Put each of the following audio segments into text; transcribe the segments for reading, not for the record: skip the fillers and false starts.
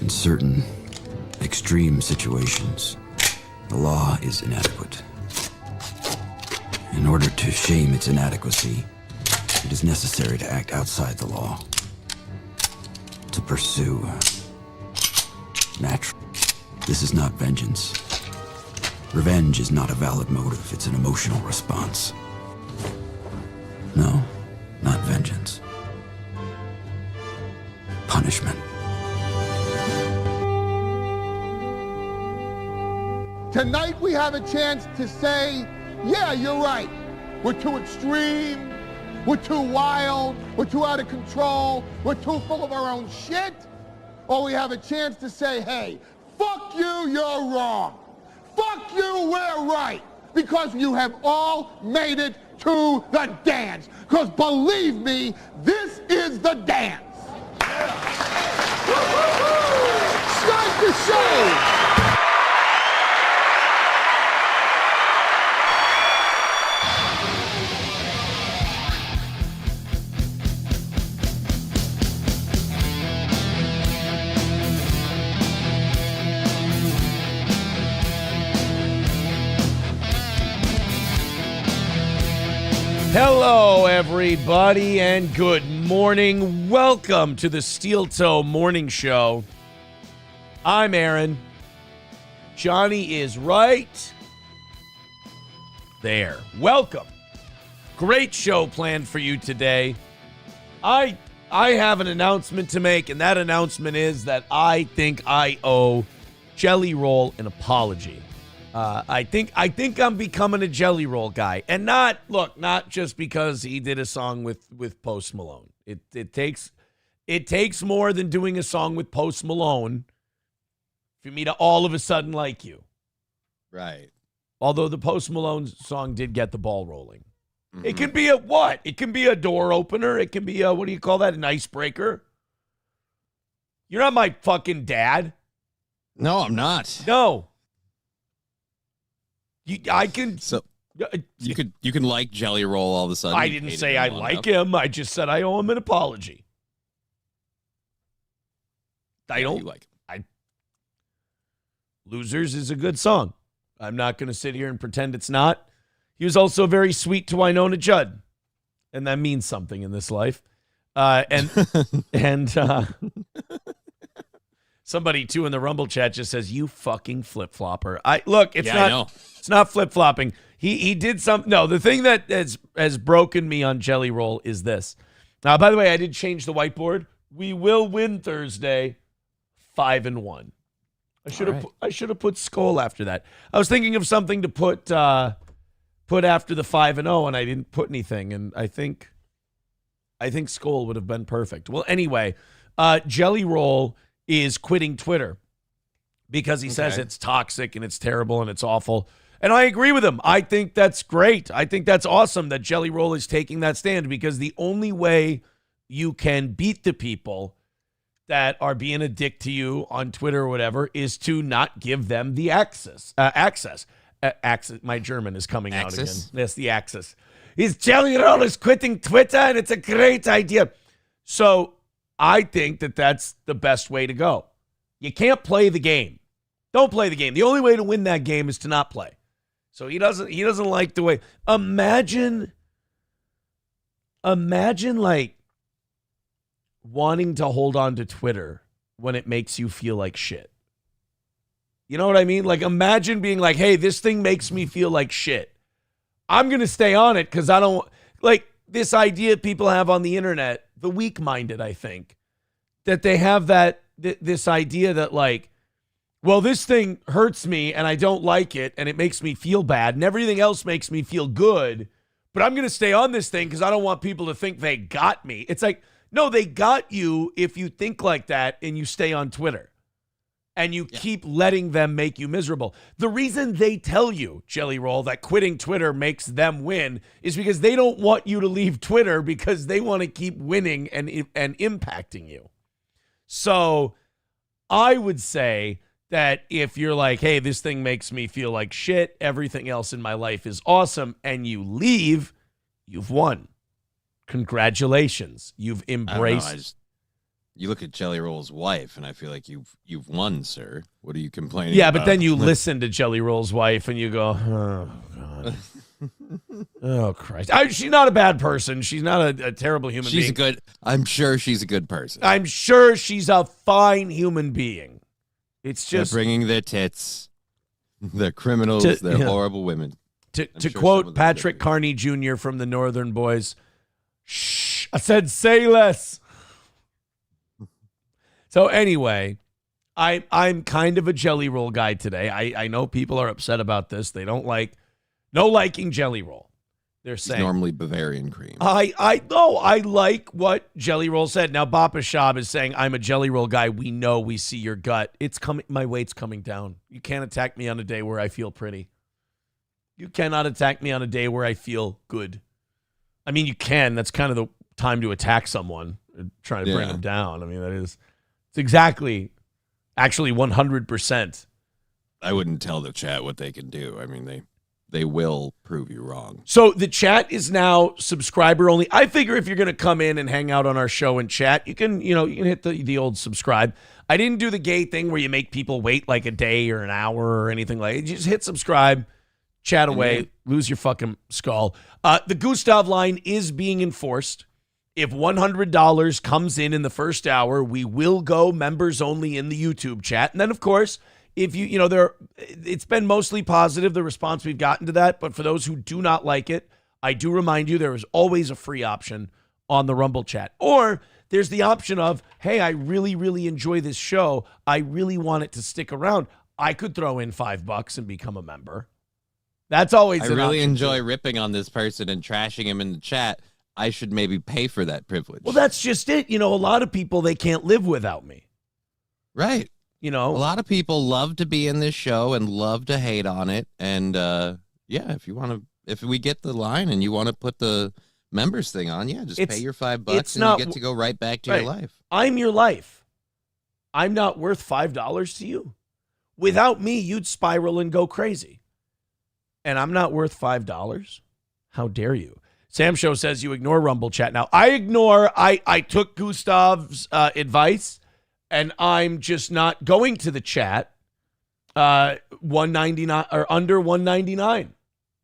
In certain extreme situations, the law is inadequate. In order to shame its inadequacy, it is necessary to act outside the law. To pursue natural. This is not vengeance. Revenge is not a valid motive, it's an emotional response. No, not vengeance. Punishment. Tonight we have a chance to say, yeah, you're right. We're too extreme, we're too wild, we're too out of control, we're too full of our own shit. Or we have a chance to say, hey, fuck you, you're wrong. Fuck you, we're right. Because you have all made it to the dance. Because believe me, this is the dance. Start the show. Hello, everybody, and good morning. Welcome to the Steel Toe Morning Show. I'm Aaron. Johnny is right there. Welcome. Great show planned for you today. I have an announcement to make, and that announcement is that I think I owe Jelly Roll an apology. I think I'm becoming a Jelly Roll guy, and not just because he did a song with Post Malone. It takes more than doing a song with Post Malone for me to all of a sudden like you. Right. Although the Post Malone song did get the ball rolling. Mm-hmm. It can be a what? It can be a door opener. It can be a, what do you call that? An icebreaker. You're not my fucking dad. No, I'm not. No. You can like Jelly Roll all of a sudden. I didn't say I like him. I just said I owe him an apology. I don't like him. Losers is a good song. I'm not going to sit here and pretend it's not. He was also very sweet to Winona Judd, and that means something in this life. And somebody too in the Rumble chat just says, "You fucking flip flopper." It's not flip flopping. He did something. No, the thing that has broken me on Jelly Roll is this. Now, by the way, I did change the whiteboard. We will win Thursday, 5-1. I should have put Skull after that. I was thinking of something to put after the 5-0, and I didn't put anything. And I think Skull would have been perfect. Well, anyway, Jelly Roll is quitting Twitter because he says it's toxic and it's terrible and it's awful. And I agree with him. I think that's great. I think that's awesome that Jelly Roll is taking that stand, because the only way you can beat the people that are being a dick to you on Twitter or whatever is to not give them the access. My German is coming out again. That's the access. Jelly Roll is quitting Twitter, and it's a great idea. So I think that that's the best way to go. You can't play the game. Don't play the game. The only way to win that game is to not play. So he doesn't like the way. Imagine like wanting to hold on to Twitter when it makes you feel like shit. You know what I mean? Like, imagine being like, hey, this thing makes me feel like shit. I'm going to stay on it because I don't like this idea people have on the internet, the weak-minded, I think, that they have this idea that, like, well, this thing hurts me and I don't like it and it makes me feel bad and everything else makes me feel good, but I'm going to stay on this thing because I don't want people to think they got me. It's like, no, they got you if you think like that and you stay on Twitter and you keep letting them make you miserable. The reason they tell you, Jelly Roll, that quitting Twitter makes them win is because they don't want you to leave Twitter because they want to keep winning and impacting you. So I would say that if you're like, hey, this thing makes me feel like shit, everything else in my life is awesome, and you leave, you've won. Congratulations. You've embraced. You look at Jelly Roll's wife, and I feel like you've won, sir. What are you complaining Yeah, about? but then you listen to Jelly Roll's wife, and you go, oh, God. Oh, Christ. She's not a bad person. She's not a terrible human being. I'm sure she's a good person. I'm sure she's a fine human being. It's just... They're bringing their tits. They're criminals. They're horrible women. To quote Patrick Carney Jr. from the Northern Boys, shh, I said say less. So anyway, I'm kind of a Jelly Roll guy today. I know people are upset about this. They don't liking Jelly Roll. They're saying normally Bavarian cream. I like what Jelly Roll said. Now Bappa Shab is saying I'm a Jelly Roll guy. We know, we see your gut. It's coming. My weight's coming down. You can't attack me on a day where I feel pretty. You cannot attack me on a day where I feel good. I mean, you can. That's kind of the time to attack someone, trying to bring them down. I mean, it's exactly, actually 100%. I wouldn't tell the chat what they can do. I mean, they will prove you wrong. So the chat is now subscriber only. I figure if you're going to come in and hang out on our show and chat, you can hit the old subscribe. I didn't do the gay thing where you make people wait like a day or an hour or anything like that. You just hit subscribe. Chat away, lose your fucking skull. The Gustav line is being enforced. If $100 comes in the first hour, we will go members only in the YouTube chat. And then, of course, if it's been mostly positive, the response we've gotten to that. But for those who do not like it, I do remind you there is always a free option on the Rumble chat. Or there's the option of, hey, I really, really enjoy this show. I really want it to stick around. I could throw in $5 and become a member. That's always I really enjoy ripping on this person and trashing him in the chat. I should maybe pay for that privilege. Well, that's just it. A lot of people, they can't live without me. Right. A lot of people love to be in this show and love to hate on it. And if we get the line and you want to put the members thing on, just pay your $5 and you get to go right back to your life. I'm your life. I'm not worth $5 to you. Without me, you'd spiral and go crazy. And I'm not worth $5. How dare you? Sam Show says you ignore Rumble chat. Now, I took Gustav's advice, and I'm just not going to the chat. $199 or under $199,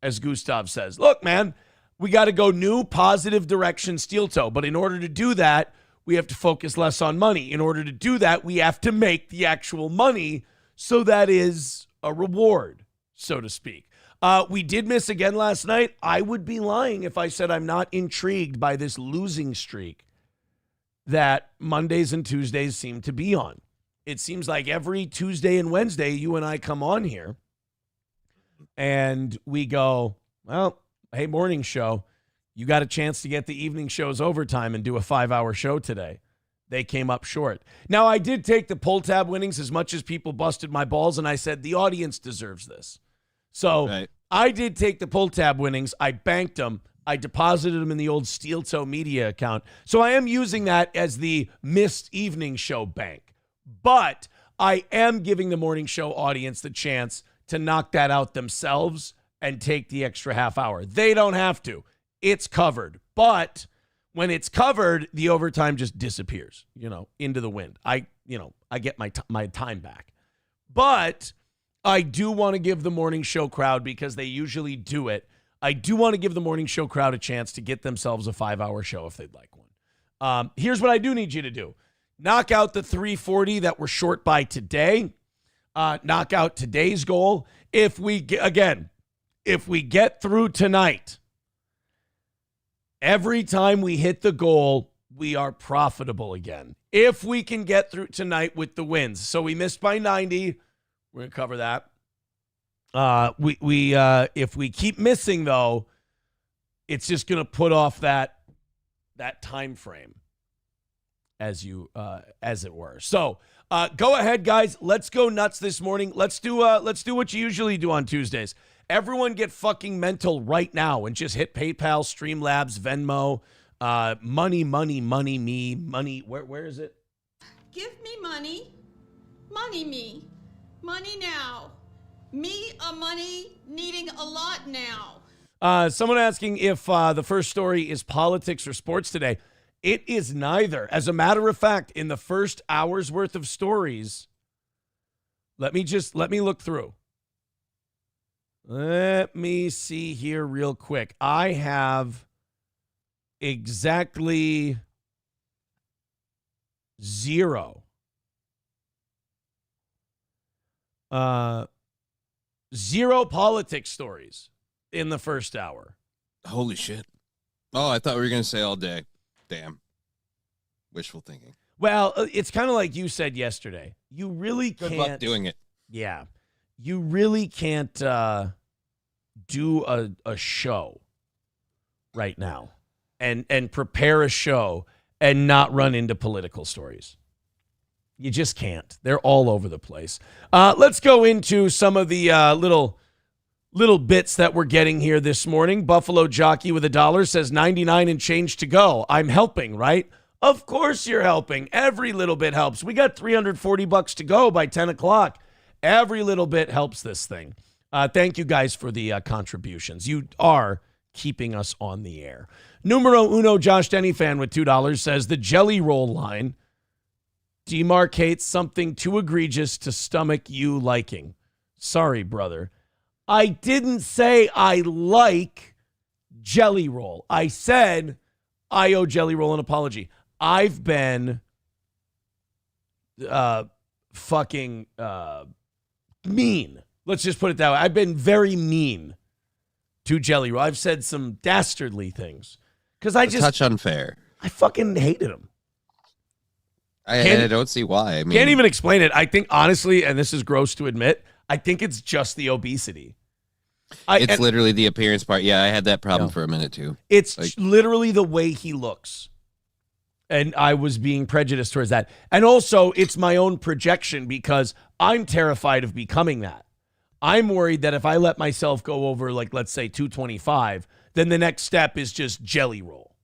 as Gustav says. Look, man, we got to go new positive direction steel toe. But in order to do that, we have to focus less on money. In order to do that, we have to make the actual money. So that is a reward, so to speak. We did miss again last night. I would be lying if I said I'm not intrigued by this losing streak that Mondays and Tuesdays seem to be on. It seems like every Tuesday and Wednesday, you and I come on here and we go, well, hey, morning show, you got a chance to get the evening show's overtime and do a 5-hour show today. They came up short. Now, I did take the pull tab winnings as much as people busted my balls, and I said the audience deserves this. So I did take the pull tab winnings. I banked them. I deposited them in the old Steel Toe Media account. So I am using that as the missed evening show bank. But I am giving the morning show audience the chance to knock that out themselves and take the extra half hour. They don't have to. It's covered. But when it's covered, the overtime just disappears, into the wind. I get my time back. But I do want to give the morning show crowd, because they usually do it, I do want to give the morning show crowd a chance to get themselves a 5-hour show if they'd like one. Here's what I do need you to do. Knock out the 340 that we're short by today. Knock out today's goal. If we get through tonight, every time we hit the goal, we are profitable again. If we can get through tonight with the wins. So we missed by 90. We're going to cover that. If we keep missing, though, it's just going to put off that time frame, as it were. So go ahead, guys. Let's go nuts this morning. Let's do what you usually do on Tuesdays. Everyone get fucking mental right now and just hit PayPal, Streamlabs, Venmo, money, me, money. Where is it? Give me money, me. Money now. Me a money needing a lot now. Someone asking if the first story is politics or sports today. It is neither. As a matter of fact, in the first hour's worth of stories, let me look through. Let me see here real quick. I have exactly 0. 0 politics stories in the first hour. Holy shit. Oh, I thought we were going to say all day. Damn. Wishful thinking. Well, it's kind of like you said yesterday. You really can't. Good luck doing it. Yeah. You really can't do a show right now and prepare a show and not run into political stories. You just can't. They're all over the place. Let's go into some of the little bits that we're getting here this morning. Buffalo Jockey with $1 says 99 and change to go. I'm helping, right? Of course you're helping. Every little bit helps. We got $340 to go by 10 o'clock. Every little bit helps this thing. Thank you guys for the contributions. You are keeping us on the air. Numero uno Josh Denny fan with $2 says the jelly roll line demarcates something too egregious to stomach you liking. Sorry, brother. I didn't say I like jelly roll. I said I owe jelly roll an apology. I've been fucking mean. Let's just put it that way. I've been very mean to jelly roll. I've said some dastardly things because I just touch unfair. I fucking hated him. I don't see why. I mean, can't even explain it. I think honestly, and this is gross to admit, I think it's just the obesity. It's literally the appearance part. Yeah, I had that problem for a minute too. It's literally the way he looks. And I was being prejudiced towards that. And also, it's my own projection because I'm terrified of becoming that. I'm worried that if I let myself go over, like, let's say 225, then the next step is just jelly roll.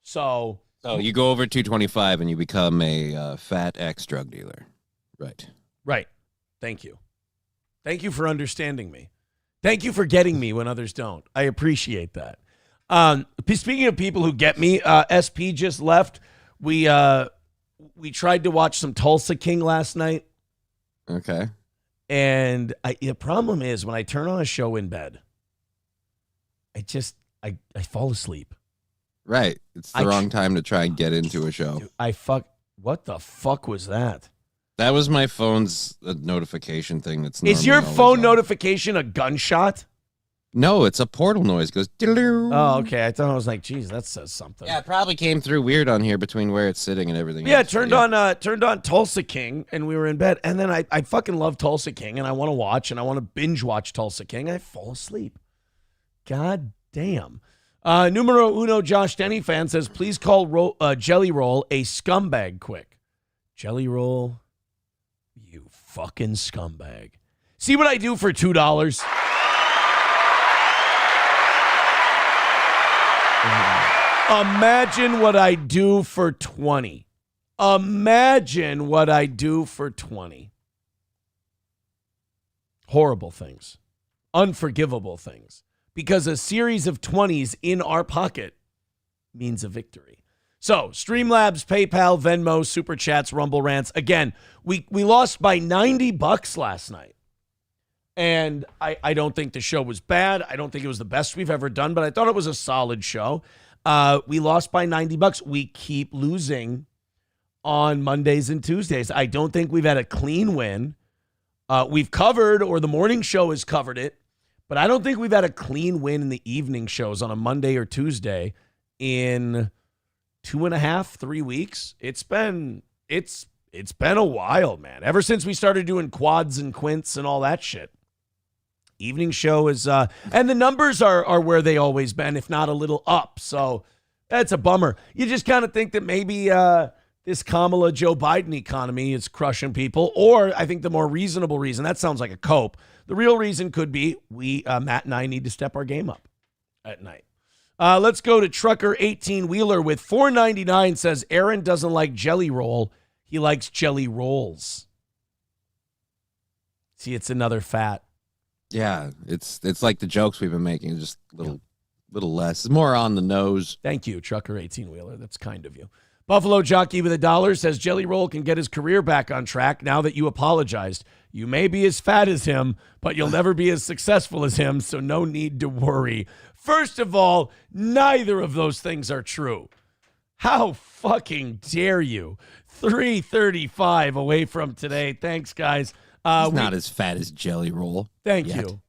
So you go over 225 and you become a fat ex-drug dealer. Right. Right. Thank you. Thank you for understanding me. Thank you for getting me when others don't. I appreciate that. Speaking of people who get me, SP just left. We tried to watch some Tulsa King last night. Okay. And the problem is when I turn on a show in bed, I fall asleep. Right. It's the wrong time to try and get into a show. Dude, what the fuck was that? That was my phone's notification thing. Is your phone notification a gunshot? No, it's a portal noise. It goes. Oh, okay. I thought I was like, geez, that says something. Yeah, it probably came through weird on here between where it's sitting and everything. Yeah, else. turned on Tulsa King, and we were in bed. And then I fucking love Tulsa King, and I want to watch, and I want to binge watch Tulsa King. I fall asleep. God damn. Numero uno Josh Denny fan says, please call Jelly Roll a scumbag quick. Jelly Roll, you fucking scumbag. See what I do for $2? Imagine what I do for 20. Imagine what I do for 20. Horrible things. Unforgivable things. Because a series of 20s in our pocket means a victory. So, Streamlabs, PayPal, Venmo, Super Chats, Rumble Rants. Again, we lost by $90 last night. And I don't think the show was bad. I don't think it was the best we've ever done, but I thought it was a solid show. We lost by $90. We keep losing on Mondays and Tuesdays. I don't think we've had a clean win. We've covered, or the morning show has covered it, but I don't think we've had a clean win in the evening shows on a Monday or Tuesday in 2.5, 3 weeks. It's been a while, man. Ever since we started doing quads and quints and all that shit. Evening show is, and the numbers are where they always been, if not a little up. So that's a bummer. You just kind of think that maybe this Kamala Joe Biden economy is crushing people, or I think the more reasonable reason, that sounds like a cope. The real reason could be Matt and I need to step our game up at night. Let's go to Trucker 18 Wheeler with $4.99 says Aaron doesn't like jelly roll. He likes jelly rolls. See, it's another fat. Yeah, it's like the jokes we've been making, just little little less. It's more on the nose. Thank you, Trucker 18-wheeler. That's kind of you. Buffalo Jockey with $1 says Jelly Roll can get his career back on track now that you apologized. You may be as fat as him, but you'll never be as successful as him, so no need to worry. First of all, neither of those things are true. How fucking dare you? 3:35 away from today. Thanks, guys. He's not as fat as Jelly Roll. Thank you.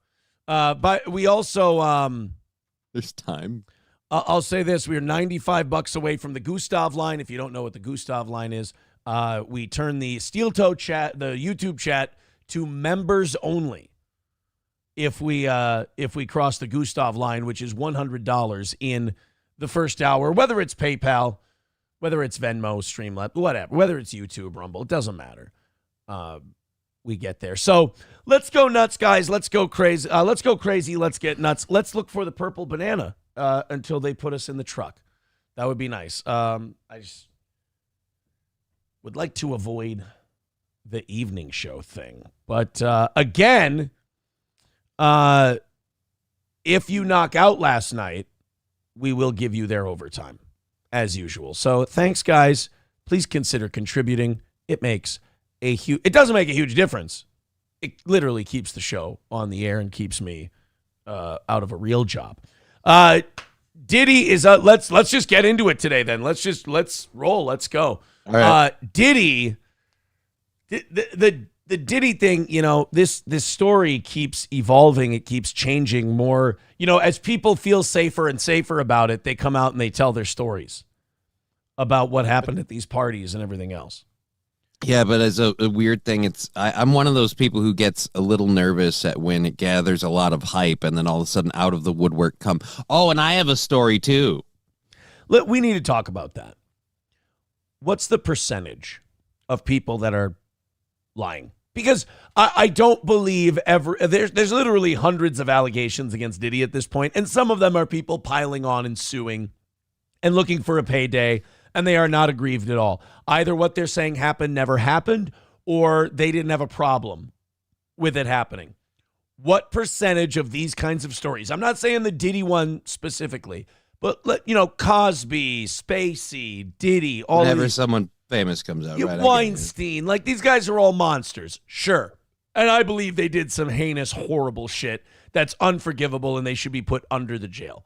But we also... There's time. I'll say this. We are $95 away from the Gustav line. If you don't know what the Gustav line is, we turn the Steel Toe chat, the YouTube chat, to members only. If we cross the Gustav line, which is $100 in the first hour, whether it's PayPal, whether it's Venmo, Streamlabs, whatever, whether it's YouTube, Rumble, it doesn't matter. We get there. So let's go nuts, guys. Let's go crazy. Let's go crazy. Let's get nuts. Let's look for the purple banana until they put us in the truck. That would be nice. I just would like to avoid the evening show thing. But again, if you knock out last night, we will give you their overtime, as usual. So thanks, guys. Please consider contributing. It doesn't make a huge difference. It literally keeps the show on the air and keeps me out of a real job. Diddy is let's just get into it today then. Let's roll. Let's go. All right. Diddy, the Diddy thing, this story keeps evolving. It keeps changing more. As people feel safer and safer about it, they come out and they tell their stories about what happened at these parties and everything else. Yeah, but as a weird thing, I'm one of those people who gets a little nervous at when it gathers a lot of hype and then all of a sudden out of the woodwork come, oh, and I have a story too. We need to talk about that. What's the percentage of people that are lying? Because I don't believe there's literally hundreds of allegations against Diddy at this point, and some of them are people piling on and suing and looking for a payday, and they are not aggrieved at all. Either what they're saying happened never happened, or they didn't have a problem with it happening. What percentage of these kinds of stories, I'm not saying the Diddy one specifically, but Cosby, Spacey, Diddy, all whenever these, someone famous comes out, right? Weinstein, like these guys are all monsters, sure. And I believe they did some heinous, horrible shit that's unforgivable and they should be put under the jail.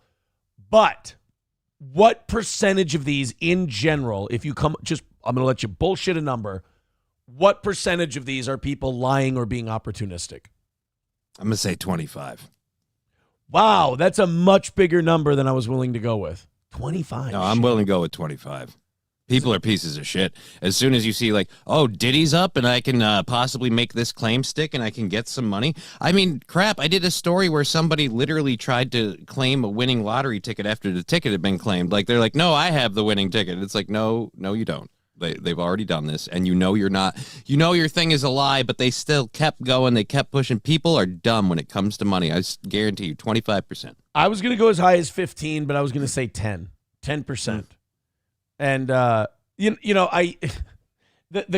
But what percentage of these in general, if you I'm going to let you bullshit a number, what percentage of these are people lying or being opportunistic? I'm going to say 25. Wow, that's a much bigger number than I was willing to go with. 25. No, I'm willing to go with 25. People are pieces of shit. As soon as you see oh, Diddy's up and I can possibly make this claim stick and I can get some money. I mean, crap, I did a story where somebody literally tried to claim a winning lottery ticket after the ticket had been claimed. They're like, no, I have the winning ticket. It's like, no, you don't. They've already done this, and you're not. Your thing is a lie, but they still kept going. They kept pushing. People are dumb when it comes to money. I guarantee you, 25%. I was going to go as high as 15, but I was going to say 10%. And the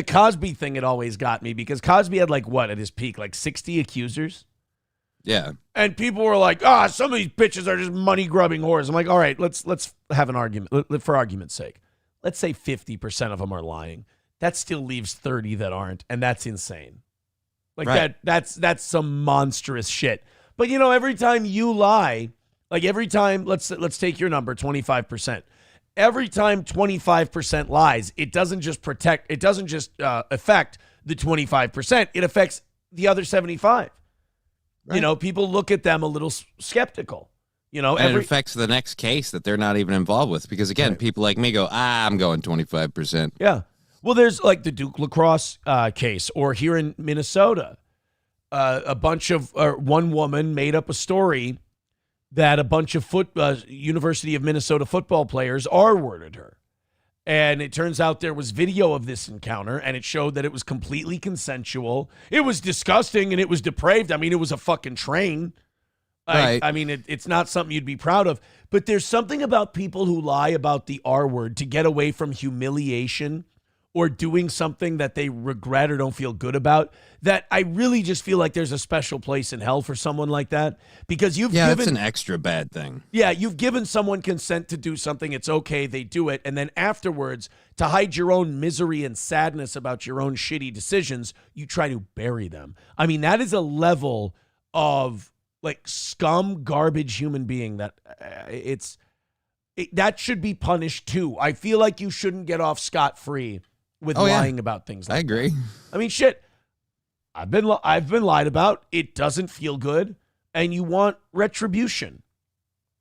Cosby thing had always got me because Cosby had at his peak 60 accusers. Yeah, and people were like, some of these bitches are just money grubbing whores. I'm like, all right, let's have an argument for argument's sake. Let's say 50% of them are lying. That still leaves 30 that aren't, and that's insane. Right. That's some monstrous shit. But every time you lie, every time, let's take your number, 25%. Every time 25% lies, it doesn't just affect the 25%. It affects the other 75. Right. People look at them a little skeptical. And it affects the next case that they're not even involved with because, again, right. People like me go, I'm going 25%. Yeah. Well, there's the Duke lacrosse case, or here in Minnesota, one woman made up a story that a bunch of University of Minnesota football players R-worded her. And it turns out there was video of this encounter, and it showed that it was completely consensual. It was disgusting, and it was depraved. I mean, it was a fucking train. Right. I mean, it's not something you'd be proud of. But there's something about people who lie about the R word to get away from humiliation or doing something that they regret or don't feel good about, that I really just feel like there's a special place in hell for someone like that, because that's an extra bad thing. Yeah, you've given someone consent to do something. It's okay, they do it. And then afterwards, to hide your own misery and sadness about your own shitty decisions, you try to bury them. I mean, that is a level of like scum, garbage human being that that should be punished too. I feel like you shouldn't get off scot-free with lying about things like I agree. that. I mean, shit, I've been lied about. It doesn't feel good. And you want retribution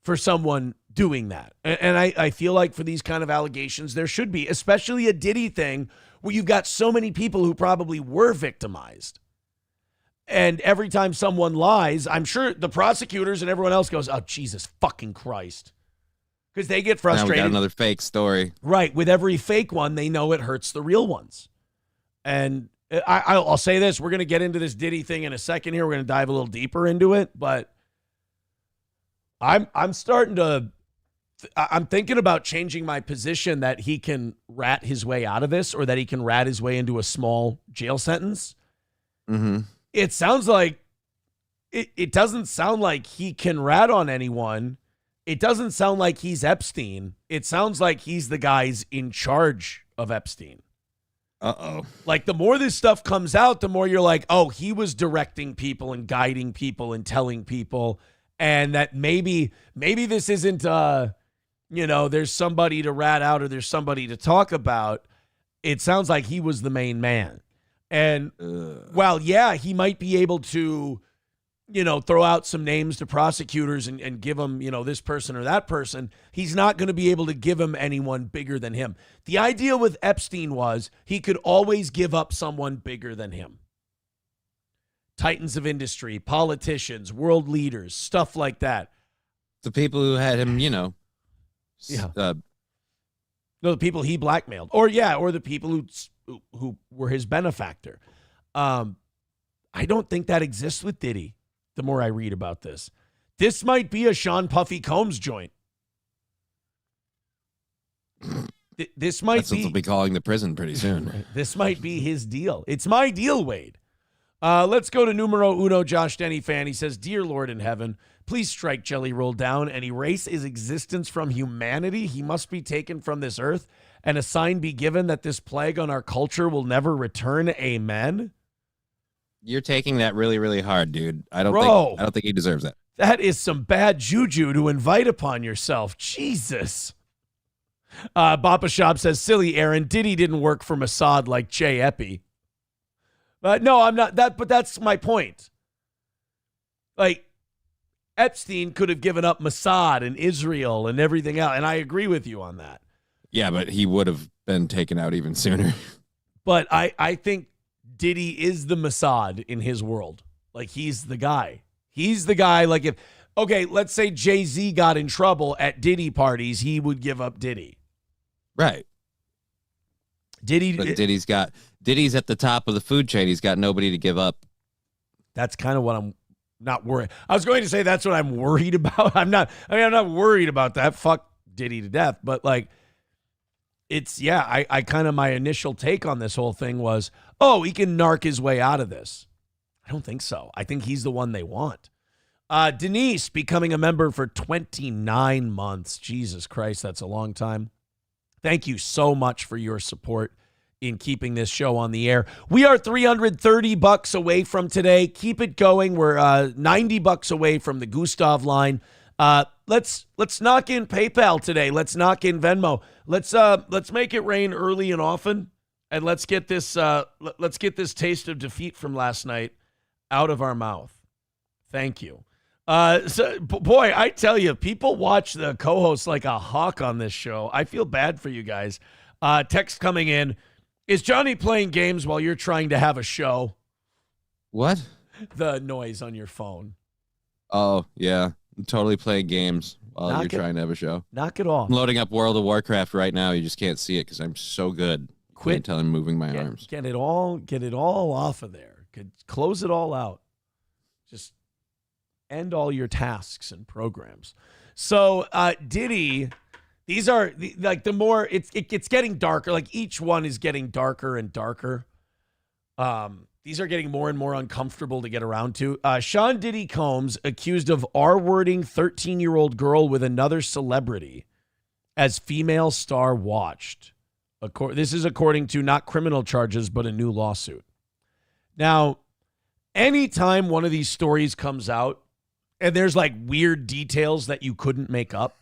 for someone doing that. And I feel like for these kind of allegations, there should be, especially a Diddy thing where you've got so many people who probably were victimized. And every time someone lies, I'm sure the prosecutors and everyone else goes, oh, Jesus fucking Christ. Because they get frustrated. Now we got another fake story. Right. With every fake one, they know it hurts the real ones. And I'll say this. We're going to get into this Diddy thing in a second here. We're going to dive a little deeper into it. But I'm thinking about changing my position that he can rat his way out of this, or that he can rat his way into a small jail sentence. Mm-hmm. It sounds like, it doesn't sound like he can rat on anyone. It doesn't sound like he's Epstein. It sounds like he's the guys in charge of Epstein. Uh-oh. Like, the more this stuff comes out, the more you're like, oh, he was directing people and guiding people and telling people, and that maybe this isn't, there's somebody to rat out or there's somebody to talk about. It sounds like he was the main man. And while, he might be able to, throw out some names to prosecutors and give them, this person or that person, he's not going to be able to give him anyone bigger than him. The idea with Epstein was he could always give up someone bigger than him. Titans of industry, politicians, world leaders, stuff like that. The people who had him, No, the people he blackmailed, or the people who were his benefactor. I don't think that exists with Diddy. The more I read about this, this might be a Sean Puffy Combs joint. This might That's what they'll be calling the prison pretty soon. This might be his deal. It's my deal, Wade. Let's go to numero uno, Josh Denny fan. He says, "Dear Lord in heaven, please strike Jelly Roll down and erase his existence from humanity. He must be taken from this earth, and a sign be given that this plague on our culture will never return. Amen." You're taking that really, really hard, dude. I don't think he deserves that. That is some bad juju to invite upon yourself. Jesus. Bappa Shop says, "Silly Aaron, Diddy didn't work for Mossad like Jay Epi." But no, I'm not that, but that's my point. Like, Epstein could have given up Mossad and Israel and everything else, and I agree with you on that. Yeah, but he would have been taken out even sooner. But I think Diddy is the Mossad in his world. Like, he's the guy. He's the guy. Like, let's say Jay-Z got in trouble at Diddy parties, he would give up Diddy. Right. But Diddy's at the top of the food chain. He's got nobody to give up. That's kind of what I'm not worried. I was going to say that's what I'm worried about. I'm not worried about that. Fuck Diddy to death. But like, I kind of, my initial take on this whole thing was, oh, he can narc his way out of this. I don't think so. I think he's the one they want. Denise becoming a member for 29 months. Jesus Christ, that's a long time. Thank you so much for your support in keeping this show on the air. We are $330 away from today. Keep it going. We're $90 away from the Gustav line. Let's knock in PayPal today. Let's knock in Venmo. Let's make it rain early and often, and let's get this taste of defeat from last night out of our mouth. Thank you. So, boy, I tell you, people watch the co-host like a hawk on this show. I feel bad for you guys. Text coming in. Is Johnny playing games while you're trying to have a show? What? The noise on your phone. Oh, yeah. I'm totally playing games while you're trying to have a show. Knock it off. I'm loading up World of Warcraft right now. You just can't see it because I'm so good. Quit until I'm moving my arms. Get it all off of there. Close it all out. Just end all your tasks and programs. So Diddy These are like the more it gets getting darker. Like each one is getting darker and darker. These are getting more and more uncomfortable to get around to. Sean Diddy Combs accused of R-wording 13-year-old girl with another celebrity as female star watched. This is according to not criminal charges, but a new lawsuit. Now, anytime one of these stories comes out and there's like weird details that you couldn't make up,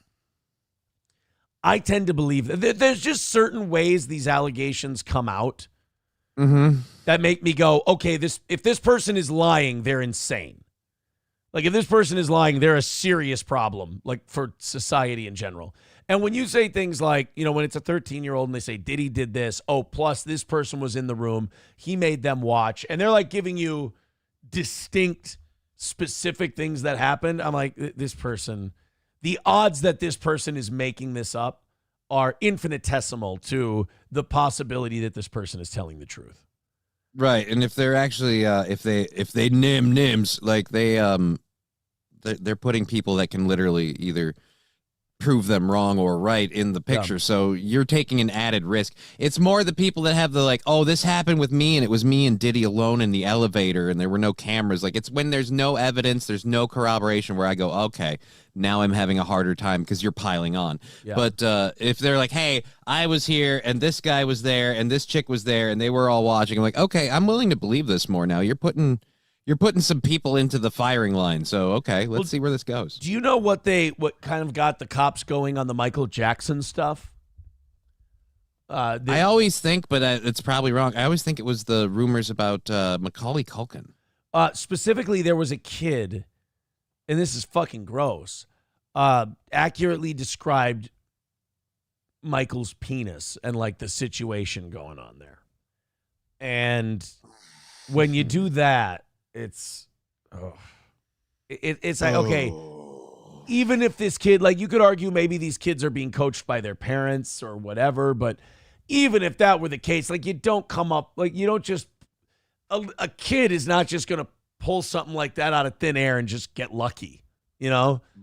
I tend to believe that there's just certain ways these allegations come out that make me go, okay, if this person is lying, they're insane. Like if this person is lying, they're a serious problem, like for society in general. And when you say things like, when it's a 13-year-old and they say, Diddy did this, plus this person was in the room, he made them watch, and they're like giving you distinct, specific things that happened, I'm like, this person, the odds that this person is making this up are infinitesimal to the possibility that this person is telling the truth. Right, and if they're actually, if they nims, like they're putting people that can literally either prove them wrong or right in the picture. Yeah. So you're taking an added risk. It's more the people that have the like, oh, this happened with me and it was me and Diddy alone in the elevator and there were no cameras. Like it's when there's no evidence, there's no corroboration where I go, okay, now I'm having a harder time because you're piling on. Yeah. But if they're like, hey, I was here and this guy was there and this chick was there and they were all watching, I'm like, okay, I'm willing to believe this more now. You're putting some people into the firing line. So, okay, let's see where this goes. Do you know what kind of got the cops going on the Michael Jackson stuff? I always think, but it's probably wrong. I always think it was the rumors about Macaulay Culkin. Specifically, there was a kid, and this is fucking gross, accurately described Michael's penis and like the situation going on there. And when you do that, it's like, okay, even if this kid, like you could argue maybe these kids are being coached by their parents or whatever, but even if that were the case, like you don't come up, like you don't just, a kid is not just going to pull something like that out of thin air and just get lucky,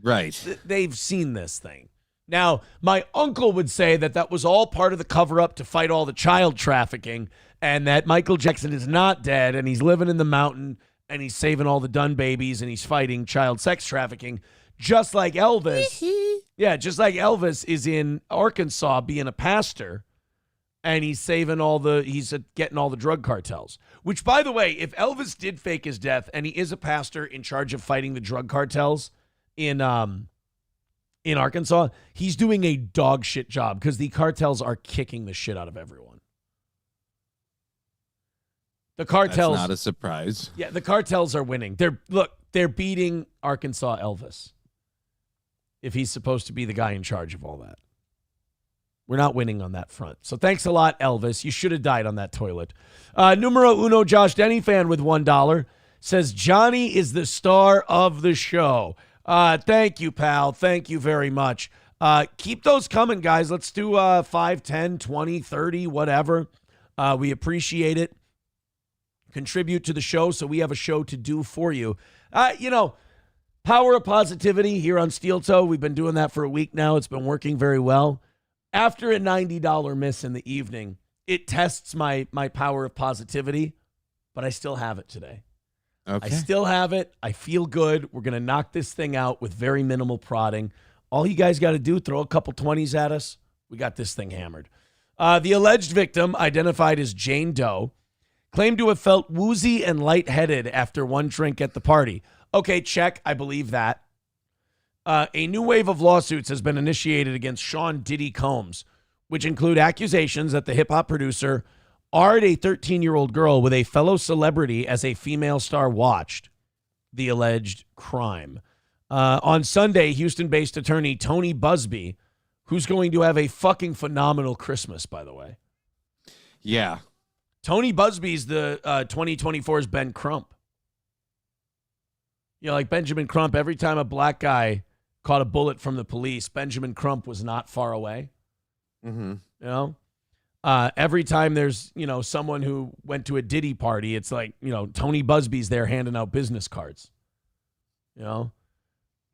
Right. They've seen this thing. Now, my uncle would say that was all part of the cover-up to fight all the child trafficking and that Michael Jackson is not dead and he's living in the mountain and he's saving all the Dunn babies and he's fighting child sex trafficking, just like Elvis. Yeah, just like Elvis is in Arkansas being a pastor and he's saving he's getting all the drug cartels. Which, by the way, if Elvis did fake his death and he is a pastor in charge of fighting the drug cartels in Arkansas, he's doing a dog shit job because the cartels are kicking the shit out of everyone. The cartels. That's not a surprise. Yeah, the cartels are winning. They're beating Arkansas Elvis. If he's supposed to be the guy in charge of all that. We're not winning on that front. So thanks a lot, Elvis. You should have died on that toilet. Numero uno, Josh Denny fan with $1 says, Johnny is the star of the show. Thank you, pal. Thank you very much. Keep those coming, guys. Let's do 5, 10, 20, 30, whatever. We appreciate it. Contribute to the show so we have a show to do for you. Power of positivity here on Steel Toe. We've been doing that for a week now. It's been working very well. After a $90 miss in the evening, it tests my power of positivity, but I still have it today. Okay. I still have it. I feel good. We're going to knock this thing out with very minimal prodding. All you guys got to do, throw a couple 20s at us. We got this thing hammered. The alleged victim, identified as Jane Doe, claimed to have felt woozy and lightheaded after one drink at the party. Okay, check. I believe that. A new wave of lawsuits has been initiated against Sean Diddy Combs, which include accusations that the hip-hop producer R-ed a 13-year-old girl with a fellow celebrity as a female star watched the alleged crime. On Sunday, Houston-based attorney Tony Busby, who's going to have a fucking phenomenal Christmas, by the way. Yeah. Tony Busby's the 2024's Ben Crump. Like Benjamin Crump, every time a black guy caught a bullet from the police, Benjamin Crump was not far away. Mm-hmm. Every time there's, someone who went to a Diddy party, it's like, Tony Busby's there handing out business cards.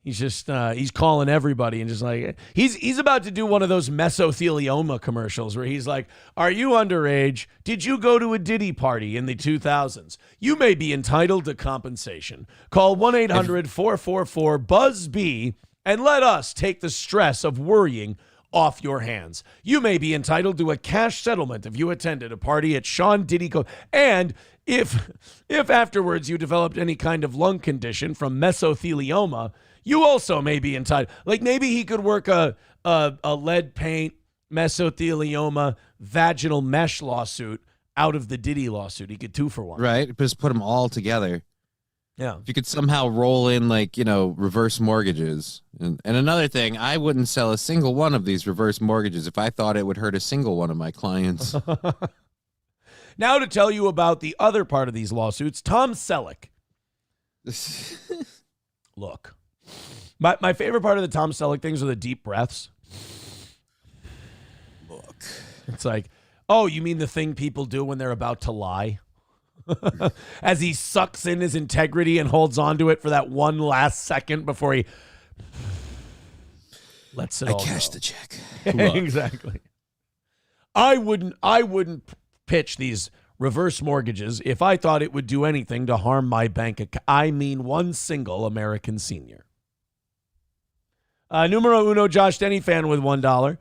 He's just he's calling everybody and just like he's about to do one of those mesothelioma commercials where he's like, "Are you underage? Did you go to a Diddy party in the 2000s? You may be entitled to compensation. Call 1-800-444-BUZZ-B and let us take the stress of worrying off your hands. You may be entitled to a cash settlement if you attended a party at Sean Diddy and if afterwards you developed any kind of lung condition from mesothelioma, you also may be entitled." Like maybe he could work a lead paint, mesothelioma, vaginal mesh lawsuit out of the Diddy lawsuit. He could 2 for 1. Right? Just put them all together. Yeah. If you could somehow roll in, like, reverse mortgages. And another thing, I wouldn't sell a single one of these reverse mortgages if I thought it would hurt a single one of my clients. Now to tell you about the other part of these lawsuits, Tom Selleck. Look, my favorite part of the Tom Selleck things are the deep breaths. Look. It's like, oh, you mean the thing people do when they're about to lie? As he sucks in his integrity and holds on to it for that one last second before he lets it all go. I cashed the check. Exactly. I wouldn't pitch these reverse mortgages if I thought it would do anything to harm my bank account. I mean, one single American senior. Numero uno, Josh Denny fan with $1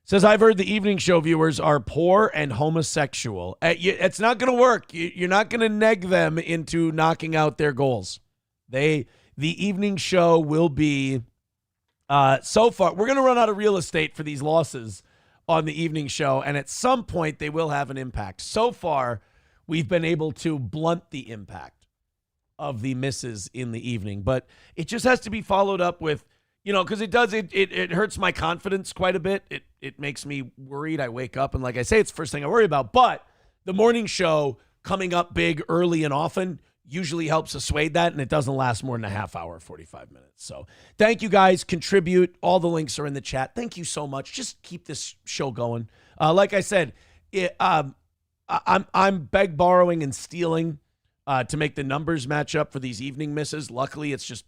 says, I've heard the evening show viewers are poor and homosexual. It's not going to work. You're not going to neg them into knocking out their goals. The evening show will be, so far, we're going to run out of real estate for these losses on the evening show, and at some point they will have an impact. So far, we've been able to blunt the impact of the misses in the evening, but it just has to be followed up with, because it hurts my confidence quite a bit. It makes me worried. I wake up and, like I say, it's the first thing I worry about, but the morning show coming up big early and often usually helps assuade that, and it doesn't last more than a half hour, 45 minutes. So thank you guys. Contribute. All the links are in the chat. Thank you so much. Just keep this show going. Like I said, I'm beg, borrowing, and stealing to make the numbers match up for these evening misses. Luckily, it's just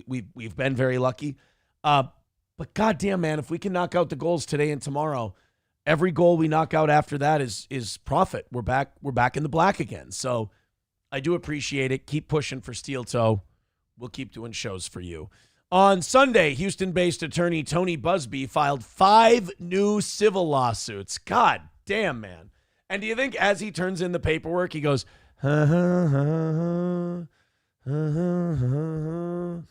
we've been very lucky. But goddamn, man, if we can knock out the goals today and tomorrow, every goal we knock out after that is profit. We're back in the black again. So I do appreciate it. Keep pushing for Steel Toe. We'll keep doing shows for you. On Sunday, Houston-based attorney Tony Busby filed 5 new civil lawsuits. God damn, man. And do you think as he turns in the paperwork, he goes, ha, ha, ha, ha, ha, ha, ha,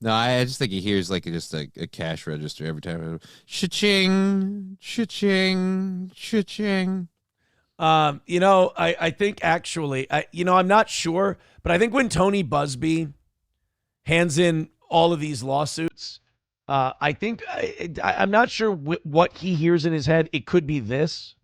No, I just think he hears like just a cash register every time. Cha-ching, cha-ching, cha-ching. I think actually, I'm not sure, but I think when Tony Busby hands in all of these lawsuits, I think I'm not sure what he hears in his head. It could be this.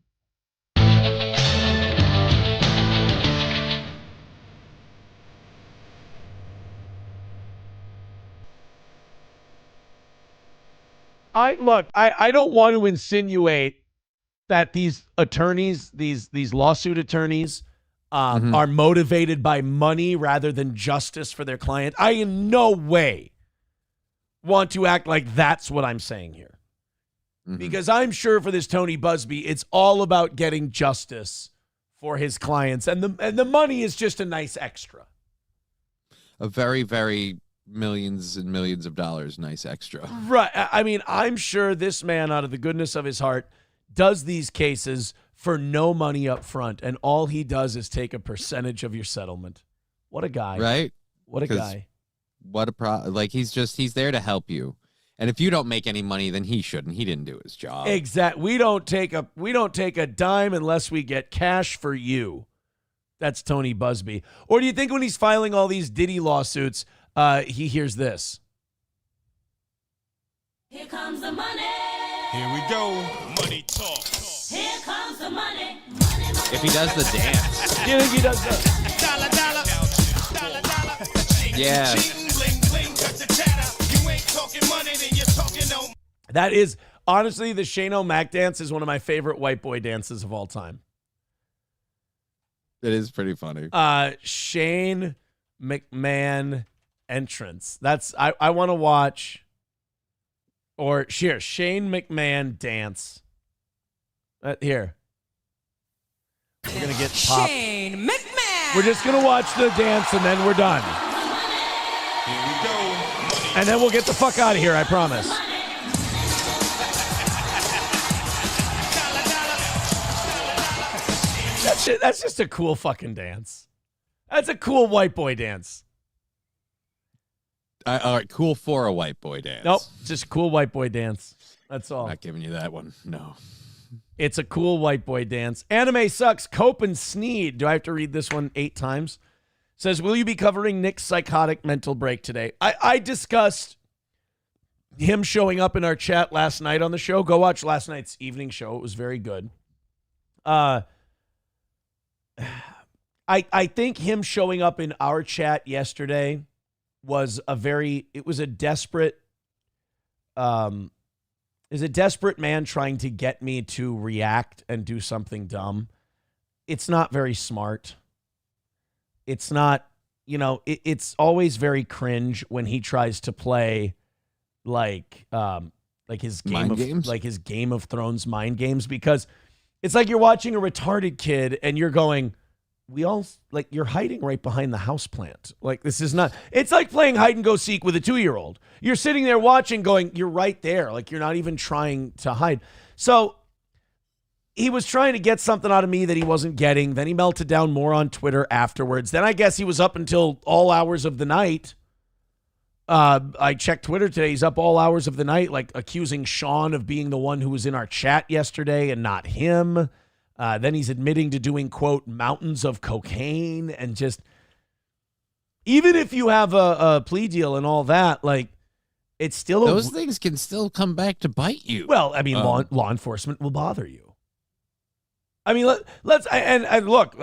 I don't want to insinuate that these attorneys, these lawsuit attorneys, are motivated by money rather than justice for their client. I in no way want to act like that's what I'm saying here. Because I'm sure for this Tony Busby, it's all about getting justice for his clients. And the money is just a nice extra. A very, very millions and millions of dollars nice extra. Right. I mean, I'm sure this man, out of the goodness of his heart, does these cases for no money up front, and all he does is take a percentage of your settlement. What a guy. Right? What a guy. What a like he's there to help you. And if you don't make any money, then he shouldn't. He didn't do his job. Exactly. We don't take a dime unless we get cash for you. That's Tony Busby. Or do you think when he's filing all these Diddy lawsuits, he hears this? Here comes the money. Here we go. Money talk. Here comes the money. If he does the dance. Do you think he does that? Dollar, dollar. Yeah. You ain't talking money, then you're talking no. That is, honestly, the Shane O'Mac dance is one of my favorite white boy dances of all time. It is pretty funny. Shane McMahon entrance. I want to watch, or here, Shane McMahon dance. Here. We're going to get pop. Shane McMahon. We're just going to watch the dance and then we're done. Here we go. And then we'll get the fuck out of here, I promise. That's just a cool fucking dance. That's a cool white boy dance. All right, cool for a white boy dance. Nope, just cool white boy dance. That's all. Not giving you that one. No. It's a cool white boy dance. Anime sucks. Cope and Sneed. Do I have to read this one 8 times? Says, will you be covering Nick's psychotic mental break today? I discussed him showing up in our chat last night on the show. Go watch last night's evening show. It was very good. I think him showing up in our chat yesterday was a desperate man trying to get me to react and do something dumb. It's not very smart. It's not, it's always very cringe when he tries to play like his Game of Thrones mind games, because it's like you're watching a retarded kid and you're going, you're hiding right behind the houseplant. Like, this is not, it's like playing hide and go seek with a 2-year-old. You're sitting there watching going, you're right there. Like, you're not even trying to hide. So he was trying to get something out of me that he wasn't getting. Then he melted down more on Twitter afterwards. Then I guess he was up until all hours of the night. I checked Twitter today. He's up all hours of the night, like accusing Sean of being the one who was in our chat yesterday and not him. Then he's admitting to doing, quote, mountains of cocaine, and just, even if you have a plea deal and all that, like, it's still those things can still come back to bite you. Well, I mean, law enforcement will bother you. I mean, let's look.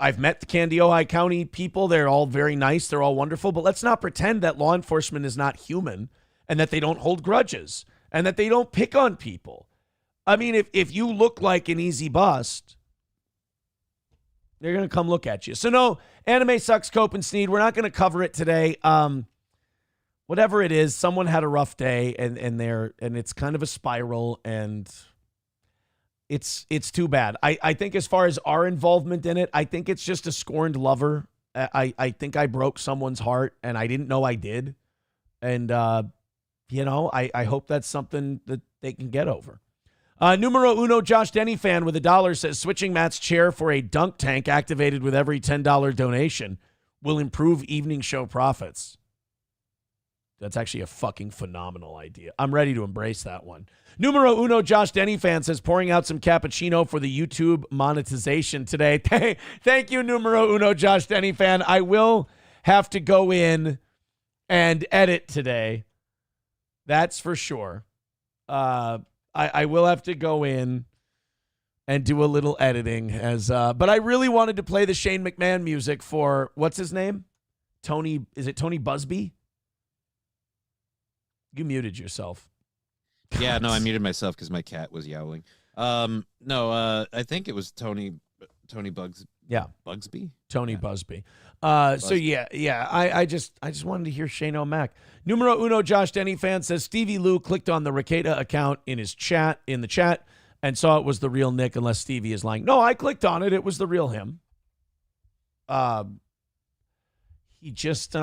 I've met the Candy-Ojai County people. They're all very nice. They're all wonderful. But let's not pretend that law enforcement is not human and that they don't hold grudges and that they don't pick on people. I mean, if you look like an easy bust, they're going to come look at you. So no, anime sucks, Cope and Sneed. We're not going to cover it today. Whatever it is, someone had a rough day and it's kind of a spiral, and it's too bad. I think as far as our involvement in it, I think it's just a scorned lover. I think I broke someone's heart and I didn't know I did. And, I hope that's something that they can get over. Numero uno Josh Denny fan with $1 says, switching Matt's chair for a dunk tank activated with every $10 donation will improve evening show profits. That's actually a fucking phenomenal idea. I'm ready to embrace that one. Numero uno Josh Denny fan says, pouring out some cappuccino for the YouTube monetization today. Thank you, Numero uno Josh Denny fan. I will have to go in and edit today. That's for sure. I will have to go in and do a little editing but I really wanted to play the Shane McMahon music for, what's his name? Tony, is it Tony Busby? You muted yourself. Yeah, no, I muted myself because my cat was yowling. I think it was Tony Bugs. Yeah, Bugsby. Tony Busby. So yeah. I just wanted to hear Shane O'Mac. Numero uno Josh Denny fan says Stevie Lou clicked on the Ricada account in the chat and saw it was the real Nick, unless Stevie is lying. No, I clicked on it. It was the real him. He just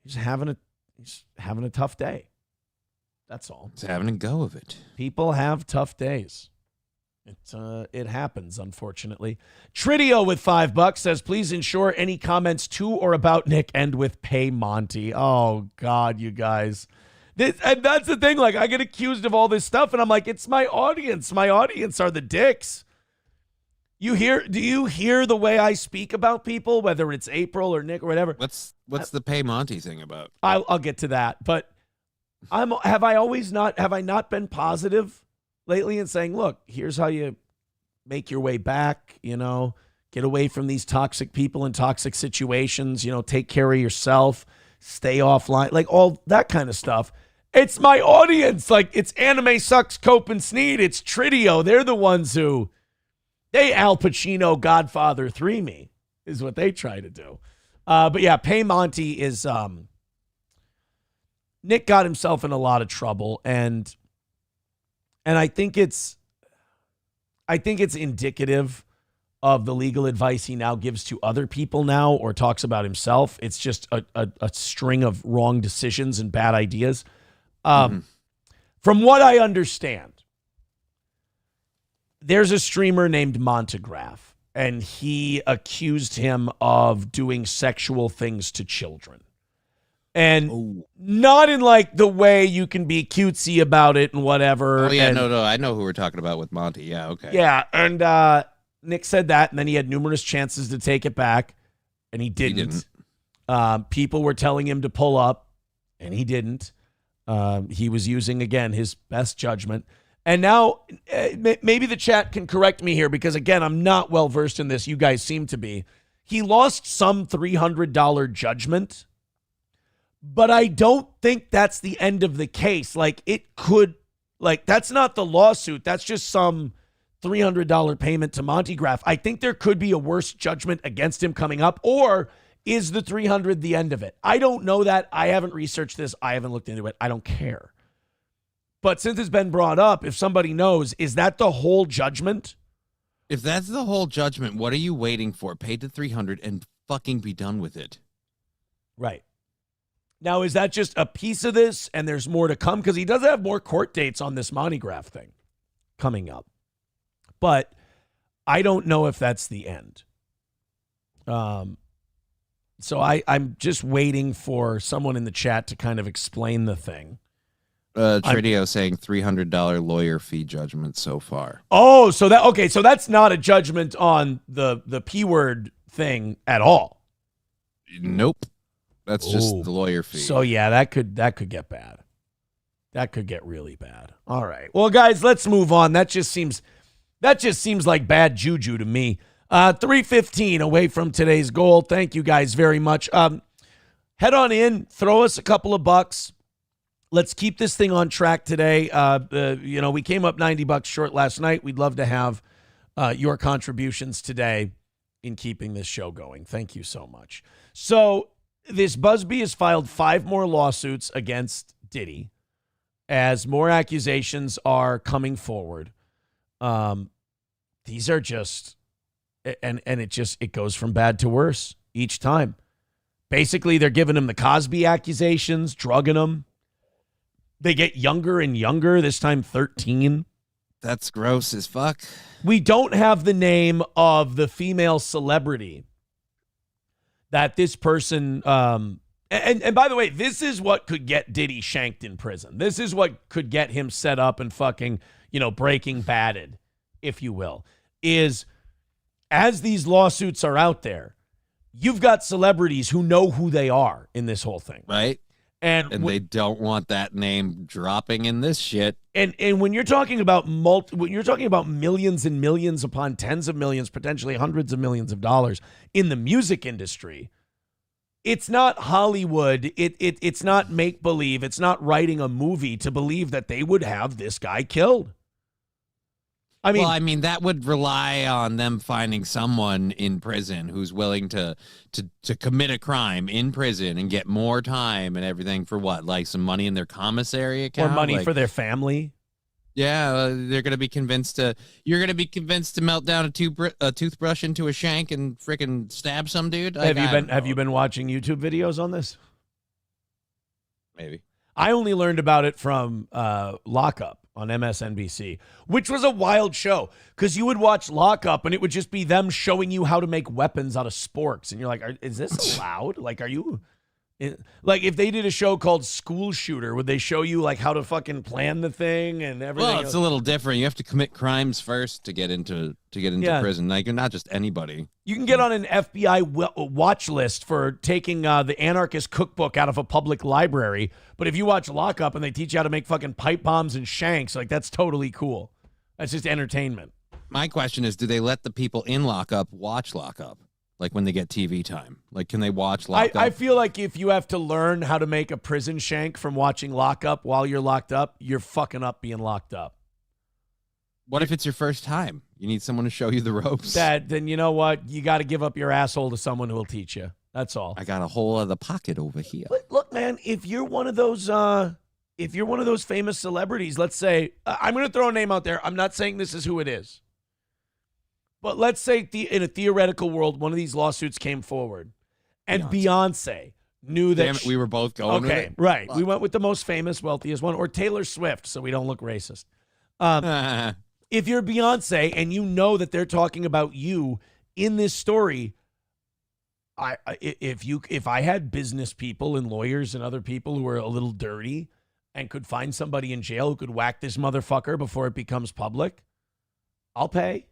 he's having a tough day. That's all. He's having a go of it. People have tough days. It happens, unfortunately. Tridio with $5 says, please ensure any comments to or about Nick end with pay Monty. Oh, God, you guys. And that's the thing. Like, I get accused of all this stuff, and I'm like, it's my audience. My audience are the dicks. Do you hear the way I speak about people, whether it's April or Nick or whatever? What's the pay Monty thing about? I'll get to that. But have I not been positive lately in saying, look, here's how you make your way back, get away from these toxic people and toxic situations, take care of yourself, stay offline, like all that kind of stuff. It's my audience. Like, it's Anime Sucks, Cope and Sneed. It's Tridio. They're the ones they Al Pacino Godfather 3 me is what they try to do. But yeah, Pay Monty is Nick got himself in a lot of trouble, and I think it's indicative of the legal advice he now gives to other people now, or talks about himself. It's just a string of wrong decisions and bad ideas. From what I understand, there's a streamer named Montegraph, and he accused him of doing sexual things to children. And not in like the way you can be cutesy about it and whatever. Oh, yeah, and, no, I know who we're talking about with Monty. Yeah, okay. Yeah, and Nick said that, and then he had numerous chances to take it back, and he didn't. People were telling him to pull up, and he didn't. He was using, again, his best judgment. And now maybe the chat can correct me here because, again, I'm not well-versed in this. You guys seem to be. He lost some $300 judgment, but I don't think that's the end of the case. Like, it could, like, that's not the lawsuit. That's just some $300 payment to Montegraph. I think there could be a worse judgment against him coming up, or is the $300 the end of it? I don't know that. I haven't researched this. I haven't looked into it. I don't care. But since it's been brought up, if somebody knows, is that the whole judgment? If that's the whole judgment, what are you waiting for? Pay the $300 and fucking be done with it. Right. Now, is that just a piece of this and there's more to come? Because he does have more court dates on this Montegraph thing coming up. But I don't know if that's the end. So I'm just waiting for someone in the chat to kind of explain the thing. Tridio saying $300 lawyer fee judgment so far. Oh, so that's not a judgment on the P word thing at all. Nope. That's just the lawyer fee. So yeah, that could get bad. That could get really bad. All right. Well, guys, let's move on. That just seems like bad juju to me. 3:15 away from today's goal. Thank you guys very much. Head on in, throw us a couple of bucks. Let's keep this thing on track today. We came up $90 short last night. We'd love to have your contributions today in keeping this show going. Thank you so much. So this Busby has filed 5 more lawsuits against Diddy as more accusations are coming forward. These are just, and it goes from bad to worse each time. Basically, they're giving him the Cosby accusations, drugging him. They get younger and younger, this time 13. That's gross as fuck. We don't have the name of the female celebrity that this person, and by the way, this is what could get Diddy shanked in prison. This is what could get him set up and fucking, Breaking Badded, if you will, is as these lawsuits are out there, you've got celebrities who know who they are in this whole thing. Right. And they don't want that name dropping in this shit. And when you're talking about millions and millions upon tens of millions, potentially hundreds of millions of dollars in the music industry, it's not Hollywood. It's not make believe. It's not writing a movie to believe that they would have this guy killed. I mean, that would rely on them finding someone in prison who's willing to commit a crime in prison and get more time and everything for what? Like some money in their commissary account? Or money for their family? Yeah, they're going to be convinced you're going to be convinced to melt down a toothbrush into a shank and freaking stab some dude? Have you been watching YouTube videos on this? Maybe. I only learned about it from Lockup on MSNBC, which was a wild show because you would watch Lockup and it would just be them showing you how to make weapons out of sporks. And you're like, is this allowed? Like, are you... Like, if they did a show called School Shooter, would they show you, like, how to fucking plan the thing and everything? Well, it's a little different. You have to commit crimes first to get into prison. Like, you're not just anybody. You can get on an FBI watch list for taking the anarchist cookbook out of a public library, but if you watch Lockup and they teach you how to make fucking pipe bombs and shanks, like, that's totally cool. That's just entertainment. My question is, do they let the people in Lockup watch Lockup? Like when they get TV time? Like, can they watch Lockup? I feel like if you have to learn how to make a prison shank from watching Lockup while you're locked up, you're fucking up being locked up. What if it's your first time? You need someone to show you the ropes. Then you know what? You got to give up your asshole to someone who will teach you. That's all. I got a whole other pocket over here. Look, man, if you're one of those famous celebrities, let's say, I'm going to throw a name out there. I'm not saying this is who it is. But let's say in a theoretical world, one of these lawsuits came forward and Beyonce knew that. Damn it, we were both going with it. Right. We went with the most famous, wealthiest one, or Taylor Swift, so we don't look racist. If you're Beyonce and you know that they're talking about you in this story, if I had business people and lawyers and other people who are a little dirty and could find somebody in jail who could whack this motherfucker before it becomes public, I'll pay.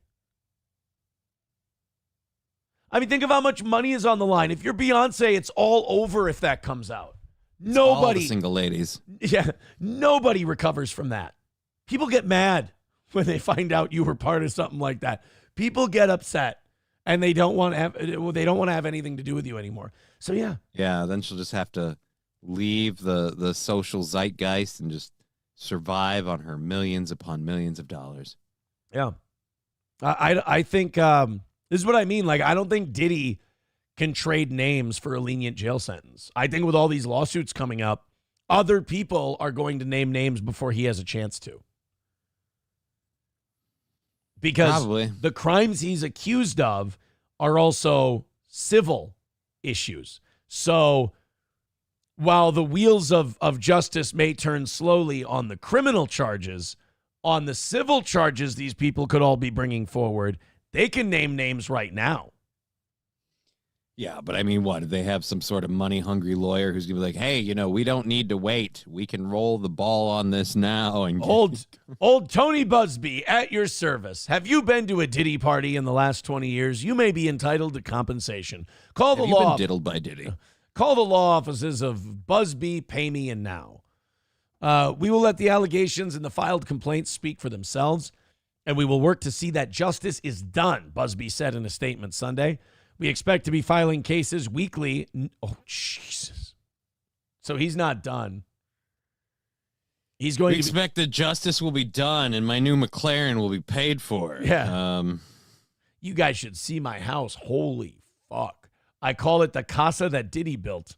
I mean, think of how much money is on the line. If you're Beyonce, it's all over if that comes out. Nobody, all the single ladies. Yeah, nobody recovers from that. People get mad when they find out you were part of something like that. People get upset, and they don't want to have anything to do with you anymore. So yeah. Yeah, then she'll just have to leave the social zeitgeist and just survive on her millions upon millions of dollars. Yeah, I think. This is what I mean. Like, I don't think Diddy can trade names for a lenient jail sentence. I think with all these lawsuits coming up, other people are going to name names before he has a chance to. Because the crimes he's accused of are also civil issues. So while the wheels of justice may turn slowly on the criminal charges, on the civil charges these people could all be bringing forward, they can name names right now. Yeah, but I mean, what? Do they have some sort of money-hungry lawyer who's going to be like, hey, we don't need to wait. We can roll the ball on this now. And Old Tony Busby at your service. Have you been to a Diddy party in the last 20 years? You may be entitled to compensation. Call the law. Have you been diddled by Diddy? Call the law offices of Busby, Pay Me, and Now. We will let the allegations and the filed complaints speak for themselves, and we will work to see that justice is done, Busby said in a statement Sunday. We expect to be filing cases weekly. Oh, Jesus. So he's not done. He's going to expect that justice will be done and my new McLaren will be paid for. Yeah. You guys should see my house. Holy fuck. I call it the casa that Diddy built.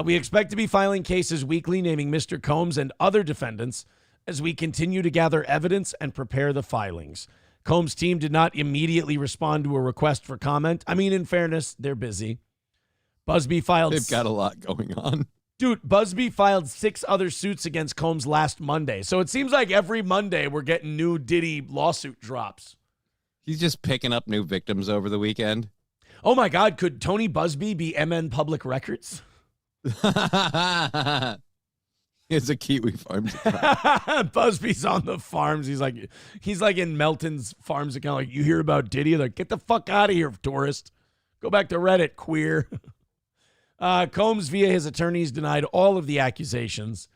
We expect to be filing cases weekly, naming Mr. Combs and other defendants as we continue to gather evidence and prepare the filings. Combs' team did not immediately respond to a request for comment. I mean, in fairness, they're busy. Busby filed... They've got a lot going on. Dude, Busby filed 6 other suits against Combs last Monday. So it seems like every Monday we're getting new Diddy lawsuit drops. He's just picking up new victims over the weekend. Oh my God, could Tony Busby be MN Public Records? It's a Kiwi Farms account. Busby's on the farms. He's like in Melton's farms account. Like, you hear about Diddy? Like, get the fuck out of here, tourist. Go back to Reddit, queer. Combs, via his attorneys, denied all of the accusations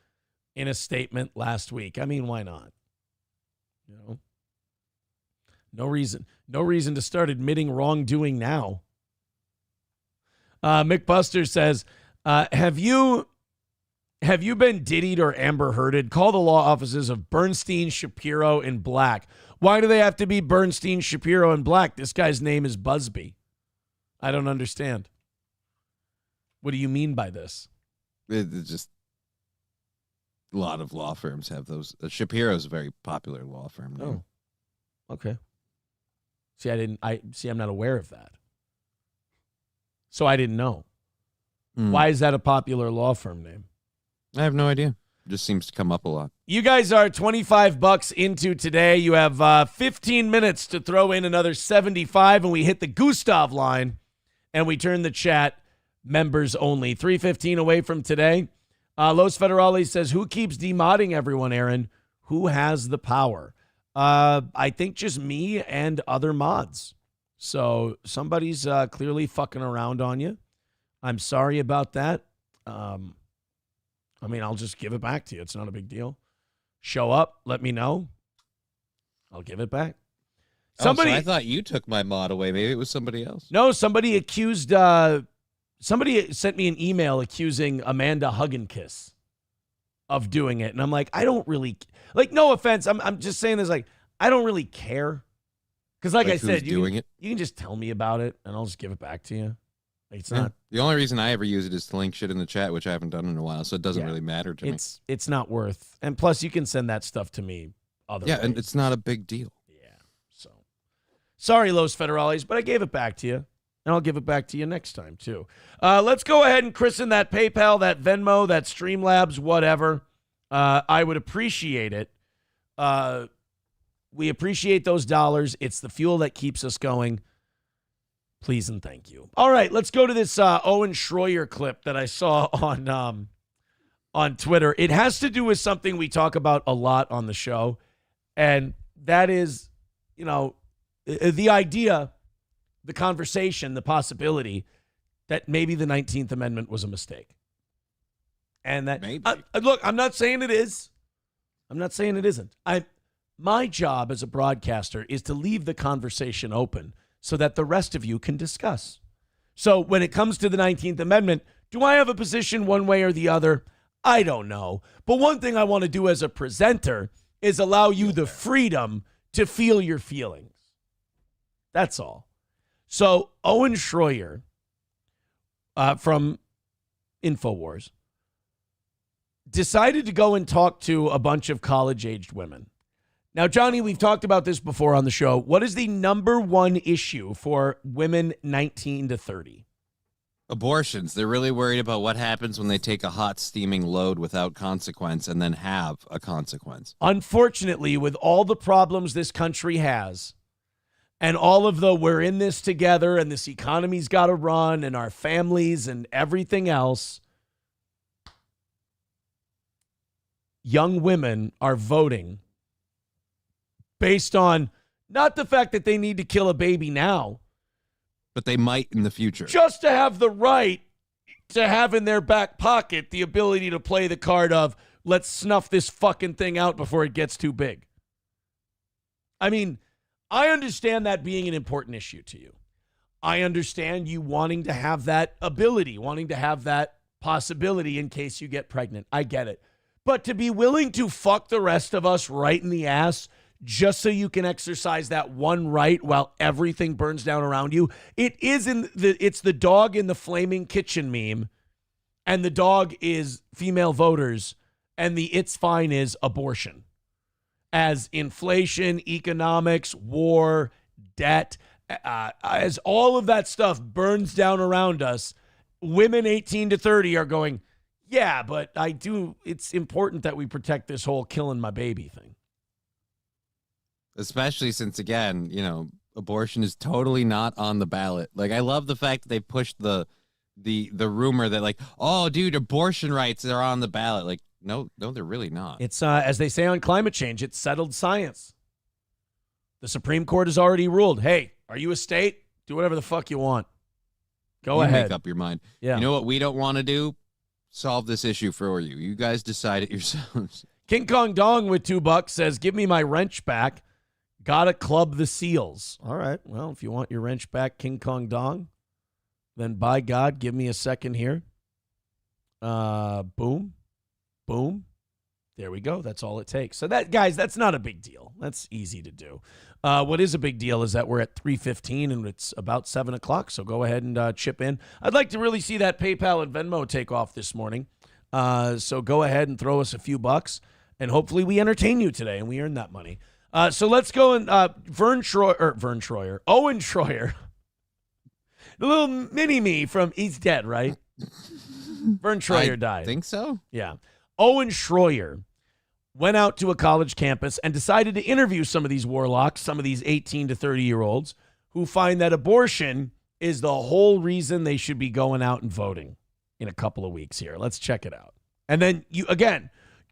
in a statement last week. I mean, why not? No reason to start admitting wrongdoing now. Mick Buster says, have you been Diddied or Amber Hearded? Call the law offices of Bernstein, Shapiro, and Black. Why do they have to be Bernstein, Shapiro, and Black? This guy's name is Busby. I don't understand. What do you mean by this? It's just a lot of law firms have those. Shapiro's a very popular law firm now. Oh, okay. See, I'm not aware of that. So I didn't know. Why is that a popular law firm name? I have no idea. It just seems to come up a lot. You guys are $25 into today. You have 15 minutes to throw in another 75, and we hit the Gustav line, and we turn the chat members only. 3:15 away from today. Los Federales says, who keeps demodding everyone, Aaron? Who has the power? I think just me and other mods. So somebody's clearly fucking around on you. I'm sorry about that. I mean, I'll just give it back to you. It's not a big deal. Show up. Let me know. I'll give it back. Somebody, so I thought you took my mod away. Maybe it was somebody else. No, somebody accused... somebody sent me an email accusing Amanda Hugginkiss of doing it. And I'm like, I don't really... Like, no offense. I'm just saying this, like, I don't really care. Because like I said, you can just tell me about it, and I'll just give it back to you. It's not. The only reason I ever use it is to link shit in the chat, which I haven't done in a while, so it doesn't really matter to me. It's not worth. And plus, you can send that stuff to me. And it's not a big deal. Yeah. So, sorry, Los Federales, but I gave it back to you, and I'll give it back to you next time too. Let's go ahead and christen that PayPal, that Venmo, that Streamlabs, whatever. I would appreciate it. We appreciate those dollars. It's the fuel that keeps us going. Please and thank you. All right, let's go to this Owen Schroyer clip that I saw on Twitter. It has to do with something we talk about a lot on the show, and that is, the idea, the conversation, the possibility that maybe the 19th Amendment was a mistake. And that, maybe. Look, I'm not saying it is. I'm not saying it isn't. My job as a broadcaster is to leave the conversation open so that the rest of you can discuss. So when it comes to the 19th Amendment, do I have a position one way or the other? I don't know. But one thing I want to do as a presenter is allow you the freedom to feel your feelings. That's all. So Owen Schroyer from InfoWars decided to go and talk to a bunch of college-aged women. Now, Johnny, we've talked about this before on the show. What is the number one issue for women 19 to 30? Abortions. They're really worried about what happens when they take a hot, steaming load without consequence and then have a consequence. Unfortunately, with all the problems this country has and all of the we're in this together and this economy's got to run and our families and everything else, young women are voting based on not the fact that they need to kill a baby now, but they might in the future. Just to have the right to have in their back pocket the ability to play the card of, let's snuff this fucking thing out before it gets too big. I mean, I understand that being an important issue to you. I understand you wanting to have that ability, wanting to have that possibility in case you get pregnant. I get it. But to be willing to fuck the rest of us right in the ass just so you can exercise that one right while everything burns down around you. It's the dog in the flaming kitchen meme, and the dog is female voters, and the it's fine is abortion. As inflation, economics, war, debt, as all of that stuff burns down around us, women 18 to 30 are going, yeah, but it's important that we protect this whole killing my baby thing. Especially since, again, abortion is totally not on the ballot. Like, I love the fact that they pushed the rumor that, like, oh, dude, abortion rights are on the ballot. Like, no, they're really not. It's, as they say on climate change, it's settled science. The Supreme Court has already ruled, hey, are you a state? Do whatever the fuck you want. Go ahead. Make up your mind. Yeah. You know what we don't want to do? Solve this issue for you. You guys decide it yourselves. King Kong Dong with $2 says, give me my wrench back. Gotta club the seals. All right. Well, if you want your wrench back, King Kong Dong, then by God, give me a second here. Boom. Boom. There we go. That's all it takes. So that, guys, that's not a big deal. That's easy to do. What is a big deal is that we're at 3:15 and it's about 7 o'clock. So go ahead and chip in. I'd like to really see that PayPal and Venmo take off this morning. So go ahead and throw us a few bucks, and hopefully we entertain you today and we earn that money. So let's go and Owen Schroyer, the little mini me from he's dead, right? Vern Schroyer died. I think so. Yeah. Owen Schroyer went out to a college campus and decided to interview some of these warlocks, some of these 18 to 30-year-olds who find that abortion is the whole reason they should be going out and voting in a couple of weeks here. Let's check it out. And then,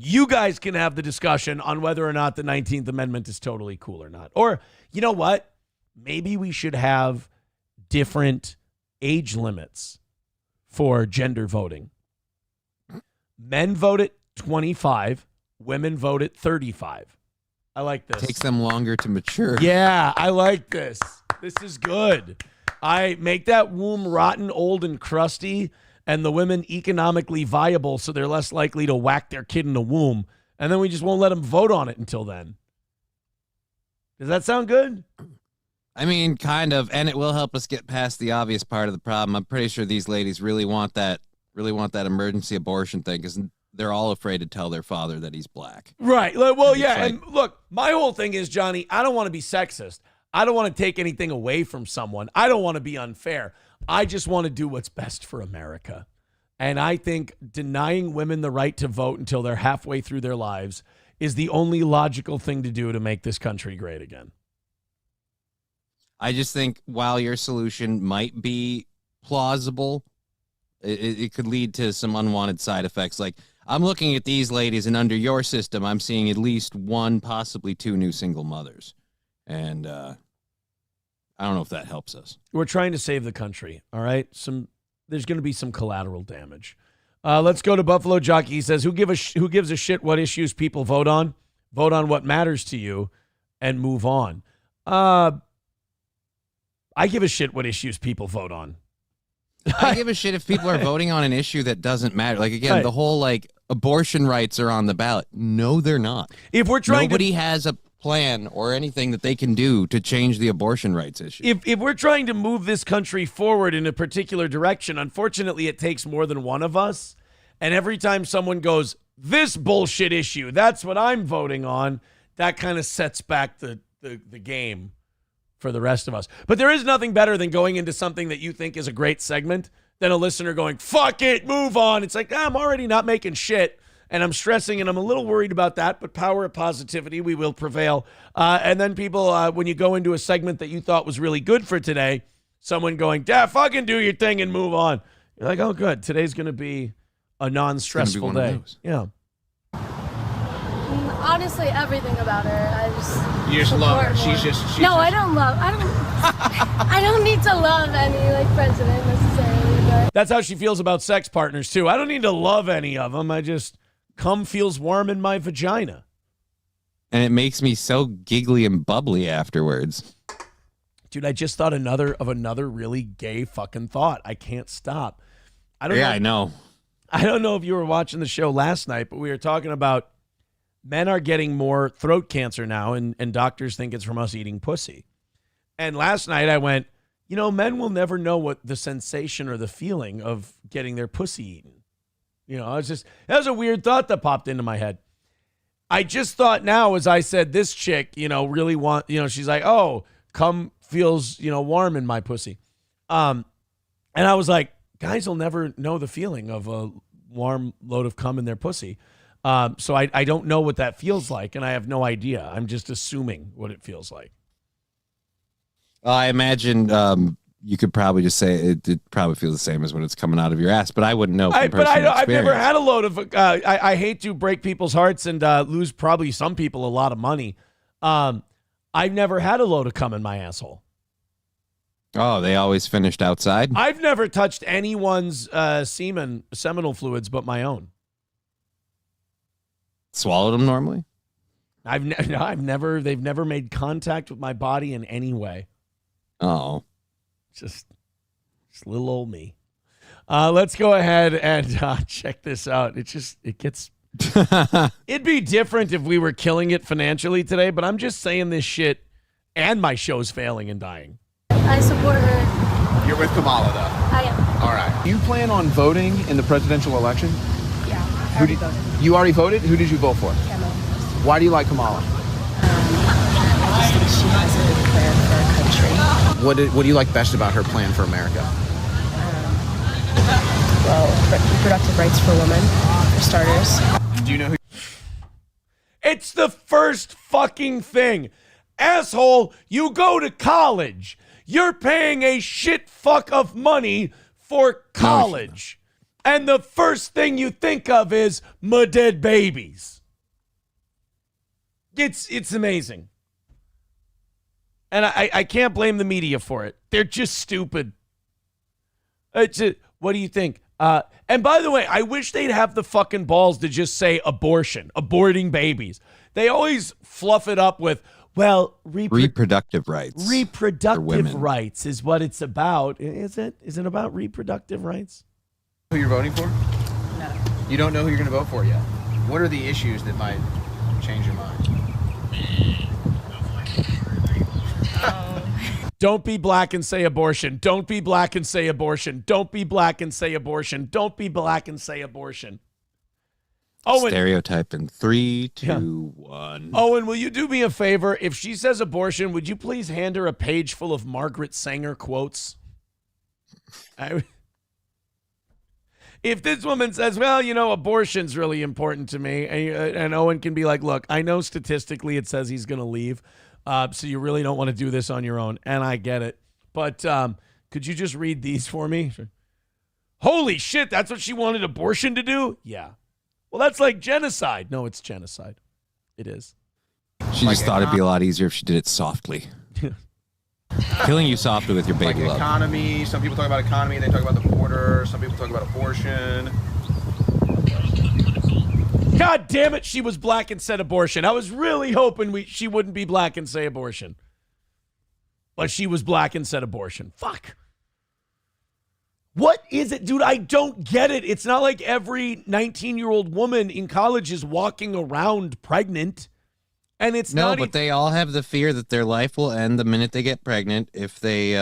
you guys can have the discussion on whether or not the 19th Amendment is totally cool or not. Or, you know what? Maybe we should have different age limits for gender voting. Men vote at 25, women vote at 35. I like this. Takes them longer to mature. Yeah, I like this. This is good. I make that womb rotten, old, and crusty, and the women economically viable so they're less likely to whack their kid in the womb, and then we just won't let them vote on it until then. Does that sound good? I mean, kind of, and it will help us get past the obvious part of the problem. I'm pretty sure these ladies really want that emergency abortion thing because they're all afraid to tell their father that he's black. Right. Well, yeah. And look, my whole thing is, Johnny, I don't want to be sexist. I don't want to take anything away from someone. I don't want to be unfair. I just want to do what's best for America. And I think denying women the right to vote until they're halfway through their lives is the only logical thing to do to make this country great again. I just think while your solution might be plausible, it could lead to some unwanted side effects. Like, I'm looking at these ladies, and under your system, I'm seeing at least one, possibly two new single mothers. And I don't know if that helps us. We're trying to save the country, all right? There's going to be some collateral damage. Let's go to Buffalo Jockey. He says, who gives a shit what issues people vote on? Vote on what matters to you and move on. I give a shit what issues people vote on. I give a shit if people are voting on an issue that doesn't matter. Like, again, the whole, like, abortion rights are on the ballot. No, they're not. If we're trying Nobody has a plan or anything that they can do to change the abortion rights issue. If we're trying to move this country forward in a particular direction, unfortunately, it takes more than one of us. And every time someone goes, this bullshit issue, that's what I'm voting on, that kind of sets back the game for the rest of us. But there is nothing better than going into something that you think is a great segment than a listener going, fuck it, move on. It's like, I'm already not making shit, and I'm stressing, and I'm a little worried about that, but power of positivity, we will prevail. And then people, when you go into a segment that you thought was really good for today, someone going, fucking do your thing and move on. You're like, oh, good. Today's going to be a non-stressful day. Yeah. Honestly, everything about her. You just love her. I don't love. I don't need to love any president necessarily. But that's how she feels about sex partners too. I don't need to love any of them. I just cum feels warm in my vagina, and it makes me so giggly and bubbly afterwards. Dude, I just thought of another really gay fucking thought. I can't stop. I know. I don't know if you were watching the show last night, but we were talking about men are getting more throat cancer now, and doctors think it's from us eating pussy. And last night I went, men will never know what the sensation or the feeling of getting their pussy eaten. That was a weird thought that popped into my head. I just thought now, as I said, this chick, really she's like, oh, cum feels, warm in my pussy. And I was like, guys will never know the feeling of a warm load of cum in their pussy. So I don't know what that feels like, and I have no idea. I'm just assuming what it feels like. I imagine you could probably just say it probably feels the same as when it's coming out of your ass, but I wouldn't know. I've never had a load of. I hate to break people's hearts and lose probably some people a lot of money. I've never had a load of cum in my asshole. Oh, they always finished outside? I've never touched anyone's seminal fluids but my own. Swallowed them normally? They've never made contact with my body in any way. Oh. Just little old me. Let's go ahead and check this out. It gets, it'd be different if we were killing it financially today, but I'm just saying this shit and my show's failing and dying. I support her. You're with Kamala, though? I am. All right. Do you plan on voting in the presidential election? Yeah, I already voted. You already voted? Who did you vote for? Kamala. Why do you like Kamala? I just think she has a good plan for our country. What do you like best about her plan for America? Reproductive rights for women, for starters. Do you know who? It's the first fucking thing. Asshole, you go to college. You're paying a shit fuck of money for college. And the first thing you think of is my dead babies. It's amazing. And I can't blame the media for it. They're just stupid. What do you think? And by the way, I wish they'd have the fucking balls to just say abortion, aborting babies. They always fluff it up with, well, reproductive rights. Reproductive rights is what it's about. Is it? Is it about reproductive rights? Who you're voting for? No. You don't know who you're going to vote for yet. What are the issues that might change your mind? Don't be black and say abortion. Don't be black and say abortion. Don't be black and say abortion. Don't be black and say abortion. Owen. Stereotype in 3, 2, 1. Owen, will you do me a favor? If she says abortion, would you please hand her a page full of Margaret Sanger quotes? If this woman says, well, abortion's really important to me, and Owen can be like, look, I know statistically it says he's going to leave, so you really don't want to do this on your own, and I get it. But could you just read these for me? Holy shit, that's what she wanted abortion to do? Yeah. Well, that's like genocide. No, it's genocide. It is. She just thought it'd be a lot easier if she did it softly. Killing you softly with your baby love. Economy. Some people talk about economy. They talk about the border. Some people talk about abortion. God damn it, she was black and said abortion. I was really hoping she wouldn't be black and say abortion. But she was black and said abortion. Fuck. What is it, dude? I don't get it. It's not like every 19-year-old woman in college is walking around pregnant. And it's not but they all have the fear that their life will end the minute they get pregnant if they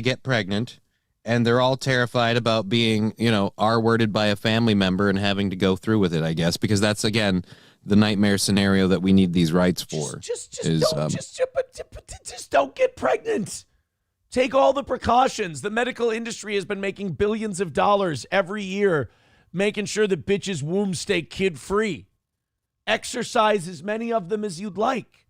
get pregnant, and they're all terrified about being, R-worded by a family member and having to go through with it, I guess, because that's again the nightmare scenario that we need these rights for. Just don't get pregnant. Take all the precautions. The medical industry has been making billions of dollars every year making sure that bitches' wombs stay kid-free. Exercise as many of them as you'd like.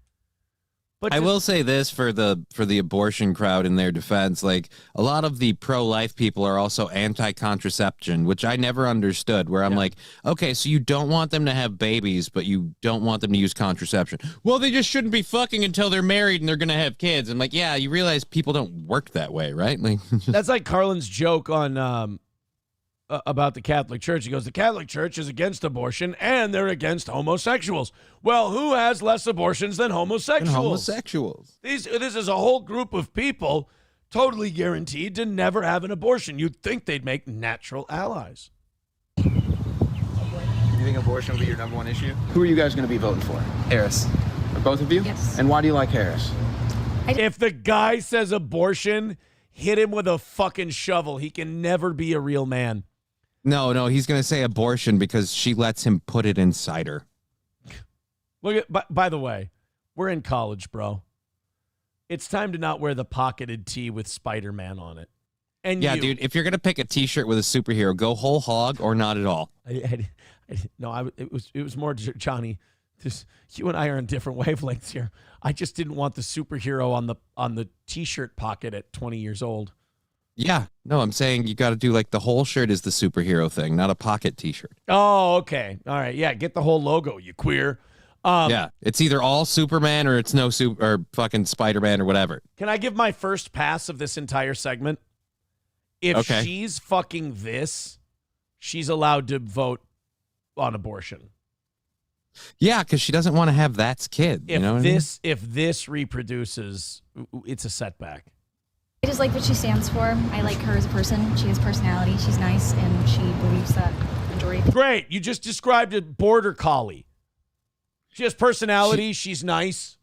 But I will say this for the abortion crowd in their defense, like a lot of the pro-life people are also anti-contraception, which I never understood, where I'm like, okay, so you don't want them to have babies, but you don't want them to use contraception. Well, they just shouldn't be fucking until they're married and they're going to have kids. I'm like, yeah, you realize people don't work that way, right? Like, that's like Carlin's joke on about the Catholic Church. He goes, the Catholic Church is against abortion and they're against homosexuals. Well, who has less abortions than homosexuals? This is a whole group of people totally guaranteed to never have an abortion. You'd think they'd make natural allies. You think abortion will be your number one issue? Who are you guys going to be voting for? Harris. Both of you? Yes. And why do you like Harris? If the guy says abortion, hit him with a fucking shovel. He can never be a real man. No, he's going to say abortion because she lets him put it inside her. Look at, by the way, we're in college, bro. It's time to not wear the pocketed tee with Spider-Man on it. And yeah, dude, if you're going to pick a t-shirt with a superhero, go whole hog or not at all. It was more Johnny. You and I are on different wavelengths here. I just didn't want the superhero on the t-shirt pocket at 20 years old. Yeah, no, I'm saying you got to do like the whole shirt is the superhero thing, not a pocket t-shirt. Oh, okay. All right. Yeah, get the whole logo, you queer. Yeah, it's either all Superman or it's no or fucking Spider-Man or whatever. Can I give my first pass of this entire segment? If she's fucking this, she's allowed to vote on abortion. Yeah, because she doesn't want to have that kid. If this reproduces, it's a setback. I just like what she stands for. I like her as a person. She has personality. She's nice, and she believes that the majority of Great. You just described a border collie. She has personality. She's nice.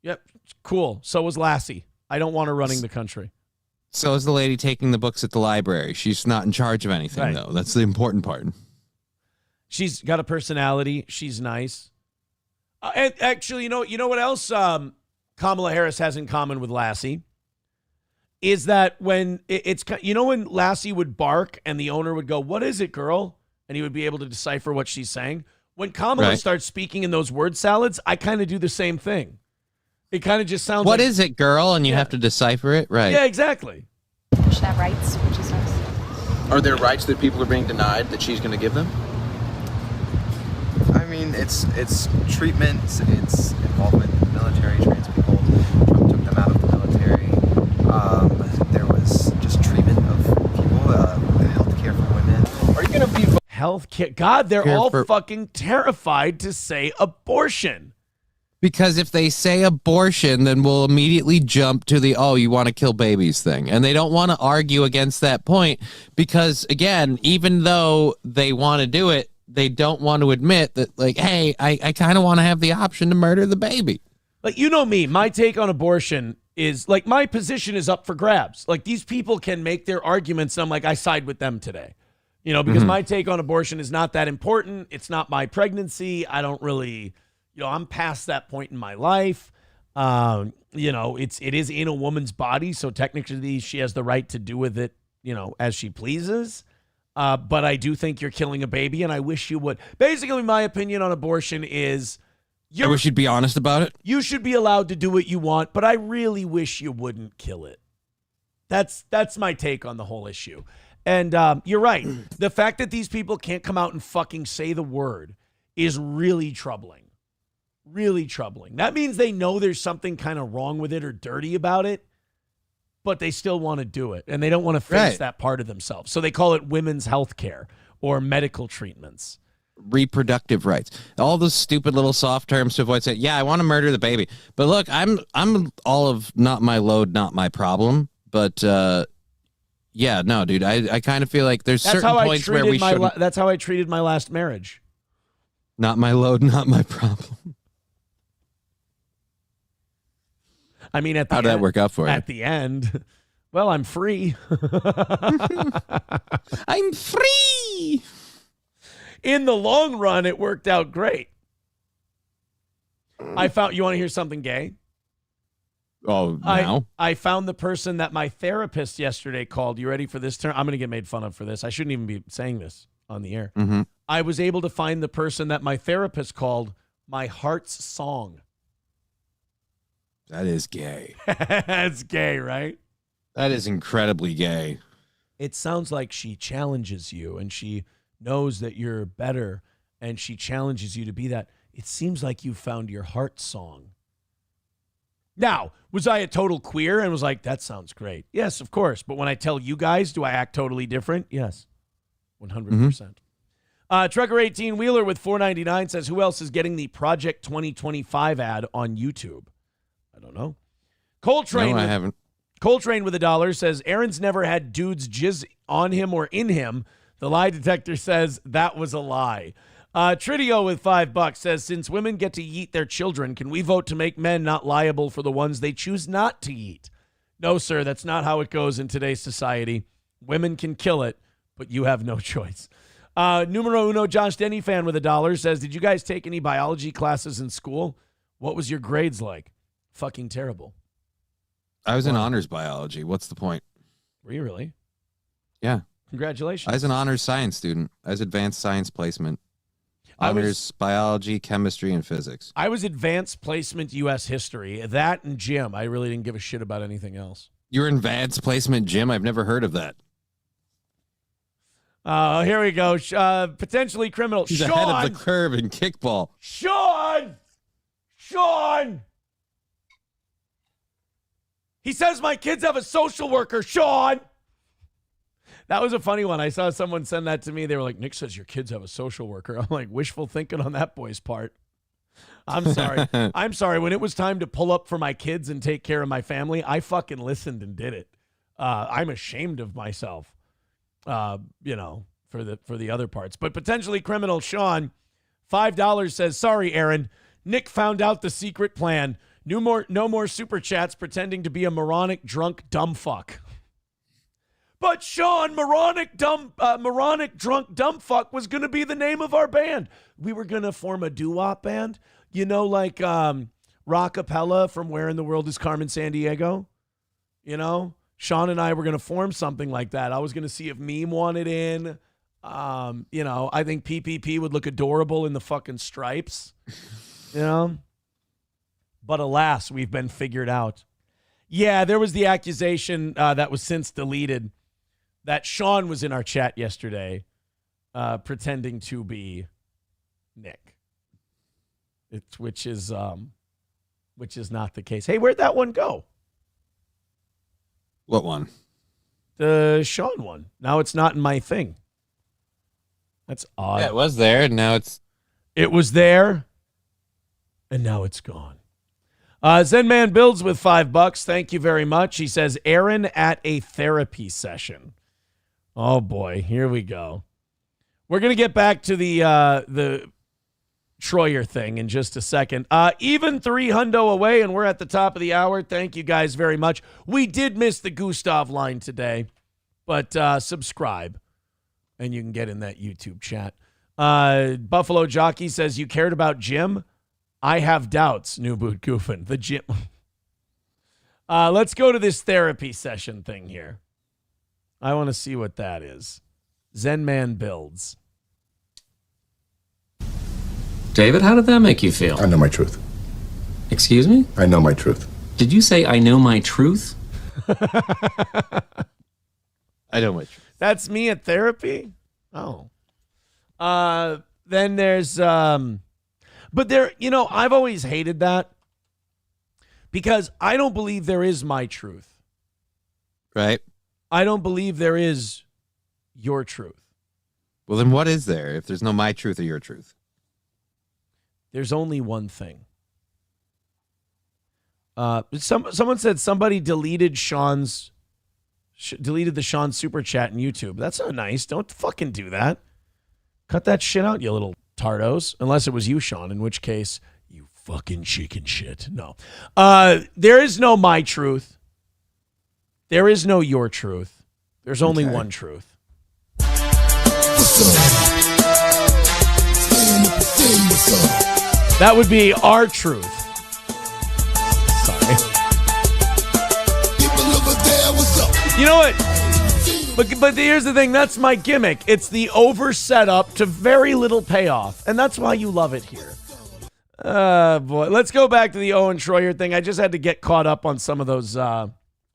Yep. Cool. So was Lassie. I don't want her running the country. So is the lady taking the books at the library. She's not in charge of anything, though. That's the important part. She's got a personality. She's nice. And actually, you know what else Kamala Harris has in common with Lassie? Is that when when Lassie would bark and the owner would go, "What is it, girl?" and he would be able to decipher what she's saying. When Kamala starts speaking in those word salads, I kind of do the same thing. It kind of just sounds What is it, girl? And you have to decipher it, right? Yeah, exactly. She should have rights, which is nice. Are there rights that people are being denied that she's going to give them? I mean, it's treatment, it's involvement in the military, trans people. Trump took them out of the military. There was just treatment of people, health care for women. Are you going to be health care? God, they're all fucking terrified to say abortion. Because if they say abortion, then we'll immediately jump to the, you want to kill babies thing. And they don't want to argue against that point because, again, even though they want to do it, they don't want to admit that, like, hey, I kind of want to have the option to murder the baby. Like, you know me, my take on abortion is like my position is up for grabs. Like these people can make their arguments. And I'm like, I side with them today, because my take on abortion is not that important. It's not my pregnancy. I don't really, I'm past that point in my life. It is in a woman's body. So technically she has the right to do with it, as she pleases. But I do think you're killing a baby, and I wish you would. Basically, my opinion on abortion is I wish you'd be honest about it. You should be allowed to do what you want, but I really wish you wouldn't kill it. That's my take on the whole issue. And you're right. The fact that these people can't come out and fucking say the word is really troubling. Really troubling. That means they know there's something kind of wrong with it or dirty about it, but they still want to do it, and they don't want to face that part of themselves. So they call it women's health care or medical treatments. Reproductive rights. All those stupid little soft terms to avoid saying, yeah, I want to murder the baby. But look, I'm all of not my load, not my problem. But yeah, no, dude, I kind of feel like there's certain points where we should. That's how I treated my last marriage. Not my load, not my problem. I mean, how'd that work out for you? At the end, well, I'm free. I'm free. In the long run, it worked out great. You want to hear something gay? Oh, now? I found the person that my therapist yesterday called. You ready for this term? I'm going to get made fun of for this. I shouldn't even be saying this on the air. Mm-hmm. I was able to find the person that my therapist called my heart's song. That is gay. That's gay, right? That is incredibly gay. It sounds like she challenges you, and she knows that you're better, and she challenges you to be that. It seems like you found your heart song. Now, was I a total queer and was like, that sounds great? Yes, of course. But when I tell you guys, do I act totally different? Yes, 100%. Trucker 18 Wheeler with $4.99 says, who else is getting the Project 2025 ad on YouTube? I don't know. Coltrane. No, I haven't. Coltrane with $1 says, Aaron's never had dudes jizz on him or in him. The lie detector says that was a lie. Tridio with $5 says, since women get to yeet their children, can we vote to make men not liable for the ones they choose not to yeet? No, sir, that's not how it goes in today's society. Women can kill it, but you have no choice. Numero uno, Josh Denny fan with $1 says, did you guys take any biology classes in school? What was your grades like? Fucking terrible. I was in honors biology. What's the point? Were you really? Yeah. Congratulations. I was an honors science student. I was advanced science placement. Honors biology, chemistry, and physics. I was advanced placement U.S. history. That and gym. I really didn't give a shit about anything else. You're in advanced placement gym? I've never heard of that. Here we go. Potentially criminal. He's Sean! ahead of the curve in kickball. Sean! He says my kids have a social worker. Sean! That was a funny one. I saw someone send that to me. They were like, Nick says your kids have a social worker. I'm like, wishful thinking on that boy's part. I'm sorry. I'm sorry. When it was time to pull up for my kids and take care of my family, I fucking listened and did it. I'm ashamed of myself, for the other parts. But potentially criminal Sean, $5 says, sorry, Aaron. Nick found out the secret plan. No more super chats pretending to be a moronic, drunk, dumb fuck. But Sean, moronic, drunk, dumb fuck was going to be the name of our band. We were going to form a doo-wop band, like Rockapella from Where in the World is Carmen Sandiego? Sean and I were going to form something like that. I was going to see if Meme wanted in. I think PPP would look adorable in the fucking stripes, But alas, we've been figured out. Yeah, there was the accusation that was since deleted that Sean was in our chat yesterday pretending to be Nick. Which is not the case. Hey, where'd that one go? What one? The Sean one. Now it's not in my thing. That's odd. Yeah, it was there, and now It was there, and now it's gone. Zen Man Builds with $5. Thank you very much. He says, Aaron at a therapy session. Oh, boy. Here we go. We're going to get back to the Troyer thing in just a second. Even 300 away, and we're at the top of the hour. Thank you guys very much. We did miss the Gustav line today, but subscribe, and you can get in that YouTube chat. Buffalo Jockey says, you cared about Jim? I have doubts, New Boot Goofin. The gym. Let's go to this therapy session thing here. I want to see what that is. Zen Man builds. David, how did that make you feel? I know my truth. Excuse me? I know my truth. Did you say I know my truth? I know my truth. That's me at therapy? Oh. Then there's but there, I've always hated that because I don't believe there is my truth. Right. I don't believe there is your truth. Well, then what is there if there's no my truth or your truth? There's only one thing. Someone said somebody deleted the Sean super chat in YouTube. That's not nice. Don't fucking do that. Cut that shit out, you little tardos. Unless it was you, Sean, in which case, you fucking chicken shit. No. There is no my truth. There is no your truth. There's only one truth. That would be our truth. Sorry. You know what? But here's the thing. That's my gimmick. It's the over setup to very little payoff. And that's why you love it here. Boy. Let's go back to the Owen Schroyer thing. I just had to get caught up on some of those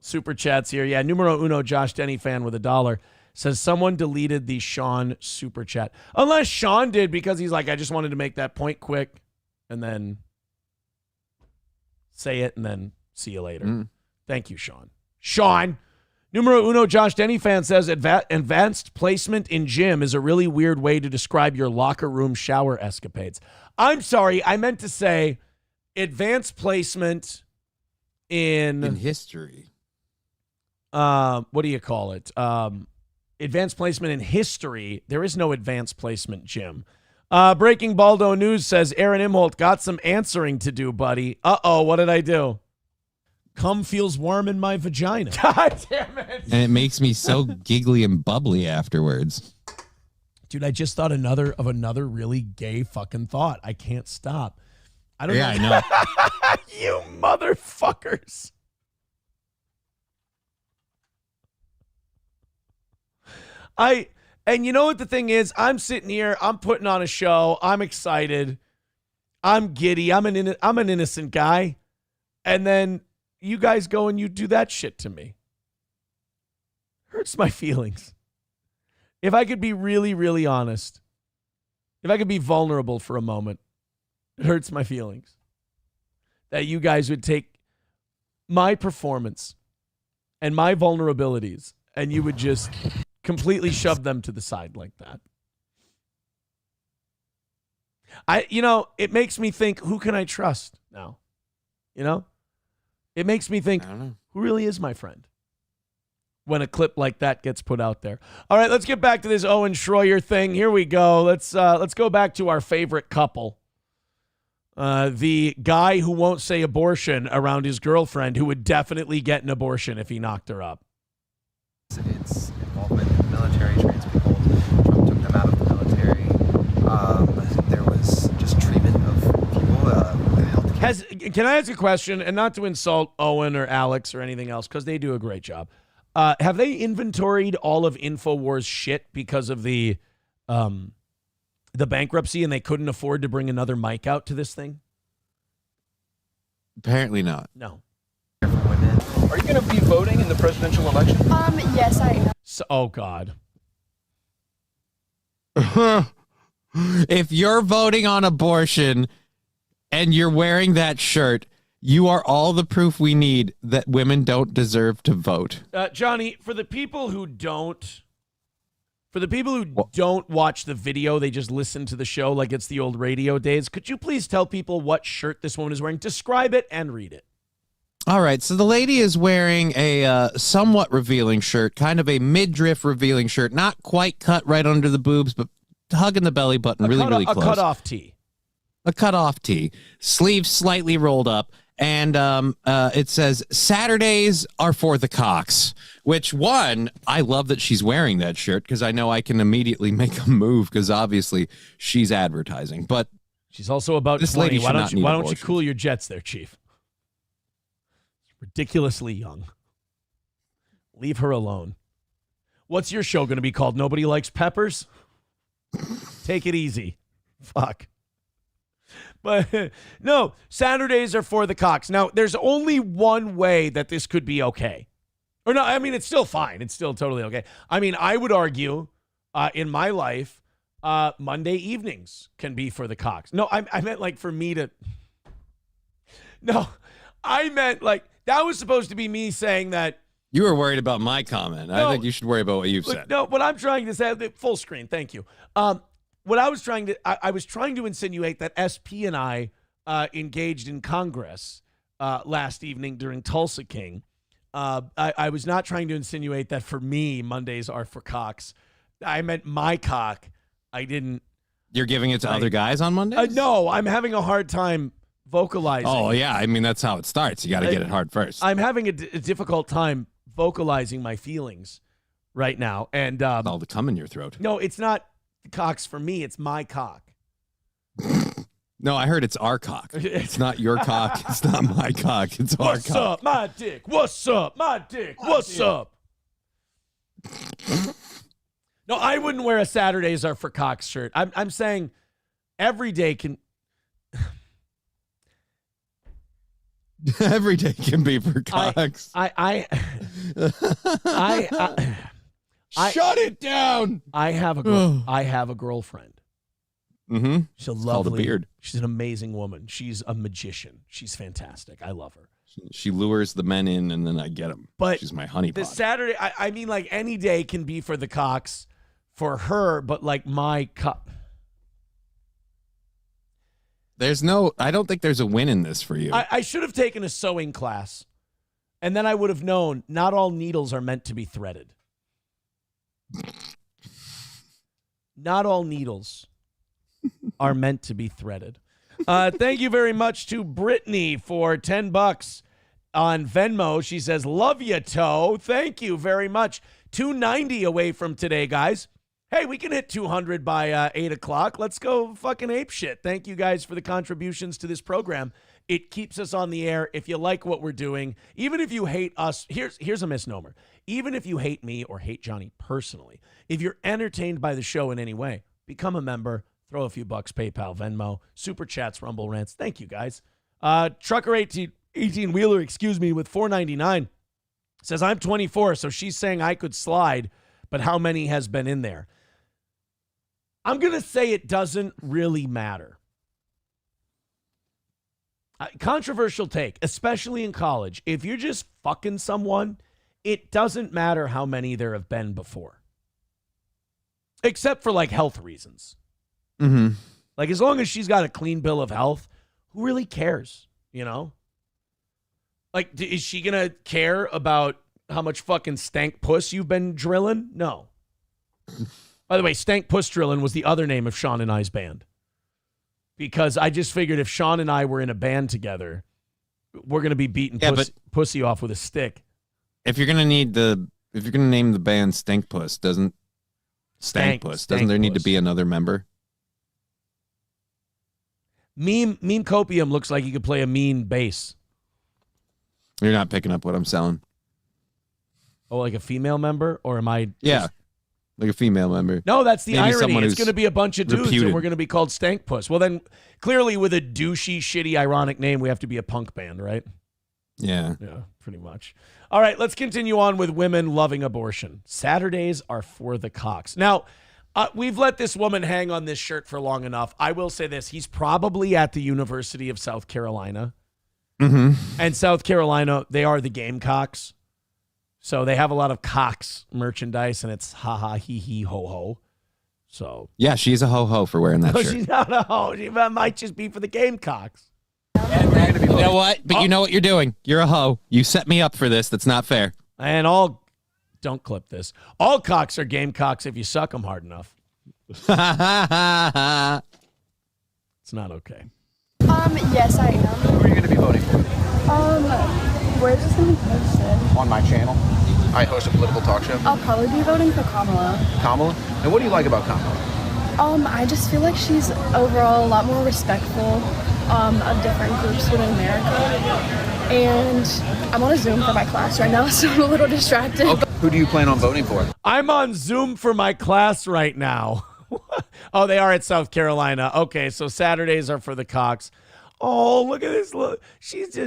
super chats here. Yeah, numero uno Josh Denny fan with $1 says someone deleted the Sean super chat. Unless Sean did because he's like, I just wanted to make that point quick and then say it and then see you later. Thank you, Sean. Sean. Numero uno Josh Denny fan says advanced placement in gym is a really weird way to describe your locker room shower escapades. I'm sorry. I meant to say advanced placement in history. What do you call it? Advanced placement in history. There is no advanced placement, Jim. Breaking Baldo News says Aaron Imholt got some answering to do, buddy. Uh-oh, what did I do? Cum feels warm in my vagina. God damn it. And it makes me so giggly and bubbly afterwards. Dude, I just thought another really gay fucking thought. I can't stop. I don't know. I know. You motherfuckers. And you know what the thing is? I'm sitting here. I'm putting on a show. I'm excited. I'm giddy. I'm an innocent guy. And then you guys go and you do that shit to me. Hurts my feelings. If I could be really, really honest, if I could be vulnerable for a moment, it hurts my feelings that you guys would take my performance and my vulnerabilities and you would just completely shove them to the side like that. It makes me think, who can I trust now? It makes me think, who really is my friend when a clip like that gets put out there? All right, let's get back to this Owen Schroyer thing. Here we go. Let's go back to our favorite couple. The guy who won't say abortion around his girlfriend who would definitely get an abortion if he knocked her up. It's involvement in military trans people. Trump took them out of the military. There was just treatment of people. Can I ask a question, and not to insult Owen or Alex or anything else, because they do a great job. Have they inventoried all of InfoWars shit because of the bankruptcy and they couldn't afford to bring another mic out to this thing? Apparently not. No. Are you going to be voting in the presidential election? Yes, I am. So, oh, God. If you're voting on abortion and you're wearing that shirt, you are all the proof we need that women don't deserve to vote. Johnny, for the people who don't watch the video, they just listen to the show like it's the old radio days. Could you please tell people what shirt this woman is wearing? Describe it and read it. All right, so the lady is wearing a somewhat revealing shirt, kind of a midriff revealing shirt, not quite cut right under the boobs, but hugging the belly button really close. A cutoff tee. a cutoff tee, sleeves slightly rolled up, and it says Saturdays are for the cocks. Which one? I love that she's wearing that shirt because I know I can immediately make a move because obviously she's advertising. But she's also about this 20. lady Why don't you cool your jets there, Chief? Ridiculously young. Leave her alone. What's your show going to be called? Nobody Likes Peppers? Take it easy. Fuck. But no, Saturdays are for the cocks. Now, there's only one way that this could be okay. Or no, I mean, it's still fine. It's still totally okay. I mean, I would argue in my life, Monday evenings can be for the cocks. No, I meant like for me to. No, I meant like that was supposed to be me saying that. You were worried about my comment. No, I think you should worry about what you've said. No, what I'm trying to say, full screen, thank you. What I was trying to, I was trying to insinuate that SP and I engaged in Congress last evening during Tulsa King. I was not trying to insinuate that for me, Mondays are for cocks. I meant my cock. I didn't. You're giving it to other guys on Mondays? No, I'm having a hard time vocalizing. Oh, yeah. I mean, that's how it starts. You got to get it hard first. I'm having a difficult time vocalizing my feelings right now. And all the cum in your throat. No, it's not cocks for me. It's my cock. No, I heard it's our cock. It's not your cock. It's not my cock. It's our What's cock. up, my dick? What's up, my dick? What's up? No, I wouldn't wear a Saturdays are for cocks shirt. I'm saying every day can. Every day can be for cocks. I Shut it down. I have a girlfriend. Mm-hmm. She's a lovely. Called a beard. She's an amazing woman. She's a magician. She's fantastic. I love her. She lures the men in, and then I get them. But she's my honeypot. The Saturday, I mean, like any day can be for the cocks, for her. But like my cock. I don't think there's a win in this for you. I should have taken a sewing class, and then I would have known not all needles are meant to be threaded. Not all needles are meant to be threaded. Thank you very much to Brittany for $10 on Venmo. She says, love you, Toe. Thank you very much. 290 away from today, guys. Hey, we can hit 200 by 8 o'clock. Let's go fucking ape shit. Thank you guys for the contributions to this program. It keeps us on the air. If you like what we're doing, even if you hate us, here's a misnomer. Even if you hate me or hate Johnny personally, if you're entertained by the show in any way, become a member, throw a few bucks, PayPal, Venmo, Super Chats, Rumble Rants. Thank you, guys. Trucker 18-wheeler, with $4.99 says, I'm 24, so she's saying I could slide, but how many has been in there? I'm going to say it doesn't really matter. Controversial take, especially in college. If you're just fucking someone, it doesn't matter how many there have been before. Except for like health reasons. Mm-hmm. Like as long as she's got a clean bill of health, who really cares, you know? Like, is she going to care about how much fucking stank puss you've been drilling? No. By the way, Stank Puss Drillin' was the other name of Sean and I's band. Because I just figured if Sean and I were in a band together, we're going to be beating pussy off with a stick. If you're going to name the band Stank Puss, doesn't there need to be another member? Meme Copium looks like he could play a mean bass. You're not picking up what I'm selling. Oh, like a female member? Or am I... Yeah. Like a female member. No, that's the Maybe irony. It's going to be a bunch of dudes reputed. and we're going to be called Stank Puss. Well, then, clearly with a douchey, shitty, ironic name, we have to be a punk band, right? Yeah. Yeah, pretty much. All right, let's continue on with women loving abortion. Saturdays are for the cocks. Now, we've let this woman hang on this shirt for long enough. I will say this. He's probably at the University of South Carolina. Mm-hmm. And South Carolina, they are the Gamecocks. So they have a lot of cocks merchandise, and it's ha-ha, hee-hee, ho-ho. So yeah, she's a ho-ho for wearing that no, shirt. She's not a ho. She might just be for the Gamecocks. You know what? But you know what you're doing. You're a hoe. You set me up for this. That's not fair. And don't clip this. All cocks are Gamecocks if you suck them hard enough. It's not okay. Yes, I am. Who are you going to be voting for? Where's this going to be posted? On my channel. I host a political talk show. I'll probably be voting for Kamala. Kamala? And what do you like about Kamala? I just feel like she's overall a lot more respectful of different groups within America. And I'm on a Zoom for my class right now, so I'm a little distracted. Okay. Who do you plan on voting for? I'm on Zoom for my class right now. Oh, they are at South Carolina. Okay, so Saturdays are for the Cox. Oh, look at this. Look, she's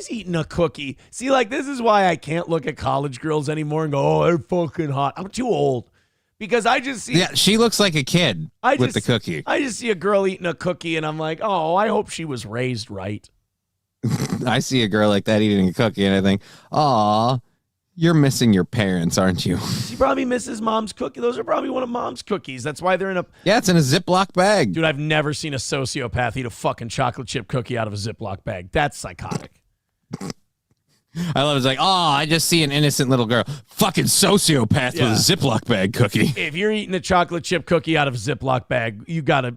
eating a cookie. See, like, this is why I can't look at college girls anymore and go, oh, they're fucking hot. I'm too old. Because I just see... Yeah, she looks like a kid with the cookie. I just see a girl eating a cookie, and I'm like, oh, I hope she was raised right. I see a girl like that eating a cookie, and I think, aw, you're missing your parents, aren't you? She probably misses mom's cookie. Those are probably one of mom's cookies. That's why they're in a... Yeah, it's in a Ziploc bag. Dude, I've never seen a sociopath eat a fucking chocolate chip cookie out of a Ziploc bag. That's psychotic. I love it. It's like, oh, I just see an innocent little girl. Fucking sociopath with a Ziploc bag cookie. If you're eating a chocolate chip cookie out of a Ziploc bag, you got a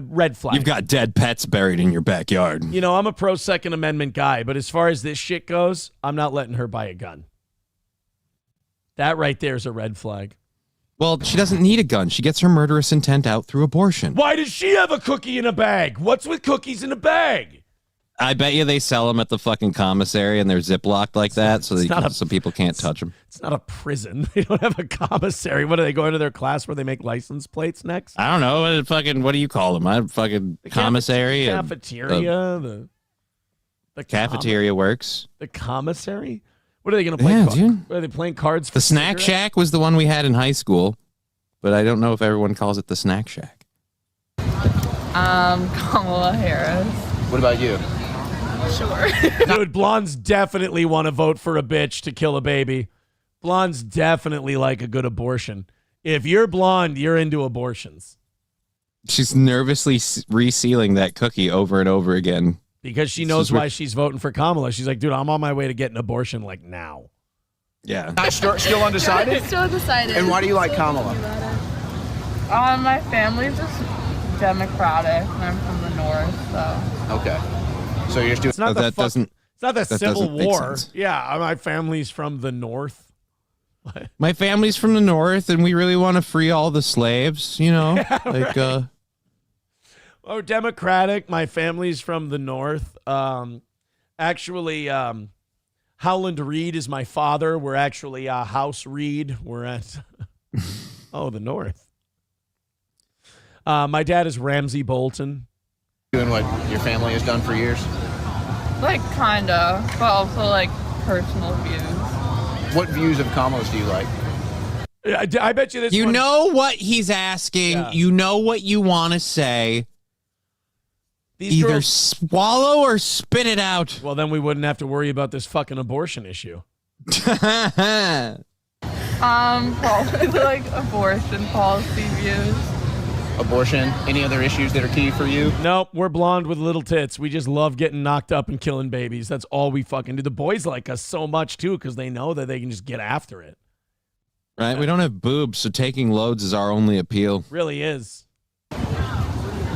red flag. You've got dead pets buried in your backyard. You know, I'm a pro Second Amendment guy, but as far as this shit goes, I'm not letting her buy a gun. That right there is a red flag. Well, she doesn't need a gun. She gets her murderous intent out through abortion. Why does she have a cookie in a bag? What's with cookies in a bag? I bet you they sell them at the fucking commissary and they're ziplocked like that so people can't touch them. It's not a prison. They don't have a commissary. What, are they going to their class where they make license plates next? I don't know. What do you call them? Commissary? Cafeteria? The cafeteria works. The commissary? What are they going to play? Dude. Are they playing cards for The Snack cigarettes? Shack was the one we had in high school, but I don't know if everyone calls it the Snack Shack. Kamala Harris. What about you? Sure. Dude, blondes definitely want to vote for a bitch to kill a baby. Blondes definitely like a good abortion. If you're blonde, you're into abortions. She's nervously resealing that cookie over and over again. Because she knows why she's voting for Kamala. She's like, dude, I'm on my way to get an abortion, like, now. Yeah. Still undecided? Still undecided. And why do you like Kamala? My family's just Democratic, and I'm from the North, so. Okay. So you're just doing... It's not the Civil War. Sense. Yeah, my family's from the North. My family's from the North, and we really want to free all the slaves, you know? Yeah, Oh, Democratic. My family's from the North. Actually, Howland Reed is my father. We're actually House Reed. We're at the North. My dad is Ramsey Bolton. Doing what your family has done for years? Like, kinda, but also, like, personal views. What views of Kamala's do you like? I bet you this You know what he's asking. Yeah. You know what you want to say. Either swallow or spit it out. Well, then we wouldn't have to worry about this fucking abortion issue. Probably like abortion policy views. Abortion? Any other issues that are key for you? Nope, we're blonde with little tits. We just love getting knocked up and killing babies. That's all we fucking do. The boys like us so much, too, because they know that they can just get after it. Right? We don't have boobs, so taking loads is our only appeal. Really is.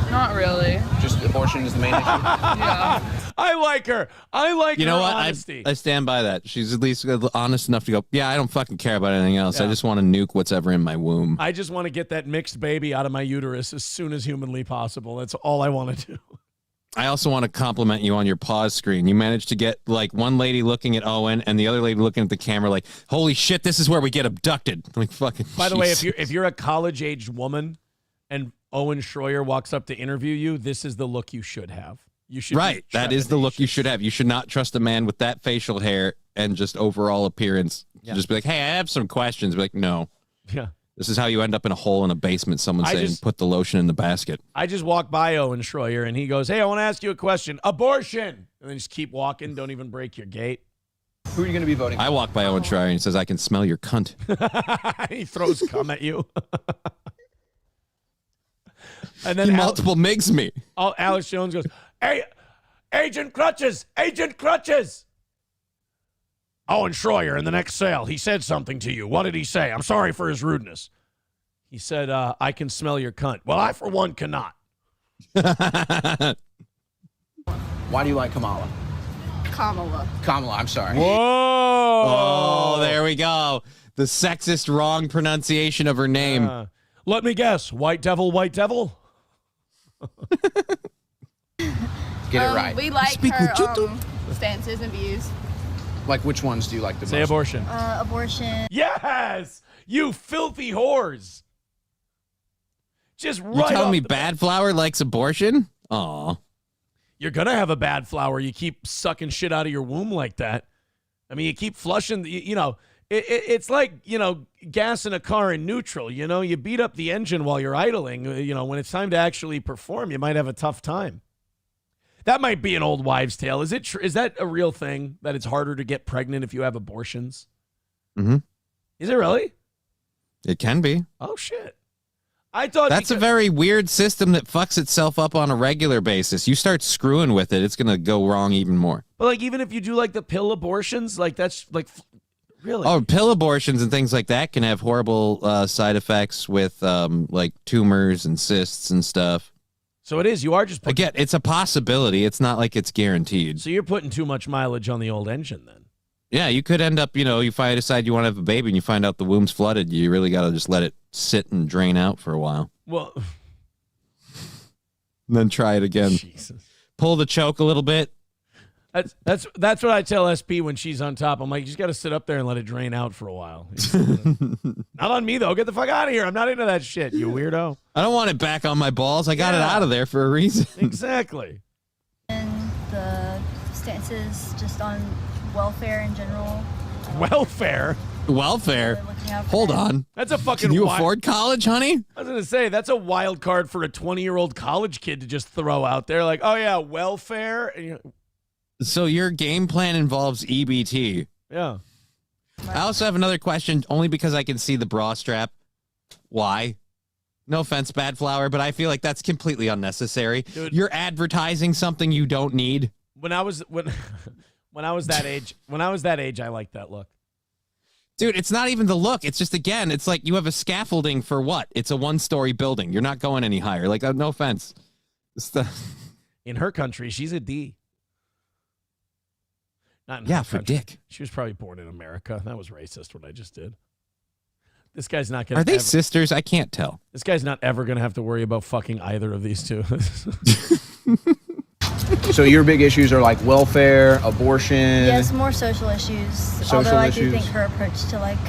Not really. Just abortion is the main issue? Yeah. I like her. I like her honesty. I stand by that. She's at least honest enough to go, yeah, I don't fucking care about anything else. Yeah. I just want to nuke what's ever in my womb. I just want to get that mixed baby out of my uterus as soon as humanly possible. That's all I want to do. I also want to compliment you on your pause screen. You managed to get like one lady looking at Owen and the other lady looking at the camera like, holy shit, this is where we get abducted. Like fucking By the way, if you're a college-aged woman and Owen Schroyer walks up to interview you, this is the look you should have. You should Right. That is the look you should have. You should not trust a man with that facial hair and just overall appearance. Yeah. Just be like, hey, I have some questions. Be like, no. Yeah. This is how you end up in a hole in a basement. Someone saying, put the lotion in the basket. I just walked by Owen Schroyer and he goes, hey, I want to ask you a question. Abortion. And then just keep walking. Don't even break your gate. Who are you going to be voting for? I walk by Owen Schroyer and he says, I can smell your cunt. He throws cum at you. And then he multiple migs me. Alex Jones goes, hey, Agent Crutches, Agent Crutches. Owen Schroyer in the next sale, he said something to you. What did he say? I'm sorry for his rudeness. He said, I can smell your cunt. Well, I, for one, cannot. Why do you like Kamala? Kamala, I'm sorry. Whoa! Oh, there we go. The sexist wrong pronunciation of her name. Let me guess. White devil, white devil? Get it right. We like her stances and views. Like, which ones do you like the most? Say abortion. Abortion. Yes! You filthy whores! Just right You telling me off the Bad Flower likes abortion? Aw. You're going to have a bad flower. You keep sucking shit out of your womb like that. I mean, you keep flushing, it's like, gas in a car in neutral. You beat up the engine while you're idling. When it's time to actually perform, you might have a tough time. That might be an old wives' tale. Is it? Is that a real thing, that it's harder to get pregnant if you have abortions? Mm-hmm. Is it really? It can be. Oh, shit. I thought that's a very weird system that fucks itself up on a regular basis. You start screwing with it, it's going to go wrong even more. But like, even if you do like the pill abortions, like that's like really. Oh, pill abortions and things like that can have horrible side effects with like tumors and cysts and stuff. So it is. You are just again, it's a possibility. It's not like it's guaranteed. So you're putting too much mileage on the old engine then. Yeah, you could end up, you decide you want to have a baby and you find out the womb's flooded. You really got to just let it sit and drain out for a while. Well, and then try it again. Jesus. Pull the choke a little bit. That's what I tell SP when she's on top. I'm like, you just got to sit up there and let it drain out for a while. Not on me though. Get the fuck out of here. I'm not into that shit, you weirdo. I don't want it back on my balls. I got it out of there for a reason. Exactly. And the stances just on welfare in general. Welfare? Welfare? Hold on. That's a fucking Can you afford college, honey? I was going to say, that's a wild card for a 20-year-old college kid to just throw out there. Like, oh, yeah, welfare. And so your game plan involves EBT. Yeah. I also have another question, only because I can see the bra strap. Why? No offense, Bad Flower, but I feel like that's completely unnecessary. Dude. You're advertising something you don't need. When I was that age, I liked that look. Dude, it's not even the look. It's just, again, it's like you have a scaffolding for what? It's a one-story building. You're not going any higher. Like, no offense. In her country, she's a D. Not in yeah, her for country. dick. She was probably born in America. That was racist, what I just did. This guy's not going to... Are they sisters? I can't tell. This guy's not ever going to have to worry about fucking either of these two. So your big issues are like welfare, abortion. Yes, more social issues. Although I do think her approach to like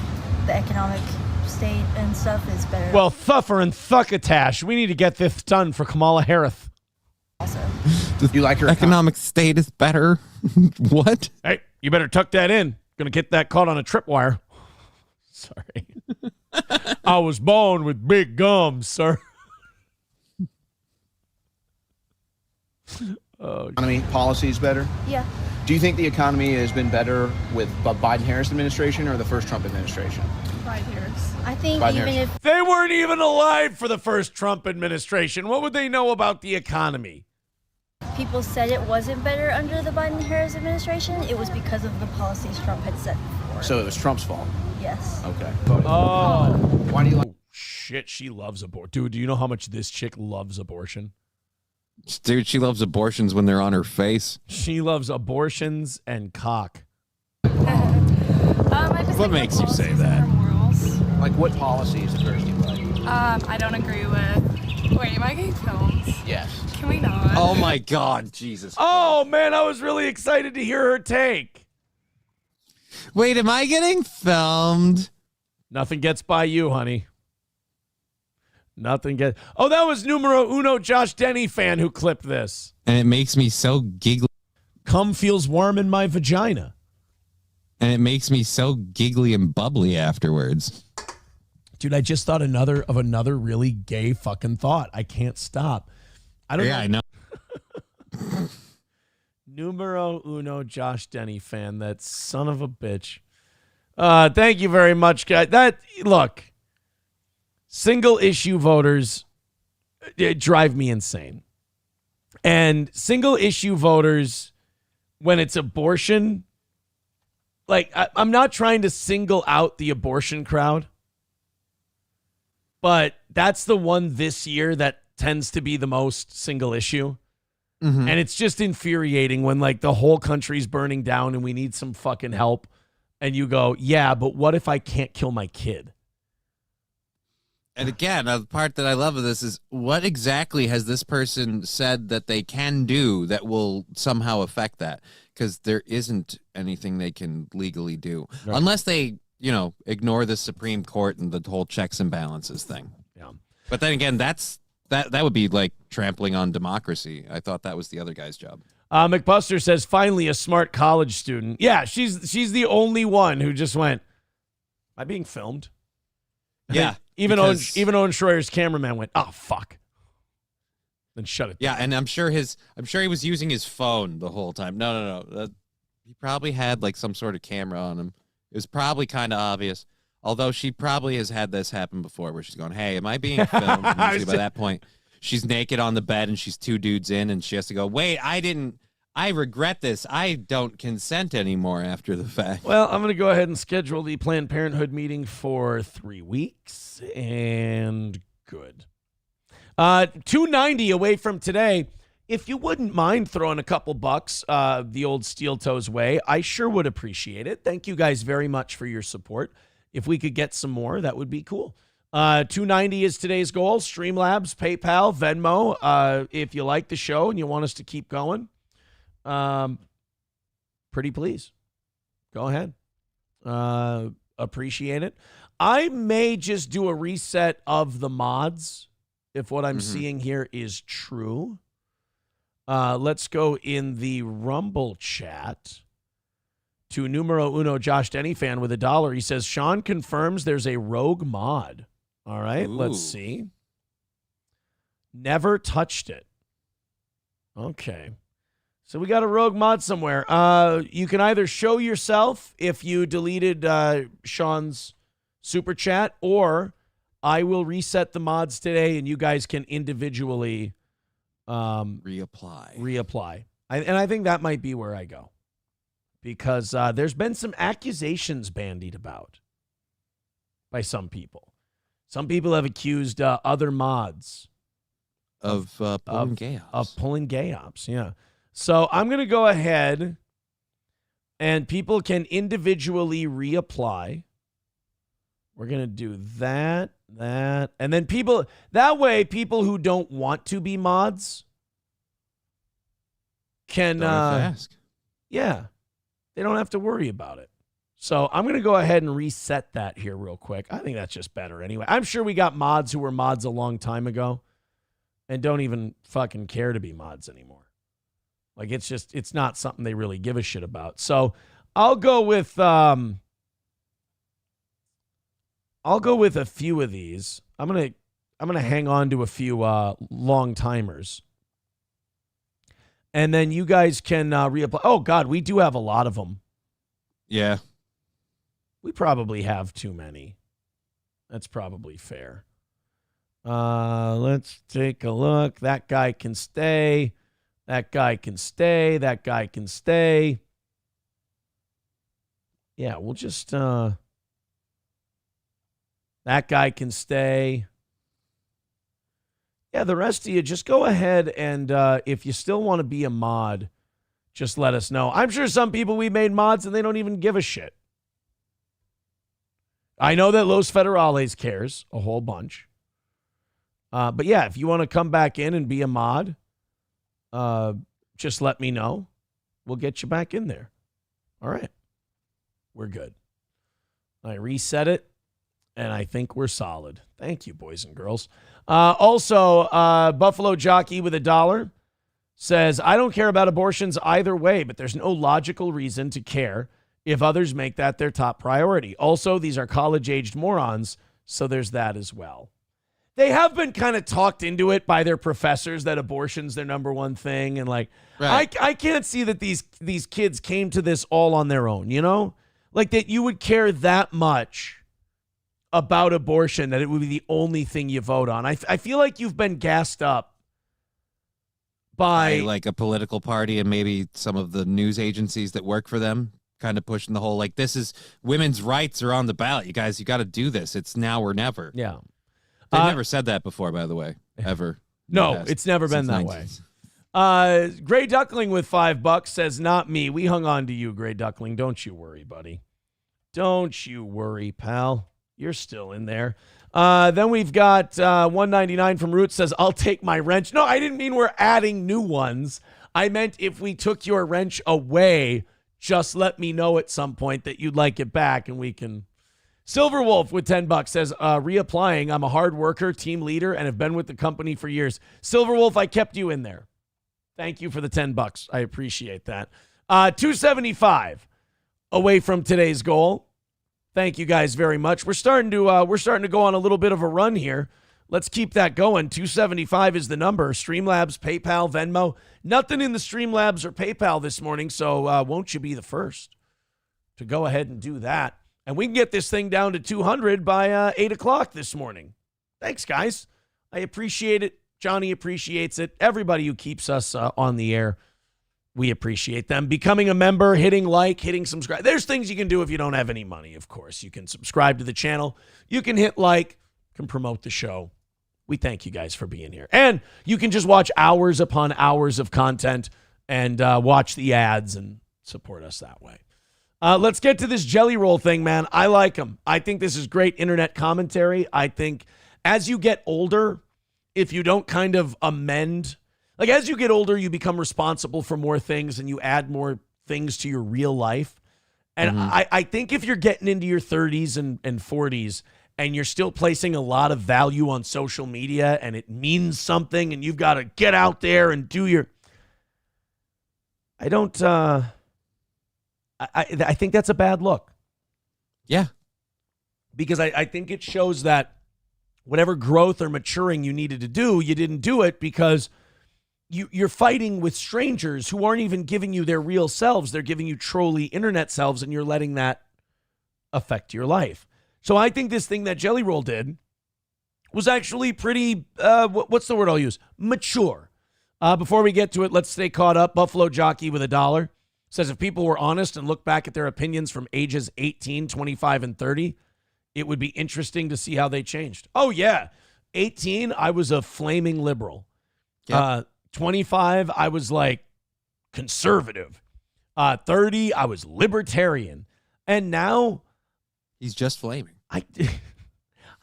the economic state and stuff is better. Well, thuffer and thuckatash. We need to get this done for Kamala Harris. Also, you like her economic state is better. What? Hey, you better tuck that in. Gonna get that caught on a tripwire. Sorry. I was born with big gums, sir. Economy policy is better? yeah. Do you think the economy has been better with the Biden-Harris administration or the first Trump administration? Biden-Harris. I think Biden even Harris. if They weren't even alive for the first Trump administration. What would they know about the economy? people said it wasn't better under the Biden-Harris administration, it was because of the policies Trump had set before. So it was Trump's fault? Yes. Okay. Oh. Why do you like... Oh, shit, she loves abortion. Dude, do you know how much this chick loves abortion? Dude, she loves abortions when they're on her face. She loves abortions and cock. What makes you say that? Like, what policies at first do you like? I don't agree with... Wait, am I getting filmed? Yes. Can we not? Oh, my God. Jesus. Oh, man, I was really excited to hear her take. Wait, am I getting filmed? Nothing gets by you, honey. Nothing gets... Oh, that was numero uno Josh Denny fan who clipped this. And it makes me so giggly. Cum feels warm in my vagina. And it makes me so giggly and bubbly afterwards. Dude, I just thought of another really gay fucking thought. I can't stop. I don't know. I know. Numero uno Josh Denny fan, that son of a bitch. Thank you very much, guys. Look, single issue voters drive me insane. And single issue voters, when it's abortion, like, I'm not trying to single out the abortion crowd, but that's the one this year that tends to be the most single issue. Mhm. And it's just infuriating when like the whole country's burning down and we need some fucking help. And you go, yeah, but what if I can't kill my kid? And again, the part that I love of this is what exactly has this person said that they can do that will somehow affect that? Because there isn't anything they can legally do unless they, ignore the Supreme Court and the whole checks and balances thing. Yeah. But then again, that would be like trampling on democracy. I thought that was the other guy's job. McBuster says, finally a smart college student. Yeah, she's the only one who just went, am I being filmed? Yeah. Even Owen Schroyer's cameraman went, oh, fuck. Then shut it down. Yeah, and I'm sure he was using his phone the whole time. No. He probably had like some sort of camera on him. It was probably kind of obvious. Although she probably has had this happen before where she's going, hey, am I being filmed? And usually by that point, she's naked on the bed and she's 2 dudes in and she has to go, wait, I regret this. I don't consent anymore after the fact. Well, I'm going to go ahead and schedule the Planned Parenthood meeting for 3 weeks. And good. 290 away from today. If you wouldn't mind throwing a couple bucks the old Steel Toes way, I sure would appreciate it. Thank you guys very much for your support. If we could get some more, that would be cool. 290 is today's goal. Streamlabs, PayPal, Venmo. If you like the show and you want us to keep going, pretty please. Go ahead. Appreciate it. I may just do a reset of the mods if what I'm seeing here is true. Let's go in the Rumble chat to numero uno Josh Denny fan with $1. He says, Sean confirms there's a rogue mod. All right, let's see. Never touched it. Okay. So we got a rogue mod somewhere. You can either show yourself if you deleted Sean's super chat, or I will reset the mods today and you guys can individually reapply. And I think that might be where I go. Because there's been some accusations bandied about by some people. Some people have accused other mods of pulling gay ops. Of pulling gay ops, yeah. So I'm going to go ahead and people can individually reapply. We're going to do that. And then that way people who don't want to be mods can don't have to ask. Yeah. They don't have to worry about it. So I'm going to go ahead and reset that here real quick. I think that's just better anyway. I'm sure we got mods who were mods a long time ago and don't even fucking care to be mods anymore. Like it's not something they really give a shit about. So I'll go with a few of these. I'm going to hang on to a few long timers. And then you guys can reapply. Oh, God, we do have a lot of them. Yeah. We probably have too many. That's probably fair. Let's take a look. That guy can stay. That guy can stay. That guy can stay. Yeah, we'll just... that guy can stay. Yeah, the rest of you, just go ahead and if you still want to be a mod, just let us know. I'm sure some people we made mods and they don't even give a shit. I know that Los Federales cares a whole bunch. But yeah, if you want to come back in and be a mod, just let me know. We'll get you back in there. All right. We're good. I reset it. And I think we're solid. Thank you, boys and girls. Also, Buffalo Jockey with $1 says, I don't care about abortions either way, but there's no logical reason to care if others make that their top priority. Also, these are college-aged morons, so there's that as well. They have been kind of talked into it by their professors that abortion's their number one thing. And like, right. I can't see that these kids came to this all on their own, you know? Like that you would care that much about abortion that it would be the only thing you vote on. I feel like you've been gassed up by like a political party and maybe some of the news agencies that work for them kind of pushing the whole, like, this is women's rights are on the ballot. You guys, you got to do this. It's now or never. Yeah. They've never said that before, by the way, ever. No, it's never been that way. Gray Duckling with $5 says, not me. We hung on to you, Gray Duckling. Don't you worry, buddy. Don't you worry, pal. You're still in there. Then we've got $1.99 from Root says, I'll take my wrench. No, I didn't mean we're adding new ones. I meant if we took your wrench away, just let me know at some point that you'd like it back and we can. Silver Wolf with $10 says, reapplying. I'm a hard worker, team leader, and have been with the company for years. Silver Wolf, I kept you in there. Thank you for the $10. I appreciate that. 275 away from today's goal. Thank you guys very much. We're starting to go on a little bit of a run here. Let's keep that going. 275 is the number. Streamlabs, PayPal, Venmo. Nothing in the Streamlabs or PayPal this morning, so won't you be the first to go ahead and do that? And we can get this thing down to 200 by 8 o'clock this morning. Thanks, guys. I appreciate it. Johnny appreciates it. Everybody who keeps us on the air, we appreciate them. Becoming a member, hitting like, hitting subscribe. There's things you can do if you don't have any money, of course. You can subscribe to the channel. You can hit like, can promote the show. We thank you guys for being here. And you can just watch hours upon hours of content and watch the ads and support us that way. Let's get to this Jelly Roll thing, man. I like them. I think this is great internet commentary. I think as you get older, if you don't kind of amend, like as you get older, you become responsible for more things and you add more things to your real life. And I think if you're getting into your 30s and 40s and you're still placing a lot of value on social media and it means something and you've got to get out there and do your, I think that's a bad look. Yeah. Because I think it shows that whatever growth or maturing you needed to do, you didn't do it because you're fighting with strangers who aren't even giving you their real selves. They're giving you trolley internet selves, and you're letting that affect your life. So I think this thing that Jelly Roll did was actually pretty, what's the word I'll use? Mature. Before we get to it, let's stay caught up. Buffalo Jockey with $1 says if people were honest and look back at their opinions from ages 18, 25, and 30, it would be interesting to see how they changed. Oh, yeah. 18, I was a flaming liberal. Yep. 25, I was like conservative. 30, I was libertarian. And now he's just flaming. I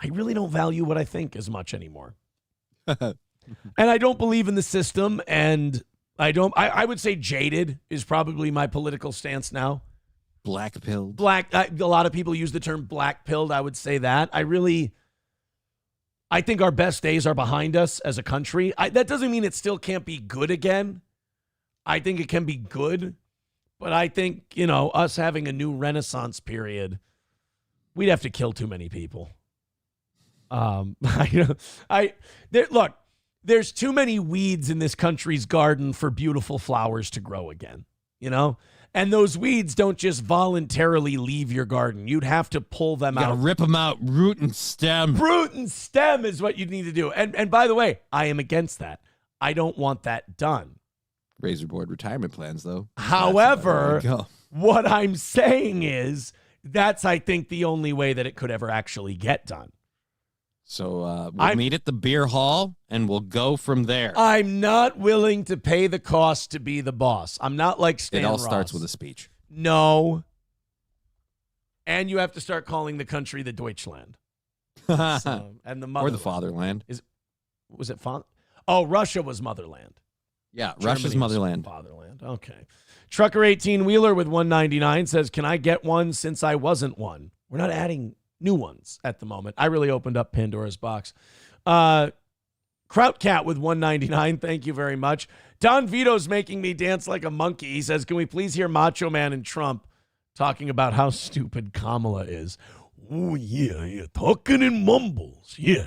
really don't value what I think as much anymore. And I don't believe in the system. And I would say jaded is probably my political stance now. Black-pilled. A lot of people use the term black-pilled. I would say that. I think our best days are behind us as a country. That doesn't mean it still can't be good again. I think it can be good. But I think, us having a new Renaissance period, we'd have to kill too many people. Look, there's too many weeds in this country's garden for beautiful flowers to grow again, And those weeds don't just voluntarily leave your garden. You'd have to pull them out. You gotta rip them out, root and stem. Root and stem is what you need to do. And by the way, I am against that. I don't want that done. Razor board retirement plans, though. However, what I'm saying is that's, I think, the only way that it could ever actually get done. So we'll meet at the beer hall, and we'll go from there. I'm not willing to pay the cost to be the boss. I'm not like Stan It all Ross. starts with a speech. No. And you have to start calling the country the Deutschland. And the motherland. Or the fatherland. Was it father? Oh, Russia was motherland. Yeah, Germany Russia's motherland. Fatherland. Okay. Trucker 18-wheeler with $1.99 says, can I get one since I wasn't one? We're not adding new ones at the moment. I really opened up Pandora's box. Krautcat with $1.99. Thank you very much. Don Vito's making me dance like a monkey. He says, can we please hear Macho Man and Trump talking about how stupid Kamala is? Oh, yeah, talking in mumbles. Yeah,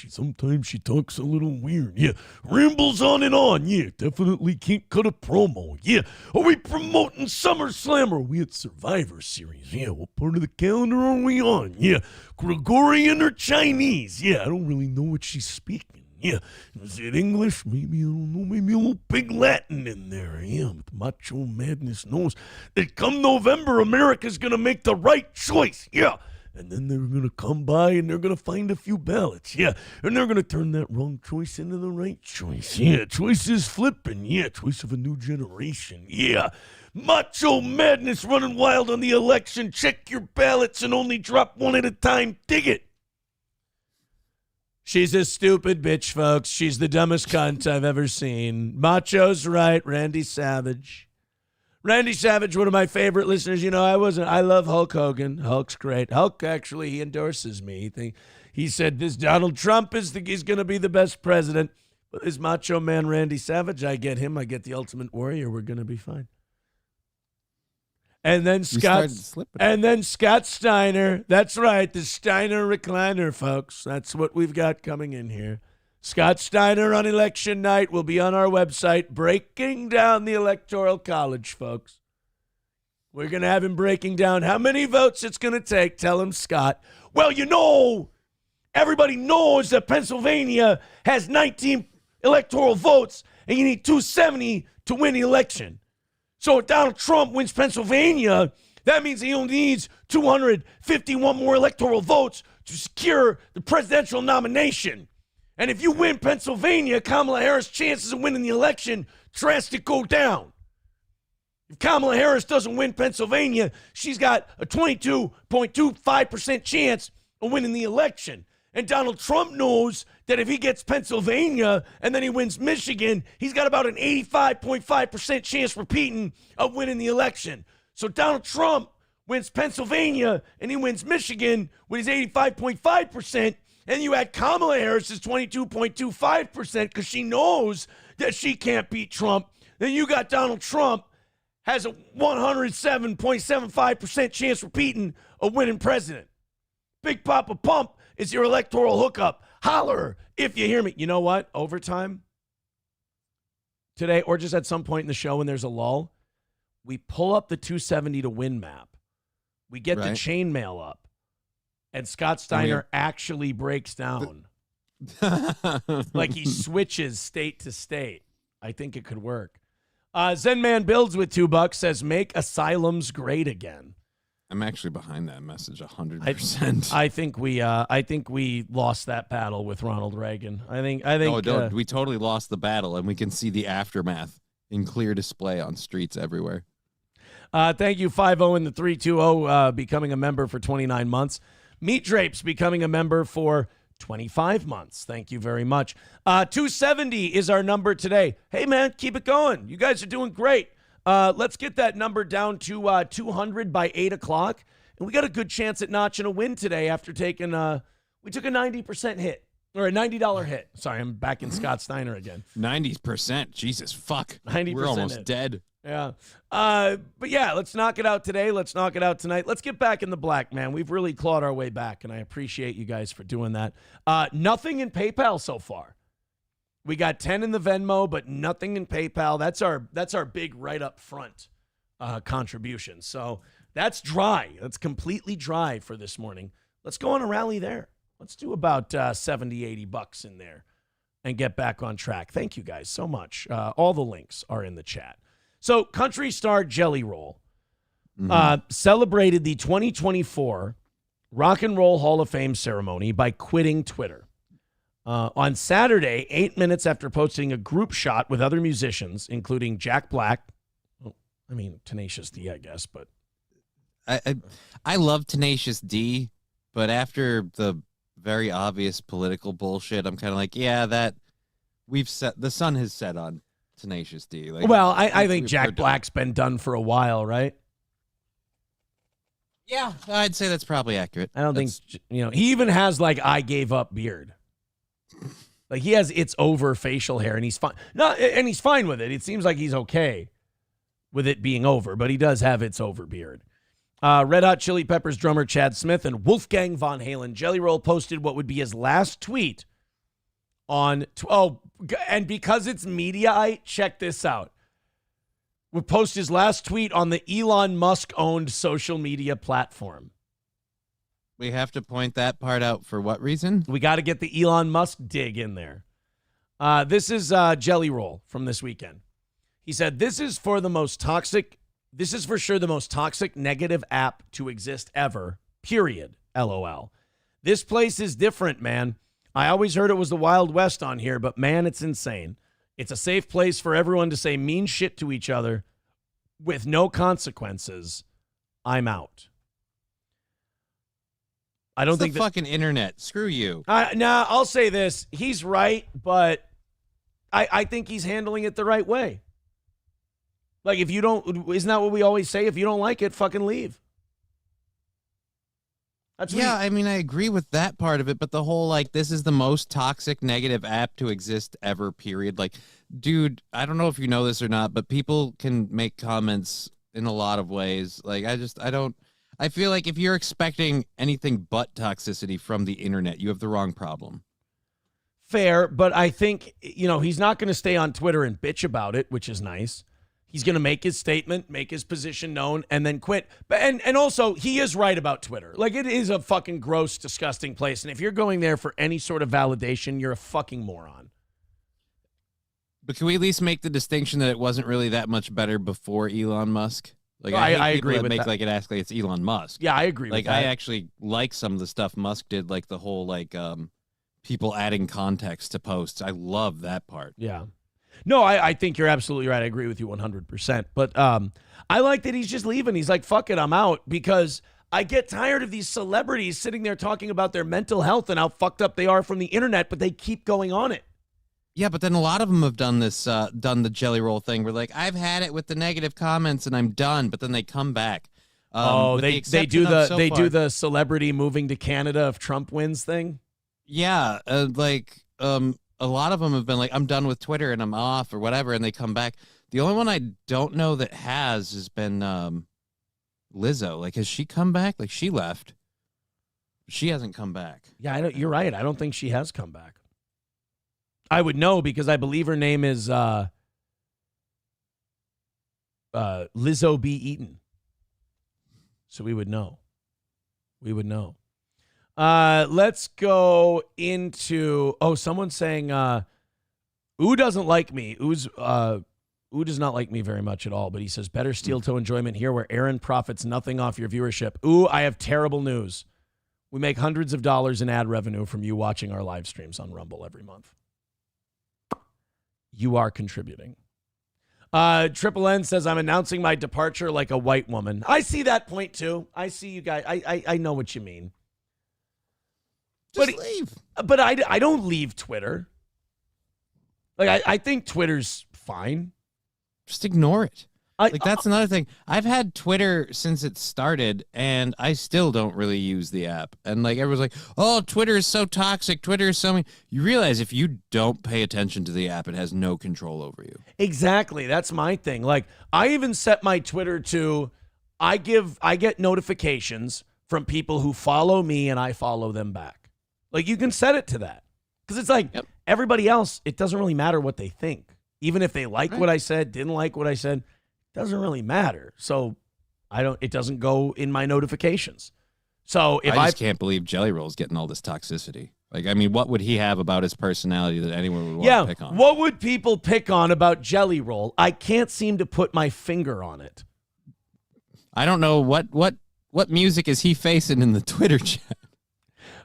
sometimes she talks a little weird. Yeah, rambles on and on. Yeah, definitely can't cut a promo. Yeah, are we promoting SummerSlam or are we at Survivor Series? Yeah, what part of the calendar are we on? Yeah, Gregorian or Chinese? Yeah, I don't really know what she's speaking. Yeah, is it English? Maybe, I don't know, maybe a little big Latin in there. Yeah, but Macho Madness knows that come November, America's going to make the right choice. Yeah. and then they're going to come by and they're going to find a few ballots. Yeah, and they're going to turn that wrong choice into the right choice. Yeah, choices flipping. Yeah, choice of a new generation. Yeah. Macho madness running wild on the election. Check your ballots and only drop one at a time. Dig it. She's a stupid bitch, folks. She's the dumbest cunt I've ever seen. Macho's right. Randy Savage. Randy Savage, one of my favorite listeners. You know, I love Hulk Hogan. Hulk's great. Hulk, actually, he endorses me. He said this Donald Trump is going to be the best president. But this macho man, Randy Savage, I get him. I get the Ultimate Warrior. We're going to be fine. And then Scott Steiner. That's right, the Steiner recliner, folks. That's what we've got coming in here. Scott Steiner on election night will be on our website breaking down the Electoral College, folks. We're going to have him breaking down how many votes it's going to take. Tell him, Scott. Well, you know, everybody knows that Pennsylvania has 19 electoral votes, and you need 270 to win the election. So if Donald Trump wins Pennsylvania, that means he only needs 251 more electoral votes to secure the presidential nomination. And if you win Pennsylvania, Kamala Harris' chances of winning the election drastically go down. If Kamala Harris doesn't win Pennsylvania, she's got a 22.25% chance of winning the election. And Donald Trump knows that if he gets Pennsylvania and then he wins Michigan, he's got about an 85.5% chance repeating of winning the election. So Donald Trump wins Pennsylvania and he wins Michigan with his 85.5%, and you add Kamala Harris's 22.25% because she knows that she can't beat Trump, then you got Donald Trump has a 107.75% chance repeating of winning president. Big Papa Pump is your electoral hookup. Holler if you hear me. You know what? Overtime today, or just at some point in the show when there's a lull, we pull up the 270 to win map. We get the chainmail up, and Scott Steiner actually breaks down. Like he switches state to state. I think it could work. Zen Man Builds with $2 says, make asylums great again. I'm actually behind that message 100%. I think we lost that battle with Ronald Reagan. I think. We totally lost the battle, and we can see the aftermath in clear display on streets everywhere. Thank you, 50 and the 320, becoming a member for 29 months. Meat Drapes becoming a member for 25 months. Thank you very much. 270 is our number today. Hey, man, keep it going. You guys are doing great. Let's get that number down to 200 by 8 o'clock. And we got a good chance at notching a win today after taking we took a 90% hit, or a $90 hit. Sorry, I'm back in Scott Steiner again. 90%. Jesus, fuck. 90%. We're almost hit. dead. Yeah. But yeah, let's knock it out today. Let's knock it out tonight. Let's get back in the black, man. We've really clawed our way back, and I appreciate you guys for doing that. Nothing in PayPal so far. We got 10 in the Venmo, but nothing in PayPal. That's our big right up front contribution. So that's dry. That's completely dry for this morning. Let's go on a rally there. Let's do about 70, 80 bucks in there and get back on track. Thank you guys so much. All the links are in the chat. So country star Jelly Roll celebrated the 2024 Rock and Roll Hall of Fame ceremony by quitting Twitter. On Saturday, 8 minutes after posting a group shot with other musicians, including Jack Black. Well, I mean, Tenacious D, I guess, but. I love Tenacious D, but after the very obvious political bullshit, I'm kind of like, yeah, that the sun has set on Tenacious D. Like, well, I think Jack Black's been done for a while, right? Yeah, I'd say that's probably accurate. I don't think, he even has like I gave up beard. Like he has it's over facial hair and he's fine. And he's fine with it. It seems like he's okay with it being over, but he does have it's over beard. Red Hot Chili Peppers drummer Chad Smith and Wolfgang Von Halen. Jelly Roll posted what would be his last tweet on, and because it's Mediaite, check this out. Would post his last tweet on the Elon Musk-owned social media platform. We have to point that part out for what reason? We got to get the Elon Musk dig in there. This is Jelly Roll from this weekend. He said, this is for sure the most toxic negative app to exist ever, period. LOL. This place is different, man. I always heard it was the Wild West on here, but man, it's insane. It's a safe place for everyone to say mean shit to each other with no consequences. I'm out. I don't think the fucking internet. Screw you. Nah, I'll say this. He's right, but I think he's handling it the right way. Like, if you don't, isn't that what we always say? If you don't like it, fucking leave. I mean, I agree with that part of it, but the whole, like, this is the most toxic negative app to exist ever, period. Like, dude, I don't know if you know this or not, but people can make comments in a lot of ways. Like, I feel like if you're expecting anything but toxicity from the internet, you have the wrong problem. Fair, but I think, he's not going to stay on Twitter and bitch about it, which is nice. He's going to make his statement, make his position known, and then quit. And also, he is right about Twitter. Like, it is a fucking gross, disgusting place. And if you're going there for any sort of validation, you're a fucking moron. But can we at least make the distinction that it wasn't really that much better before Elon Musk? Like, I agree with make that. Like it acts like it's Elon Musk. Yeah, I agree with that. Like, I actually like some of the stuff Musk did, like the whole, like, people adding context to posts. I love that part. Yeah. No, I think you're absolutely right. I agree with you 100%. But I like that he's just leaving. He's like, fuck it, I'm out. Because I get tired of these celebrities sitting there talking about their mental health and how fucked up they are from the internet, but they keep going on it. Yeah, but then a lot of them have done this, done the jelly roll thing where, like, I've had it with the negative comments and I'm done, but then they come back. They do the celebrity moving to Canada if Trump wins thing? Yeah, a lot of them have been like, I'm done with Twitter and I'm off or whatever, and they come back. The only one I don't know that has been Lizzo. Like, has she come back? Like, she left. She hasn't come back. Yeah, you're right. I don't think she has come back. I would know because I believe her name is Lizzo B. Eaton. So we would know. Let's go into, someone's saying, Ooh doesn't like me. Ooh does not like me very much at all, but he says, better steel toe enjoyment here where Aaron profits nothing off your viewership. Ooh, I have terrible news. We make hundreds of dollars in ad revenue from you watching our live streams on Rumble every month. You are contributing. Triple N says, I'm announcing my departure like a white woman. I see that point too. I see you guys. I know what you mean. Just leave. But I don't leave Twitter. Like, I think Twitter's fine. Just ignore it. That's another thing. I've had Twitter since it started, and I still don't really use the app. And, like, everyone's like, oh, Twitter is so toxic. Twitter is so mean. You realize if you don't pay attention to the app, it has no control over you. Exactly. That's my thing. Like, I even set my Twitter to, I get notifications from people who follow me, and I follow them back. Like, you can set it to that. Because it's like, everybody else, it doesn't really matter what they think. Even if they like what I said, didn't like what I said, doesn't really matter. So it doesn't go in my notifications. So if I just can't believe Jelly Roll's getting all this toxicity. Like, I mean, what would he have about his personality that anyone would want to pick on? What would people pick on about Jelly Roll? I can't seem to put my finger on it. I don't know what music is he facing in the Twitter chat.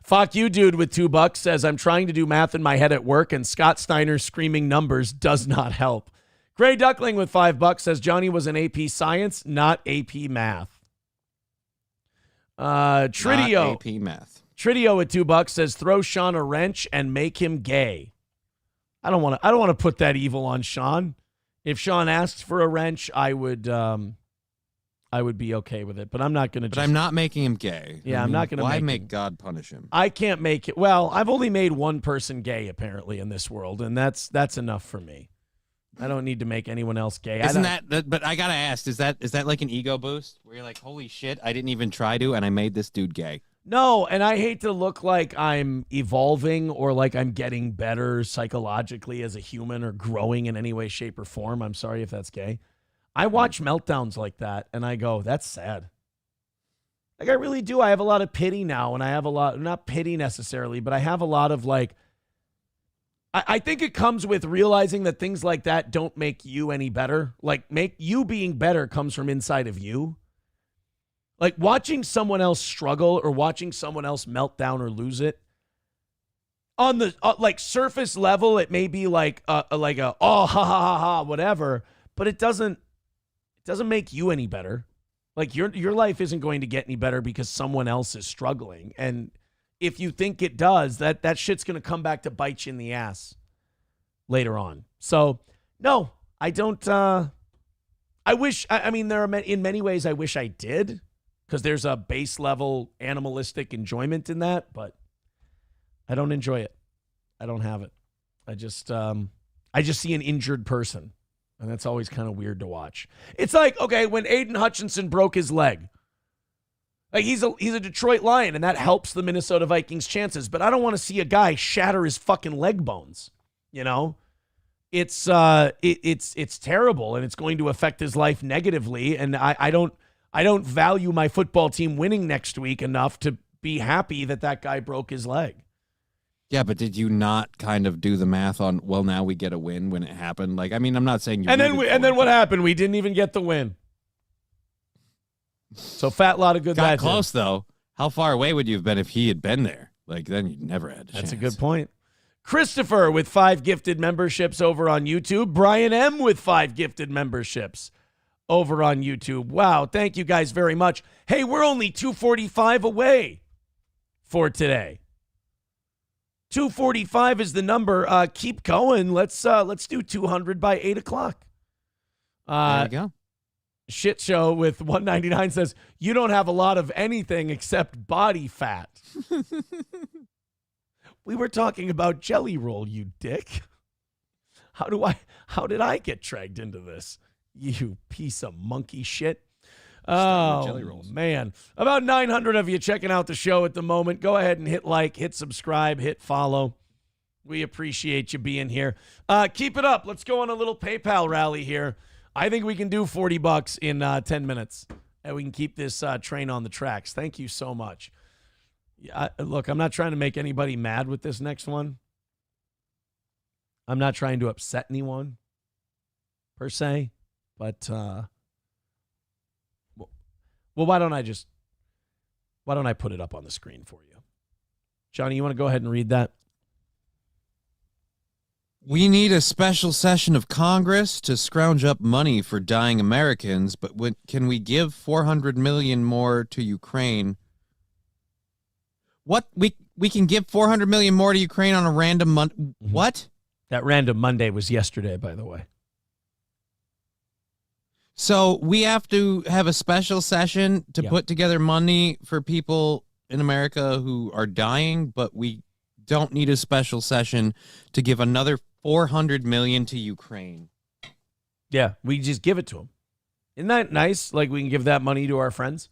Fuck you, dude, with $2 says, I'm trying to do math in my head at work, and Scott Steiner's screaming numbers does not help. Gray Duckling with $5 says, Johnny was in AP Science, not AP Math. Tridio. Not AP Math. Tridio with $2 says, throw Sean a wrench and make him gay. I don't want to put that evil on Sean. If Sean asks for a wrench, I would be okay with it, but I'm not going to. But I'm not making him gay. Yeah, I'm not going to. Why make God punish him? I can't make it. Well, I've only made one person gay apparently in this world, and that's enough for me. I don't need to make anyone else gay. Isn't that? But I gotta ask: is that like an ego boost where you're like, holy shit, I didn't even try to, and I made this dude gay? No, and I hate to look like I'm evolving or like I'm getting better psychologically as a human or growing in any way, shape, or form. I'm sorry if that's gay. I watch meltdowns like that, and I go, that's sad. Like, I really do. I have a lot of pity now, and I have a lot, not pity necessarily, but I have a lot of, like, I think it comes with realizing that things like that don't make you any better. Like, you being better comes from inside of you. Like watching someone else struggle or watching someone else melt down or lose it on the like surface level, it may be like a oh ha ha ha ha whatever, but it doesn't make you any better. Like your life isn't going to get any better because someone else is struggling. And if you think it does, that shit's going to come back to bite you in the ass later on. So no, I don't. I wish. I mean, in many ways, I wish I did, because there's a base level animalistic enjoyment in that, but I don't enjoy it. I don't have it. I just see an injured person, and that's always kind of weird to watch. It's like, okay, when Aiden Hutchinson broke his leg, like he's a Detroit Lion, and that helps the Minnesota Vikings' chances. But I don't want to see a guy shatter his fucking leg bones. You know, it's terrible, and it's going to affect his life negatively. And I don't value my football team winning next week enough to be happy that guy broke his leg. Yeah, but did you not kind of do the math on, well, now we get a win when it happened? Like, I mean, I'm not saying you. And then what happened? We didn't even get the win. So fat lot of good. Got close though. How far away would you have been if he had been there? Like, then you never had a chance. That's a good point. Christopher with 5 gifted memberships over on YouTube. Brian M with 5 gifted memberships over on YouTube. Wow, thank you guys very much. Hey, we're only 245 away for today. 245 is the number. Keep going. Let's do 200 by 8 o'clock. There you go. Shit Show with 199 says, you don't have a lot of anything except body fat. We were talking about Jelly Roll, you dick. How did I get dragged into this? You piece of monkey shit. Oh, jelly rolls. Man. About 900 of you checking out the show at the moment. Go ahead and hit like, hit subscribe, hit follow. We appreciate you being here. Keep it up. Let's go on a little PayPal rally here. I think we can do $40 in 10 minutes, and we can keep this train on the tracks. Thank you so much. Look, I'm not trying to make anybody mad with this next one. I'm not trying to upset anyone, per se. But, well, why don't I put it up on the screen for you? Johnny, you want to go ahead and read that? We need a special session of Congress to scrounge up money for dying Americans, but can we give $400 million more to Ukraine? What? We can give $400 million more to Ukraine on a random Monday? What? That random Monday was yesterday, by the way. So we have to have a special session to put together money for people in America who are dying, but we don't need a special session to give another $400 million to Ukraine. Yeah, we just give it to them. Isn't that nice? Like, we can give that money to our friends?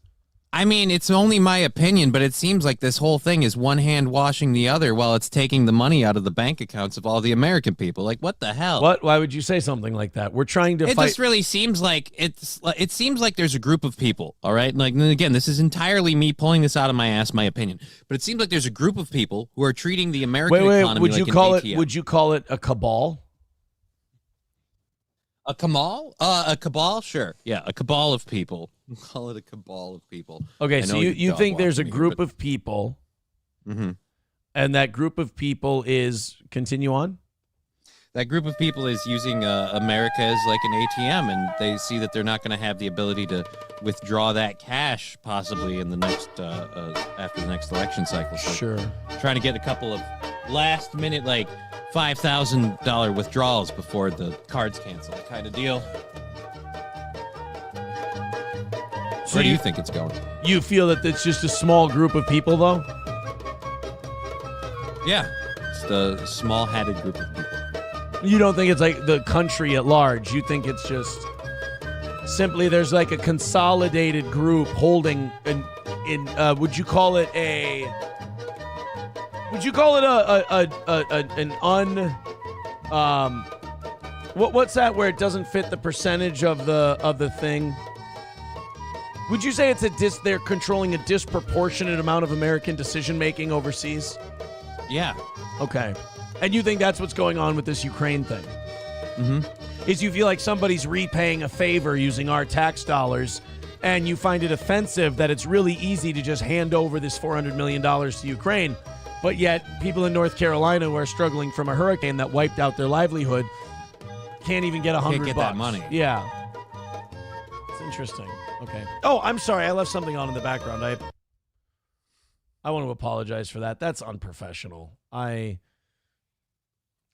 I mean, it's only my opinion, but it seems like this whole thing is one hand washing the other while it's taking the money out of the bank accounts of all the American people. Like, what the hell? What? Why would you say something like that? We're trying to fight. It just really seems like it seems like there's a group of people, all right? Like, and again, this is entirely me pulling this out of my ass, my opinion. But it seems like there's a group of people who are treating the American economy would you like call an it? ATM. Would you call it a cabal? A cabal? A cabal? Sure. Yeah, a cabal of people. We'll call it a cabal of people. Okay, so you think there's a group of people, and that group of people is, continue on? That group of people is using America as like an ATM, and they see that they're not going to have the ability to withdraw that cash possibly in the next after the next election cycle. So sure. Trying to get a couple of last minute, like, $5,000 withdrawals before the cards cancel kind of deal. So where do you think it's going? You feel that it's just a small group of people, though? Yeah. It's the small-hatted group of people. You don't think it's like the country at large. You think it's just simply there's like a consolidated group holding an would you call it an what's that where it doesn't fit the percentage of the thing? Would you say it's they're controlling a disproportionate amount of American decision making overseas? Yeah. Okay. And you think that's what's going on with this Ukraine thing? Mm-hmm. Is you feel like somebody's repaying a favor using our tax dollars and you find it offensive that it's really easy to just hand over this $400 million to Ukraine, but yet people in North Carolina who are struggling from a hurricane that wiped out their livelihood can't even get $100. Can't get that money. Yeah. It's interesting. Okay. Oh, I'm sorry. I left something on in the background. I want to apologize for that. That's unprofessional. I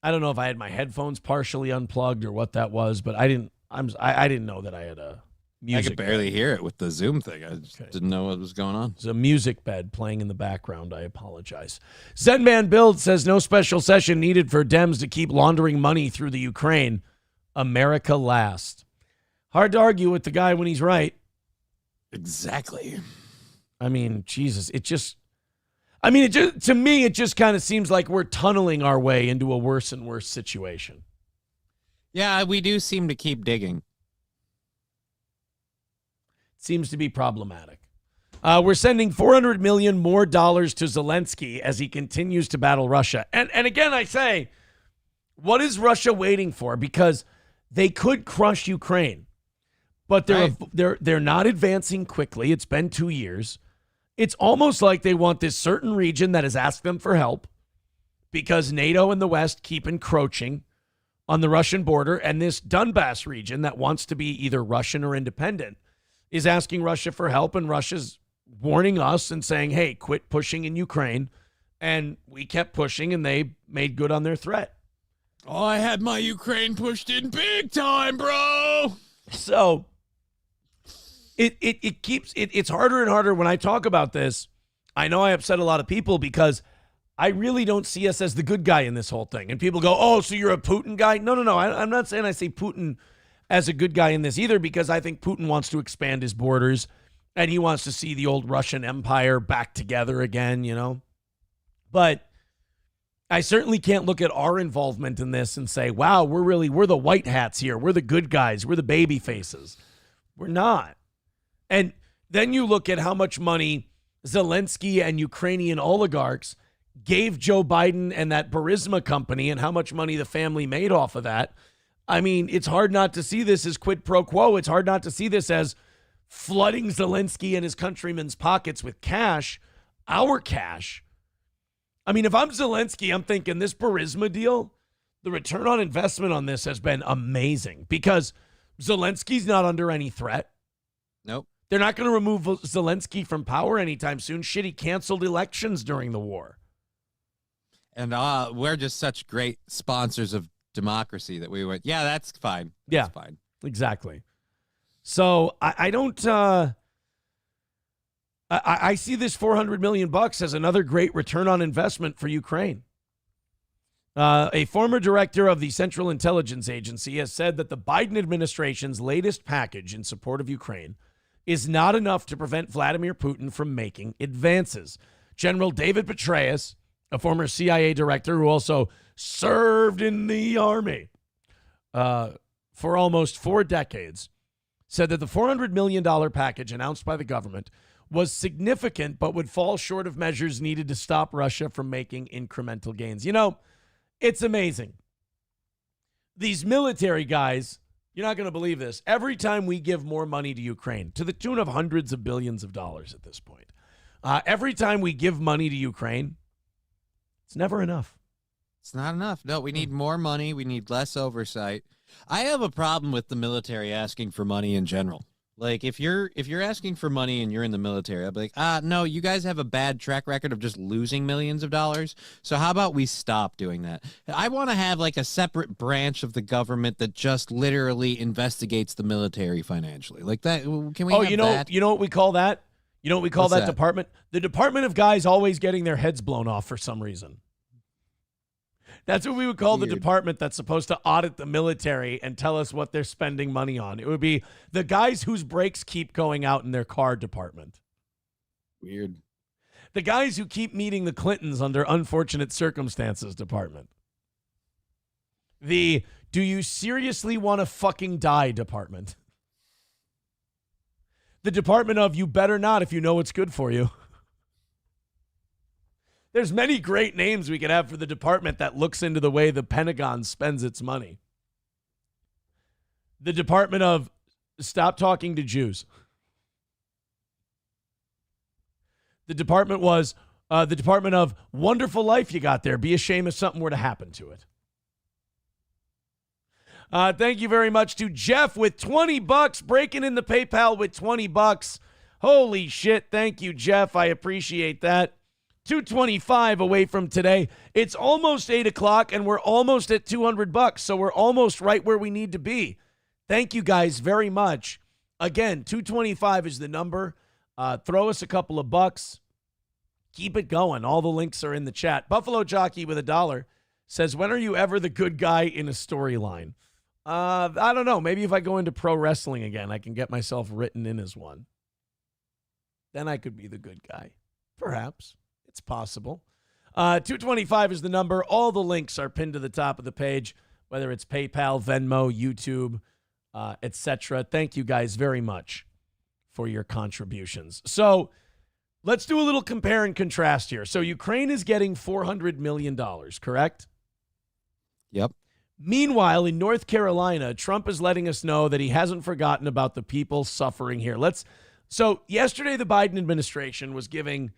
don't know if I had my headphones partially unplugged or what that was, but I didn't know that I had a music. I could barely hear it with the Zoom thing. I just didn't know what was going on. There's a music bed playing in the background. I apologize. Zenman Build says no special session needed for Dems to keep laundering money through the Ukraine. America last. Hard to argue with the guy when he's right. Exactly. I mean, Jesus, to me, it just kind of seems like we're tunneling our way into a worse and worse situation. Yeah, we do seem to keep digging. Seems to be problematic. We're sending $400 million more dollars to Zelensky as he continues to battle Russia. And again, I say, what is Russia waiting for? Because they could crush Ukraine, but they're not advancing quickly. It's been 2 years. It's almost like they want this certain region that has asked them for help because NATO and the West keep encroaching on the Russian border, and this Donbass region that wants to be either Russian or independent is asking Russia for help, and Russia's warning us and saying, hey, quit pushing in Ukraine. And we kept pushing, and they made good on their threat. Oh, I had my Ukraine pushed in big time, bro. So it's harder and harder when I talk about this. I know I upset a lot of people because I really don't see us as the good guy in this whole thing. And people go, oh, so you're a Putin guy? No. I'm not saying I see Putin as a good guy in this either, because I think Putin wants to expand his borders and he wants to see the old Russian Empire back together again, you know? But I certainly can't look at our involvement in this and say, wow, we're the white hats here. We're the good guys. We're the baby faces. We're not. And then you look at how much money Zelensky and Ukrainian oligarchs gave Joe Biden and that Burisma company and how much money the family made off of that. I mean, it's hard not to see this as quid pro quo. It's hard not to see this as flooding Zelensky and his countrymen's pockets with cash, our cash. I mean, if I'm Zelensky, I'm thinking this Burisma deal, the return on investment on this has been amazing because Zelensky's not under any threat. Nope. They're not going to remove Zelensky from power anytime soon. Shit, he canceled elections during the war. And we're just such great sponsors of democracy that we went, yeah, that's fine. That's fine. Exactly. So I don't. I see this $400 million as another great return on investment for Ukraine. A former director of the Central Intelligence Agency has said that the Biden administration's latest package in support of Ukraine is not enough to prevent Vladimir Putin from making advances. General David Petraeus, a former CIA director who also served in the Army for almost 4 decades, said that the $400 million package announced by the government was significant but would fall short of measures needed to stop Russia from making incremental gains. You know, it's amazing. These military guys, you're not going to believe this. Every time we give more money to Ukraine, to the tune of hundreds of billions of dollars at this point, every time we give money to Ukraine, it's never enough. It's not enough. No, we need more money. We need less oversight. I have a problem with the military asking for money in general. Like, if you're asking for money and you're in the military, I'd be like, no, you guys have a bad track record of just losing millions of dollars. So how about we stop doing that? I want to have like a separate branch of the government that just literally investigates the military financially. Like that. Can we? Have that? You know what we call that? You know what we call What's that that? department? The Department of Guys always getting their heads blown off for some reason. That's what we would call the department that's supposed to audit the military and tell us what they're spending money on. It would be the guys whose brakes keep going out in their car department. Weird. The guys who keep meeting the Clintons under unfortunate circumstances department. The do you seriously want to fucking die department. The department of you better not if you know what's good for you. There's many great names we could have for the department that looks into the way the Pentagon spends its money. The Department of Stop Talking to Jews. The department was the Department of Wonderful Life you got there. Be ashamed if something were to happen to it. Thank you very much to Jeff with $20, breaking in the PayPal with $20. Holy shit. Thank you, Jeff. I appreciate that. 225 away from today. It's almost 8 o'clock and we're almost at $200. So we're almost right where we need to be. Thank you guys very much. Again, 225 is the number. Throw us a couple of bucks. Keep it going. All the links are in the chat. Buffalo Jockey with $1 says, when are you ever the good guy in a storyline? I don't know. Maybe if I go into pro wrestling again, I can get myself written in as one. Then I could be the good guy. Perhaps. It's possible. 225 is the number. All the links are pinned to the top of the page, whether it's PayPal, Venmo, YouTube, etc. Thank you guys very much for your contributions. So let's do a little compare and contrast here. So Ukraine is getting $400 million, correct? Yep. Meanwhile, in North Carolina, Trump is letting us know that he hasn't forgotten about the people suffering here. So yesterday, the Biden administration was giving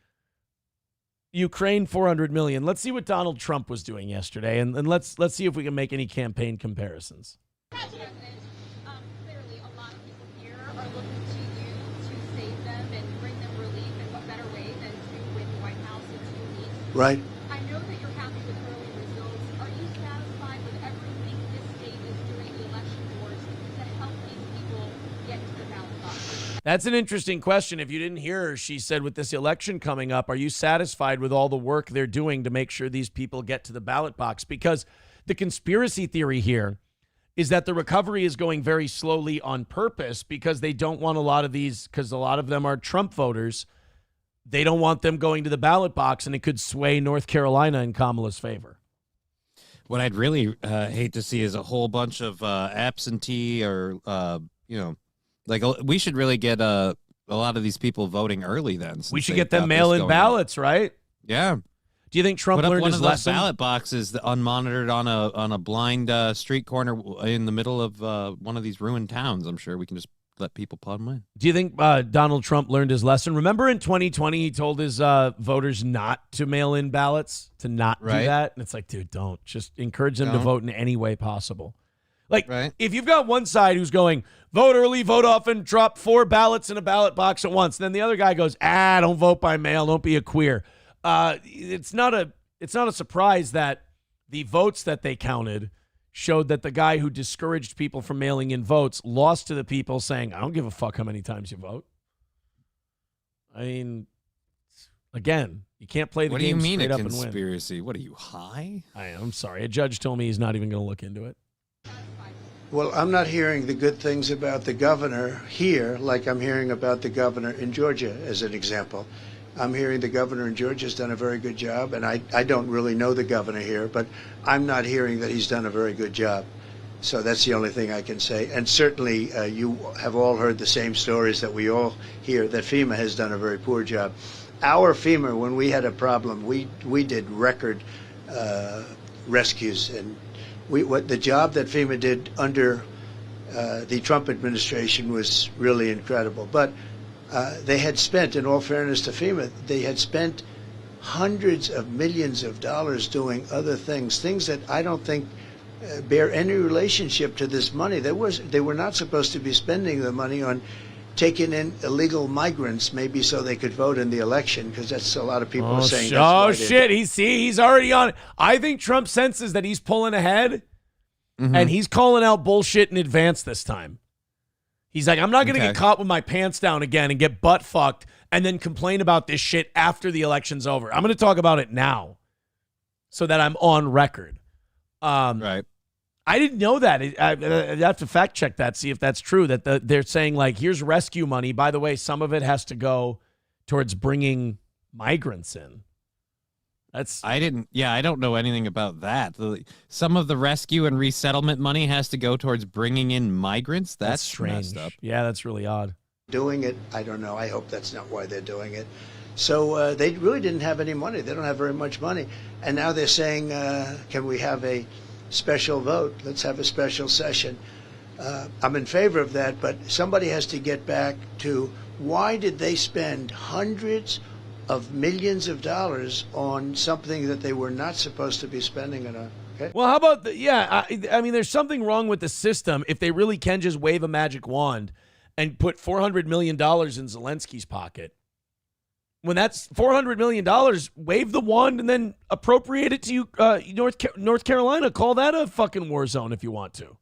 Ukraine $400 million. Let's see what Donald Trump was doing yesterday, and let's see if we can make any campaign comparisons. President, clearly a lot of people here are looking to you to save them and bring them relief. In what better way than to win the White House in 2 weeks? Right. I know that you're happy with early results. Are you satisfied with everything this state is doing the election boards to help these people get to the ballot box? That's an interesting question. If you didn't hear her, she said with this election coming up, are you satisfied with all the work they're doing to make sure these people get to the ballot box? Because the conspiracy theory here is that the recovery is going very slowly on purpose because they don't want a lot of these, because a lot of them are Trump voters. They don't want them going to the ballot box, and it could sway North Carolina in Kamala's favor. What I'd really hate to see is a whole bunch of absentee or, like we should really get a lot of these people voting early then. We should get them mail-in ballots, right? Yeah. Do you think Trump learned his lesson? Ballot boxes unmonitored on a blind street corner in the middle of one of these ruined towns? I'm sure we can just let people plug them in. Do you think Donald Trump learned his lesson? Remember in 2020, he told his voters not to mail in ballots, to not do that. And it's like, dude, don't. Just encourage them to vote in any way possible. Like, if you've got one side who's going, vote early, vote often, drop 4 ballots in a ballot box at once, then the other guy goes, don't vote by mail, don't be a queer. It's not a surprise that the votes that they counted showed that the guy who discouraged people from mailing in votes lost to the people saying, I don't give a fuck how many times you vote. I mean, again, you can't play the game straight up and win. What do you mean a conspiracy? What are you, high? I'm sorry. A judge told me he's not even going to look into it. Well, I'm not hearing the good things about the governor here like I'm hearing about the governor in Georgia, as an example. I'm hearing the governor in Georgia has done a very good job, and I don't really know the governor here, but I'm not hearing that he's done a very good job. So that's the only thing I can say. And certainly you have all heard the same stories that we all hear, that FEMA has done a very poor job. Our FEMA, when we had a problem, we did record rescues, and what the job that FEMA did under the Trump administration was really incredible. But they had spent, in all fairness to FEMA, they had spent hundreds of millions of dollars doing other things that I don't think bear any relationship to this money. They were not supposed to be spending the money on taking in illegal migrants, maybe so they could vote in the election, because that's a lot of people are saying. Oh shit! He's already on it. I think Trump senses that he's pulling ahead, and he's calling out bullshit in advance this time. He's like, I'm not going to get caught with my pants down again and get butt fucked and then complain about this shit after the election's over. I'm going to talk about it now so that I'm on record. Right. I didn't know that. I'd have to fact check that, see if that's true, that they're saying, like, here's rescue money. By the way, some of it has to go towards bringing migrants in. I don't know anything about that. Some of the rescue and resettlement money has to go towards bringing in migrants. That's strange. Messed up. Yeah, that's really odd. Doing it, I don't know. I hope that's not why they're doing it. So they really didn't have any money. They don't have very much money. And now they're saying, can we have a special vote? Let's have a special session. I'm in favor of that, but somebody has to get back to why did they spend hundreds of millions of dollars on something that they were not supposed to be spending it on. Okay? Well, how about I mean, there's something wrong with the system if they really can just wave a magic wand and put $400 million in Zelensky's pocket. When that's $400 million, wave the wand and then appropriate it to North Carolina. Call that a fucking war zone if you want to.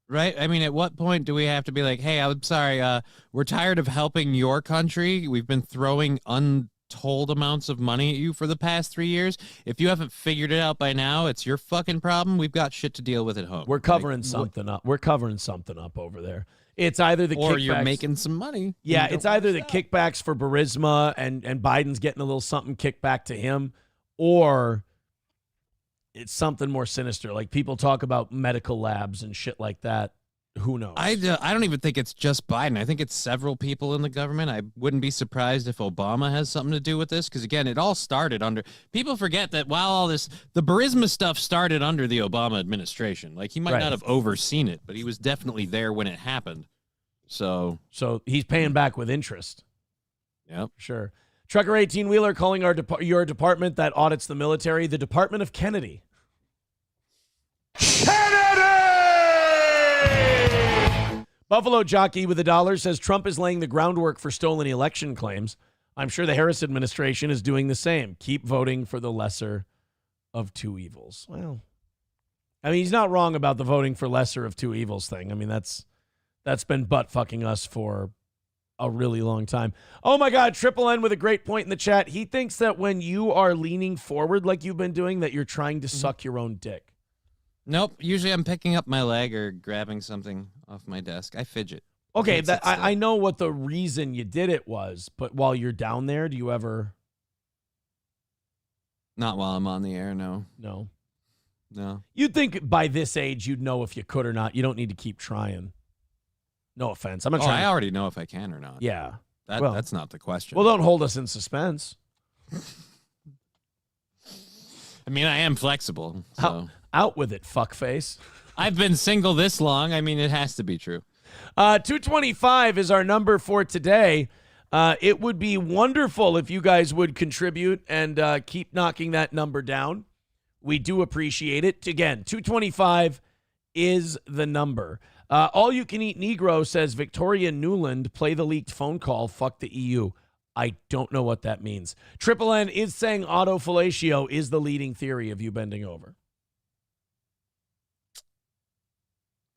Right? I mean, at what point do we have to be like, hey, I'm sorry, we're tired of helping your country. We've been throwing untold amounts of money at you for the past 3 years. If you haven't figured it out by now, it's your fucking problem. We've got shit to deal with at home. We're covering something up. We're covering something up over there. It's either the or kickbacks, you're making some money. Yeah, it's either the kickbacks for Burisma and Biden's getting a little something kicked back to him, or it's something more sinister. Like people talk about medical labs and shit like that. Who knows? I don't even think it's just Biden. I think it's several people in the government. I wouldn't be surprised if Obama has something to do with this because, again, it all started under – people forget that while all this – the Burisma stuff started under the Obama administration. Like, he might not have overseen it, but he was definitely there when it happened. So he's paying back with interest. Yep. Sure. Trucker 18-wheeler calling your department that audits the military the Department of Kennedy. Buffalo Jockey with $1 says Trump is laying the groundwork for stolen election claims. I'm sure the Harris administration is doing the same. Keep voting for the lesser of two evils. Well, I mean, he's not wrong about the voting for lesser of two evils thing. I mean, that's been butt fucking us for a really long time. Oh my God, Triple N with a great point in the chat. He thinks that when you are leaning forward like you've been doing, that you're trying to suck your own dick. Nope. Usually I'm picking up my leg or grabbing something off my desk. I fidget. Okay, I know what the reason you did it was, but while you're down there, do you ever? Not while I'm on the air, no. No. You'd think by this age you'd know if you could or not. You don't need to keep trying. No offense. I'm not trying. I already know if I can or not. Yeah. That's not the question. Well, don't hold us in suspense. I mean, I am flexible. So. Out with it, fuckface. I've been single this long. I mean, it has to be true. 225 is our number for today. It would be wonderful if you guys would contribute and keep knocking that number down. We do appreciate it. Again, 225 is the number. All You Can Eat Negro says Victoria Newland, play the leaked phone call, fuck the EU. I don't know what that means. Triple N is saying autofellatio is the leading theory of you bending over.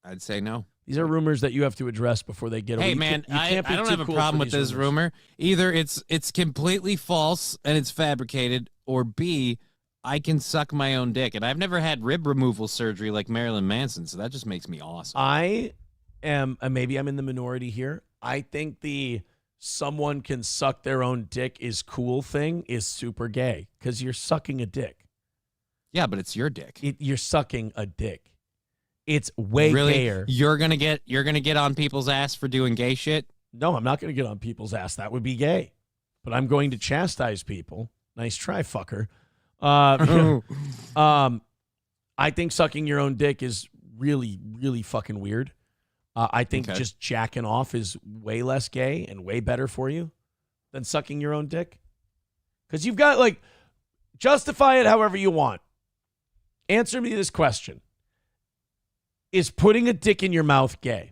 I'd say no. These are rumors that you have to address before they get away. Hey, man, I don't have a problem with this rumor. Either it's completely false and it's fabricated, or B, I can suck my own dick. And I've never had rib removal surgery like Marilyn Manson, so that just makes me awesome. I am, maybe I'm in the minority here, I think the someone can suck their own dick is cool thing is super gay because you're sucking a dick. Yeah, but it's your dick. You're sucking a dick. It's way gayer. You're gonna get on people's ass for doing gay shit? No, I'm not gonna get on people's ass. That would be gay. But I'm going to chastise people. Nice try, fucker. I think sucking your own dick is really, really fucking weird. I think just jacking off is way less gay and way better for you than sucking your own dick. Because you've got, justify it however you want. Answer me this question. Is putting a dick in your mouth gay?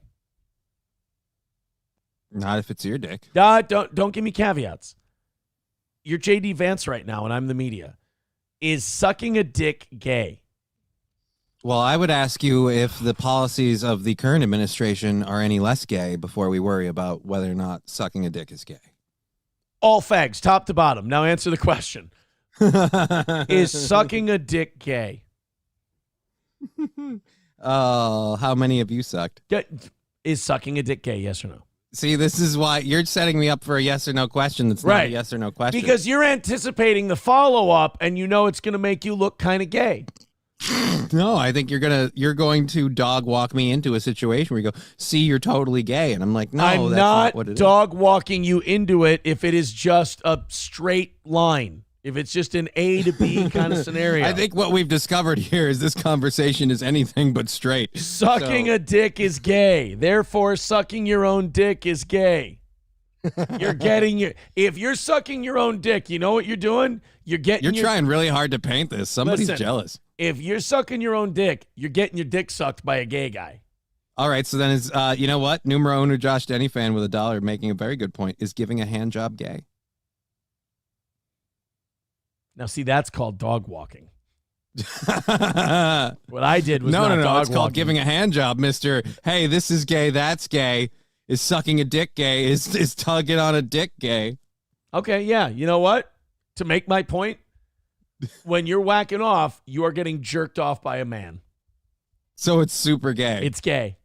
Not if it's your dick. Don't give me caveats. You're J.D. Vance right now, and I'm the media. Is sucking a dick gay? Well, I would ask you if the policies of the current administration are any less gay before we worry about whether or not sucking a dick is gay. All fags, top to bottom. Now answer the question. Is sucking a dick gay? Oh, how many of you sucked? Is sucking a dick gay, yes or no? See, this is why you're setting me up for a yes or no question that's not a yes or no question. Because you're anticipating the follow-up and you know it's going to make you look kind of gay. No, I think you're going to dog walk me into a situation where you go, see, you're totally gay. And I'm like, no, I'm that's not what it dog walking you into it if it is just a straight line. If it's just an A to B kind of scenario. I think what we've discovered here is this conversation is anything but straight. Sucking a dick is gay. Therefore, sucking your own dick is gay. You're getting if you're sucking your own dick, you know what you're doing? You're trying really hard to paint this. Somebody's jealous. If you're sucking your own dick, you're getting your dick sucked by a gay guy. All right, so then is you know what? Numero owner Josh Denny fan with $1 making a very good point. Is giving a hand job gay? Now, see, that's called dog walking. What I did was no. dog It's walking. called giving a hand job, Mister. Hey, this is gay. That's gay. Is sucking a dick gay? Is tugging on a dick gay? Okay, yeah. You know what? To make my point, when you're whacking off, you are getting jerked off by a man. So it's super gay. It's gay.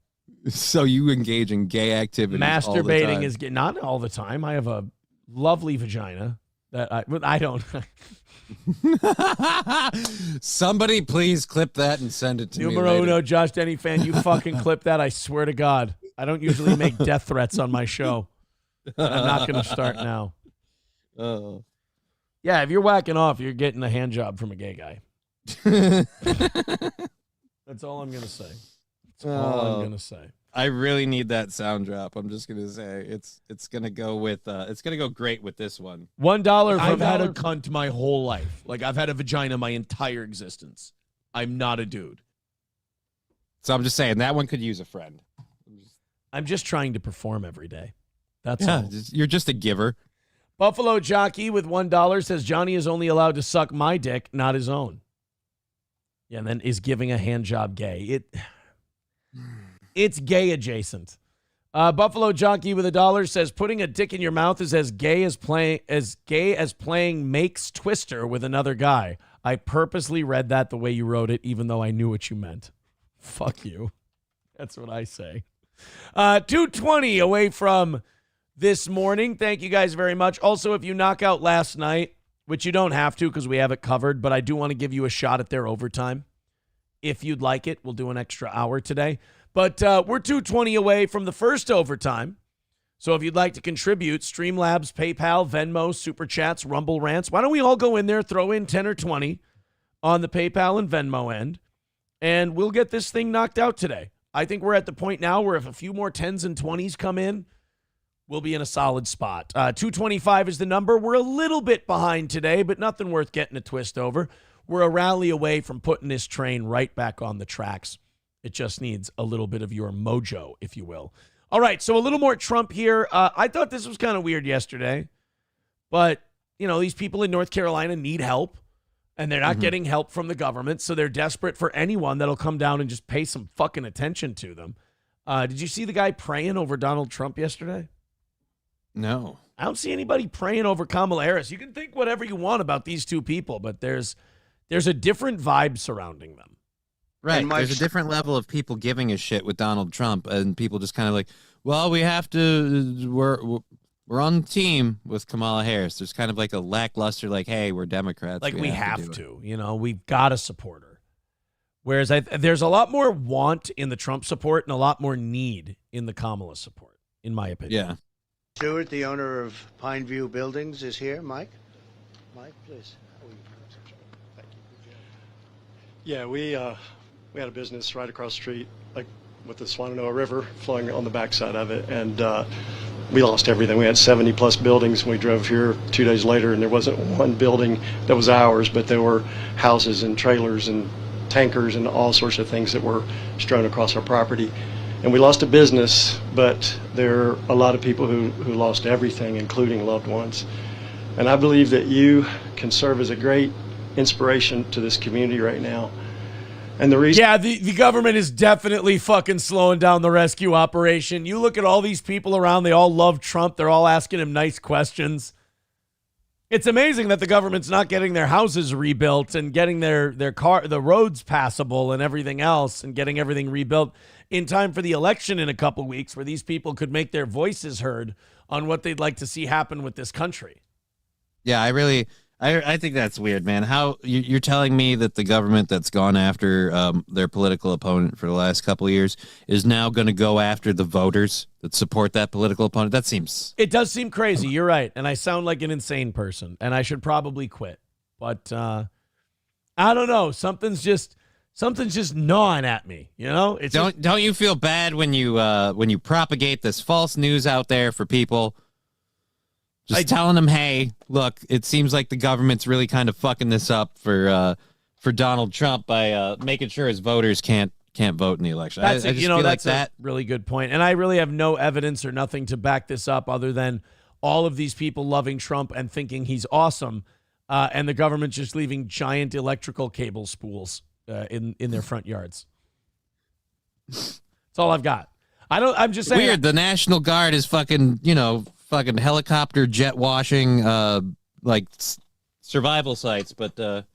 So you engage in gay activities. Masturbating is gay. Not all the time. I have a lovely vagina that I don't. Somebody please clip that and send it to me. Numero later. uno, Josh Denny fan. You fucking clip that. I swear to God. I don't usually make death threats on my show. I'm not going to start now. Oh. Yeah, if you're whacking off, you're getting a hand job from a gay guy. That's all I'm going to say. That's all I'm going to say. I really need that sound drop. I'm just going to say it's going to go with it's going to go great with this one. $1 I've had a cunt my whole life. Like, I've had a vagina my entire existence. I'm not a dude. So I'm just saying that one could use a friend. I'm just trying to perform every day. That's yeah, all. You're just a giver. Buffalo Jockey with $1 says Johnny is only allowed to suck my dick, not his own. Yeah, and then is giving a hand job gay. It's gay adjacent. Buffalo Jockey with $1 says putting a dick in your mouth is as gay as playing Makes Twister with another guy. I purposely read that the way you wrote it, even though I knew what you meant. Fuck you. That's what I say. 2:20 away from this morning. Thank you guys very much. Also, if you knock out last night, which you don't have to because we have it covered, but I do want to give you a shot at their overtime. If you'd like it, we'll do an extra hour today. But we're 2:20 away from the first overtime. So if you'd like to contribute, Streamlabs, PayPal, Venmo, Super Chats, Rumble Rants, why don't we all go in there, throw in 10 or 20 on the PayPal and Venmo end, and we'll get this thing knocked out today. I think we're at the point now where if a few more 10s and 20s come in, we'll be in a solid spot. 225 is the number. We're a little bit behind today, but nothing worth getting a twist over. We're a rally away from putting this train right back on the tracks. It just needs a little bit of your mojo, if you will. All right, so a little more Trump here. I thought this was kind of weird yesterday, but, you know, these people in North Carolina need help, and they're not getting help from the government, so they're desperate for anyone that'll come down and just pay some fucking attention to them. Did you see the guy praying over Donald Trump yesterday? No. I don't see anybody praying over Kamala Harris. You can think whatever you want about these two people, but there's a different vibe surrounding them. Right. There's a different level of people giving a shit with Donald Trump, and people just kind of like, well, we have to, we're on the team with Kamala Harris. There's kind of like a lackluster, like, hey, we're Democrats. Like we have to, you know, we've got to support her. Whereas there's a lot more want in the Trump support and a lot more need in the Kamala support, in my opinion. Yeah. Stewart, the owner of Pineview Buildings, is here. Mike? Mike, please. Yeah, we had a business right across the street, like with the Swannanoa River flowing on the backside of it, and we lost everything. We had 70 plus buildings. We drove here 2 days later, and there wasn't one building that was ours, but there were houses and trailers and tankers and all sorts of things that were strewn across our property. And we lost a business, but there are a lot of people who lost everything, including loved ones. And I believe that you can serve as a great inspiration to this community right now. And the reason— Yeah, the government is definitely fucking slowing down the rescue operation. You look at all these people around, they all love Trump. They're all asking him nice questions. It's amazing that the government's not getting their houses rebuilt and getting the roads passable and everything else and getting everything rebuilt in time for the election in a couple weeks, where these people could make their voices heard on what they'd like to see happen with this country. Yeah, I think that's weird, man. How you're telling me that the government that's gone after their political opponent for the last couple of years is now going to go after the voters that support that political opponent? That seems— It does seem crazy. You're right. And I sound like an insane person, and I should probably quit. But I don't know. Something's just gnawing at me, you know? Don't you feel bad when you propagate this false news out there for people Just telling them, hey, look, it seems like the government's really kind of fucking this up for Donald Trump by making sure his voters can't vote in the election. That's I just feel like a really good point. And I really have no evidence or nothing to back this up other than all of these people loving Trump and thinking he's awesome, and the government just leaving giant electrical cable spools in their front yards. That's all I've got. I'm just saying. Weird. The National Guard is fucking helicopter jet washing survival sites, but the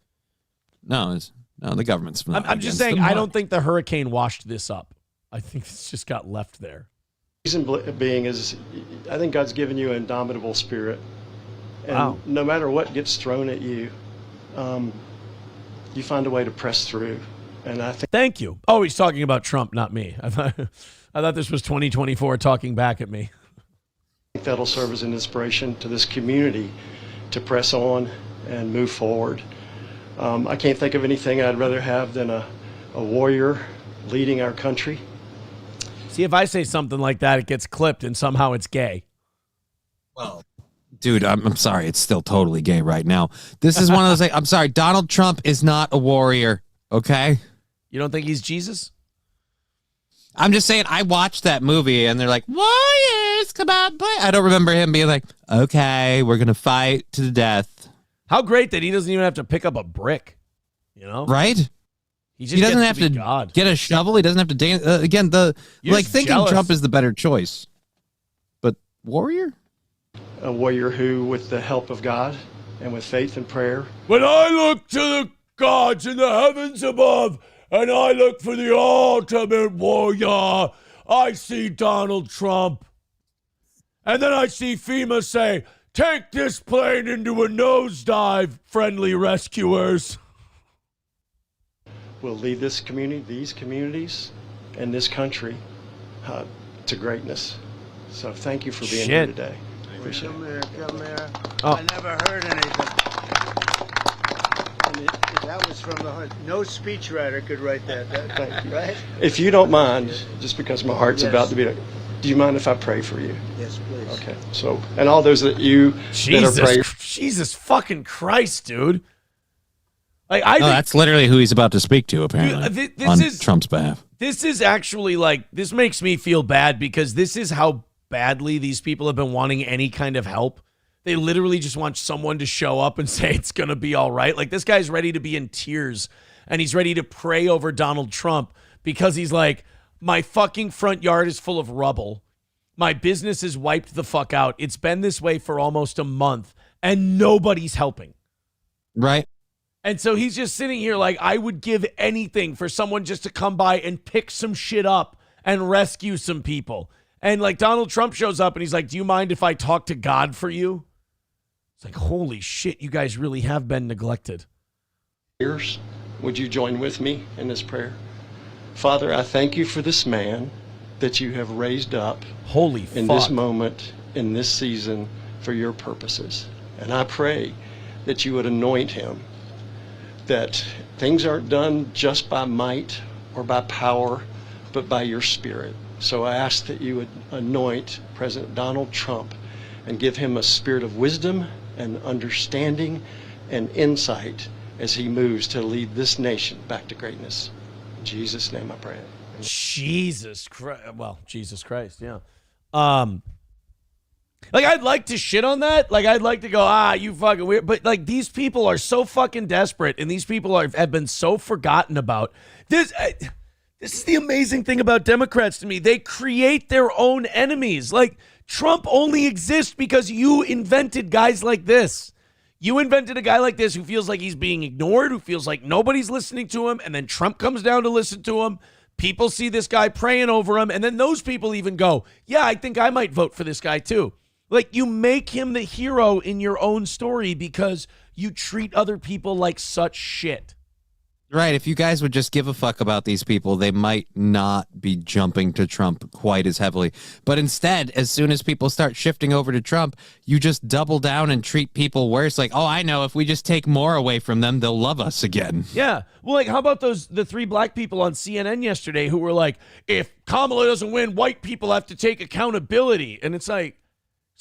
government's. I'm just saying. I don't think the hurricane washed this up. I think it's just got left there. Reason being is, I think God's given you an indomitable spirit, and wow. No matter what gets thrown at you, you find a way to press through. And I think. Thank you. Oh, he's talking about Trump, not me. I thought this was 2024 talking back at me. I think that'll serve as an inspiration to this community to press on and move forward. I can't think of anything I'd rather have than a warrior leading our country. See, if I say something like that, it gets clipped and somehow it's gay. Well, dude, I'm sorry. It's still totally gay right now. This is one of those things. I'm sorry. Donald Trump is not a warrior, okay? You don't think he's Jesus? I'm just saying, I watched that movie and they're like, warriors, come on, play. I don't remember him being like, okay, we're going to fight to the death. How great that he doesn't even have to pick up a brick, you know? Right? He doesn't have to get a shovel. He doesn't have to dance. Again, thinking jealous. Trump is the better choice. But warrior? A warrior who, with the help of God and with faith and prayer. When I look to the gods in the heavens above, and I look for the ultimate warrior, I see Donald Trump. And then I see FEMA say, take this plane into a nosedive, friendly rescuers. Will lead this community, these communities, and this country to greatness. So thank you for being here today. I appreciate it. Come here. Oh. I never heard anything. That was from the heart. No speechwriter could write that. Thank you. Right? If you don't mind, just because my heart's Yes. about to beat, do you mind if I pray for you? Yes, please. Okay. So, and all those that are praying. Jesus fucking Christ, dude. Like that's literally who he's about to speak to, apparently, on Trump's behalf. This is actually this makes me feel bad because this is how badly these people have been wanting any kind of help. They literally just want someone to show up and say it's going to be all right. Like, this guy's ready to be in tears and he's ready to pray over Donald Trump because he's like, my fucking front yard is full of rubble. My business is wiped the fuck out. It's been this way for almost a month and nobody's helping. Right. And so he's just sitting here like, I would give anything for someone just to come by and pick some shit up and rescue some people. And like Donald Trump shows up and he's like, do you mind if I talk to God for you? It's like, holy shit, you guys really have been neglected. Would you join with me in this prayer? Father, I thank you for this man that you have raised up in this moment, in this season, for your purposes. And I pray that you would anoint him, that things aren't done just by might or by power, but by your spirit. So I ask that you would anoint President Donald Trump and give him a spirit of wisdom and understanding and insight as he moves to lead this nation back to greatness. In Jesus' name I pray. Jesus Christ. Well, Jesus Christ, yeah. Like, I'd like to shit on that. Like, I'd like to go, you fucking weird. But, like, these people are so fucking desperate, and these people have been so forgotten about. This is the amazing thing about Democrats to me. They create their own enemies. Like, Trump only exists because you invented guys like this. You invented a guy like this who feels like he's being ignored, who feels like nobody's listening to him, and then Trump comes down to listen to him. People see this guy praying over him, and then those people even go, yeah, I think I might vote for this guy too. Like, you make him the hero in your own story because you treat other people like such shit. Right. If you guys would just give a fuck about these people, they might not be jumping to Trump quite as heavily. But instead, as soon as people start shifting over to Trump, you just double down and treat people worse. Like, oh, I know, if we just take more away from them, they'll love us again. Yeah. Well, like, how about the 3 black people on CNN yesterday who were like, if Kamala doesn't win, white people have to take accountability. And it's like,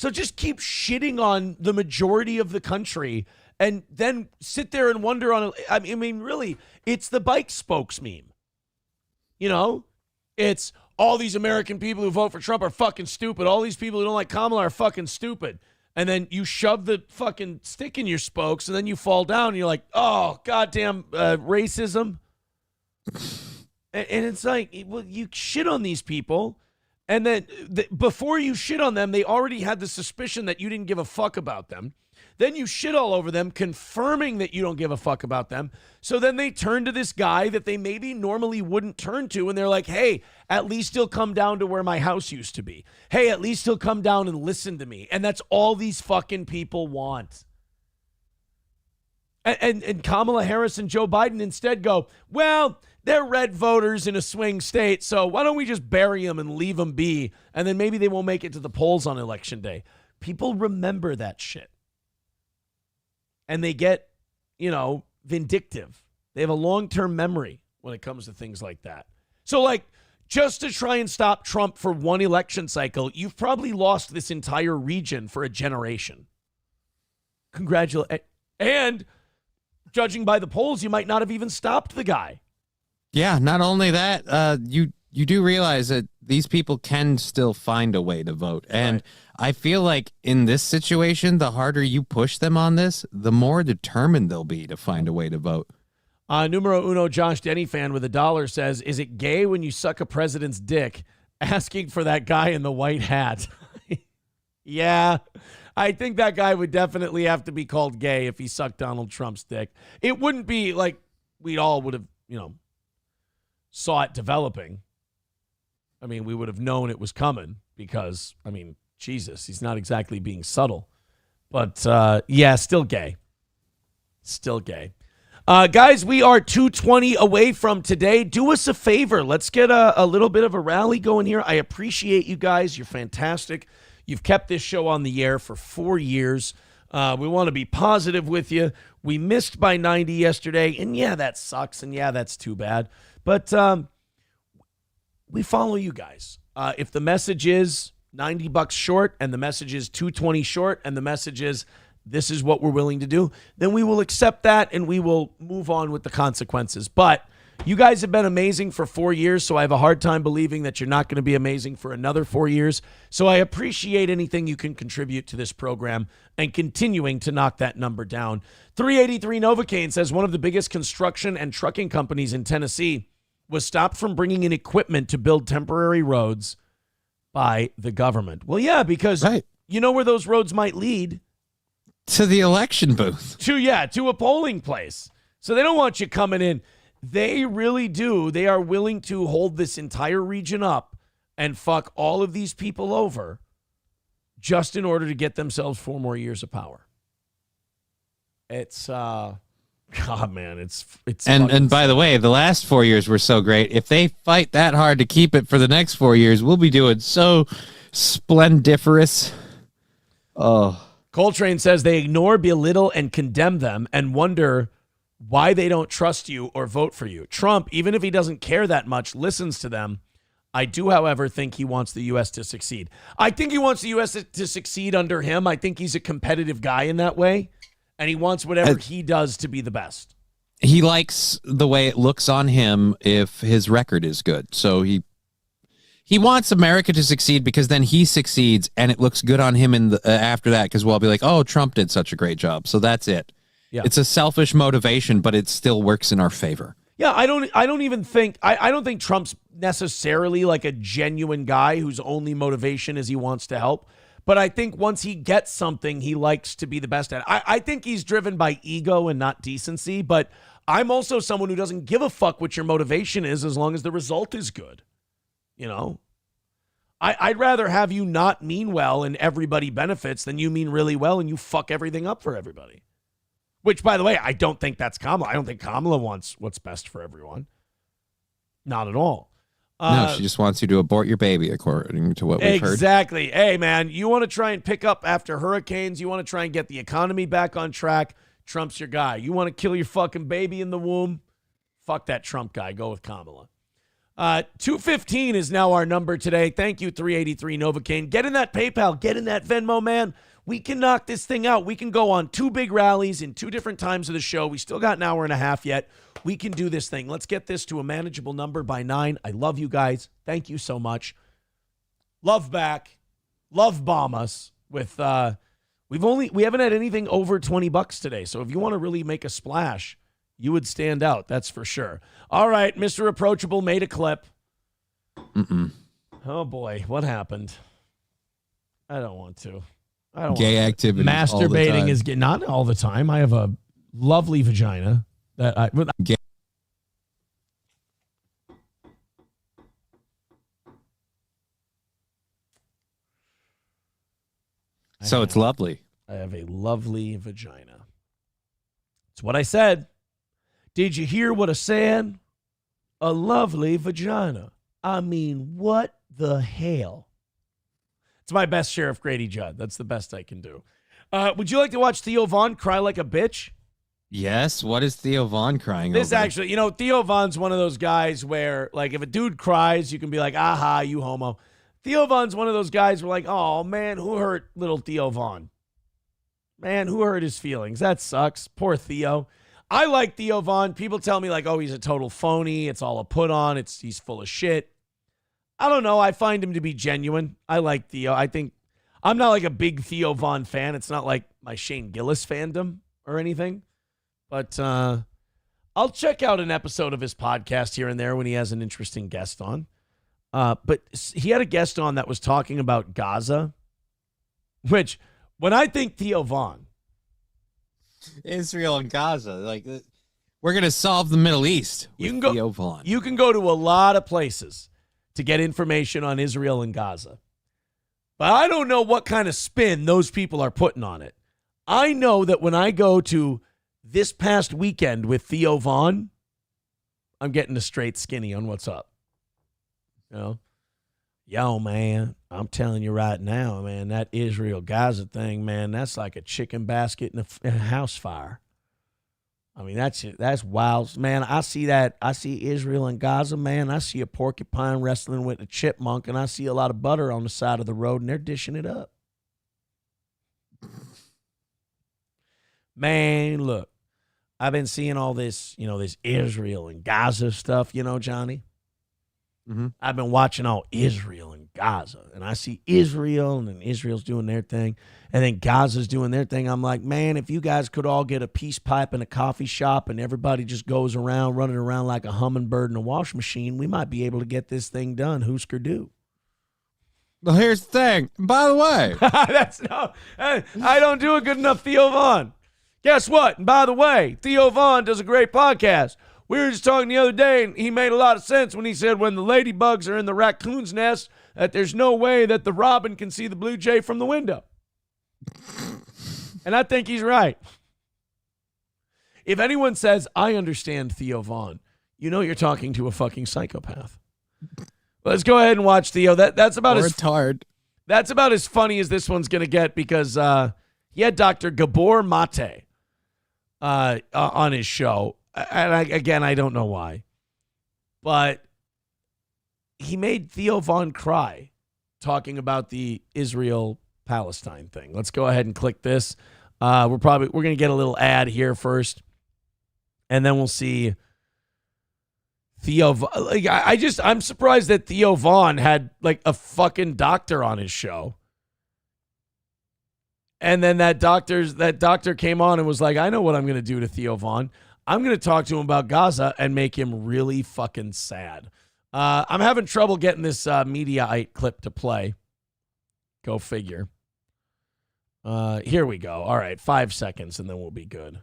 So just keep shitting on the majority of the country and then sit there and wonder I mean, really, it's the bike spokes meme. You know, it's all these American people who vote for Trump are fucking stupid. All these people who don't like Kamala are fucking stupid. And then you shove the fucking stick in your spokes and then you fall down and you're like, oh, goddamn racism. And it's like, well, you shit on these people. And then before you shit on them, they already had the suspicion that you didn't give a fuck about them. Then you shit all over them, confirming that you don't give a fuck about them. So then they turn to this guy that they maybe normally wouldn't turn to. And they're like, hey, at least he'll come down to where my house used to be. Hey, at least he'll come down and listen to me. And that's all these fucking people want. And Kamala Harris and Joe Biden instead go, well, they're red voters in a swing state, so why don't we just bury them and leave them be, and then maybe they won't make it to the polls on Election Day. People remember that shit. And they get, vindictive. They have a long-term memory when it comes to things like that. So, just to try and stop Trump for one election cycle, you've probably lost this entire region for a generation. Congratulations. And judging by the polls, you might not have even stopped the guy. Yeah, not only that, you do realize that these people can still find a way to vote. And I feel like in this situation, the harder you push them on this, the more determined they'll be to find a way to vote. Numero uno Josh Denny fan with $1 says, is it gay when you suck a president's dick? Asking for that guy in the white hat. Yeah, I think that guy would definitely have to be called gay if he sucked Donald Trump's dick. It wouldn't be like we all would have, saw it developing. I mean, we would have known it was coming because, Jesus, he's not exactly being subtle. But, yeah, still gay. Still gay. Guys, we are 2:20 away from today. Do us a favor. Let's get a little bit of a rally going here. I appreciate you guys. You're fantastic. You've kept this show on the air for 4 years. We want to be positive with you. We missed by 90 yesterday, and yeah, that sucks, and yeah, that's too bad. But we follow you guys. If the message is $90 short, and the message is 220 short, and the message is this is what we're willing to do, then we will accept that, and we will move on with the consequences. But you guys have been amazing for 4 years, so I have a hard time believing that you're not going to be amazing for another 4 years. So I appreciate anything you can contribute to this program and continuing to knock that number down. 383 Novocaine says one of the biggest construction and trucking companies in Tennessee was stopped from bringing in equipment to build temporary roads by the government. Well, yeah, because you know where those roads might lead? To the election booth. To a polling place. So they don't want you coming in. They really do. They are willing to hold this entire region up and fuck all of these people over just in order to get themselves 4 more years of power. It's, God, man, it's and by the way, the last 4 years were so great. If they fight that hard to keep it for the next 4 years, we'll be doing so splendiferous. Oh. Coltrane says they ignore, belittle, and condemn them and wonder why they don't trust you or vote for you. Trump, even if he doesn't care that much, listens to them. I do, however, think he wants the U.S. to succeed. I think he wants the U.S. to succeed under him. I think he's a competitive guy in that way, and he wants whatever he does to be the best. He likes the way it looks on him if his record is good. So he wants America to succeed because then he succeeds, and it looks good on him in the, after that because we'll all be like, oh, Trump did such a great job. So that's it. Yeah. It's a selfish motivation, but it still works in our favor. Yeah, I don't think Trump's necessarily like a genuine guy whose only motivation is he wants to help. But I think once he gets something, he likes to be the best at it. I think he's driven by ego and not decency, but I'm also someone who doesn't give a fuck what your motivation is as long as the result is good. You know? I'd rather have you not mean well and everybody benefits than you mean really well and you fuck everything up for everybody. Which, by the way, I don't think that's Kamala. I don't think Kamala wants what's best for everyone. Not at all. No, she just wants you to abort your baby, according to what we've heard. Exactly. Hey, man, you want to try and pick up after hurricanes. You want to try and get the economy back on track. Trump's your guy. You want to kill your fucking baby in the womb? Fuck that Trump guy. Go with Kamala. $215 is now our number today. Thank you, 383 Novocaine. Get in that PayPal. Get in that Venmo, man. We can knock this thing out. We can go on 2 big rallies in 2 different times of the show. We still got an hour and a half yet. We can do this thing. Let's get this to a manageable number by 9. I love you guys. Thank you so much. Love back. Love bomb us with we haven't had anything over $20 today. So if you want to really make a splash, you would stand out. That's for sure. All right, Mr. Approachable made a clip. Oh boy, what happened? I don't want to. I don't Gay want to. activity. Masturbating is not all the time. I have a lovely vagina that I. Gay. So it's lovely. I have a lovely vagina. It's what I said. Did you hear what I said? A lovely vagina. I mean, what the hell? It's my best Sheriff Grady Judd. That's the best I can do. Would you like to watch Theo Vaughn cry like a bitch? Yes. What is Theo Vaughn crying This over? actually, Theo Vaughn's one of those guys where, like, if a dude cries, you can be like, aha, you homo. Theo Vaughn's one of those guys where, like, oh, man, who hurt little Theo Vaughn? Man, who hurt his feelings? That sucks. Poor Theo. I like Theo Vaughn. People tell me, like, oh, he's a total phony. It's all a put on. He's full of shit. I don't know. I find him to be genuine. I like Theo. I think I'm not like a big Theo Vaughn fan. It's not like my Shane Gillis fandom or anything. But I'll check out an episode of his podcast here and there when he has an interesting guest on. But he had a guest on that was talking about Gaza, which when I think Theo Vaughn, Israel and Gaza, like we're gonna solve the Middle East. Theo Vaughn. You can go to a lot of places to get information on Israel and Gaza, but I don't know what kind of spin those people are putting on it. I know that when I go to this past weekend with Theo Vaughn, I'm getting a straight skinny on what's up. Yo, man, I'm telling you right now, man, that Israel-Gaza thing, man, that's like a chicken basket in a house fire. I mean, that's wild. Man, I see Israel and Gaza, man. I see a porcupine wrestling with a chipmunk, and I see a lot of butter on the side of the road, and they're dishing it up. Man, look, I've been seeing all this, this Israel and Gaza stuff, Johnny. Mm-hmm. I've been watching all Israel and Gaza, and I see Israel, and then Israel's doing their thing, and then Gaza's doing their thing. I'm like, man, if you guys could all get a peace pipe in a coffee shop and everybody just goes around running around like a hummingbird in a wash machine, we might be able to get this thing done. Husker du. Well, here's the thing. By the way, I don't do a good enough Theo Vaughn. Guess what? And by the way, Theo Vaughn does a great podcast. We were just talking the other day, and he made a lot of sense when he said when the ladybugs are in the raccoon's nest, that there's no way that the robin can see the blue jay from the window. And I think he's right. If anyone says, I understand Theo Vaughn, you're talking to a fucking psychopath. Let's go ahead and watch Theo. That's about That's about as funny as this one's going to get because he had Dr. Gabor Mate on his show. And I don't know why, but he made Theo Vaughn cry talking about the Israel-Palestine thing. Let's go ahead and click this. We're going to get a little ad here first, and then we'll see Theo. I'm surprised that Theo Vaughn had like a fucking doctor on his show. And then that doctor came on and was like, I know what I'm going to do to Theo Vaughn. I'm going to talk to him about Gaza and make him really fucking sad. I'm having trouble getting this Mediaite clip to play. Go figure. Here we go. All right, 5 seconds and then we'll be good.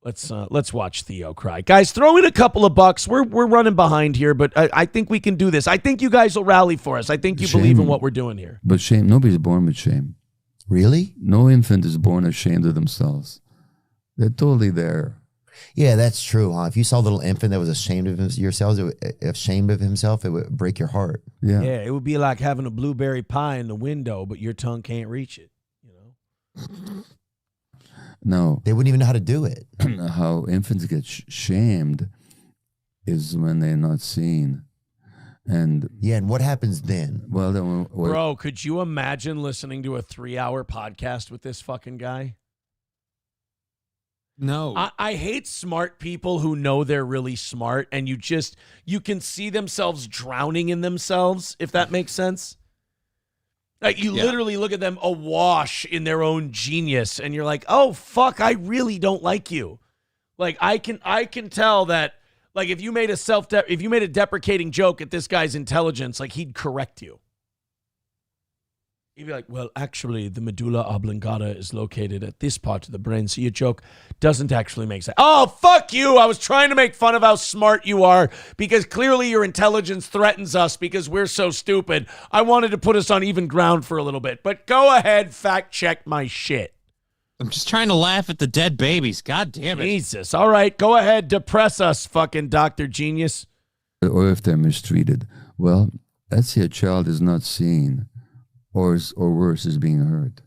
Let's watch Theo cry. Guys, throw in a couple of bucks. We're running behind here, but I think we can do this. I think you guys will rally for us. I think you believe in what we're doing here. But shame, nobody's born with shame. Really? No infant is born ashamed of themselves. They're totally there. Yeah, that's true, huh? If you saw a little infant that was ashamed of himself, it would break your heart. Yeah. Yeah, it would be like having a blueberry pie in the window, but your tongue can't reach it. No. They wouldn't even know how to do it. How infants get shamed is when they're not seen. And yeah, and what happens then? Well, then, Bro, could you imagine listening to a 3-hour podcast with this fucking guy? No. I hate smart people who know they're really smart, and you can see themselves drowning in themselves, if that makes sense. Like, you literally look at them awash in their own genius, and you're like, oh, fuck, I really don't like you. Like, I can tell that, like, if you made a deprecating joke at this guy's intelligence, like, he'd correct you. He'd be like, well, actually, the medulla oblongata is located at this part of the brain, so your joke doesn't actually make sense. Oh, fuck you! I was trying to make fun of how smart you are, because clearly your intelligence threatens us because we're so stupid. I wanted to put us on even ground for a little bit, but go ahead, fact check my shit. I'm just trying to laugh at the dead babies. God damn it. Jesus. All right, go ahead, depress us, fucking Dr. Genius. Or if they're mistreated. Well, let's say a child is not seen. Or worse, is being hurt.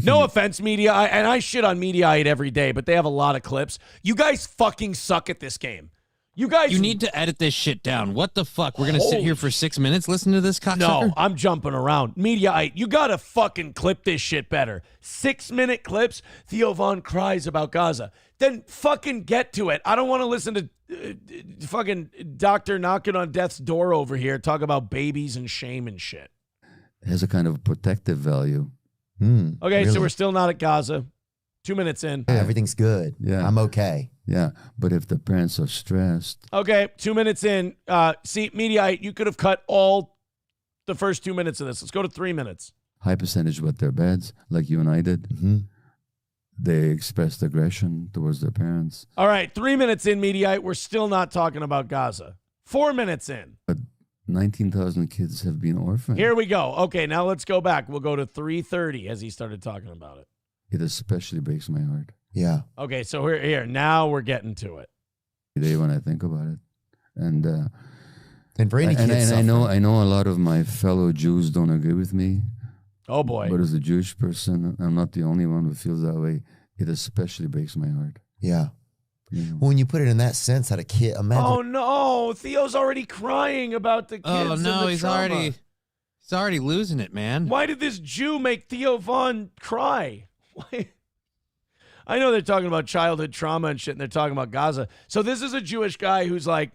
No offense, media, and I shit on Mediaite every day, but they have a lot of clips. You guys fucking suck at this game. You need to edit this shit down. What the fuck? We're gonna sit here for 6 minutes, listen to this cocksucker? No, I'm jumping around. Mediaite, you gotta fucking clip this shit better. 6-minute clips. Theo Von cries about Gaza. Then fucking get to it. I don't want to listen to fucking doctor knocking on death's door over here talk about babies and shame and shit. Has a kind of protective value. Okay, really? So we're still not at Gaza. 2 minutes in. Yeah, everything's good. Yeah. I'm okay. Yeah, but if the parents are stressed. Okay, 2 minutes in. See, Mediaite, you could have cut all the first 2 minutes of this. Let's go to 3 minutes. High percentage wet their beds, like you and I did. Mm-hmm. They expressed aggression towards their parents. All right, 3 minutes in, Mediaite. We're still not talking about Gaza. 4 minutes in. But 19,000 kids have been orphaned. Here we go. Okay, now let's go back. We'll go to 3:30 as he started talking about it. It especially breaks my heart. Yeah. Okay, so we're here. Now we're getting to it. Today when I think about it. And for any kids I know a lot of my fellow Jews don't agree with me. Oh boy. But as a Jewish person, I'm not the only one who feels that way. It especially breaks my heart. Yeah. When you put it in that sense, that a kid, imagine. Oh no, Theo's already crying about the kids. Oh and no, the he's trauma. already losing it, man. Why did this Jew make Theo Von cry? Why? I know they're talking about childhood trauma and shit, and they're talking about Gaza. So this is a Jewish guy who's like,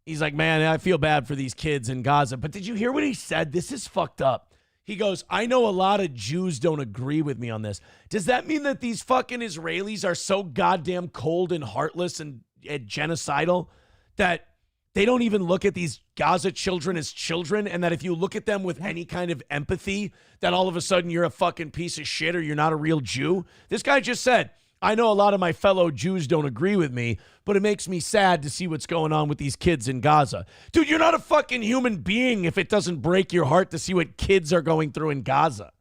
he's like, man, I feel bad for these kids in Gaza. But did you hear what he said? This is fucked up. He goes, I know a lot of Jews don't agree with me on this. Does that mean that these fucking Israelis are so goddamn cold and heartless and genocidal that they don't even look at these Gaza children as children, and that if you look at them with any kind of empathy, that all of a sudden you're a fucking piece of shit or you're not a real Jew? This guy just said, I know a lot of my fellow Jews don't agree with me, but it makes me sad to see what's going on with these kids in Gaza. Dude, you're not a fucking human being if it doesn't break your heart to see what kids are going through in Gaza.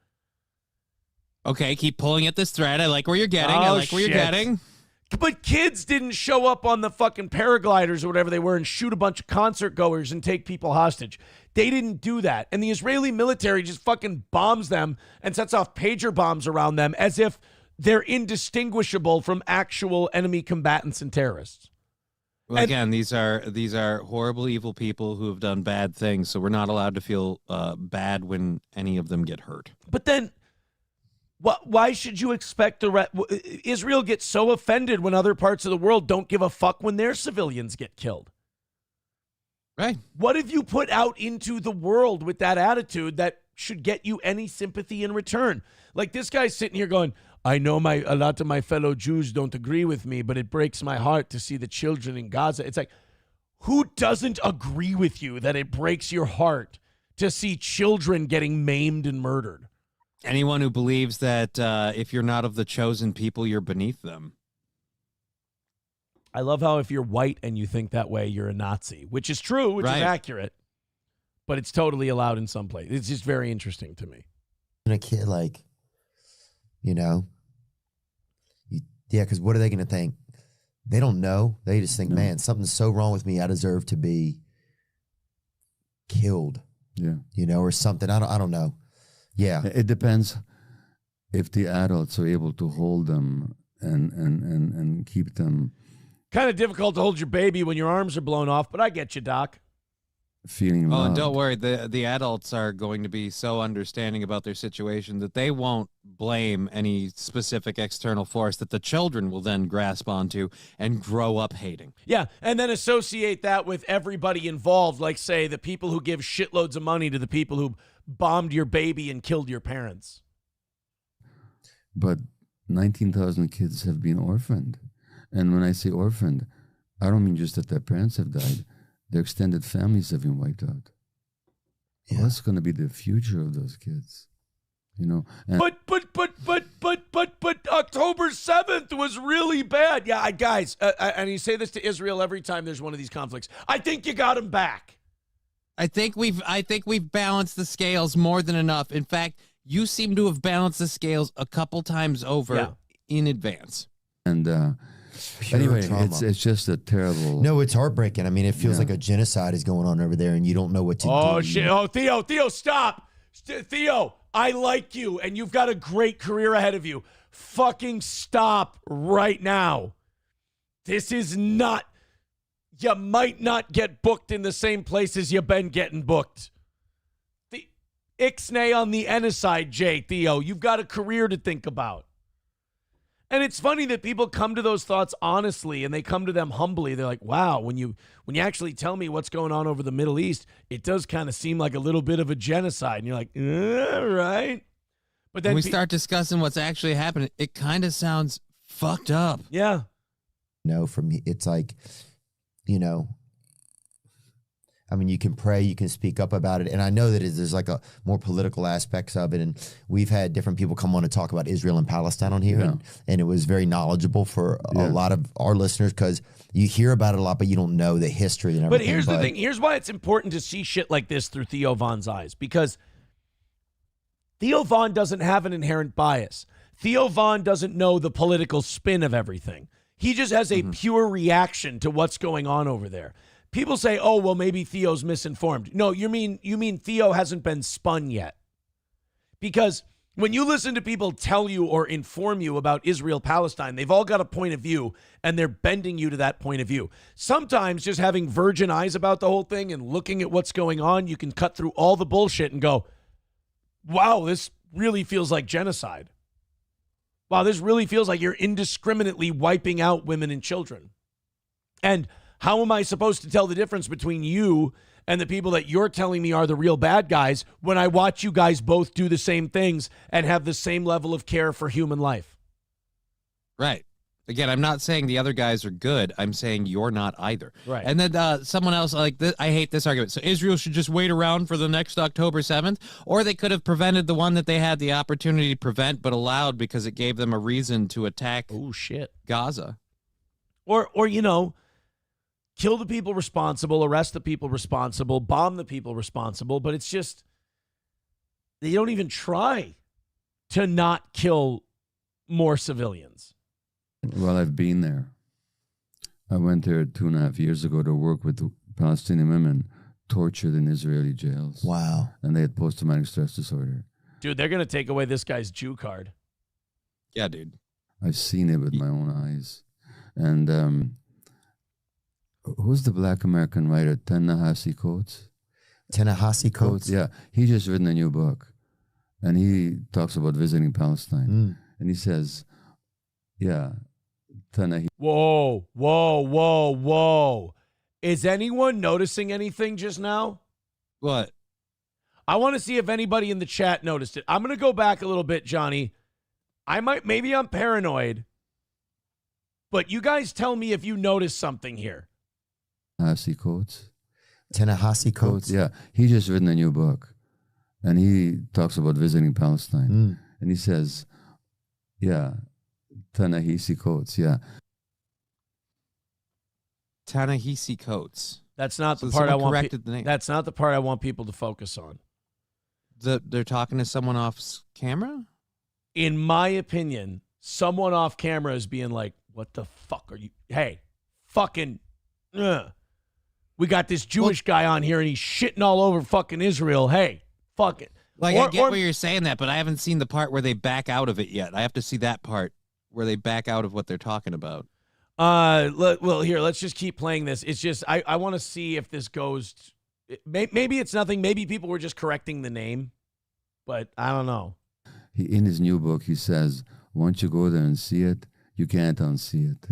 Okay, keep pulling at this thread. I like where you're getting. I like where you're getting. But kids didn't show up on the fucking paragliders or whatever they were and shoot a bunch of concert goers and take people hostage. They didn't do that. And the Israeli military just fucking bombs them and sets off pager bombs around them as if they're indistinguishable from actual enemy combatants and terrorists. Well, again, these are horrible, evil people who have done bad things, so we're not allowed to feel bad when any of them get hurt. But then, why should you expect Israel gets so offended when other parts of the world don't give a fuck when their civilians get killed? Right. What have you put out into the world with that attitude that should get you any sympathy in return? Like this guy's sitting here going, I know a lot of my fellow Jews don't agree with me, but it breaks my heart to see the children in Gaza. It's like, who doesn't agree with you that it breaks your heart to see children getting maimed and murdered? Anyone who believes that if you're not of the chosen people, you're beneath them. I love how if you're white and you think that way, you're a Nazi, which is true, which is accurate, but it's totally allowed in some places. It's just very interesting to me. And a kid, like, because what are they going to think? They don't know. They just think, man, something's so wrong with me. I deserve to be killed. Yeah. Or something. I don't know. Yeah. It depends if the adults are able to hold them and keep them. Kind of difficult to hold your baby when your arms are blown off, but I get you, Doc. feeling Oh, and loved. don't worry, the adults are going to be so understanding about their situation that they won't blame any specific external force that the children will then grasp onto and grow up hating. Yeah, and then associate that with everybody involved, like, say, the people who give shitloads of money to the people who bombed your baby and killed your parents. But 19,000 kids have been orphaned. And when I say orphaned, I don't mean just that their parents have died. Their extended families have been wiped out. Yeah. What's going to be the future of those kids? You know. And But October 7th was really bad. Yeah, guys, and you say this to Israel every time there's one of these conflicts. I think you got him back. I think we've balanced the scales more than enough. In fact, you seem to have balanced the scales a couple times over in advance. And anyway, it's just a terrible. No, it's heartbreaking. I mean, it feels like a genocide is going on over there, and you don't know what to do. Oh shit! Oh, Theo, stop! Theo, I like you, and you've got a great career ahead of you. Fucking stop right now. This is not. You might not get booked in the same places you've been getting booked. The Ixnay on the N side, Jay, Theo. You've got a career to think about. And it's funny that people come to those thoughts honestly and they come to them humbly. They're like, wow, when you actually tell me what's going on over the Middle East, it does kind of seem like a little bit of a genocide. And you're like, all right. But then when we start discussing what's actually happening, it kind of sounds fucked up. Yeah. No, for me, it's like, you know, I mean, you can pray, you can speak up about it. And I know that there's like a more political aspects of it. And we've had different people come on to talk about Israel and Palestine on here. Yeah. And it was very knowledgeable for a lot of our listeners because you hear about it a lot, but you don't know the history and everything. But here's the thing. Here's why it's important to see shit like this through Theo Von's eyes. Because Theo Von doesn't have an inherent bias. Theo Von doesn't know the political spin of everything. He just has a pure reaction to what's going on over there. People say, oh, well, maybe Theo's misinformed. No, you mean Theo hasn't been spun yet. Because when you listen to people tell you or inform you about Israel-Palestine, they've all got a point of view, and they're bending you to that point of view. Sometimes just having virgin eyes about the whole thing and looking at what's going on, you can cut through all the bullshit and go, wow, this really feels like genocide. Wow, this really feels like you're indiscriminately wiping out women and children. And how am I supposed to tell the difference between you and the people that you're telling me are the real bad guys when I watch you guys both do the same things and have the same level of care for human life? Right. Again, I'm not saying the other guys are good. I'm saying you're not either. Right. And then someone else, like this, I hate this argument. So Israel should just wait around for the next October 7th, or they could have prevented the one that they had the opportunity to prevent but allowed because it gave them a reason to attack Gaza. Or you know, kill the people responsible, arrest the people responsible, bomb the people responsible, but it's just, they don't even try to not kill more civilians. Well, I've been there. I went there 2.5 years ago to work with Palestinian women tortured in Israeli jails. Wow. And they had post-traumatic stress disorder. Dude, they're going to take away this guy's Jew card. Yeah, dude. I've seen it with my own eyes. And who's the black American writer? Ta-Nehisi Coates? Ta-Nehisi Coates? Yeah. He just written a new book. And he talks about visiting Palestine. And he says, yeah, Ta-Nehisi. Whoa. Is anyone noticing anything just now? What? I want to see if anybody in the chat noticed it. I'm going to go back a little bit, Johnny. Maybe I'm paranoid, but you guys tell me if you notice something here. Ta-Nehisi Coates. Ta-Nehisi Coates? Yeah, he just written a new book, and he talks about visiting Palestine. And he says, yeah, Ta-Nehisi Coates, yeah. Ta-Nehisi Coates. That's not So the part I someone want. corrected the name. That's not the part I want people to focus on. They're talking to someone off camera? In my opinion, someone off camera is being like, what the fuck are you? Hey, fucking, we got this Jewish guy on here and he's shitting all over fucking Israel. Hey, fuck it. Like, I get where you're saying that, but I haven't seen the part where they back out of it yet. I have to see that part where they back out of what they're talking about. Well, here, let's just keep playing this. It's just, I want to see if this goes maybe it's nothing. Maybe people were just correcting the name, but I don't know. In his new book, he says, once you go there and see it, you can't unsee it.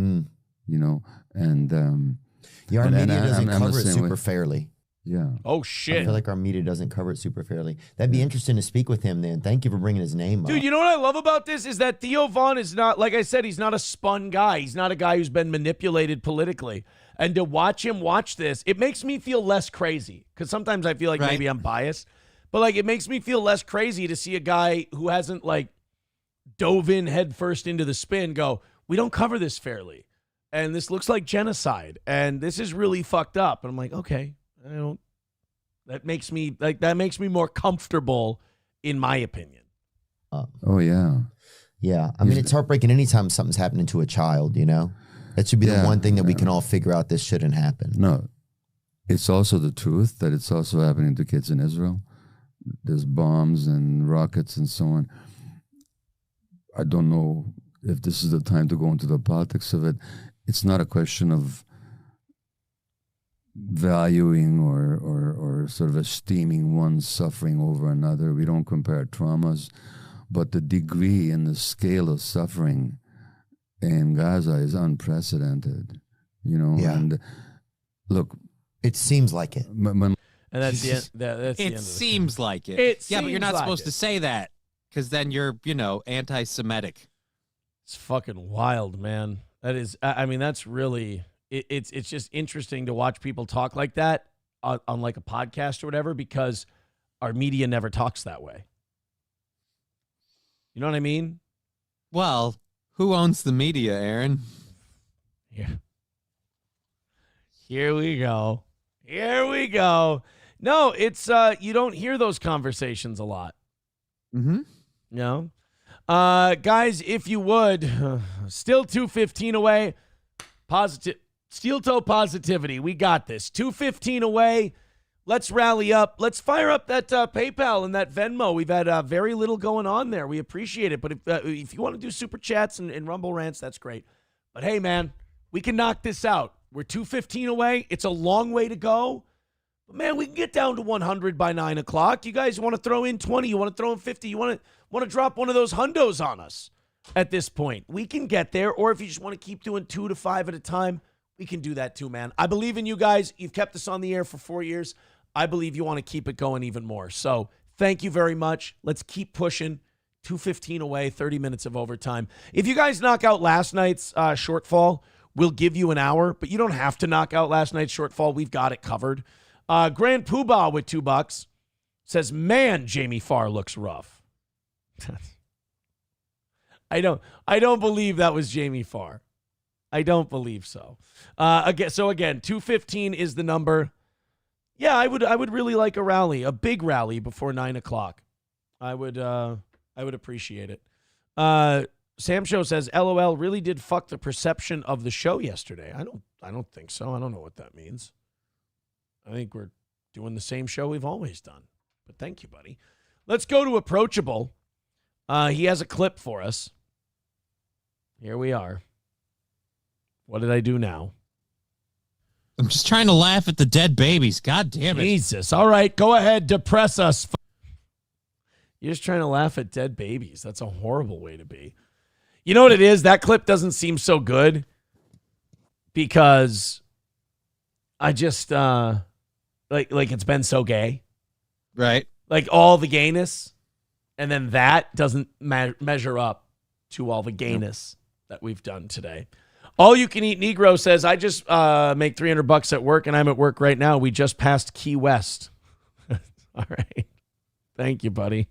You know, and our and media I- doesn't I'm the cover it same super way. fairly. Yeah. Oh I shit. feel like our media doesn't cover it super fairly. That'd be interesting to speak with him. Then, thank you for bringing his name up. Dude, you know what I love about this is that Theo Vaughn is not, like I said, he's not a spun guy. He's not a guy who's been manipulated politically. And to watch him watch this, it makes me feel less crazy. Because sometimes I feel like maybe I'm biased. But like it makes me feel less crazy to see a guy who hasn't like dove in headfirst into the spin go, we don't cover this fairly. And this looks like genocide. And this is really fucked up. And I'm like, okay, that makes me more comfortable in my opinion. Oh, yeah. Yeah. I mean, it's heartbreaking anytime something's happening to a child, you know? That should be the one thing that we can all figure out this shouldn't happen. No, it's also the truth that it's also happening to kids in Israel. There's bombs and rockets and so on. I don't know if this is the time to go into the politics of it. It's not a question of valuing or sort of esteeming one suffering over another. We don't compare traumas, but the degree and the scale of suffering in Gaza is unprecedented, you know. Yeah. And look, it seems like it. And that's the end. That's the end It of the seems like it. It yeah, but you're seems not like supposed it. to say that because then you're, anti-Semitic. It's fucking wild, man. That is, I mean, that's really, it's just interesting to watch people talk like that on like a podcast or whatever, because our media never talks that way. You know what I mean? Well, who owns the media, Aaron? Yeah. Here we go. Here we go. No, it's, you don't hear those conversations a lot. Mm-hmm. No. Guys, if you would, still 2:15 away. Steel toe positivity. We got this. 2:15 away. Let's rally up. Let's fire up that PayPal and that Venmo. We've had very little going on there. We appreciate it. But if you want to do super chats and Rumble rants, that's great. But hey, man, we can knock this out. We're 2:15 away. It's a long way to go. But man, we can get down to 100 by 9 o'clock. You guys want to throw in 20? You want to throw in 50? You want to drop one of those hundos on us at this point? We can get there. Or if you just want to keep doing 2 to 5 at a time, we can do that too, man. I believe in you guys. You've kept us on the air for 4 years. I believe you want to keep it going even more. So thank you very much. Let's keep pushing. 2:15 away, 30 minutes of overtime. If you guys knock out last night's shortfall, we'll give you an hour, but you don't have to knock out last night's shortfall. We've got it covered. Grand Poobah with $2 says, man, Jamie Farr looks rough. I don't believe that was Jamie Farr. I don't believe so. Again, 2:15 is the number. Yeah, I would really like a rally, a big rally before 9 o'clock. I would appreciate it. Sam Show says, LOL really did fuck the perception of the show yesterday. I don't think so. I don't know what that means. I think we're doing the same show we've always done. But thank you, buddy. Let's go to Approachable. He has a clip for us. Here we are. What did I do now? I'm just trying to laugh at the dead babies. God damn it. Jesus. All right, go ahead. Depress us. You're just trying to laugh at dead babies. That's a horrible way to be. You know what it is? That clip doesn't seem so good because I just like it's been so gay. Right. Like all the gayness, and then that doesn't measure up to all the gayness that we've done today. All You Can Eat Negro says, I just make $300 at work, and I'm at work right now. We just passed Key West. All right. Thank you, buddy.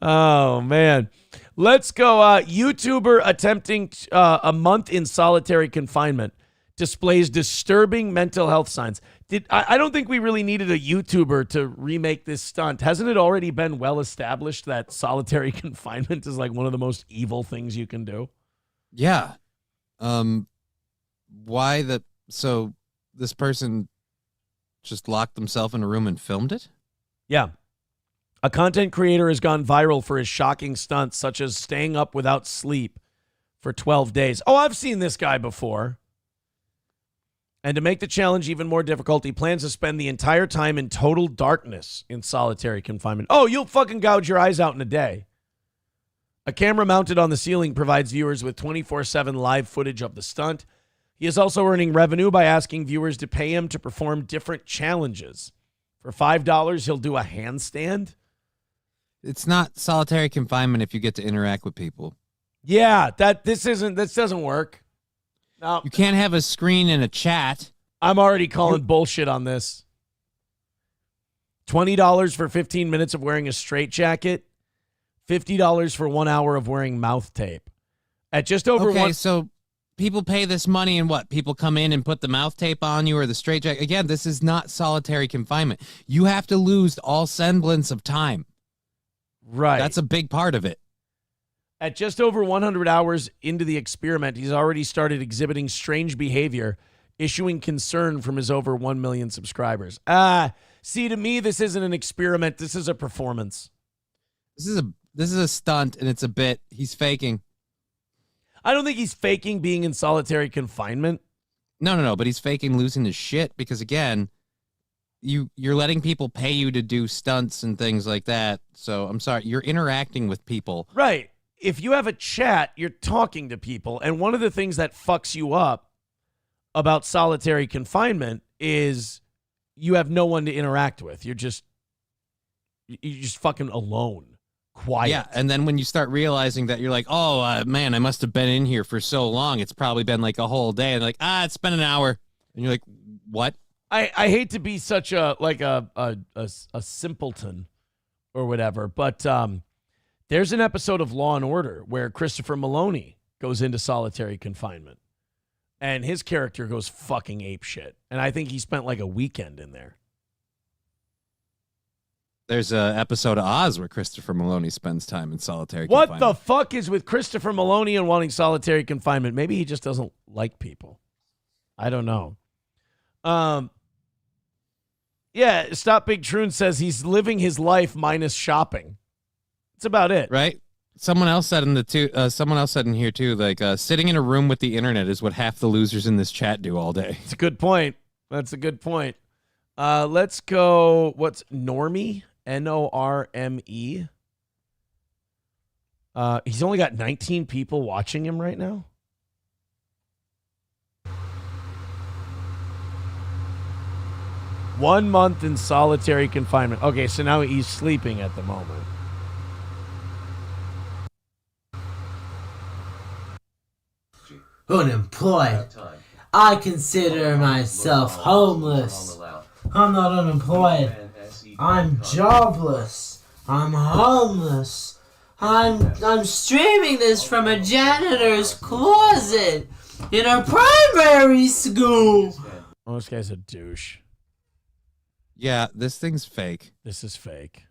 Oh, man. Let's go. YouTuber attempting a month in solitary confinement displays disturbing mental health signs. I don't think we really needed a YouTuber to remake this stunt. Hasn't it already been well established that solitary confinement is like one of the most evil things you can do? Yeah. So this person just locked himself in a room and filmed it? Yeah. A content creator has gone viral for his shocking stunts, such as staying up without sleep for 12 days. Oh, I've seen this guy before. And to make the challenge even more difficult, he plans to spend the entire time in total darkness in solitary confinement. Oh, you'll fucking gouge your eyes out in a day. A camera mounted on the ceiling provides viewers with 24/7 live footage of the stunt. He is also earning revenue by asking viewers to pay him to perform different challenges. For $5, he'll do a handstand. It's not solitary confinement if you get to interact with people. Yeah, this doesn't work. No. You can't have a screen and a chat. I'm already calling bullshit on this. $20 for 15 minutes of wearing a straitjacket. $50 for 1 hour of wearing mouth tape. At just over so people pay this money and what? People come in and put the mouth tape on you or the straitjacket. Again, this is not solitary confinement. You have to lose all semblance of time. Right. That's a big part of it. At just over 100 hours into the experiment, he's already started exhibiting strange behavior, issuing concern from his over 1 million subscribers. See, to me, this isn't an experiment. This is a performance. This is a stunt, and it's a bit. He's faking. I don't think he's faking being in solitary confinement. No, but he's faking losing his shit because, again, you're letting people pay you to do stunts and things like that. So, I'm sorry, you're interacting with people. Right. If you have a chat, you're talking to people. And one of the things that fucks you up about solitary confinement is you have no one to interact with. You're just fucking alone, quiet. Yeah, and then when you start realizing that, you're like, oh, man, I must have been in here for so long. It's probably been like a whole day. And like, it's been an hour. And you're like, what? I hate to be such a simpleton or whatever, but there's an episode of Law and Order where Christopher Maloney goes into solitary confinement, and his character goes fucking apeshit. And I think he spent like a weekend in there. There's an episode of Oz where Christopher Maloney spends time in solitary confinement. What the fuck is with Christopher Maloney and wanting solitary confinement? Maybe he just doesn't like people. I don't know. Yeah, Stop Big Troon says he's living his life minus shopping. That's about it. Right? Someone else said in here too, like sitting in a room with the internet is what half the losers in this chat do all day. It's a good point. That's a good point. Let's go. What's Normie? Norme. He's only got 19 people watching him right now. One month in solitary confinement. Okay, so now he's sleeping at the moment. Unemployed. I consider myself homeless. I'm not unemployed. I'm jobless. I'm homeless. I'm streaming this from a janitor's closet in a primary school. Oh, this guy's a douche. Yeah, this thing's fake. This is fake.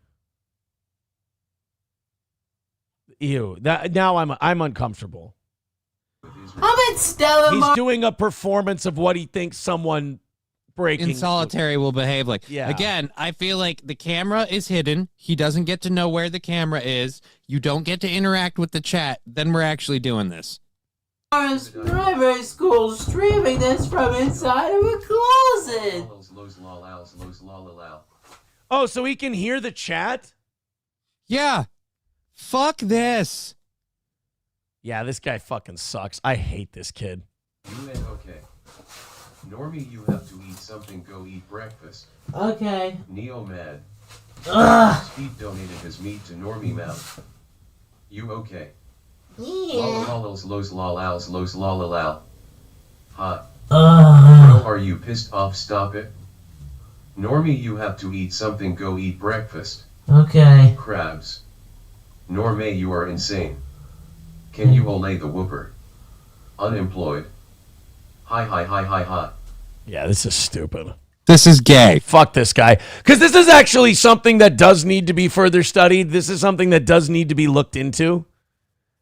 Ew. Now I'm uncomfortable. He's doing a performance of what he thinks someone breaking in solitary will behave like. Yeah. Again, I feel like the camera is hidden. He doesn't get to know where the camera is. You don't get to interact with the chat. Then we're actually doing this. Primary school streaming this from inside of a closet. Oh, so he can hear the chat? Yeah. Fuck this. Yeah, this guy fucking sucks. I hate this kid. Okay. Normie, you have to eat something. Go eat breakfast. Okay. Neomad. Ugh. Steve donated his meat to Normie Mouth. You okay? Yeah. Hot. Are you pissed off? Stop it. Normie, you have to eat something. Go eat breakfast. Okay. Crabs. Normie, you are insane. Can you olay the whooper? Unemployed. Hi. Yeah, this is stupid. This is gay. Fuck this guy. Because this is actually something that does need to be further studied. This is something that does need to be looked into.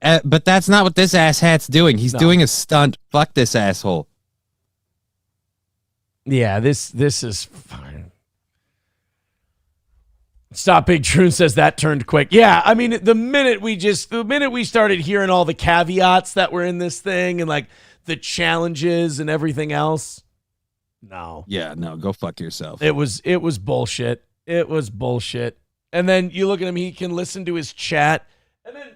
But that's not what this asshat's doing. He's doing a stunt. Fuck this asshole. Yeah, this is fine. Stop Big Troon says that turned quick. Yeah, I mean, the minute we started hearing all the caveats that were in this thing and like the challenges and everything else. No. Yeah, no, go fuck yourself. It was bullshit. It was bullshit. And then you look at him, he can listen to his chat. And then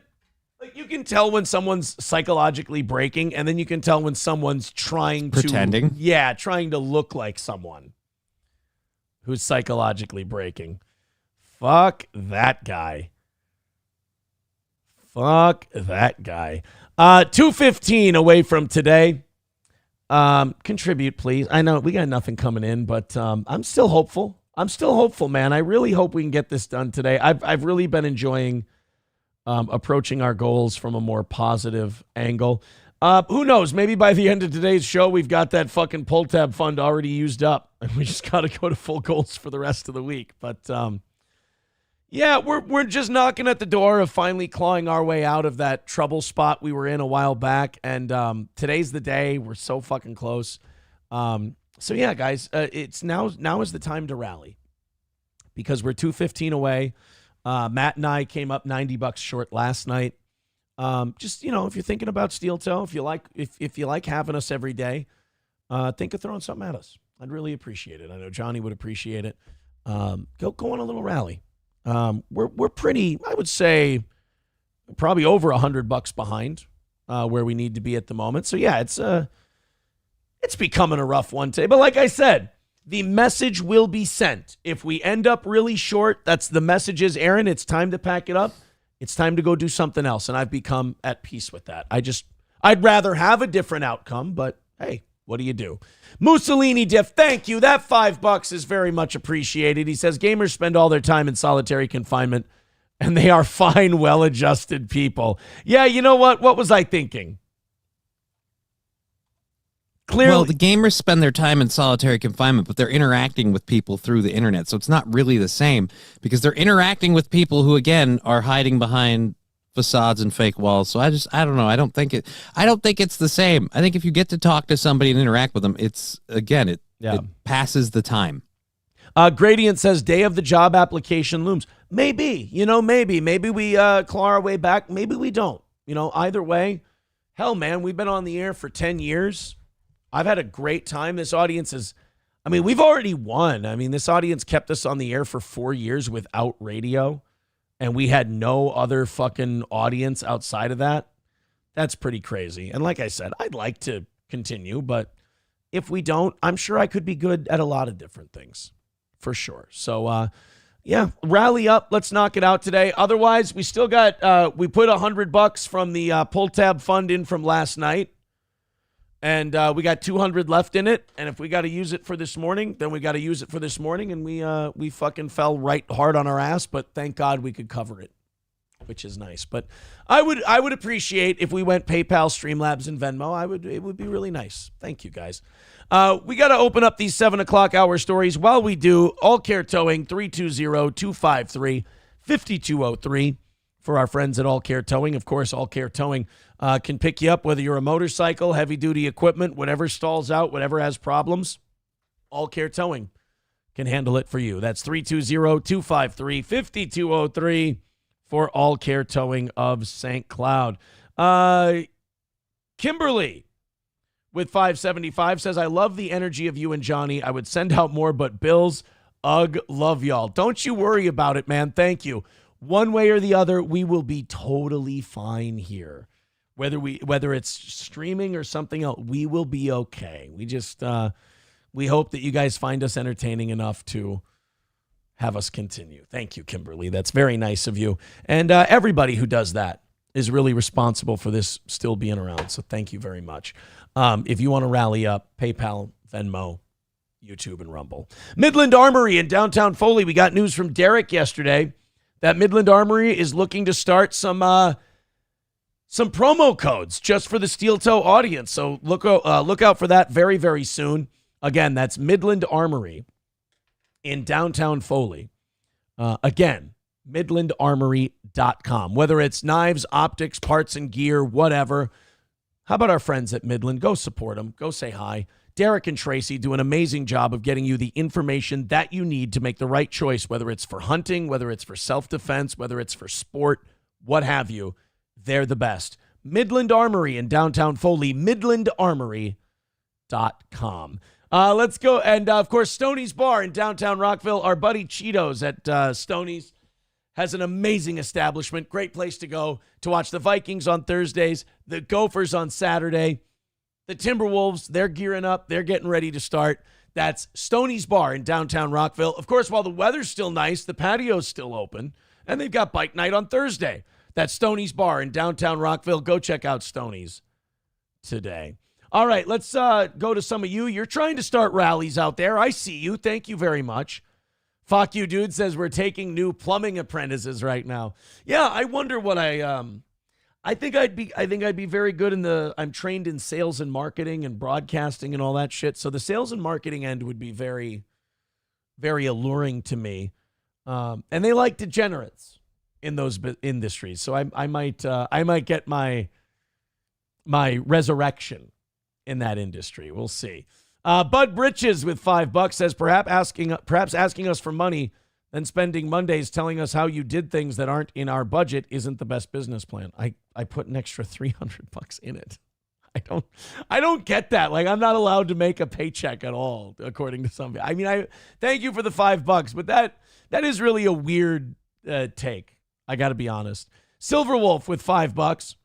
like you can tell when someone's psychologically breaking, and then you can tell when someone's pretending. Trying to look like someone who's psychologically breaking. Fuck that guy. Fuck that guy. 2:15 away from today. Contribute, please. I know we got nothing coming in, but I'm still hopeful. Man. I really hope we can get this done today. I've really been enjoying approaching our goals from a more positive angle. Who knows? Maybe by the end of today's show, we've got that fucking pull tab fund already used up, and we just got to go to full goals for the rest of the week. But yeah, we're just knocking at the door of finally clawing our way out of that trouble spot we were in a while back, and today's the day. We're so fucking close. So yeah, guys, it's now is the time to rally because we're 2:15 away. Matt and I came up $90 short last night. Just if you're thinking about Steel Toe, if you like having us every day, think of throwing something at us. I'd really appreciate it. I know Johnny would appreciate it. Go on a little rally. We're pretty, I would say, probably over $100 behind where we need to be at the moment. So yeah, it's becoming a rough one today. But like I said, the message will be sent. If we end up really short, that's the message is, Aaron, it's time to pack it up. It's time to go do something else. And I've become at peace with that. I'd rather have a different outcome, but hey, what do you do? Mussolini Diff, thank you. That $5 is very much appreciated. He says gamers spend all their time in solitary confinement and they are fine, well-adjusted people. Yeah, you know what? What was I thinking? Clearly, well, the gamers spend their time in solitary confinement, but they're interacting with people through the internet. So it's not really the same because they're interacting with people who, again, are hiding behind facades and fake walls. So I don't know. I don't think it's the same. I think if you get to talk to somebody and interact with them, it passes the time. Gradient says day of the job application looms. Maybe we claw our way back. Maybe we don't, either way. Hell, man, we've been on the air for 10 years. I've had a great time. This audience we've already won. This audience kept us on the air for 4 years without radio, and we had no other fucking audience outside of that. That's pretty crazy. And like I said, I'd like to continue, but if we don't, I'm sure I could be good at a lot of different things, for sure. So, yeah, rally up. Let's knock it out today. Otherwise, we still got, we put $100 from the pull tab fund in from last night. And we got 200 left in it. And if we got to use it for this morning, then we got to use it for this morning. And we fucking fell right hard on our ass. But thank God we could cover it, which is nice. But I would appreciate if we went PayPal, Streamlabs, and Venmo. It would be really nice. Thank you, guys. We got to open up these 7 o'clock hour stories. While we do, All Care Towing, 320-253-5203 for our friends at All Care Towing. Of course, All Care Towing can pick you up, whether you're a motorcycle, heavy-duty equipment, whatever stalls out, whatever has problems. All Care Towing can handle it for you. That's 320-253-5203 for All Care Towing of St. Cloud. Kimberly with 575 says, I love the energy of you and Johnny. I would send out more, but Bills, ugh, love y'all. Don't you worry about it, man. Thank you. One way or the other, we will be totally fine here. Whether it's streaming or something else, we will be okay. We just we hope that you guys find us entertaining enough to have us continue. Thank you, Kimberly. That's very nice of you. And everybody who does that is really responsible for this still being around. So thank you very much. If you want to rally up, PayPal, Venmo, YouTube, and Rumble. Midland Armory in downtown Foley. We got news from Derek yesterday that Midland Armory is looking to start some promo codes just for the Steel Toe audience. So look out for that very, very soon. Again, that's Midland Armory in downtown Foley. Again, midlandarmory.com. Whether it's knives, optics, parts and gear, whatever. How about our friends at Midland? Go support them. Go say hi. Derek and Tracy do an amazing job of getting you the information that you need to make the right choice, whether it's for hunting, whether it's for self-defense, whether it's for sport, what have you. They're the best. Midland Armory in downtown Foley, midlandarmory.com. Let's go. And, of course, Stoney's Bar in downtown Rockville. Our buddy Cheetos at Stoney's has an amazing establishment. Great place to go to watch the Vikings on Thursdays, the Gophers on Saturday, the Timberwolves. They're gearing up. They're getting ready to start. That's Stoney's Bar in downtown Rockville. Of course, while the weather's still nice, the patio's still open, and they've got bike night on Thursday. That's Stoney's Bar in downtown Rockville. Go check out Stoney's today. All right, let's go to some of you. You're trying to start rallies out there. I see you. Thank you very much. Fuck you, dude, says we're taking new plumbing apprentices right now. Yeah, I wonder what I think I'd be very good I'm trained in sales and marketing and broadcasting and all that shit. So the sales and marketing end would be very, very alluring to me. And they like degenerates in those industries. So I might get my resurrection in that industry. We'll see. Bud Britches with $5 says perhaps asking us for money, then spending Mondays telling us how you did things that aren't in our budget isn't the best business plan. I put an extra $300 in it. I don't get that. Like, I'm not allowed to make a paycheck at all, according to some. I mean, I thank you for the $5, but that is really a weird take. I got to be honest. Silverwolf with $5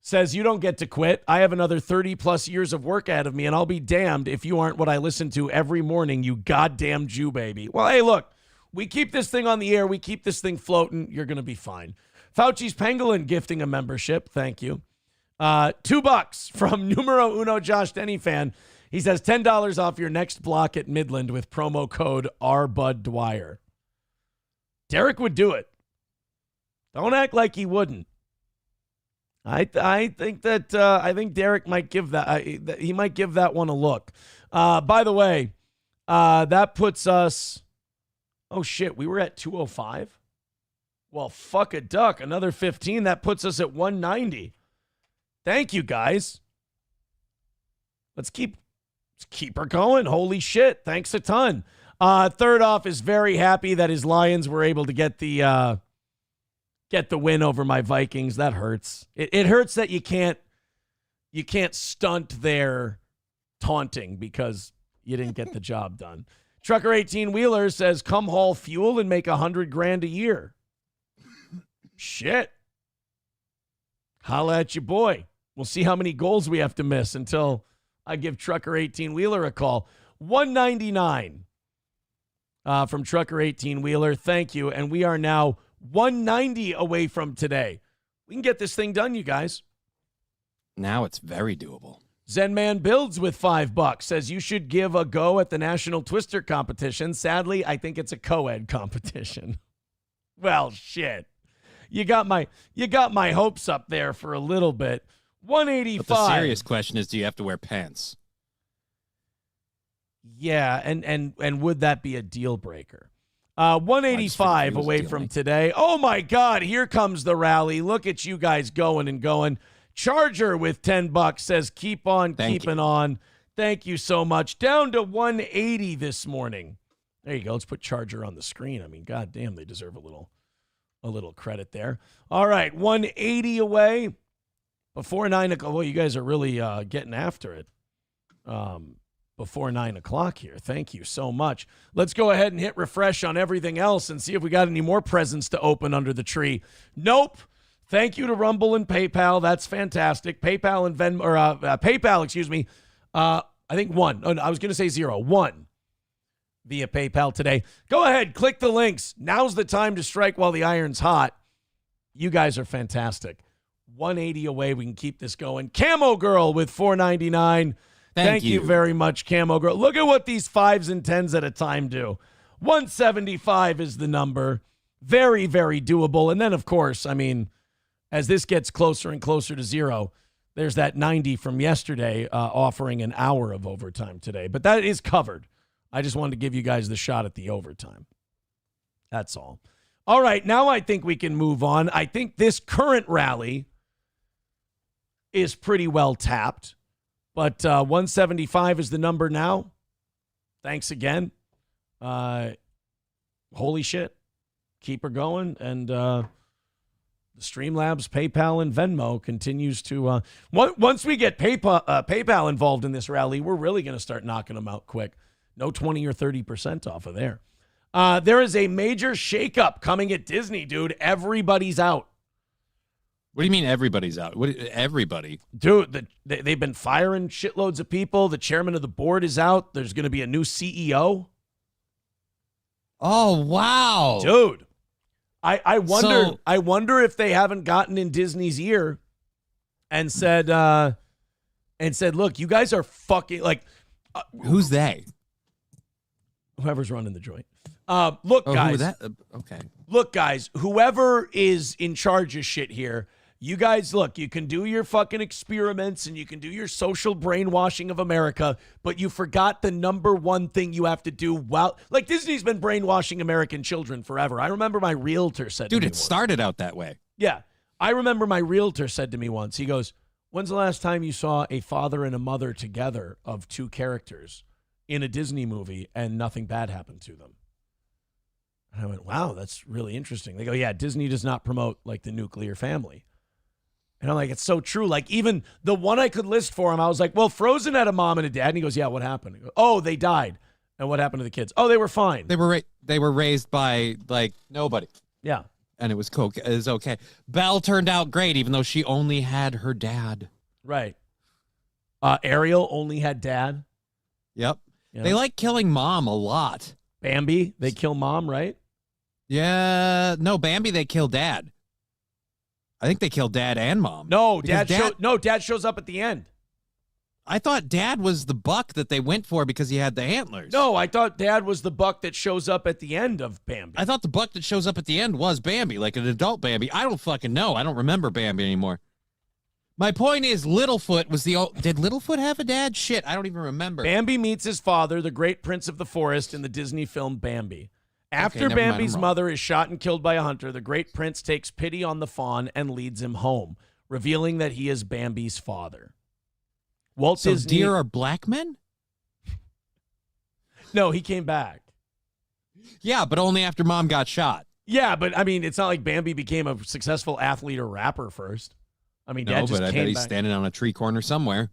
says, you don't get to quit. I have another 30 plus years of work ahead of me, and I'll be damned if you aren't what I listen to every morning, you goddamn Jew baby. Well, hey, look, we keep this thing on the air. We keep this thing floating. You're going to be fine. Fauci's Pangolin gifting a membership. Thank you. $2 from numero uno Josh Denny fan. He says $10 off your next block at Midland with promo code RBudDwyer. Derek would do it. Don't act like he wouldn't. I think Derek might give that. He might give that one a look. By the way, that puts us. Oh shit, we were at 205. Well, fuck a duck. Another 15. That puts us at 190. Thank you guys. Let's keep her going. Holy shit! Thanks a ton. Third off is very happy that his Lions were able to get the win over my Vikings. That hurts. It hurts that you can't stunt their taunting because you didn't get the job done. Trucker 18 Wheeler says, come haul fuel and make $100,000 a year. Shit. Holla at your boy. We'll see how many goals we have to miss until I give Trucker 18 Wheeler a call. 199 from Trucker 18 Wheeler. Thank you. And we are now 190 away from today. We can get this thing done, you guys. Now it's very doable. Zen Man Builds with $5 says you should give a go at the National Twister competition. Sadly, I think it's a co-ed competition. Well, shit. You got my hopes up there for a little bit. 185. But the serious question is, do you have to wear pants? Yeah, and would that be a deal breaker? 185 away from today. Oh, my God. Here comes the rally. Look at you guys going and going. Charger with $10 says, keep on keeping on. Thank you so much. Down to 180 this morning. There you go. Let's put Charger on the screen. I mean, God damn, they deserve a little credit there. All right, 180 away before 9 o'clock. Well, you guys are really getting after it. Before 9 o'clock here. Thank you so much. Let's go ahead and hit refresh on everything else and see if we got any more presents to open under the tree. Nope. Thank you to Rumble and PayPal. That's fantastic. PayPal and Venmo, or PayPal, excuse me. I think one. Oh, no, I was going to say 0. 1 via PayPal today. Go ahead. Click the links. Now's the time to strike while the iron's hot. You guys are fantastic. 180 away. We can keep this going. Camo Girl with $4.99. Thank you very much, Camo Girl. Look at what these 5s and 10s at a time do. 175 is the number. Very, very doable. And then, of course, I mean, as this gets closer and closer to 0, there's that 90 from yesterday offering an hour of overtime today. But that is covered. I just wanted to give you guys the shot at the overtime. That's all. All right, now I think we can move on. I think this current rally is pretty well tapped. But 175 is the number now. Thanks again. Holy shit. Keep her going. And The Streamlabs, PayPal, and Venmo continues to. Once we get PayPal involved in this rally, we're really going to start knocking them out quick. No 20 or 30% off of there. There is a major shakeup coming at Disney, dude. Everybody's out. What do you mean everybody's out? Everybody? Dude, they've been firing shitloads of people. The chairman of the board is out. There's going to be a new CEO. Oh, wow. Dude. I wonder if they haven't gotten in Disney's ear and said, look, you guys are fucking like. Who's they? Whoever's running the joint. Look, guys. Okay. Look, guys. Whoever is in charge of shit here, you guys, look. You can do your fucking experiments and you can do your social brainwashing of America, but you forgot the number one thing you have to do. Like Disney's been brainwashing American children forever. I remember my realtor said, "Dude, to me it started out that way." Yeah, I remember my realtor said to me once. He goes, "When's the last time you saw a father and a mother together of two characters in a Disney movie and nothing bad happened to them?" And I went, "Wow, that's really interesting." They go, "Yeah, Disney does not promote like the nuclear family." And I'm like, it's so true. Like even the one I could list for him, I was like, well, Frozen had a mom and a dad. And he goes, yeah, what happened? I go, oh, they died. And what happened to the kids? Oh, they were fine. They were raised by like nobody. Yeah. And it was okay. Belle turned out great, even though she only had her dad. Right. Ariel only had dad. Yep. Yeah. They like killing mom a lot. Bambi, they kill mom, right? Yeah. No, Bambi, they kill dad. I think they killed dad and mom. No, dad shows up at the end. I thought dad was the buck that they went for because he had the antlers. No, I thought dad was the buck that shows up at the end of Bambi. I thought the buck that shows up at the end was Bambi, like an adult Bambi. I don't fucking know. I don't remember Bambi anymore. My point is, Littlefoot was did Littlefoot have a dad? Shit, I don't even remember. Bambi meets his father, the great prince of the forest, in the Disney film Bambi. After Okay, never mind, Bambi's I'm wrong. mother is shot and killed by a hunter, the great prince takes pity on the fawn and leads him home, revealing that he is Bambi's father. Walt So Disney. deer are black men? No, he came back. Yeah, but only after mom got shot. Yeah, but I mean, it's not like Bambi became a successful athlete or rapper first. I mean, No, Dad just but I came bet he's back. standing on a tree corner somewhere.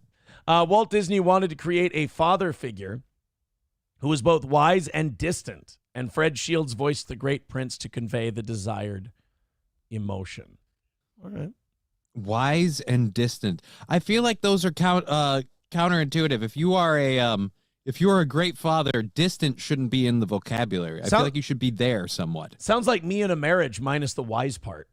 Walt Disney wanted to create a father figure who was both wise and distant, and Fred Shields voiced the great prince to convey the desired emotion. All right. Wise and distant. I feel like those are counterintuitive. If you are a great father, distant shouldn't be in the vocabulary. I feel like you should be there somewhat. Sounds like me in a marriage minus the wise part.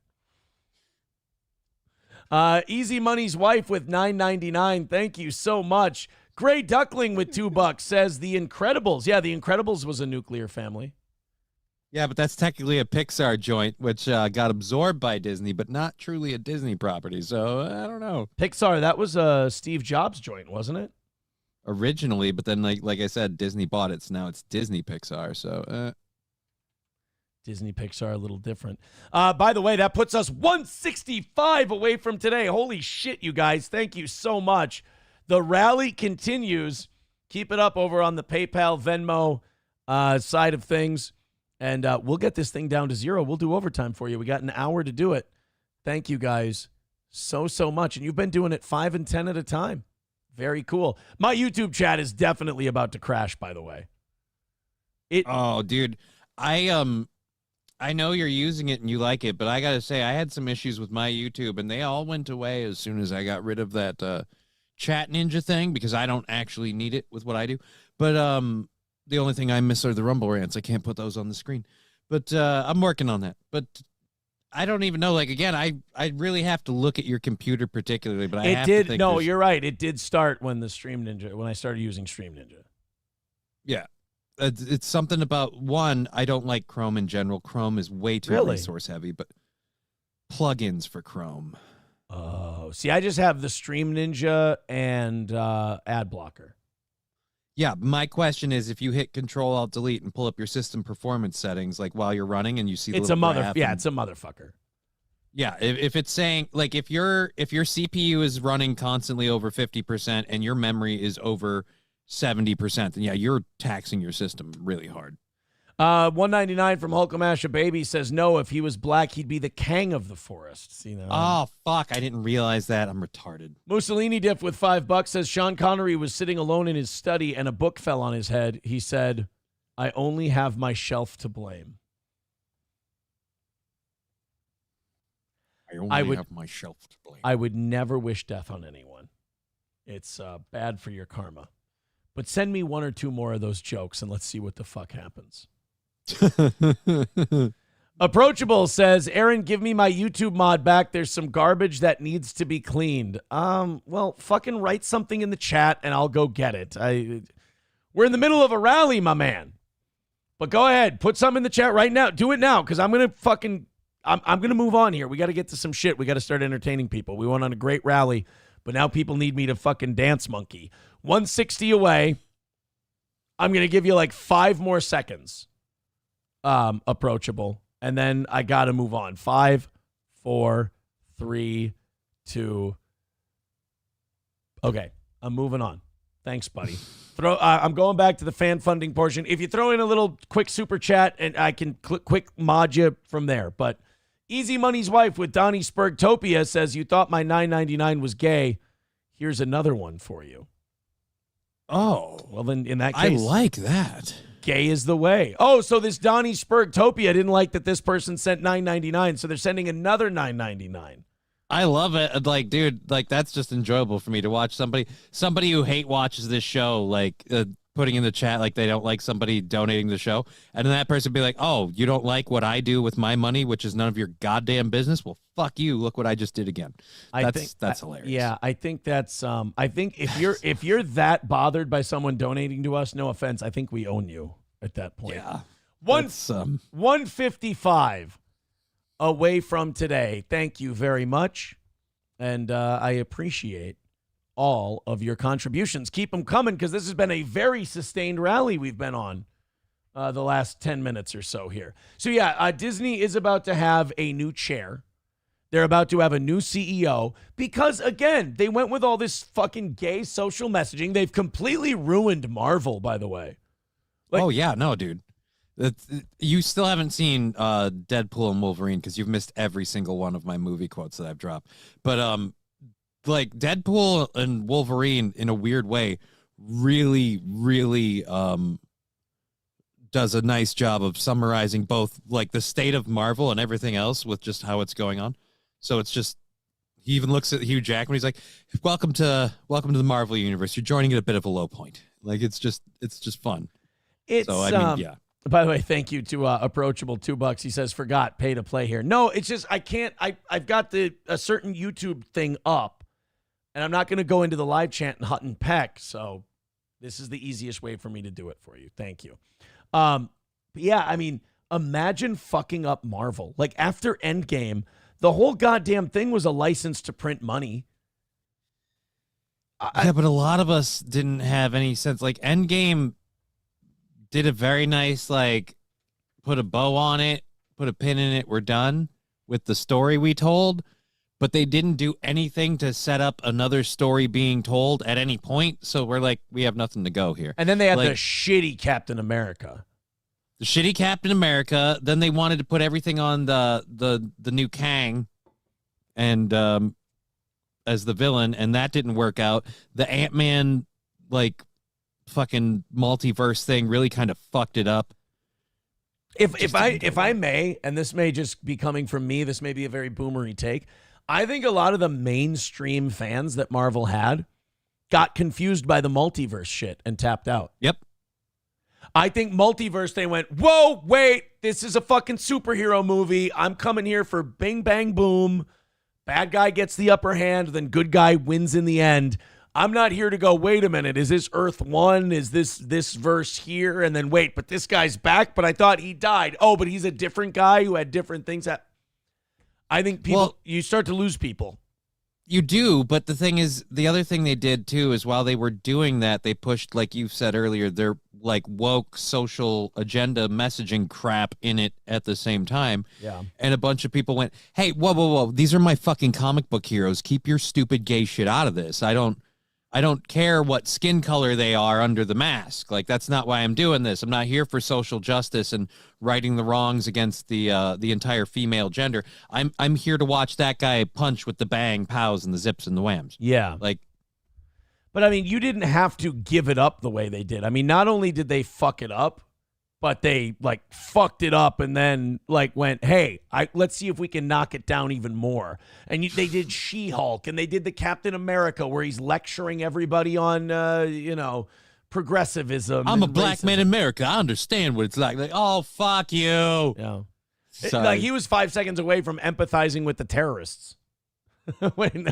Easy Money's wife with $9.99. Thank you so much. Gray Duckling with $2 says The Incredibles. Yeah, The Incredibles was a nuclear family. Yeah, but that's technically a Pixar joint, which got absorbed by Disney, but not truly a Disney property. So I don't know. Pixar, that was a Steve Jobs joint, wasn't it? Originally, but then like I said, Disney bought it, so now it's Disney Pixar. So Disney Pixar, a little different. By the way, that puts us 165 away from today. Holy shit, you guys. Thank you so much. The rally continues. Keep it up over on the PayPal, Venmo side of things. And we'll get this thing down to 0. We'll do overtime for you. We got an hour to do it. Thank you guys so much. And you've been doing it 5 and 10 at a time. Very cool. My YouTube chat is definitely about to crash, by the way. Oh, dude. I know you're using it and you like it, but I got to say, I had some issues with my YouTube, and they all went away as soon as I got rid of that chat ninja thing, because I don't actually need it with what I do. But the only thing I miss are the Rumble rants. I can't put those on the screen. But I'm working on that. But I don't even know. Like, again, I really have to look at your computer particularly, but I have to think No, there's- you're right. It did start when I started using Stream Ninja. Yeah. It's something about, one, I don't like Chrome in general. Chrome is way too Really? resource heavy, but plugins for Chrome. Oh, see, I just have the Stream Ninja and ad blocker. Yeah, my question is, if you hit Control-Alt-Delete and pull up your system performance settings, like while you're running, and you see the It's little a graph it's a motherfucker. Yeah, if it's saying, like, if your CPU is running constantly over 50% and your memory is over 70%, then yeah, you're taxing your system really hard. $1.99 from Hulkamasha Baby says, no, if he was black, he'd be the Kang of the forests. You know. Oh, fuck. I didn't realize that. I'm retarded. Mussolini Diff with $5 says, Sean Connery was sitting alone in his study and a book fell on his head. He said, I only have my shelf to blame. I would have my shelf to blame. I would never wish death on anyone. It's bad for your karma. But send me one or two more of those jokes and let's see what the fuck happens. Approachable says, Aaron, give me my YouTube mod back. There's some garbage that needs to be cleaned. Well, fucking write something in the chat and I'll go get it. We're in the middle of a rally, my man. But go ahead, put something in the chat right now. Do it now, because I'm gonna move on here. We got to get to some shit. We got to start entertaining people. We went on a great rally, but now people need me to fucking dance monkey. 160 away. I'm gonna give you like 5 more seconds. Approachable, and then I got to move on. 5, 4, 3, 2. Okay, I'm moving on. Thanks, buddy. I'm going back to the fan funding portion. If you throw in a little quick super chat, and I can quick mod you from there. But Easy Money's wife with Donnie Spurgtopia says, you thought my $9.99 was gay. Here's another one for you. Oh. Well, then in that case, I like that. Gay is the way. Oh, so this Donnie Spurgtopia didn't like that this person sent $9.99, so they're sending another $9.99. I love it. Like, dude, like that's just enjoyable for me to watch somebody who hate watches this show, like putting in the chat like they don't like somebody donating the show, and then that person be like, "Oh, you don't like what I do with my money, which is none of your goddamn business? Well, fuck you. Look what I just did again." That's hilarious. Yeah, I think that's. I think if you're that bothered by someone donating to us, no offense, I think we own you at that point. Yeah. 155 away from today. Thank you very much, and I appreciate all of your contributions. Keep them coming, because this has been a very sustained rally we've been on the last 10 minutes or so here. So yeah, Disney is about to have a new chair. They're about to have a new CEO because, again, they went with all this fucking gay social messaging. They've completely ruined Marvel, by the way. Oh yeah, no, dude. You still haven't seen Deadpool and Wolverine because you've missed every single one of my movie quotes that I've dropped. But like Deadpool and Wolverine, in a weird way, really, really does a nice job of summarizing both like the state of Marvel and everything else with just how it's going on. So it's just, he even looks at Hugh Jackman. He's like, "Welcome to the Marvel universe. You're joining at a bit of a low point." Like it's just fun. So I mean, yeah. By the way, thank you to Approachable $2. He says, forgot pay to play here. No, it's just I can't. I've got a certain YouTube thing up, and I'm not going to go into the live chat and hut and peck. So this is the easiest way for me to do it for you. Thank you. But yeah, I mean, imagine fucking up Marvel. Like after Endgame, the whole goddamn thing was a license to print money. Yeah, but a lot of us didn't have any sense. Like Endgame did a very nice, like, put a bow on it, put a pin in it, we're done with the story we told, but they didn't do anything to set up another story being told at any point, so we're like, we have nothing to go here. And then they had the shitty Captain America. The shitty Captain America, then they wanted to put everything on the new Kang and as the villain, and that didn't work out. The Ant-Man, like, fucking multiverse thing really kind of fucked it up. If I may, and this may just be coming from me, this may be a very boomery take, I think a lot of the mainstream fans that Marvel had got confused by the multiverse shit and tapped out. Yep. I think multiverse, they went, whoa, wait, this is a fucking superhero movie. I'm coming here for bing, bang, boom. Bad guy gets the upper hand, then good guy wins in the end. I'm not here to go, wait a minute, is this Earth 1? Is this verse here? And then wait, but this guy's back, but I thought he died. Oh, but he's a different guy who had different things. I think you start to lose people. You do, but the thing is, the other thing they did too is while they were doing that, they pushed, like you said earlier, their like woke social agenda messaging crap in it at the same time. Yeah. And a bunch of people went, hey, whoa, these are my fucking comic book heroes. Keep your stupid gay shit out of this. I don't I don't care what skin color they are under the mask. Like, that's not why I'm doing this. I'm not here for social justice and righting the wrongs against the entire female gender. I'm here to watch that guy punch with the bang, pows, and the zips and the whams. Yeah. Like, but I mean, you didn't have to give it up the way they did. I mean, not only did they fuck it up, but they like fucked it up and then like went, hey, let's see if we can knock it down even more. And they did She-Hulk and they did the Captain America where he's lecturing everybody on, progressivism. I'm a black man in America. I understand what it's like. Like, oh, fuck you. Yeah. Sorry. Like he was 5 seconds away from empathizing with the terrorists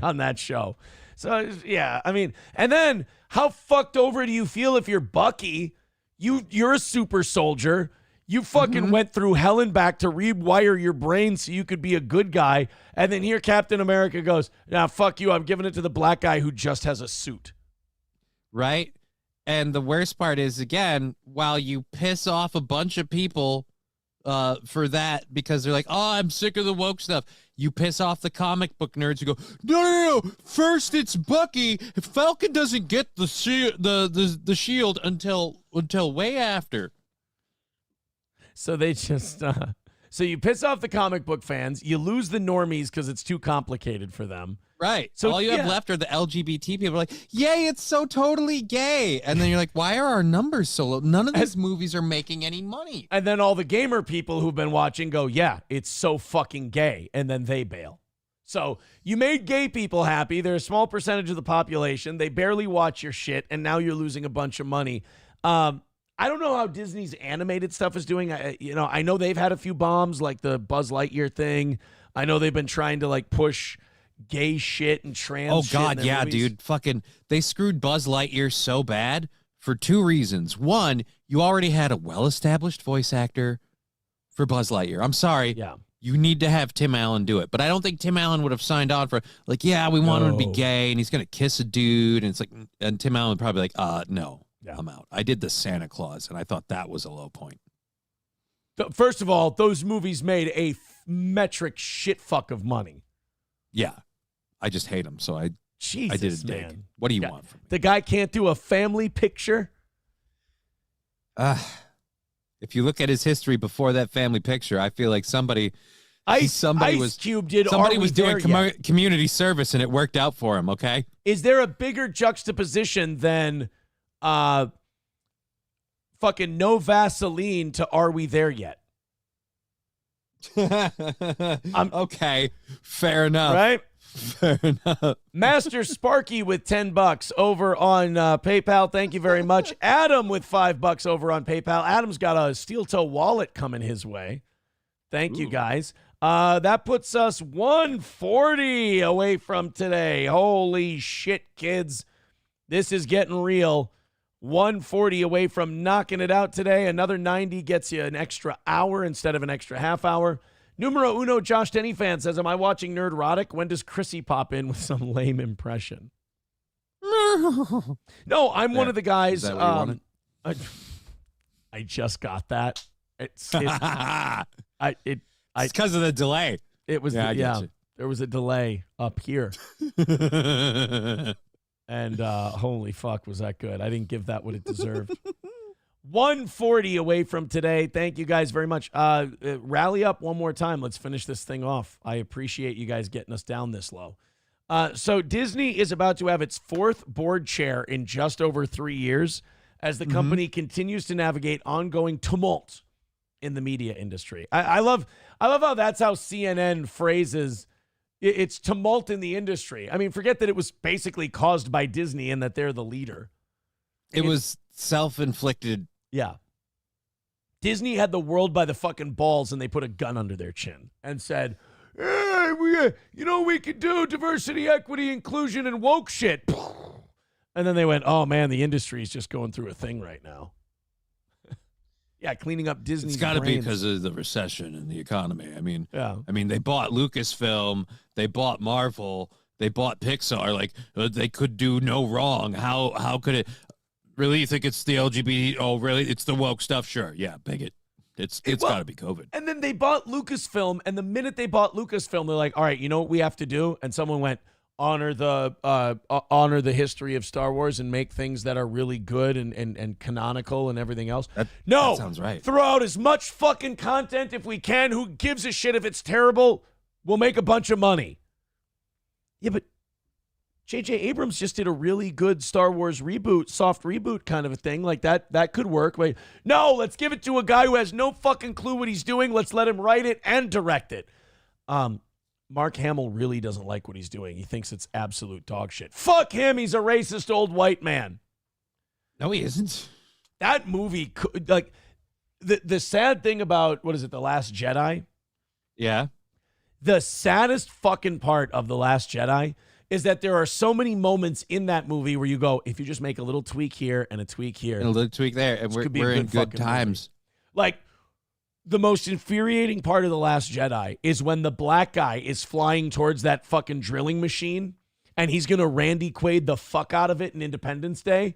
on that show. So, yeah, I mean, and then how fucked over do you feel if you're Bucky? You're a super soldier. You fucking went through hell and back to rewire your brain so you could be a good guy. And then here Captain America goes, nah, fuck you. I'm giving it to the black guy who just has a suit. Right? And the worst part is, again, while you piss off a bunch of people for that because they're like, oh, I'm sick of the woke stuff. You piss off the comic book nerds who go, no. First it's Bucky. Falcon doesn't get the shield until way after. So they just so you piss off the comic book fans. You lose the normies because it's too complicated for them. Right. So all you have left are the LGBT people like, yay, it's so totally gay. And then you're like, why are our numbers so low? None of these movies are making any money. And then all the gamer people who've been watching go, yeah, it's so fucking gay. And then they bail. So you made gay people happy. They're a small percentage of the population. They barely watch your shit. And now you're losing a bunch of money. I don't know how Disney's animated stuff is doing. I know they've had a few bombs like the Buzz Lightyear thing. I know they've been trying to like push gay shit and trans shit. Oh God, yeah, movies. dude. Fucking they screwed Buzz Lightyear so bad for two reasons. One, you already had a well-established voice actor for Buzz Lightyear. I'm sorry. Yeah. You need to have Tim Allen do it. But I don't think Tim Allen would have signed on for like, yeah, we want him to be gay and he's gonna kiss a dude. And it's like, and Tim Allen would probably be like, no. Yeah. I'm out. I did the Santa Claus, and I thought that was a low point. First of all, those movies made a metric shit fuck of money. Yeah. I just hate them, so I did a dig. Man. What do you want from me? The guy can't do a family picture? If you look at his history before that family picture, I feel like somebody Ice Cube did. Somebody was doing community service, and it worked out for him, okay? Is there a bigger juxtaposition than fucking no Vaseline to Are We There Yet? Okay, fair enough. Right? Fair enough. Master Sparky with $10 over on PayPal. Thank you very much. Adam with $5 over on PayPal. Adam's got a steel toe wallet coming his way. Thank you guys. That puts us 140 away from today. Holy shit, kids. This is getting real. 140 away from knocking it out today. Another 90 gets you an extra hour instead of an extra half hour. Numero uno, Josh Denny fan says, am I watching Nerdrotic? When does Chrissy pop in with some lame impression? No, I'm one of the guys. Is that what you wanted? I just got that. It's because of the delay. It was there was a delay up here. And holy fuck, was that good. I didn't give that what it deserved. 140 away from today. Thank you guys very much. Rally up one more time. Let's finish this thing off. I appreciate you guys getting us down this low. So Disney is about to have its fourth board chair in just over 3 years as the company continues to navigate ongoing tumult in the media industry. I love how that's how CNN phrases it's tumult in the industry. I mean, forget that it was basically caused by Disney and that they're the leader. It was self-inflicted. Yeah. Disney had the world by the fucking balls and they put a gun under their chin and said, hey, we could do diversity, equity, inclusion, and woke shit. And then they went, oh man, the industry is just going through a thing right now. Yeah, cleaning up Disney's It's got to be brains. because of the recession and the economy. I mean, Yeah. they bought Lucasfilm, they bought Marvel, they bought Pixar. Like they could do no wrong. How could it? Really, you think it's the LGBT? Oh, really? It's the woke stuff? Sure, yeah, bigot. It's got to be COVID. And then they bought Lucasfilm, and the minute they bought Lucasfilm, they're like, all right, you know what we have to do? And someone went, honor the history of Star Wars and make things that are really good and canonical and everything else. That sounds right. Throw out as much fucking content if we can. Who gives a shit if it's terrible? We'll make a bunch of money. Yeah, but J.J. Abrams just did a really good Star Wars reboot, soft reboot kind of a thing. Like that could work. Wait, no, let's give it to a guy who has no fucking clue what he's doing. Let's let him write it and direct it. Mark Hamill really doesn't like what he's doing. He thinks it's absolute dog shit. Fuck him. He's a racist old white man. No, he isn't. That movie, like, the sad thing about, what is it, The Last Jedi? Yeah. The saddest fucking part of The Last Jedi is that there are so many moments in that movie where you go, if you just make a little tweak here and a tweak here. And a little tweak there, and we're in good times. Movie. Like, the most infuriating part of The Last Jedi is when the black guy is flying towards that fucking drilling machine and he's going to Randy Quaid the fuck out of it in Independence Day.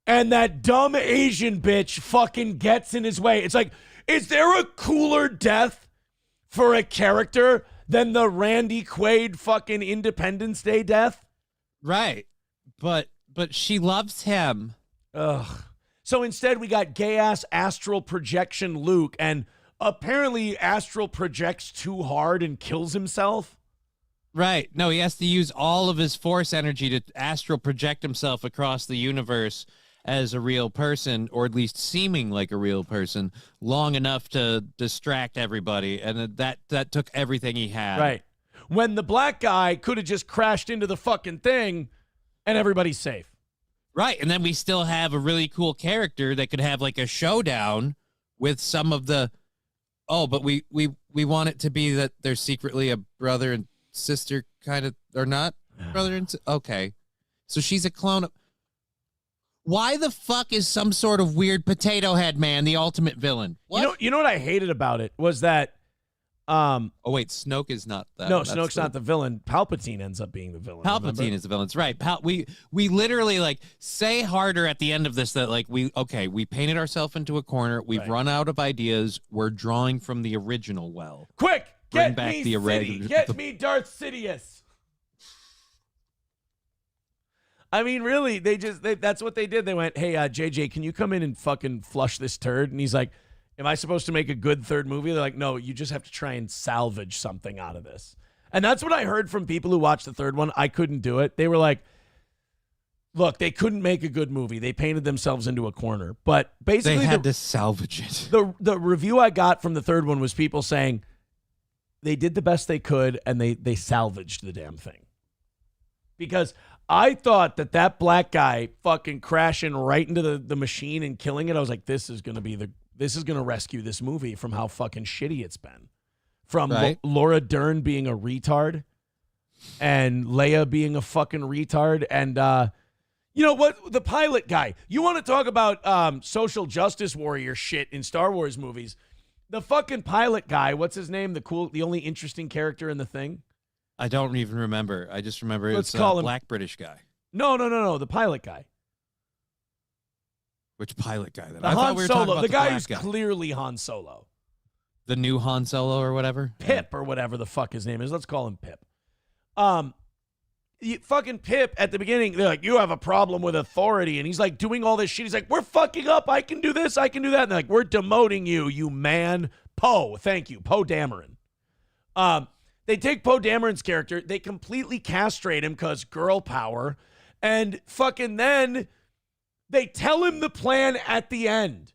And that dumb Asian bitch fucking gets in his way. It's like, is there a cooler death for a character than the Randy Quaid fucking Independence Day death? Right. But she loves him. Ugh. So instead we got gay-ass astral projection Luke, and apparently astral projects too hard and kills himself. Right. No, he has to use all of his force energy to astral project himself across the universe as a real person, or at least seeming like a real person, long enough to distract everybody. And that took everything he had. Right. When the black guy could have just crashed into the fucking thing and everybody's safe. Right. And then we still have a really cool character that could have like a showdown with some of the, but we want it to be that they're secretly a brother and sister kind of, or not brother and okay. So she's a clone of, why the fuck is some sort of weird potato head man the ultimate villain? What? You know what I hated about it was that oh wait, Snoke is not that. No, Snoke's not the villain. Palpatine ends up being the villain. Palpatine is the villain. That's right. We literally like say harder at the end of this that like we painted ourselves into a corner. We've run out of ideas. We're drawing from the original well. Quick, Bring get back me the City. Get me Darth Sidious. I mean, really, that's what they did. They went, hey, JJ, can you come in and fucking flush this turd? And he's like, am I supposed to make a good third movie? They're like, no, you just have to try and salvage something out of this. And that's what I heard from people who watched the third one. I couldn't do it. They were like, look, they couldn't make a good movie. They painted themselves into a corner. But basically, they had to salvage it. The review I got from the third one was people saying they did the best they could and they salvaged the damn thing. Because I thought that black guy fucking crashing right into the machine and killing it, I was like, this is going to rescue this movie from how fucking shitty it's been. From Laura Dern being a retard and Leia being a fucking retard. And, you know what? The pilot guy. You want to talk about social justice warrior shit in Star Wars movies. The fucking pilot guy, what's his name? The only interesting character in the thing? I don't even remember. I just remember it's a black British guy. No. The pilot guy. Which pilot guy? Then? The Han Solo. The guy who's clearly Han Solo. The new Han Solo or whatever? Pip or whatever the fuck his name is. Let's call him Pip. Fucking Pip at the beginning, they're like, you have a problem with authority. And he's like doing all this shit. He's like, we're fucking up. I can do this. I can do that. And they're like, we're demoting you, you man. Poe. Thank you. Poe Dameron. They take Poe Dameron's character. They completely castrate him because girl power. And fucking then they tell him the plan at the end.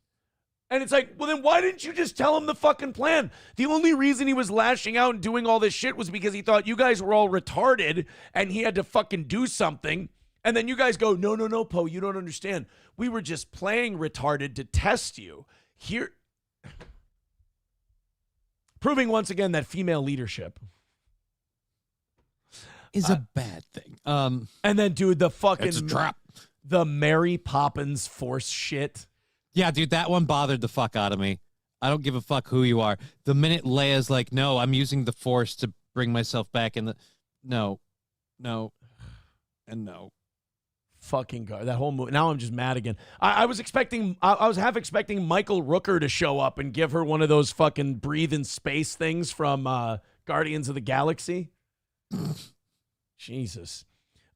And it's like, well, then why didn't you just tell him the fucking plan? The only reason he was lashing out and doing all this shit was because he thought you guys were all retarded and he had to fucking do something. And then you guys go, no, Poe, you don't understand. We were just playing retarded to test you. Here, proving once again that female leadership is a bad thing. And then, dude, the fucking it's a trap. The Mary Poppins Force shit. Yeah, dude, that one bothered the fuck out of me. I don't give a fuck who you are. The minute Leia's like, no, I'm using the Force to bring myself back in the... No. And no. Fucking God. That whole movie. Now I'm just mad again. I was expecting... I was half expecting Michael Rooker to show up and give her one of those fucking breathe in space things from Guardians of the Galaxy. Jesus.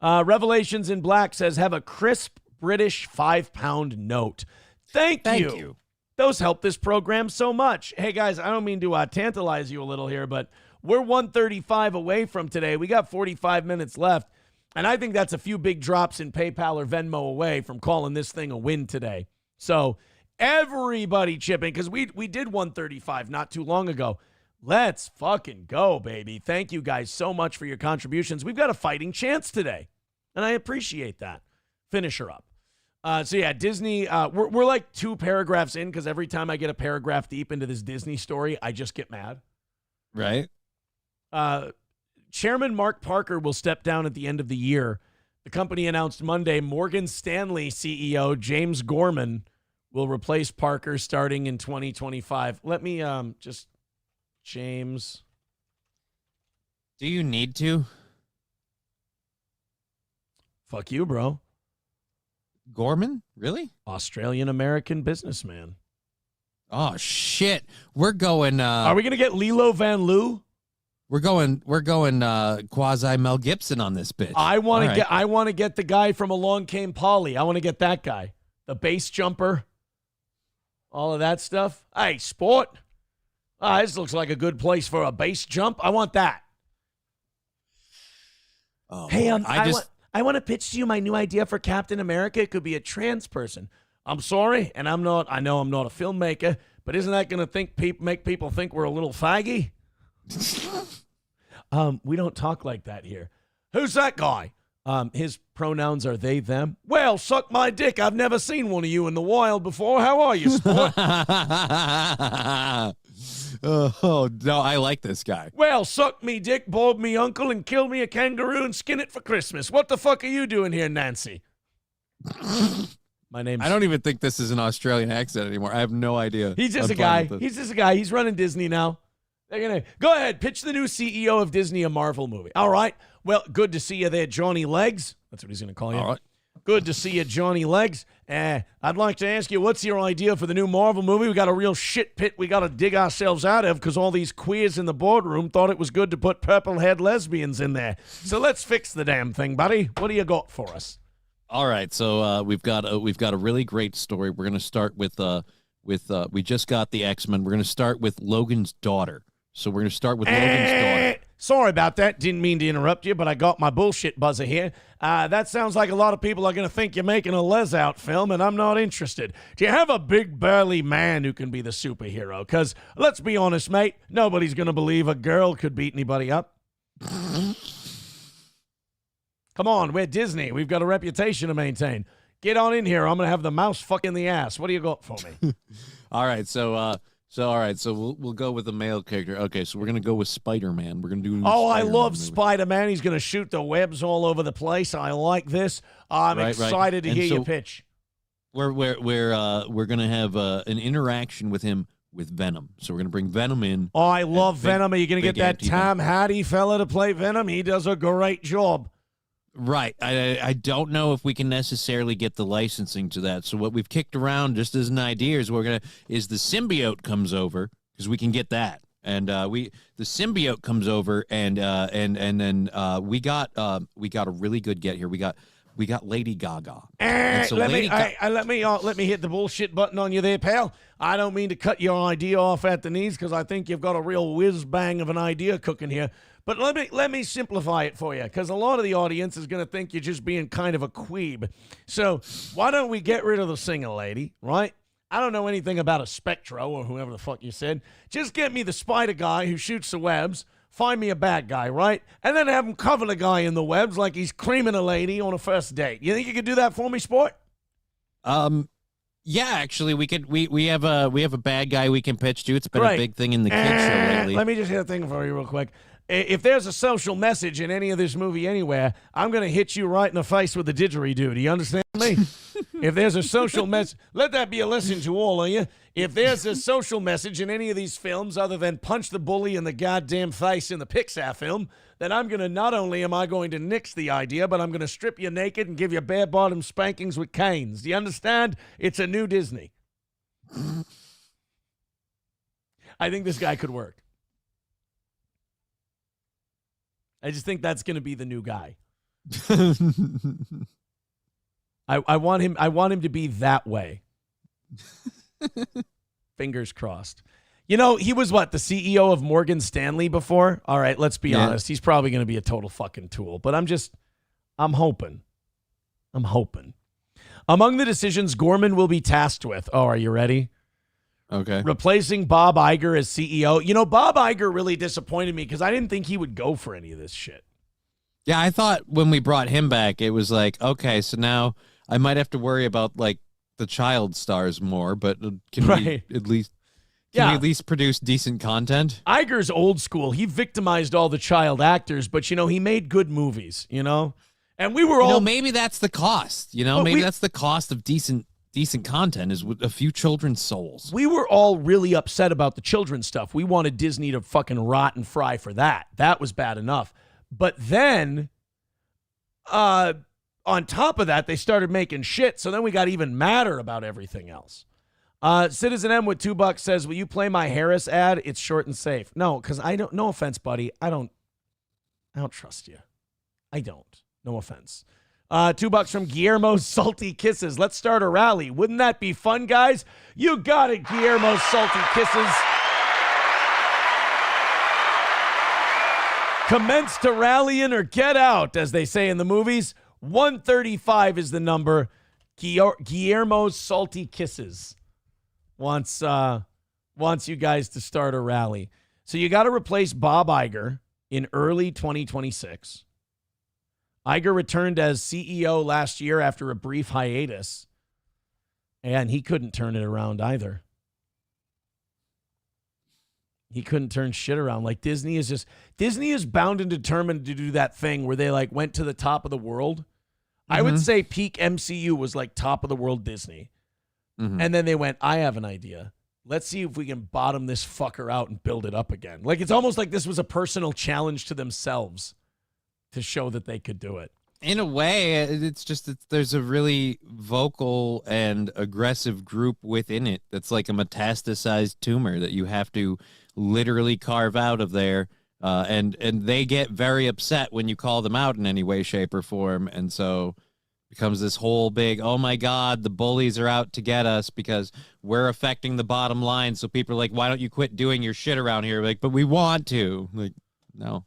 Revelations in Black says, have a crisp British 5-pound note. Thank you. Those help this program so much. Hey, guys, I don't mean to tantalize you a little here, but we're 135 away from today. We got 45 minutes left, and I think that's a few big drops in PayPal or Venmo away from calling this thing a win today. So everybody chip in, because we did 135 not too long ago. Let's fucking go, baby. Thank you guys so much for your contributions. We've got a fighting chance today, and I appreciate that. Finish her up. So, yeah, Disney, we're like 2 paragraphs in, because every time I get a paragraph deep into this Disney story, I just get mad. Right. Chairman Mark Parker will step down at the end of the year. The company announced Monday Morgan Stanley CEO James Gorman will replace Parker starting in 2025. Let me just... James. Do you need to? Fuck you, bro. Gorman? Really? Australian-American businessman. Oh, shit. We're going... Are we going to get Lilo Van Loo? We're going quasi Mel Gibson on this bitch. I want to get the guy from Along Came Polly. I want to get that guy. The base jumper. All of that stuff. Hey, sport. This looks like a good place for a base jump. I want that. Oh, hey, I want to pitch to you my new idea for Captain America. It could be a trans person. I'm sorry, and I know I'm not a filmmaker, but isn't that going to make people think we're a little faggy? We don't talk like that here. Who's that guy? His pronouns are they, them. Well, suck my dick. I've never seen one of you in the wild before. How are you, sport? Oh, no, I like this guy. Well, suck me dick, bob me uncle, and kill me a kangaroo and skin it for Christmas. What the fuck are you doing here, Nancy? My name's... I don't even think this is an Australian accent anymore. I have no idea. He's just a guy. He's running Disney now. They're gonna go ahead, pitch the new CEO of Disney a Marvel movie. All right. Well, good to see you there, Johnny Legs. That's what he's gonna call you. All right. Good to see you, Johnny Legs. I'd like to ask you, what's your idea for the new Marvel movie? We got a real shit pit we got to dig ourselves out of because all these queers in the boardroom thought it was good to put purple-haired lesbians in there. So let's fix the damn thing, buddy. What do you got for us? All right, so we've got a really great story. We're going to start with we just got the X-Men. We're going to start with Logan's daughter. So we're going to start with Logan's daughter. Sorry about that. Didn't mean to interrupt you, but I got my bullshit buzzer here. That sounds like a lot of people are going to think you're making a Les-Out film, and I'm not interested. Do you have a big, burly man who can be the superhero? Because, let's be honest, mate, nobody's going to believe a girl could beat anybody up. Come on, we're Disney. We've got a reputation to maintain. Get on in here. I'm going to have the mouse fuck in the ass. What do you got for me? All right, so we'll go with the male character. Okay, so we're gonna go with Spider-Man. We're gonna do. I love Spider-Man. He's gonna shoot the webs all over the place. I like this. I'm excited to hear your pitch. We're gonna have an interaction with him with Venom. So we're gonna bring Venom in. Oh, I love Venom. Are you gonna get that Tom Hardy fella to play Venom? He does a great job. Right. I don't know if we can necessarily get the licensing to that. So what we've kicked around just as an idea is the symbiote comes over because we can get that. And the symbiote comes over and then we got a really good get here. We got Lady Gaga. Let me hit the bullshit button on you there, pal. I don't mean to cut your idea off at the knees because I think you've got a real whiz bang of an idea cooking here. But let me simplify it for you, because a lot of the audience is going to think you're just being kind of a queeb. So why don't we get rid of the singer lady, right? I don't know anything about a Spectro or whoever the fuck you said. Just get me the spider guy who shoots the webs. Find me a bad guy, right? And then have him cover the guy in the webs like he's creaming a lady on a first date. You think you could do that for me, sport? Yeah, actually, we could. We have a bad guy we can pitch to. It's been a big thing in the kids show lately. Let me just hit a thing for you real quick. If there's a social message in any of this movie anywhere, I'm going to hit you right in the face with the didgeridoo. Do you understand me? If there's a social message, let that be a lesson to all of you. If there's a social message in any of these films other than punch the bully in the goddamn face in the Pixar film, then I'm going to, not only am I going to nix the idea, but I'm going to strip you naked and give you bare-bottom spankings with canes. Do you understand? It's a new Disney. I think this guy could work. I just think that's going to be the new guy. I want him to be that way. Fingers crossed. You know, he was what, the CEO of Morgan Stanley before? All right, let's be honest. He's probably going to be a total fucking tool, but I'm hoping. Among the decisions Gorman will be tasked with. Oh, are you ready? Okay. Replacing Bob Iger as CEO. You know, Bob Iger really disappointed me because I didn't think he would go for any of this shit. Yeah, I thought when we brought him back, it was like, okay, so now I might have to worry about like the child stars more, but can we at least produce decent content? Iger's old school. He victimized all the child actors, but you know, he made good movies, you know? And we were all maybe that's the cost, you know? Maybe that's the cost of decent content is with a few children's souls. We were all really upset about the children's stuff. We wanted Disney to fucking rot and fry for that. That was bad enough. But then on top of that, they started making shit. So then we got even madder about everything else. Citizen M with $2 says, will you play my Harris ad? It's short and safe. No, because I don't, no offense, buddy. I don't trust you. I don't. No offense. $2 from Guillermo's Salty Kisses. Let's start a rally. Wouldn't that be fun, guys? You got it, Guillermo's Salty Kisses. Commence to rallying or get out, as they say in the movies. 135 is the number. Guillermo's Salty Kisses wants you guys to start a rally. So you got to replace Bob Iger in early 2026. Iger returned as CEO last year after a brief hiatus, and he couldn't turn it around either. He couldn't turn shit around. Like Disney is bound and determined to do that thing where they like went to the top of the world. Mm-hmm. I would say peak MCU was like top of the world Disney. Mm-hmm. And then they went, I have an idea. Let's see if we can bottom this fucker out and build it up again. Like it's almost like this was a personal challenge to themselves to show that they could do it. In a way, it's just that there's a really vocal and aggressive group within it that's like a metastasized tumor that you have to literally carve out of there. And they get very upset when you call them out in any way, shape, or form. And so it becomes this whole big, oh my God, the bullies are out to get us because we're affecting the bottom line. So people are like, why don't you quit doing your shit around here? Like, but we want to. Like, no.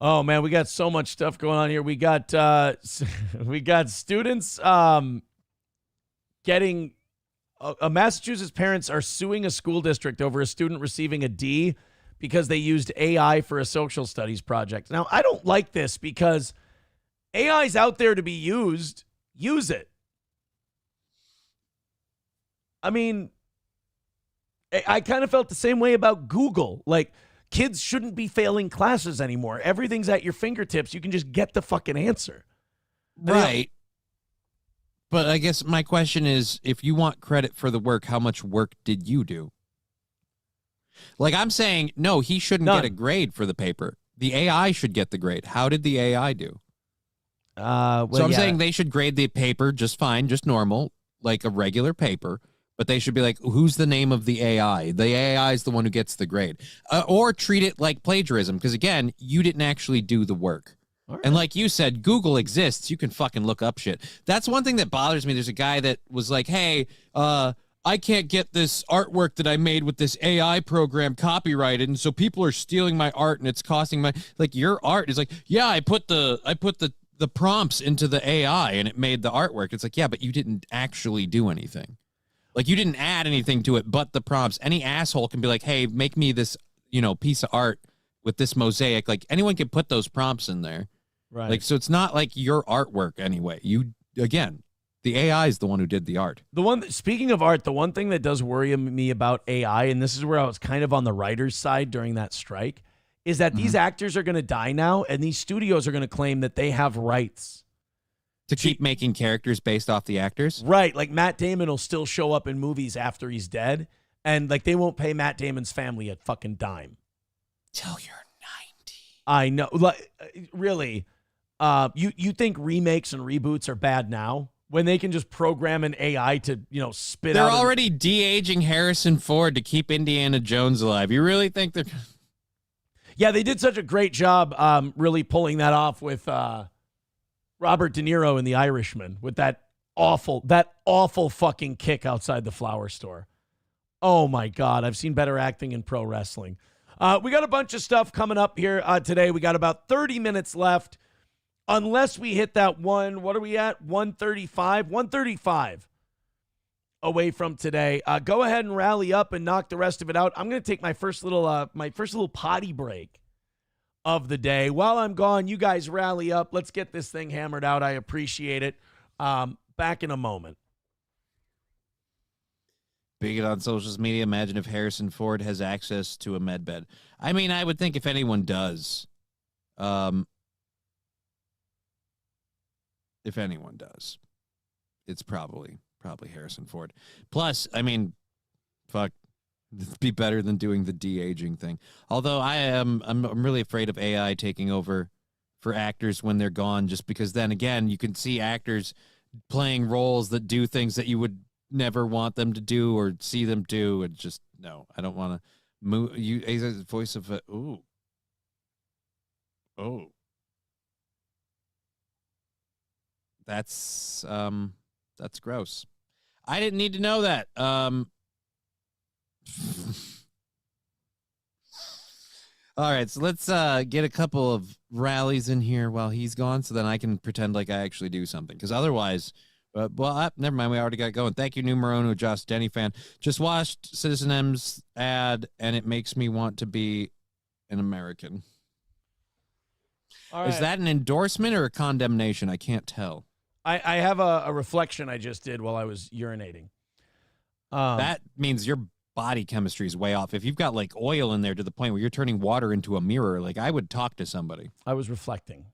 Oh man, we got so much stuff going on here. We got students getting Massachusetts parents are suing a school district over a student receiving a D because they used AI for a social studies project. Now, I don't like this because AI's out there to be used. Use it. I mean, I kind of felt the same way about Google. Like, kids shouldn't be failing classes anymore. Everything's at your fingertips. You can just get the fucking answer. Right. But I guess my question is, if you want credit for the work, how much work did you do? Like I'm saying, no, he shouldn't get a grade for the paper. The AI should get the grade. How did the AI do? So I'm saying they should grade the paper just fine, just normal, like a regular paper. But they should be like, who's the name of the AI? The AI is the one who gets the grade. Or treat it like plagiarism. Because, again, you didn't actually do the work. Right. And like you said, Google exists. You can fucking look up shit. That's one thing that bothers me. There's a guy that was like, hey, I can't get this artwork that I made with this AI program copyrighted. And so people are stealing my art and it's costing my... Like, your art is like, yeah, I put the prompts into the AI and it made the artwork. It's like, yeah, but you didn't actually do anything. Like, you didn't add anything to it but the prompts. Any asshole can be like, hey, make me this, piece of art with this mosaic. Like, anyone can put those prompts in there. Right. Like, so it's not like your artwork anyway. Again, the AI is the one who did the art. Speaking of art, the one thing that does worry me about AI, and this is where I was kind of on the writer's side during that strike, is that these actors are going to die now, and these studios are going to claim that they have rights. To keep making characters based off the actors? Right. Like Matt Damon will still show up in movies after he's dead. And like they won't pay Matt Damon's family a fucking dime. Till you're 90. I know. Like, really? You think remakes and reboots are bad now? When they can just program an AI to, spit out. They're already de-aging Harrison Ford to keep Indiana Jones alive. You really think they're... Yeah, they did such a great job really pulling that off with Robert De Niro in The Irishman with that awful fucking kick outside the flower store. Oh, my God. I've seen better acting in pro wrestling. We got a bunch of stuff coming up here today. We got about 30 minutes left. Unless we hit that one, what are we at? 135? 135 away from today. Go ahead and rally up and knock the rest of it out. I'm going to take my first little potty break of the day. While I'm gone, you guys rally up. Let's get this thing hammered out. I appreciate it. Back in a moment. Big it on social media. Imagine if Harrison Ford has access to a med bed. I mean, I would think if anyone does, it's probably Harrison Ford. Plus, I mean, fuck, it'd be better than doing the de-aging thing. Although I'm really afraid of AI taking over for actors when they're gone, just because then again you can see actors playing roles that do things that you would never want them to do or see them do, and just no, I don't want to move. You, a voice of that's gross. I didn't need to know that. All right, so let's get a couple of rallies in here while he's gone, so then I can pretend like I actually do something. Because otherwise, never mind. We already got going. Thank you, Numero Uno, Josh Denny fan. Just watched Citizen M's ad, and it makes me want to be an American. All right. Is that an endorsement or a condemnation? I can't tell. I have a reflection I just did while I was urinating. That means your body chemistry is way off. If you've got like oil in there to the point where you're turning water into a mirror, like I would talk to somebody. I was reflecting,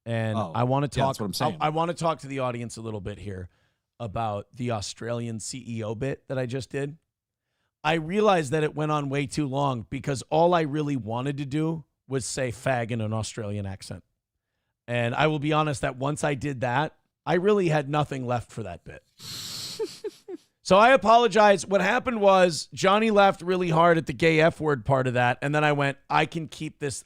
and I want to talk. Yeah, that's what I'm saying. I want to talk to the audience a little bit here about the Australian CEO bit that I just did. I realized that it went on way too long because all I really wanted to do was say fag in an Australian accent. And I will be honest that once I did that, I really had nothing left for that bit. So I apologize. What happened was Johnny laughed really hard at the gay F word part of that. And then I went, I can keep this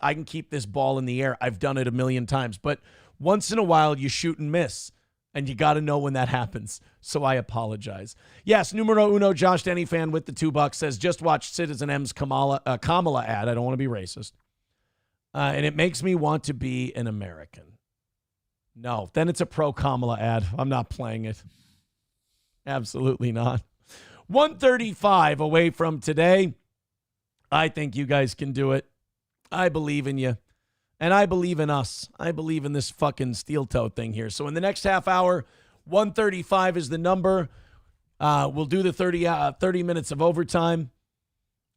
ball in the air. I've done it a million times. But once in a while you shoot and miss. And you got to know when that happens. So I apologize. Yes, Numero Uno, Josh Denny fan with the $2 says, just watch Citizen M's Kamala ad. I don't want to be racist. And it makes me want to be an American. No, then it's a pro-Kamala ad. I'm not playing it. Absolutely not. 135 away from today. I think you guys can do it. I believe in you. And I believe in us. I believe in this fucking steel toe thing here. So in the next half hour, 135 is the number. We'll do the 30 minutes of overtime,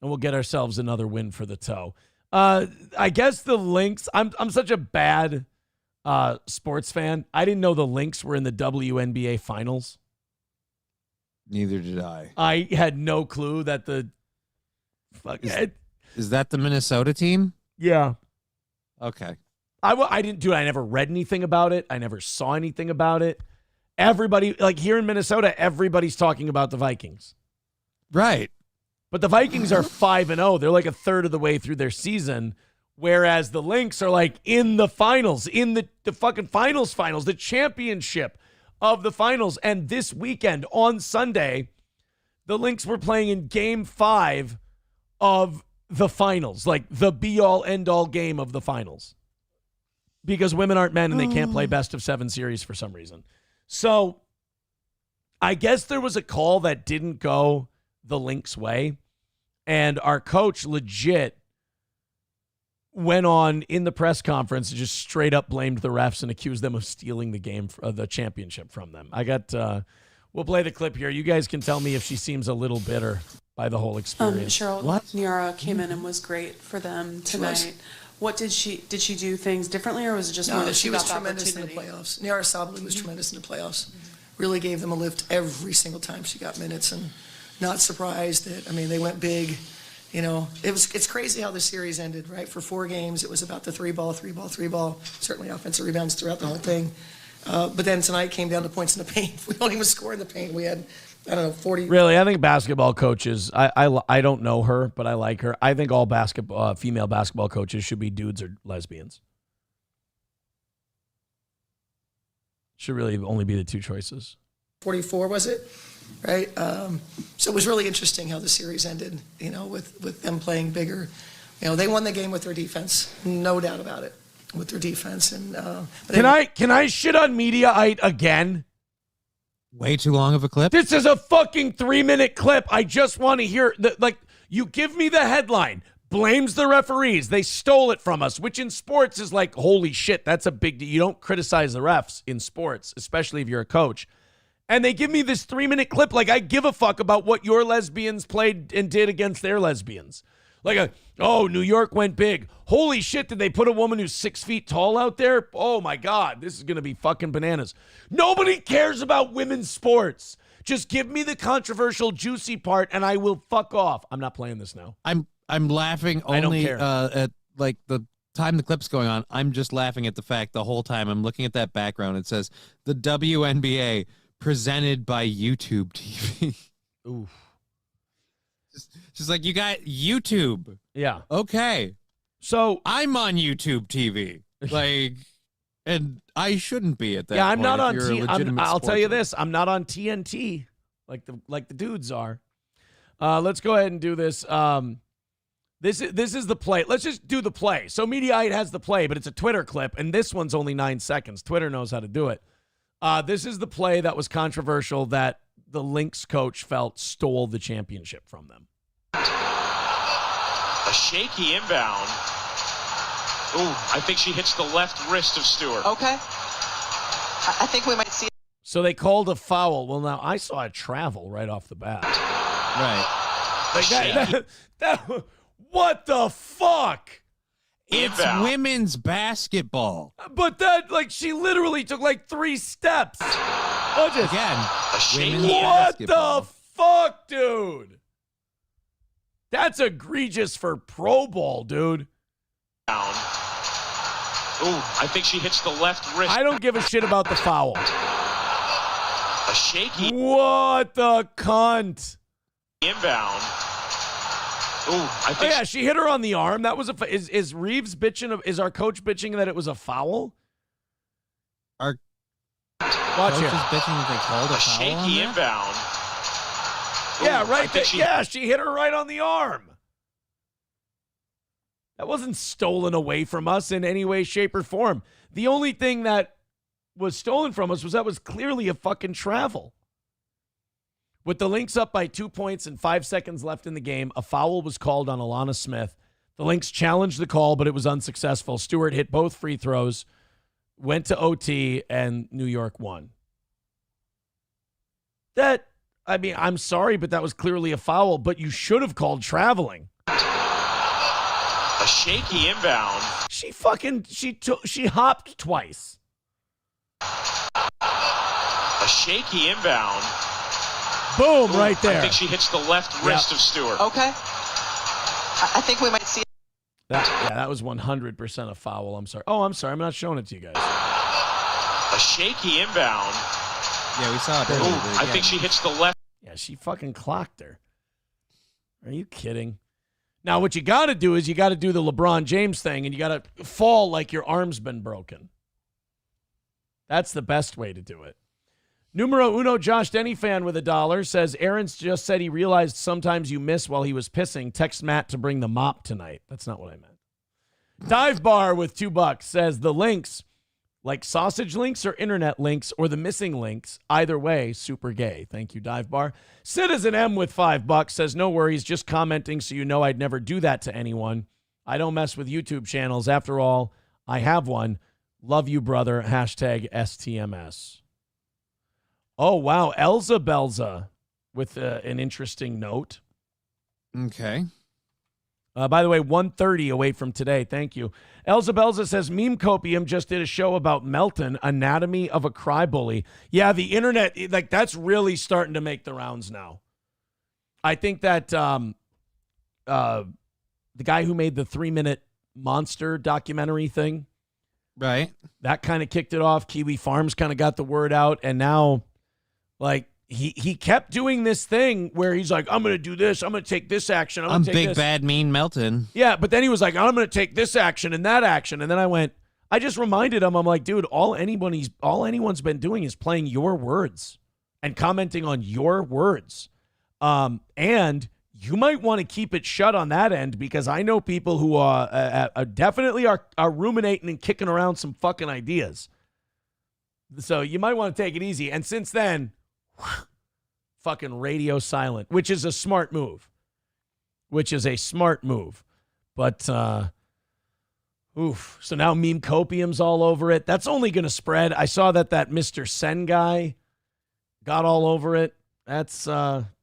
and we'll get ourselves another win for the toe. I guess the Lynx, I'm such a bad sports fan. I didn't know the Lynx were in the WNBA finals. Neither did I. I had no clue that the is that the Minnesota team? Yeah. Okay. I didn't do it. I never read anything about it. I never saw anything about it. Everybody, like here in Minnesota, everybody's talking about the Vikings. Right. But the Vikings are 5-0. They're like a third of the way through their season, whereas the Lynx are like in the finals, in the fucking finals, the championship of the finals. And this weekend on Sunday, the Lynx were playing in game 5 of the finals, like the be-all, end-all game of the finals. Because women aren't men and they can't play best of 7 series for some reason. So I guess there was a call that didn't go the Lynx way. And our coach legit went on in the press conference and just straight up blamed the refs and accused them of stealing the game, the championship from them. We'll play the clip here. You guys can tell me if she seems a little bitter by the whole experience. Cheryl, Niara came in and was great for them tonight. What did she do things differently, or was it just more that she was tremendous in the playoffs? Niara Sabali was tremendous in the playoffs. Really gave them a lift every single time she got minutes, and not surprised that, I mean, they went big. You know, it's crazy how the series ended, right? For 4 games, it was about the 3-ball, certainly offensive rebounds throughout the whole thing. But then tonight came down to points in the paint. We don't even score in the paint. We had I don't know, 40. Really, I think basketball coaches, I don't know her, but I like her. I think all female basketball coaches should be dudes or lesbians. Should really only be the two choices. 44 was it, right? So it was really interesting how the series ended, with them playing bigger. They won the game with their defense, no doubt about it, with their defense. And can I shit on Mediaite again? Way too long of a clip? This is a fucking 3-minute clip. I just want to hear you give me the headline. Blames the referees. They stole it from us, which in sports is like, holy shit, that's a big deal. You don't criticize the refs in sports, especially if you're a coach. And they give me this 3-minute clip like I give a fuck about what your lesbians played and did against their lesbians. New York went big. Holy shit, did they put a woman who's 6 feet tall out there? Oh my God, this is going to be fucking bananas. Nobody cares about women's sports. Just give me the controversial, juicy part and I will fuck off. I'm not playing this now. I'm laughing only at like the time the clip's going on. I'm just laughing at the fact the whole time I'm looking at that background. It says the WNBA presented by YouTube TV. Ooh. She's like, you got YouTube. Yeah. Okay. So I'm on YouTube TV. And I shouldn't be at that. Yeah, I'm point not if on you're a legitimate I'll tell you sportsman. this. I'm not on TNT like the dudes are. Let's go ahead and do this. This is the play. Let's just do the play. So Mediaite has the play, but it's a Twitter clip, and this one's only 9 seconds. Twitter knows how to do it. This is the play that was controversial that the Lynx coach felt stole the championship from them. A shaky inbound. Ooh, I think she hits the left wrist of Stewart. Okay. I think we might see it. So they called a foul. Well, now I saw a travel right off the bat. Right. What the fuck? It's Inbound. women's basketball. But she literally took 3 steps. Again, A shaky women's What basketball. the fuck, dude? That's egregious for Pro Bowl, dude. inbound. Ooh, I think she hits the left wrist. I don't give a shit about the foul. A shaky What the cunt? inbound. Ooh, I Oh, think yeah, she hit her on the arm. That was is Reeves bitching? Is our coach bitching that it was a foul? Our Watch coach here. is bitching that they called a a foul on shaky that? inbound. Yeah, Ooh, right I think there. she- Yeah, she hit her right on the arm. That wasn't stolen away from us in any way, shape, or form. The only thing that was stolen from us was clearly a fucking travel. With the Lynx up by 2 points and 5 seconds left in the game, a foul was called on Alana Smith. The Lynx challenged the call, but it was unsuccessful. Stewart hit both free throws, went to OT, and New York won. I'm sorry, but that was clearly a foul, but you should have called traveling. A shaky inbound. She hopped twice. A shaky inbound. Boom, Ooh, right there. I think she hits the left wrist of Stewart. Okay. I think we might see it. That was 100% a foul. I'm sorry. Oh, I'm sorry. I'm not showing it to you guys. A shaky inbound. Yeah, we saw it. Ooh, earlier, I think she hits the left. Yeah, she fucking clocked her. Are you kidding? Now, what you got to do is you got to do the LeBron James thing, and you got to fall like your arm's been broken. That's the best way to do it. Numero uno, Josh Denny fan with $1 says, Aaron's just said he realized sometimes you miss while he was pissing. Text Matt to bring the mop tonight. That's not what I meant. Dive Bar with $2 says, the links, like sausage links or internet links or the missing links, either way, super gay. Thank you, Dive Bar. Citizen M with $5 says, no worries, just commenting so you know I'd never do that to anyone. I don't mess with YouTube channels. After all, I have one. Love you, brother. Hashtag STMS. Oh, wow. Elza Belza with an interesting note. Okay. By the way, 1:30 away from today. Thank you. Elza Belza says, Meme Copium just did a show about Melton, Anatomy of a Crybully. Yeah, the internet, that's really starting to make the rounds now. I think that the guy who made the 3-minute monster documentary thing, right? That kind of kicked it off. Kiwi Farms kind of got the word out, and now, he kept doing this thing where he's like, I'm going to do this. I'm going to take this action. I'm take big, this. bad, mean Melton. Yeah, but then he was like, I'm going to take this action and that action. And then I just reminded him, I'm like, dude, all anyone's been doing is playing your words and commenting on your words. And you might want to keep it shut on that end, because I know people who definitely are ruminating and kicking around some fucking ideas. So you might want to take it easy. And since then, fucking radio silent, which is a smart move. But, oof. So now meme copium's all over it. That's only going to spread. I saw that Mr. Sen guy got all over it. That's,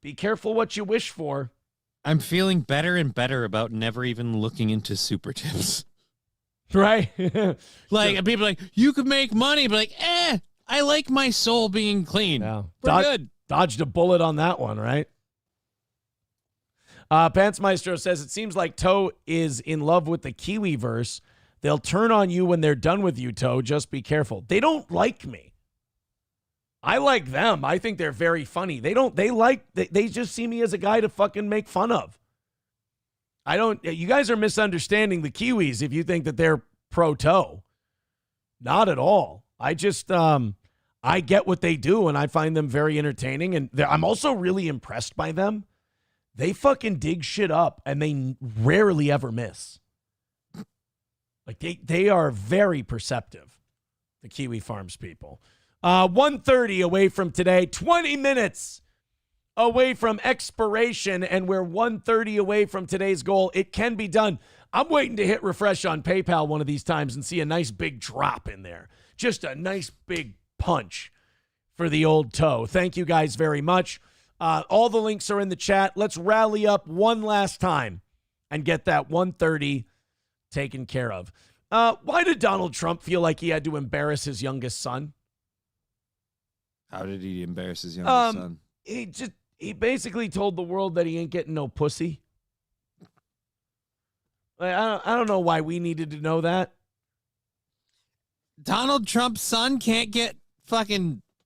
be careful what you wish for. I'm feeling better and better about never even looking into super tips. Right? Like, people are like, you could make money, but like, I like my soul being clean. Yeah. Good. Dodged a bullet on that one, right? Pants Maestro says, it seems like Toe is in love with the Kiwi verse. They'll turn on you when they're done with you, Toe. Just be careful. They don't like me. I like them. I think they're very funny. They just see me as a guy to fucking make fun of. You guys are misunderstanding the Kiwis if you think that they're pro Toe. Not at all. I just, I get what they do and I find them very entertaining. And I'm also really impressed by them. They fucking dig shit up and they rarely ever miss. Like they are very perceptive, the Kiwi Farms people. 1:30 away from today, 20 minutes away from expiration, and we're 1:30 away from today's goal. It can be done. I'm waiting to hit refresh on PayPal one of these times and see a nice big drop in there. Just a nice big punch for the old Toe. Thank you guys very much. All the links are in the chat. Let's rally up one last time and get that 1:30 taken care of. Why did Donald Trump feel like he had to embarrass his youngest son? How did he embarrass his youngest son? He basically told the world that he ain't getting no pussy. I don't know why we needed to know that. Donald Trump's son can't get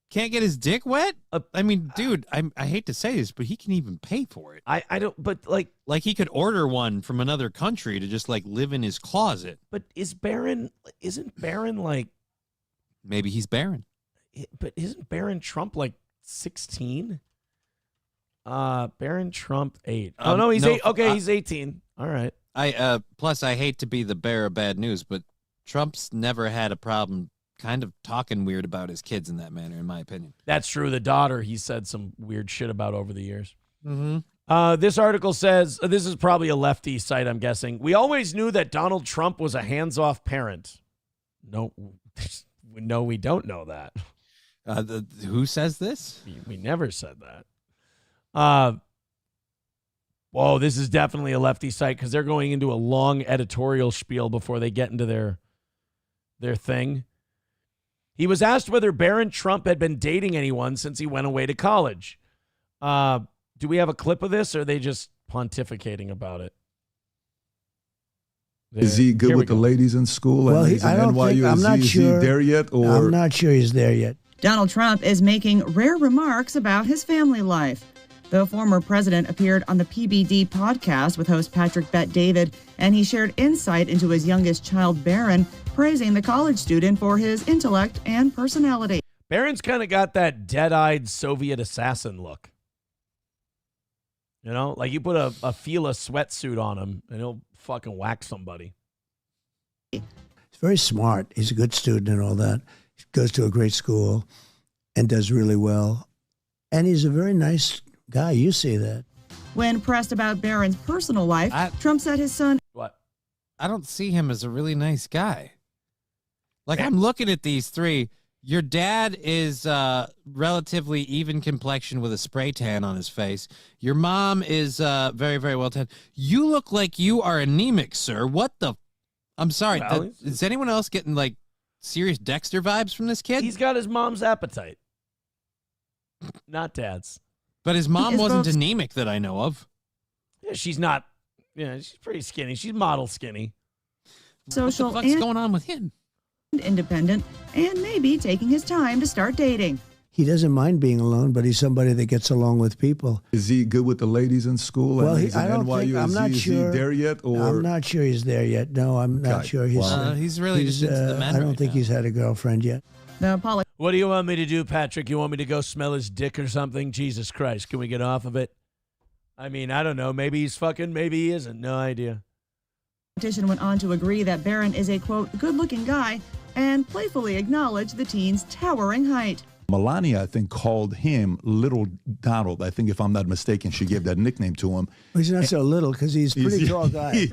his dick wet? I mean, dude, I hate to say this, but he can even pay for it. I don't, but like he could order one from another country to just like live in his closet. But isn't Barron like, maybe he's Barron. But isn't Barron Trump like 16? Barron Trump 8. Oh no, he's 8. Okay, he's 18. All right. Plus I hate to be the bearer of bad news, but Trump's never had a problem kind of talking weird about his kids in that manner, in my opinion. That's true. The daughter, he said some weird shit about over the years. Mm-hmm. This article says, this is probably a lefty site, I'm guessing. We always knew that Donald Trump was a hands-off parent. No, we don't know that. Who says this? We never said that. Whoa, this is definitely a lefty site because they're going into a long editorial spiel before they get into their thing. He was asked whether Barron Trump had been dating anyone since he went away to college. Do we have a clip of this, or are they just pontificating about it? Is he good with the ladies in school? Well, and I don't think, I'm not sure. Is he there yet? Or? I'm not sure he's there yet. Donald Trump is making rare remarks about his family life. The former president appeared on the PBD podcast with host Patrick Bet-David, and he shared insight into his youngest child, Barron, praising the college student for his intellect and personality. Barron's kind of got that dead-eyed Soviet assassin look. You know, like you put a Fila sweatsuit on him, and he'll fucking whack somebody. He's very smart. He's a good student and all that. He goes to a great school and does really well. And he's a very nice guy. You see that. When pressed about Barron's personal life, Trump said his son... What? I don't see him as a really nice guy. Like, I'm looking at these three. Your dad is relatively even complexion with a spray tan on his face. Your mom is very, very well tanned. You look like you are anemic, sir. What the... I'm sorry. Well, is anyone else getting, like, serious Dexter vibes from this kid? He's got his mom's appetite. Not dad's. But his mom wasn't anemic that I know of. Yeah, she's not. Yeah, she's pretty skinny. She's model skinny. Social what the fuck's going on with him? Independent, and maybe taking his time to start dating. he doesn't mind being alone, but he's somebody that gets along with people. Is he good with the ladies in school? Well, He's I in don't think, NYU. I'm not Is sure. he there yet? Or I'm not sure he's there yet. No, I'm not Okay. sure. He's really just into the men I don't right think now. he's had a girlfriend yet. What do you want me to do, Patrick? You want me to go smell his dick or something? Jesus Christ, can we get off of it? I mean, I don't know. Maybe he's fucking, maybe he isn't. No idea. Politician went on to agree that Barron is a, quote, good-looking guy and playfully acknowledged the teen's towering height. Melania, I think, called him Little Donald. I think, if I'm not mistaken, she gave that nickname to him. He's not so little because he's a pretty tall guy.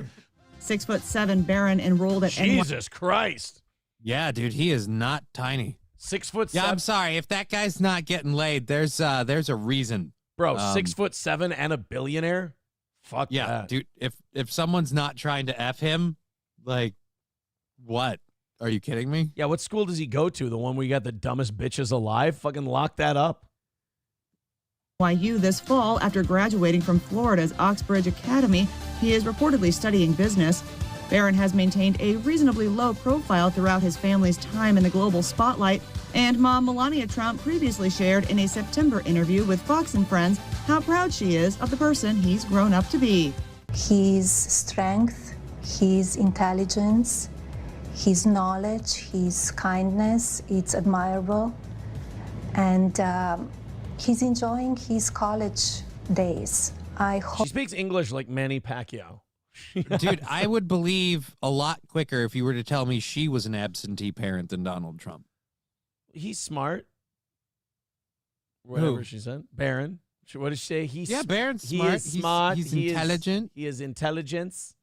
6'7" Barron enrolled at Jesus Christ. Yeah, dude, he is not tiny. 6'7". Yeah, I'm sorry. If that guy's not getting laid, there's a reason. Bro, 6'7" and a billionaire? Fuck yeah, that. dude. If someone's not trying to F him, like, what? Are you kidding me? Yeah, what school does he go to? The one where you got the dumbest bitches alive? Fucking lock that up. NYU this fall after graduating from Florida's Oxbridge Academy. He is reportedly studying business. Barron has maintained a reasonably low profile throughout his family's time in the global spotlight, and mom Melania Trump previously shared in a September interview with Fox and Friends how proud she is of the person he's grown up to be. His strength, his intelligence, his knowledge, his kindness, it's admirable. And he's enjoying his college days. I hope. She speaks English like Manny Pacquiao. Dude, I would believe a lot quicker if you were to tell me she was an absentee parent than Donald Trump. He's smart. Whatever Who? she said. Barron. What did she say? Yeah, Barron's He smart. is smart. He's He is- intelligent. He is intelligence.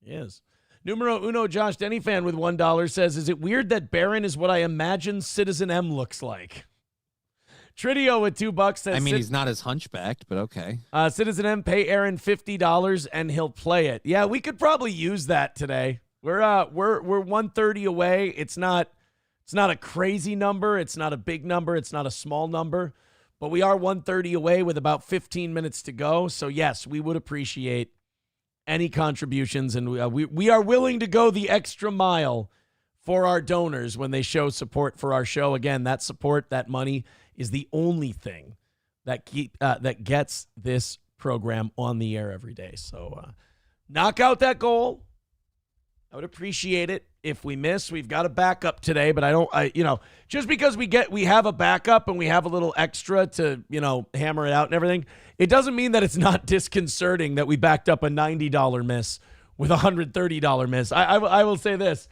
Yes. Numero uno, Josh Denny fan with $1 says, is it weird that Barron is what I imagine Citizen M looks like? Tridio with $2 says, I mean, he's not as hunchbacked, but okay. Citizen M, pay Aaron $50 and he'll play it. Yeah, we could probably use that today. We're 130 away. It's not a crazy number. It's not a big number. It's not a small number. But we are 130 away with about 15 minutes to go. So yes, we would appreciate any contributions, and we are willing to go the extra mile for our donors when they show support for our show. Again, that support, that money is the only thing that gets this program on the air every day. So knock out that goal. I would appreciate it. If we miss, we've got a backup today, but just because we have a backup and we have a little extra to, hammer it out and everything, it doesn't mean that it's not disconcerting that we backed up a $90 miss with a $130 miss. I will say this,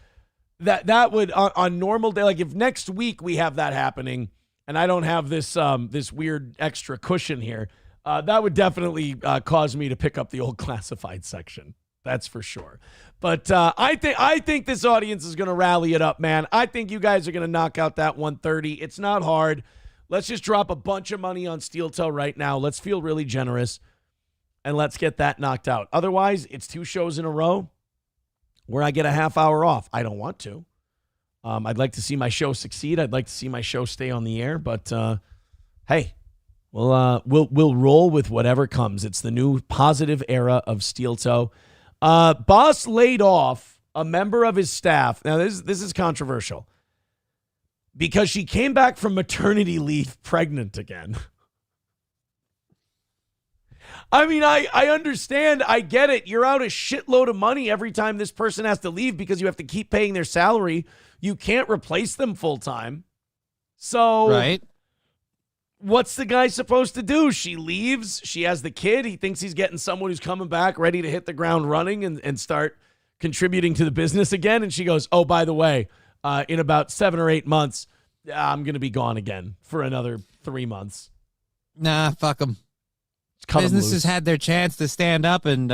that would on normal day, like if next week we have that happening and I don't have this weird extra cushion here, that would definitely cause me to pick up the old classified section. That's for sure. But I think this audience is going to rally it up, man. I think you guys are going to knock out that 130. It's not hard. Let's just drop a bunch of money on Steel Toe right now. Let's feel really generous, and let's get that knocked out. Otherwise, it's 2 shows in a row where I get a half hour off. I don't want to. I'd like to see my show succeed. I'd like to see my show stay on the air. But hey, we'll roll with whatever comes. It's the new positive era of Steel Toe. Boss laid off a member of his staff. Now, this is controversial because she came back from maternity leave pregnant again. I mean, I understand. I get it. You're out a shitload of money every time this person has to leave because you have to keep paying their salary. You can't replace them full time. So, right. What's the guy supposed to do? She leaves. She has the kid. He thinks he's getting someone who's coming back, ready to hit the ground running and start contributing to the business again. And she goes, oh, by the way, in about 7 or 8 months, I'm going to be gone again for another 3 months. Nah, fuck them. Cut 'em Businesses loose. had their chance to stand up and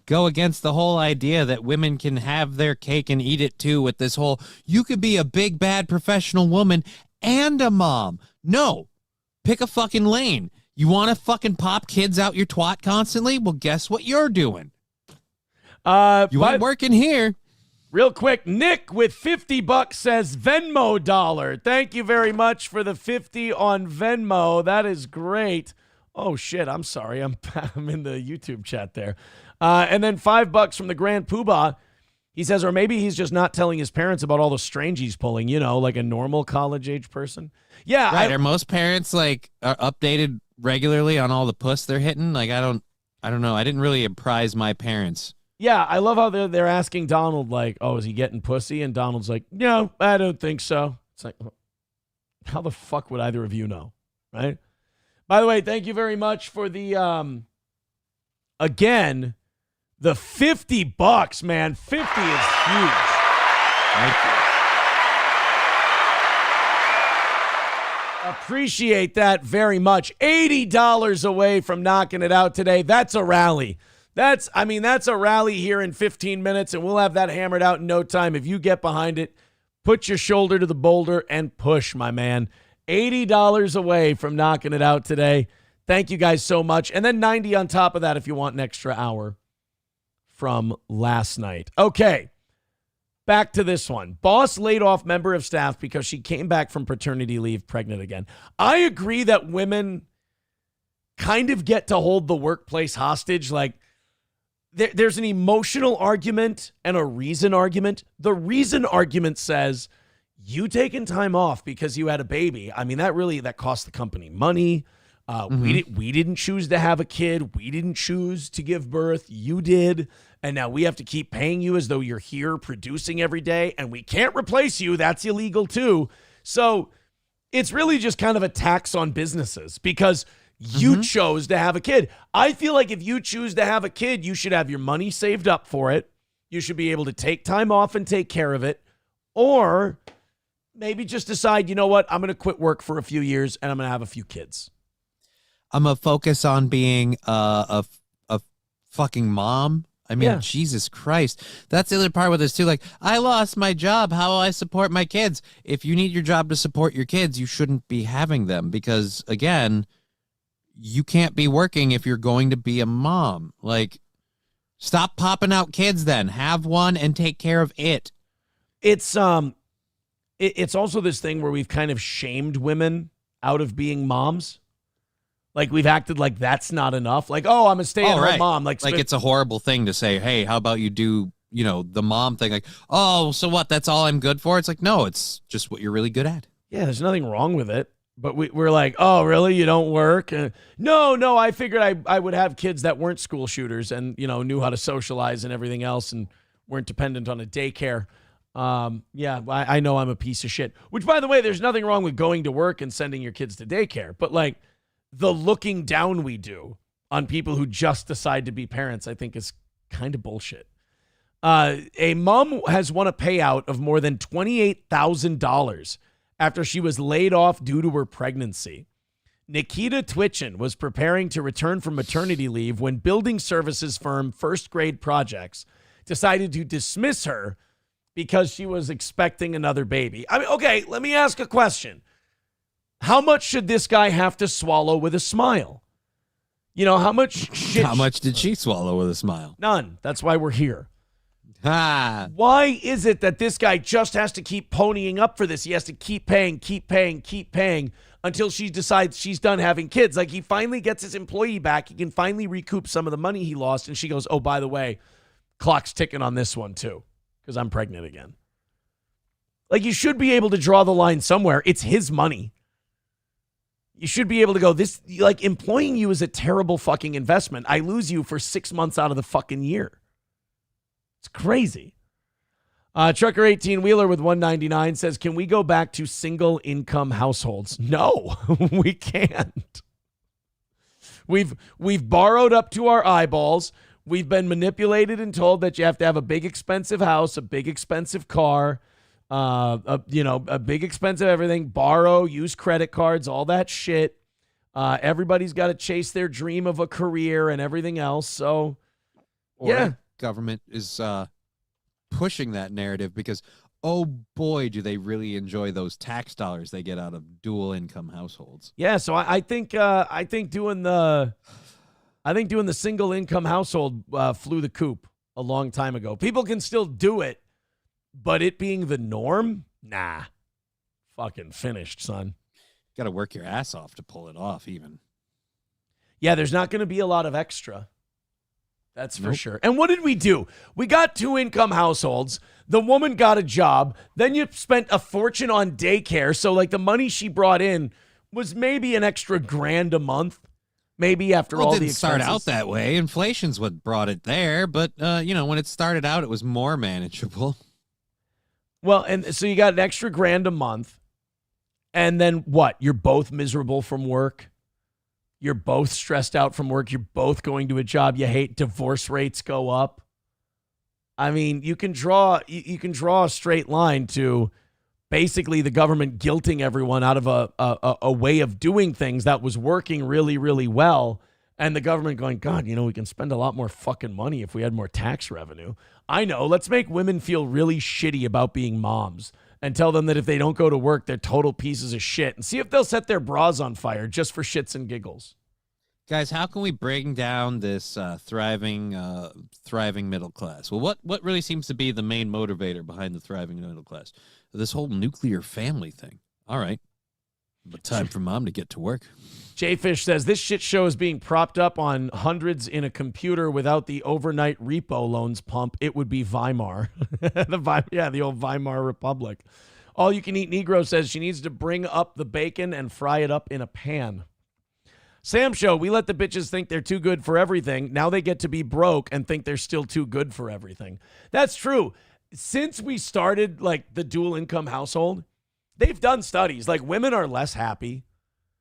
go against the whole idea that women can have their cake and eat it too with this whole, you could be a big, bad professional woman and a mom. No. Pick a fucking lane. You want to fucking pop kids out your twat constantly? Well, guess what you're doing? You ain't working here. Real quick, Nick with $50 says Venmo dollar. Thank you very much for the 50 on Venmo. That is great. Oh shit, I'm sorry. I'm in the YouTube chat there. And then $5 from the Grand Poobah. He says, or maybe he's just not telling his parents about all the strange he's pulling, like a normal college-age person. Yeah. Right. Are most parents, like, are updated regularly on all the puss they're hitting? Like, I don't know. I didn't really apprise my parents. Yeah, I love how they're asking Donald, like, oh, is he getting pussy? And Donald's like, no, I don't think so. It's like, how the fuck would either of you know, right? By the way, thank you very much for the, again, the $50, man. 50 is huge. Thank you. Appreciate that very much. $80 away from knocking it out today. That's a rally. That's a rally here in 15 minutes, and we'll have that hammered out in no time. If you get behind it, put your shoulder to the boulder and push, my man. $80 away from knocking it out today. Thank you guys so much. And then 90 on top of that if you want an extra hour from last night. Okay, back to this one. Boss laid off member of staff because she came back from paternity leave pregnant again. I agree that women kind of get to hold the workplace hostage. Like, there's an emotional argument and a reason argument. The reason argument says you taking time off because you had a baby. I mean, that cost the company money. We didn't choose to have a kid. We didn't choose to give birth. You did. And now we have to keep paying you as though you're here producing every day, and we can't replace you. That's illegal too. So it's really just kind of a tax on businesses because you chose to have a kid. I feel like if you choose to have a kid, you should have your money saved up for it. You should be able to take time off and take care of it. Or maybe just decide, you know what, I'm going to quit work for a few years and I'm going to have a few kids. I'm going to focus on being a fucking mom. I mean, Yeah. Jesus Christ. That's the other part with this, too. Like, I lost my job. How will I support my kids? If you need your job to support your kids, you shouldn't be having them because, again, you can't be working if you're going to be a mom. Like, stop popping out kids then. Have one and take care of it. It's also this thing where we've kind of shamed women out of being moms. Like, we've acted like that's not enough. Like, oh, I'm a stay-at-home mom. Like it's a horrible thing to say, hey, how about you do, the mom thing? Like, oh, so what? That's all I'm good for? It's like, no, it's just what you're really good at. Yeah, there's nothing wrong with it. But we're like, oh, really? You don't work? No, I figured I would have kids that weren't school shooters and, knew how to socialize and everything else and weren't dependent on a daycare. Yeah, I know I'm a piece of shit. Which, by the way, there's nothing wrong with going to work and sending your kids to daycare. But, like, the looking down we do on people who just decide to be parents, I think is kind of bullshit. A mom has won a payout of more than $28,000 after she was laid off due to her pregnancy. Nikita Twitchen was preparing to return from maternity leave when building services firm First Grade Projects decided to dismiss her because she was expecting another baby. I mean, okay, let me ask a question. How much should this guy have to swallow with a smile? How much shit? How much did she swallow with a smile? None. That's why we're here. Ah. Why is it that this guy just has to keep ponying up for this? He has to keep paying until she decides she's done having kids. Like, he finally gets his employee back. He can finally recoup some of the money he lost. And she goes, oh, by the way, clock's ticking on this one too, because I'm pregnant again. Like, you should be able to draw the line somewhere. It's his money. You should be able to go, this, like, employing you is a terrible fucking investment. I lose you for 6 months out of the fucking year. It's crazy. Trucker 18-wheeler with 199 says, can we go back to single income households? No, we can't. We've borrowed up to our eyeballs. We've been manipulated and told that you have to have a big expensive house, a big expensive car, a big expensive everything, borrow, use credit cards, all that shit. Everybody's got to chase their dream of a career and everything else. So, yeah. Government is pushing that narrative because, oh boy, do they really enjoy those tax dollars they get out of dual income households. Yeah, so I think doing the single income household flew the coop a long time ago. People can still do it, but it being the norm, nah, fucking finished, son. Got to work your ass off to pull it off, even. Yeah, there's not going to be a lot of extra. That's for sure. And what did we do? We got 2-income households. The woman got a job. Then you spent a fortune on daycare. So like the money she brought in was maybe an extra $1,000 a month. Maybe after all the expenses. It didn't start out that way. Inflation's what brought it there. But, when it started out, it was more manageable. Well, and so you got an extra $1,000 a month. And then what? You're both miserable from work. You're both stressed out from work. You're both going to a job you hate. Divorce rates go up. I mean, you can draw a straight line to basically the government guilting everyone out of a way of doing things that was working really, really well. And the government going, God, we can spend a lot more fucking money if we had more tax revenue. I know. Let's make women feel really shitty about being moms and tell them that if they don't go to work, they're total pieces of shit, and see if they'll set their bras on fire just for shits and giggles. Guys, how can we bring down this thriving middle class? Well, what really seems to be the main motivator behind the thriving middle class? This whole nuclear family thing. All right. But time for mom to get to work. Jayfish says, this shit show is being propped up on hundreds in a computer without the overnight repo loans pump. It would be Weimar. The old Weimar Republic. All You Can Eat Negro says she needs to bring up the bacon and fry it up in a pan. Sam Show, we let the bitches think they're too good for everything. Now they get to be broke and think they're still too good for everything. That's true. Since we started like the dual income household, they've done studies. Like women are less happy.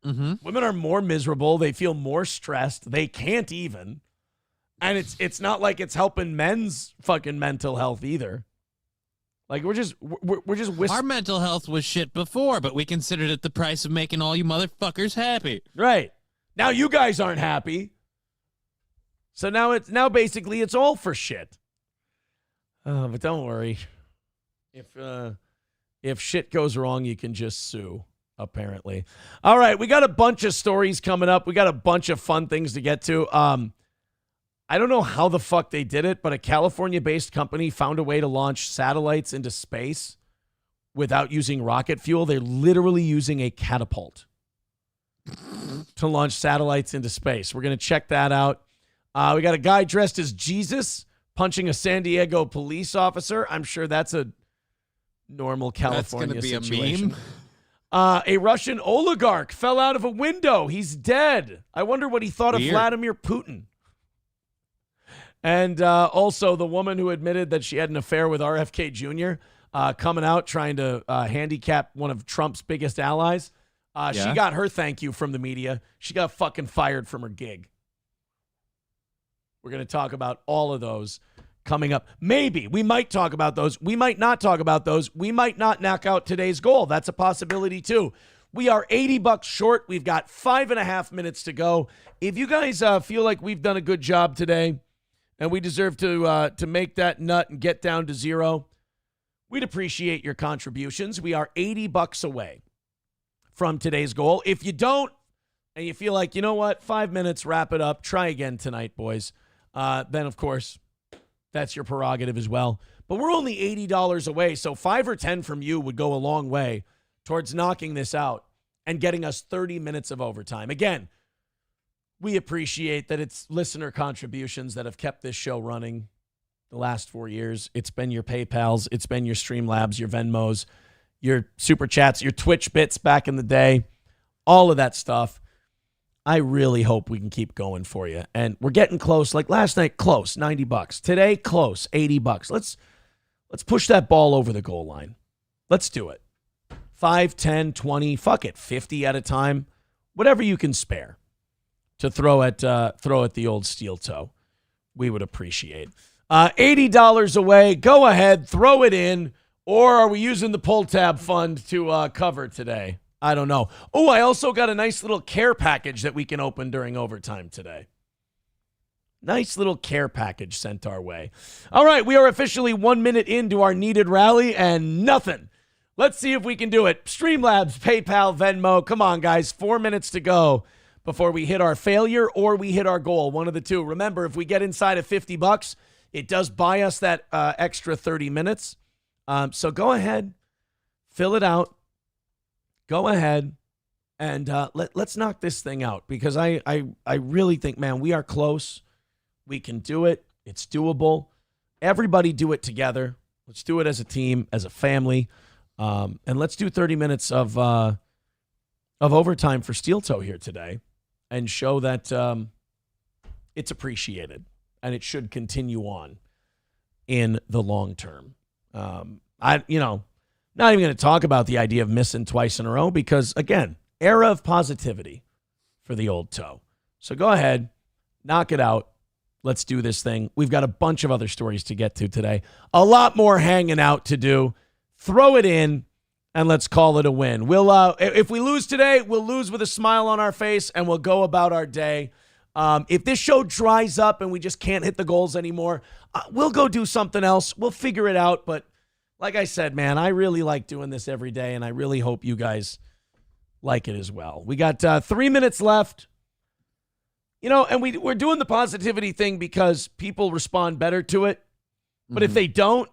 Mm-hmm. Women are more miserable. They feel more stressed. They can't even. And it's not like it's helping men's fucking mental health either. Like we're just Our mental health was shit before, but we considered it the price of making all you motherfuckers happy. Right. Now you guys aren't happy. So now basically it's all for shit. But don't worry. If shit goes wrong, you can just sue, apparently. All right, we got a bunch of stories coming up. We got a bunch of fun things to get to. I don't know how the fuck they did it, but a California-based company found a way to launch satellites into space without using rocket fuel. They're literally using a catapult to launch satellites into space. We're going to check that out. We got a guy dressed as Jesus punching a San Diego police officer. I'm sure that's a normal California situation. That's going to be a meme. A Russian oligarch fell out of a window. He's dead. I wonder what he thought of Vladimir Putin. And also the woman who admitted that she had an affair with RFK Jr. Coming out trying to handicap one of Trump's biggest allies. She got her thank you from the media. She got fucking fired from her gig. We're going to talk about all of those coming up. Maybe we might talk about those. We might not talk about those. We might not knock out today's goal. That's a possibility too. We are $80 short. We've got 5.5 minutes to go. If you guys feel like we've done a good job today and we deserve to make that nut and get down to zero, we'd appreciate your contributions. We are $80 away from today's goal. If you don't and you feel like, you know what, 5 minutes, wrap it up, try again tonight, boys. Then, of course, that's your prerogative as well. But we're only $80 away, so 5 or 10 from you would go a long way towards knocking this out and getting us 30 minutes of overtime. Again, we appreciate that it's listener contributions that have kept this show running the last 4 years. It's been your PayPals, it's been your Streamlabs, your Venmos, your Super Chats, your Twitch bits back in the day, all of that stuff. I really hope we can keep going for you. And we're getting close. Like last night, close, $90. Today, close, $80. Let's push that ball over the goal line. Let's do it. 5, 10, 20, fuck it, 50 at a time. Whatever you can spare to throw at the old steel toe. We would appreciate. $80 away. Go ahead, throw it in. Or are we using the pull tab fund to cover today? I don't know. Oh, I also got a nice little care package that we can open during overtime today. Nice little care package sent our way. All right, we are officially 1 minute into our needed rally and nothing. Let's see if we can do it. Streamlabs, PayPal, Venmo. Come on, guys. 4 minutes to go before we hit our failure or we hit our goal. One of the two. Remember, if we get inside of $50, it does buy us that extra 30 minutes. So go ahead, fill it out. Go ahead and let's knock this thing out because I really think, man, we are close. We can do it. It's doable. Everybody do it together. Let's do it as a team, as a family. And let's do 30 minutes of overtime for Steel Toe here today and show that it's appreciated and it should continue on in the long term. Not even going to talk about the idea of missing twice in a row because, again, era of positivity for the old toe. So go ahead, knock it out. Let's do this thing. We've got a bunch of other stories to get to today. A lot more hanging out to do. Throw it in, and let's call it a win. We'll if we lose today, we'll lose with a smile on our face, and we'll go about our day. If this show dries up and we just can't hit the goals anymore, we'll go do something else. We'll figure it out. But like I said, man, I really like doing this every day, and I really hope you guys like it as well. We got 3 minutes left. And we're doing the positivity thing because people respond better to it. But if they don't,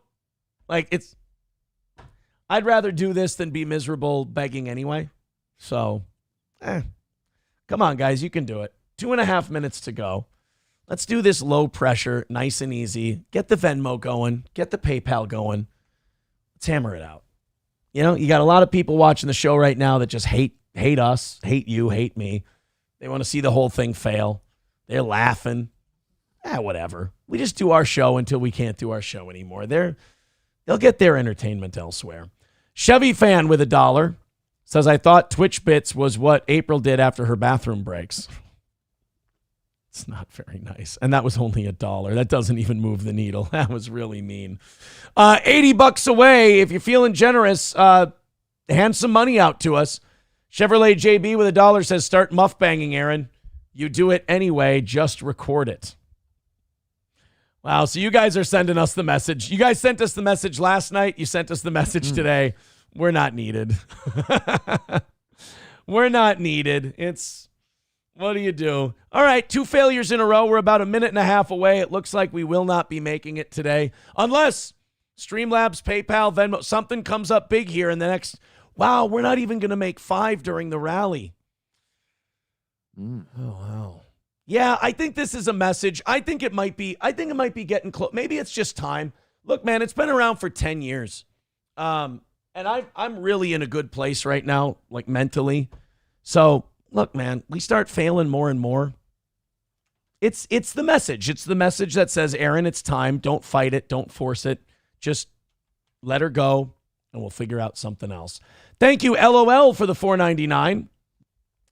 I'd rather do this than be miserable begging anyway. So, come on, guys, you can do it. 2.5 minutes to go. Let's do this low pressure, nice and easy. Get the Venmo going. Get the PayPal going. Let's hammer it out. You got a lot of people watching the show right now that just hate us, hate you, hate me. They want to see the whole thing fail. They're laughing. Whatever. We just do our show until we can't do our show anymore. They'll get their entertainment elsewhere. Chevy fan with $1 says, I thought Twitch Bits was what April did after her bathroom breaks. It's not very nice. And that was only $1. That doesn't even move the needle. That was really mean. $80 away. If you're feeling generous, hand some money out to us. Chevrolet JB with $1 says, start muff banging, Aaron. You do it anyway. Just record it. Wow. So you guys are sending us the message. You guys sent us the message last night. You sent us the message today. We're not needed. We're not needed. What do you do? All right. 2 failures in a row. We're about 1.5 minutes away. It looks like we will not be making it today unless Streamlabs, PayPal, Venmo, something comes up big here in the next. Wow, we're not even going to make 5 during the rally. Oh, wow. Yeah, I think this is a message. I think it might be getting close. Maybe it's just time. Look, man, it's been around for 10 years. And I'm really in a good place right now, like mentally. So, look, man, we start failing more and more. It's the message. It's the message that says, Aaron, it's time. Don't fight it. Don't force it. Just let her go. And we'll figure out something else. Thank you, LOL, for the $4.99.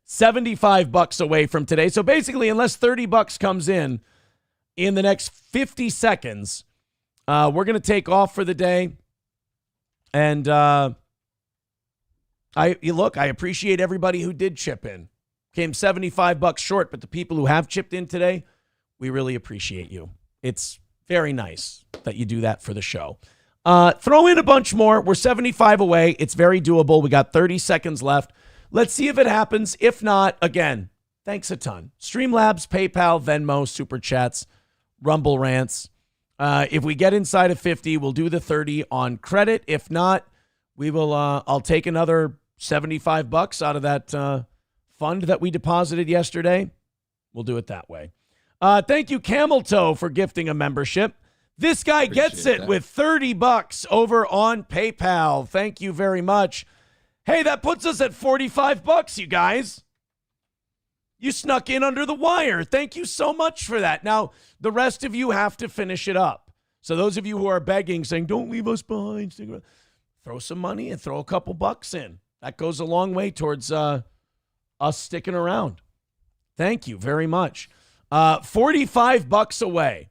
$75 away from today. So basically, unless $30 comes in the next 50 seconds, we're going to take off for the day. And I appreciate everybody who did chip in. Came $75 short, but the people who have chipped in today, we really appreciate you. It's very nice that you do that for the show. Throw in a bunch more. We're 75 away. It's very doable. We got 30 seconds left. Let's see if it happens. If not, again, thanks a ton. Streamlabs, PayPal, Venmo, Super Chats, Rumble Rants. If we get inside of 50, we'll do the 30 on credit. If not, we will. I'll take another $75 out of that fund that we deposited yesterday. We'll do it that way. Thank you, Camel Toe, for gifting a membership. This guy gets it with $30 over on PayPal. Thank you very much. Hey, that puts us at $45, you guys. You snuck in under the wire. Thank you so much for that. Now, the rest of you have to finish it up. So those of you who are begging, saying, don't leave us behind, throw some money and throw a couple bucks in. That goes a long way towards us sticking around. Thank you very much. $45 away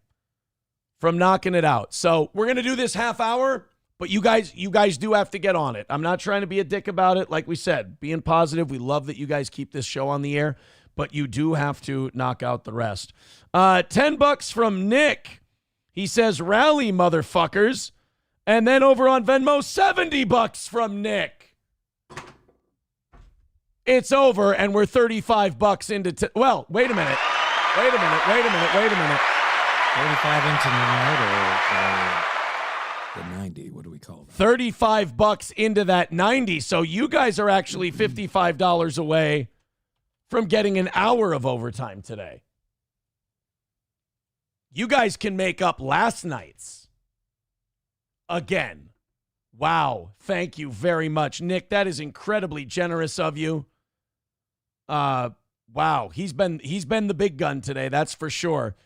from knocking it out. So we're going to do this half hour, but you guys do have to get on it. I'm not trying to be a dick about it. Like we said, being positive. We love that you guys keep this show on the air, but you do have to knock out the rest. $10 from Nick. He says, rally, motherfuckers. And then over on Venmo, $70 from Nick. It's over, and we're $35 into... well, wait a minute. 35 into the 90. What do we call that? $35 into that 90. So you guys are actually $55 away from getting an hour of overtime today. You guys can make up last night's again. Wow. Thank you very much, Nick. That is incredibly generous of you. Wow. He's been the big gun today. That's for sure.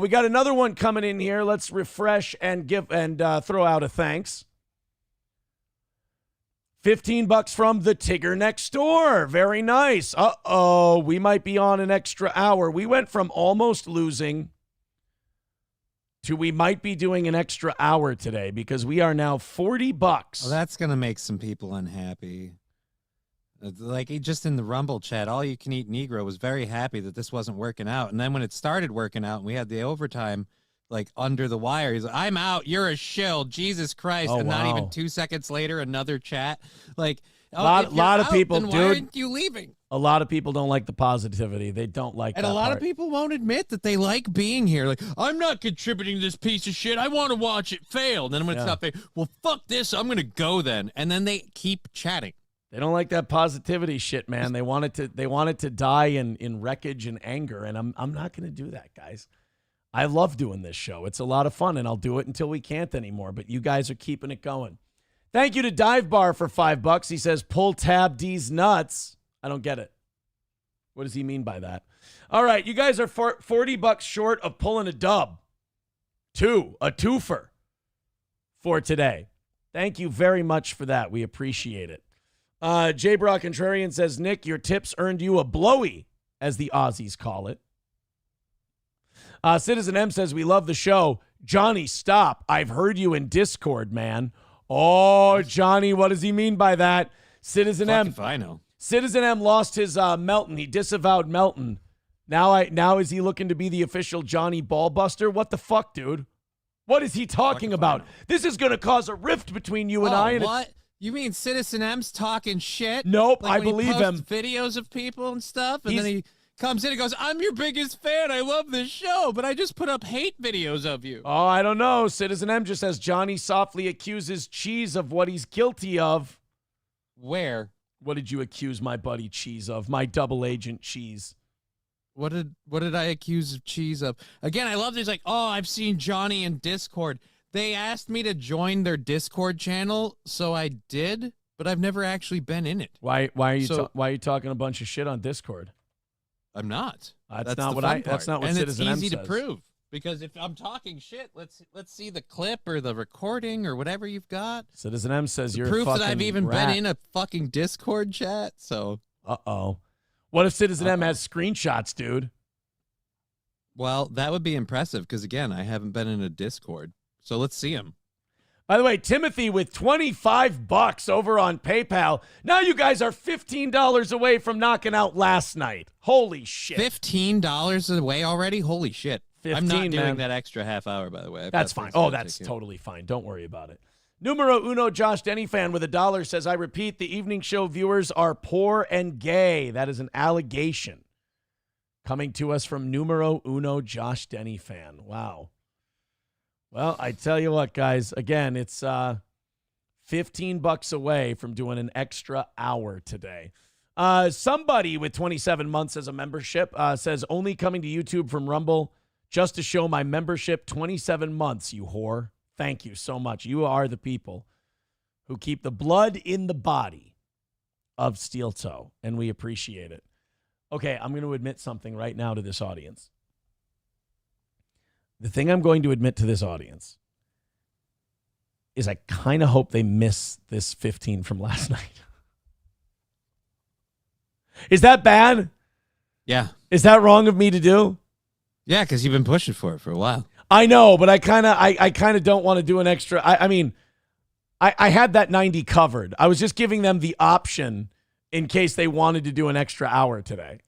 We got another one coming in here. Let's refresh and throw out a thanks. $15 from the Tigger next door. Very nice. Uh-oh. We might be on an extra hour. We went from almost losing to we might be doing an extra hour today because we are now $40. Well, that's going to make some people unhappy. Like, just in the Rumble chat, All You Can Eat Negro was very happy that this wasn't working out. And then when it started working out and we had the overtime, like, under the wire, he's like, I'm out. You're a shill. Jesus Christ. Oh, and wow. not even 2 seconds later, another chat. Like, A lot of people, then dude. why aren't you leaving? A lot of people don't like the positivity. They don't like And that a lot part. of people won't admit that they like being here. Like, I'm not contributing to this piece of shit. I want to watch it fail. And then when it's not fair, well, fuck this. I'm going to go then. And then they keep chatting. They don't like that positivity shit, man. They want it to die in wreckage and anger, and I'm not going to do that, guys. I love doing this show. It's a lot of fun, and I'll do it until we can't anymore. But you guys are keeping it going. Thank you to Dive Bar for $5. He says, "Pull tab D's nuts." I don't get it. What does he mean by that? All right, you guys are $40 short of pulling a dub. A twofer for today. Thank you very much for that. We appreciate it. J. Brock Contrarian says, Nick, your tips earned you a blowy, as the Aussies call it. Citizen M says, we love the show. Johnny, stop. I've heard you in Discord, man. Oh, Johnny, what does he mean by that? Citizen M. If I know. Citizen M lost his Melton. He disavowed Melton. Now is he looking to be the official Johnny Ballbuster? What the fuck, dude? What is he talking about? This is going to cause a rift between you and I. And what? You mean Citizen M's talking shit? Nope, like I when he believe posts him. Videos of people and stuff, and then he comes in and goes, I'm your biggest fan. I love this show, but I just put up hate videos of you. Oh, I don't know. Citizen M just says Johnny softly accuses Cheese of what he's guilty of. Where? What did you accuse my buddy Cheese of? My double agent Cheese. What did I accuse of Cheese of? Again, I love this. Like, oh, I've seen Johnny in Discord. They asked me to join their Discord channel, so I did, but I've never actually been in it. Why are you talking a bunch of shit on Discord? I'm not. That's not what and Citizen M it's easy says. to prove because if I'm talking shit, let's see the clip or the recording or whatever you've got. Citizen M says you're proof a fucking that I've even rat. been in a fucking Discord chat. So what if Citizen M has screenshots, dude? Well, that would be impressive because again, I haven't been in a Discord. So let's see him. By the way, Timothy with $25 over on PayPal. Now you guys are $15 away from knocking out last night. Holy shit. $15 away already? Holy shit. 15, I'm not doing man. that extra half hour, by the way. That's fine. Oh, that's totally fine. Don't worry about it. Numero uno Josh Denny fan with $1 says, I repeat, the evening show viewers are poor and gay. That is an allegation coming to us from numero uno Josh Denny fan. Wow. Well, I tell you what, guys, again, it's $15 away from doing an extra hour today. Somebody with 27 months as a membership says, only coming to YouTube from Rumble just to show my membership 27 months, you whore. Thank you so much. You are the people who keep the blood in the body of Steel Toe, and we appreciate it. Okay, I'm going to admit something right now to this audience. The thing I'm going to admit to this audience is I kind of hope they miss this 15 from last night. Is that bad? Yeah. Is that wrong of me to do? Yeah, because you've been pushing for it for a while. I know, but I kind of don't want to do an extra. I mean, I had that 90 covered. I was just giving them the option in case they wanted to do an extra hour today.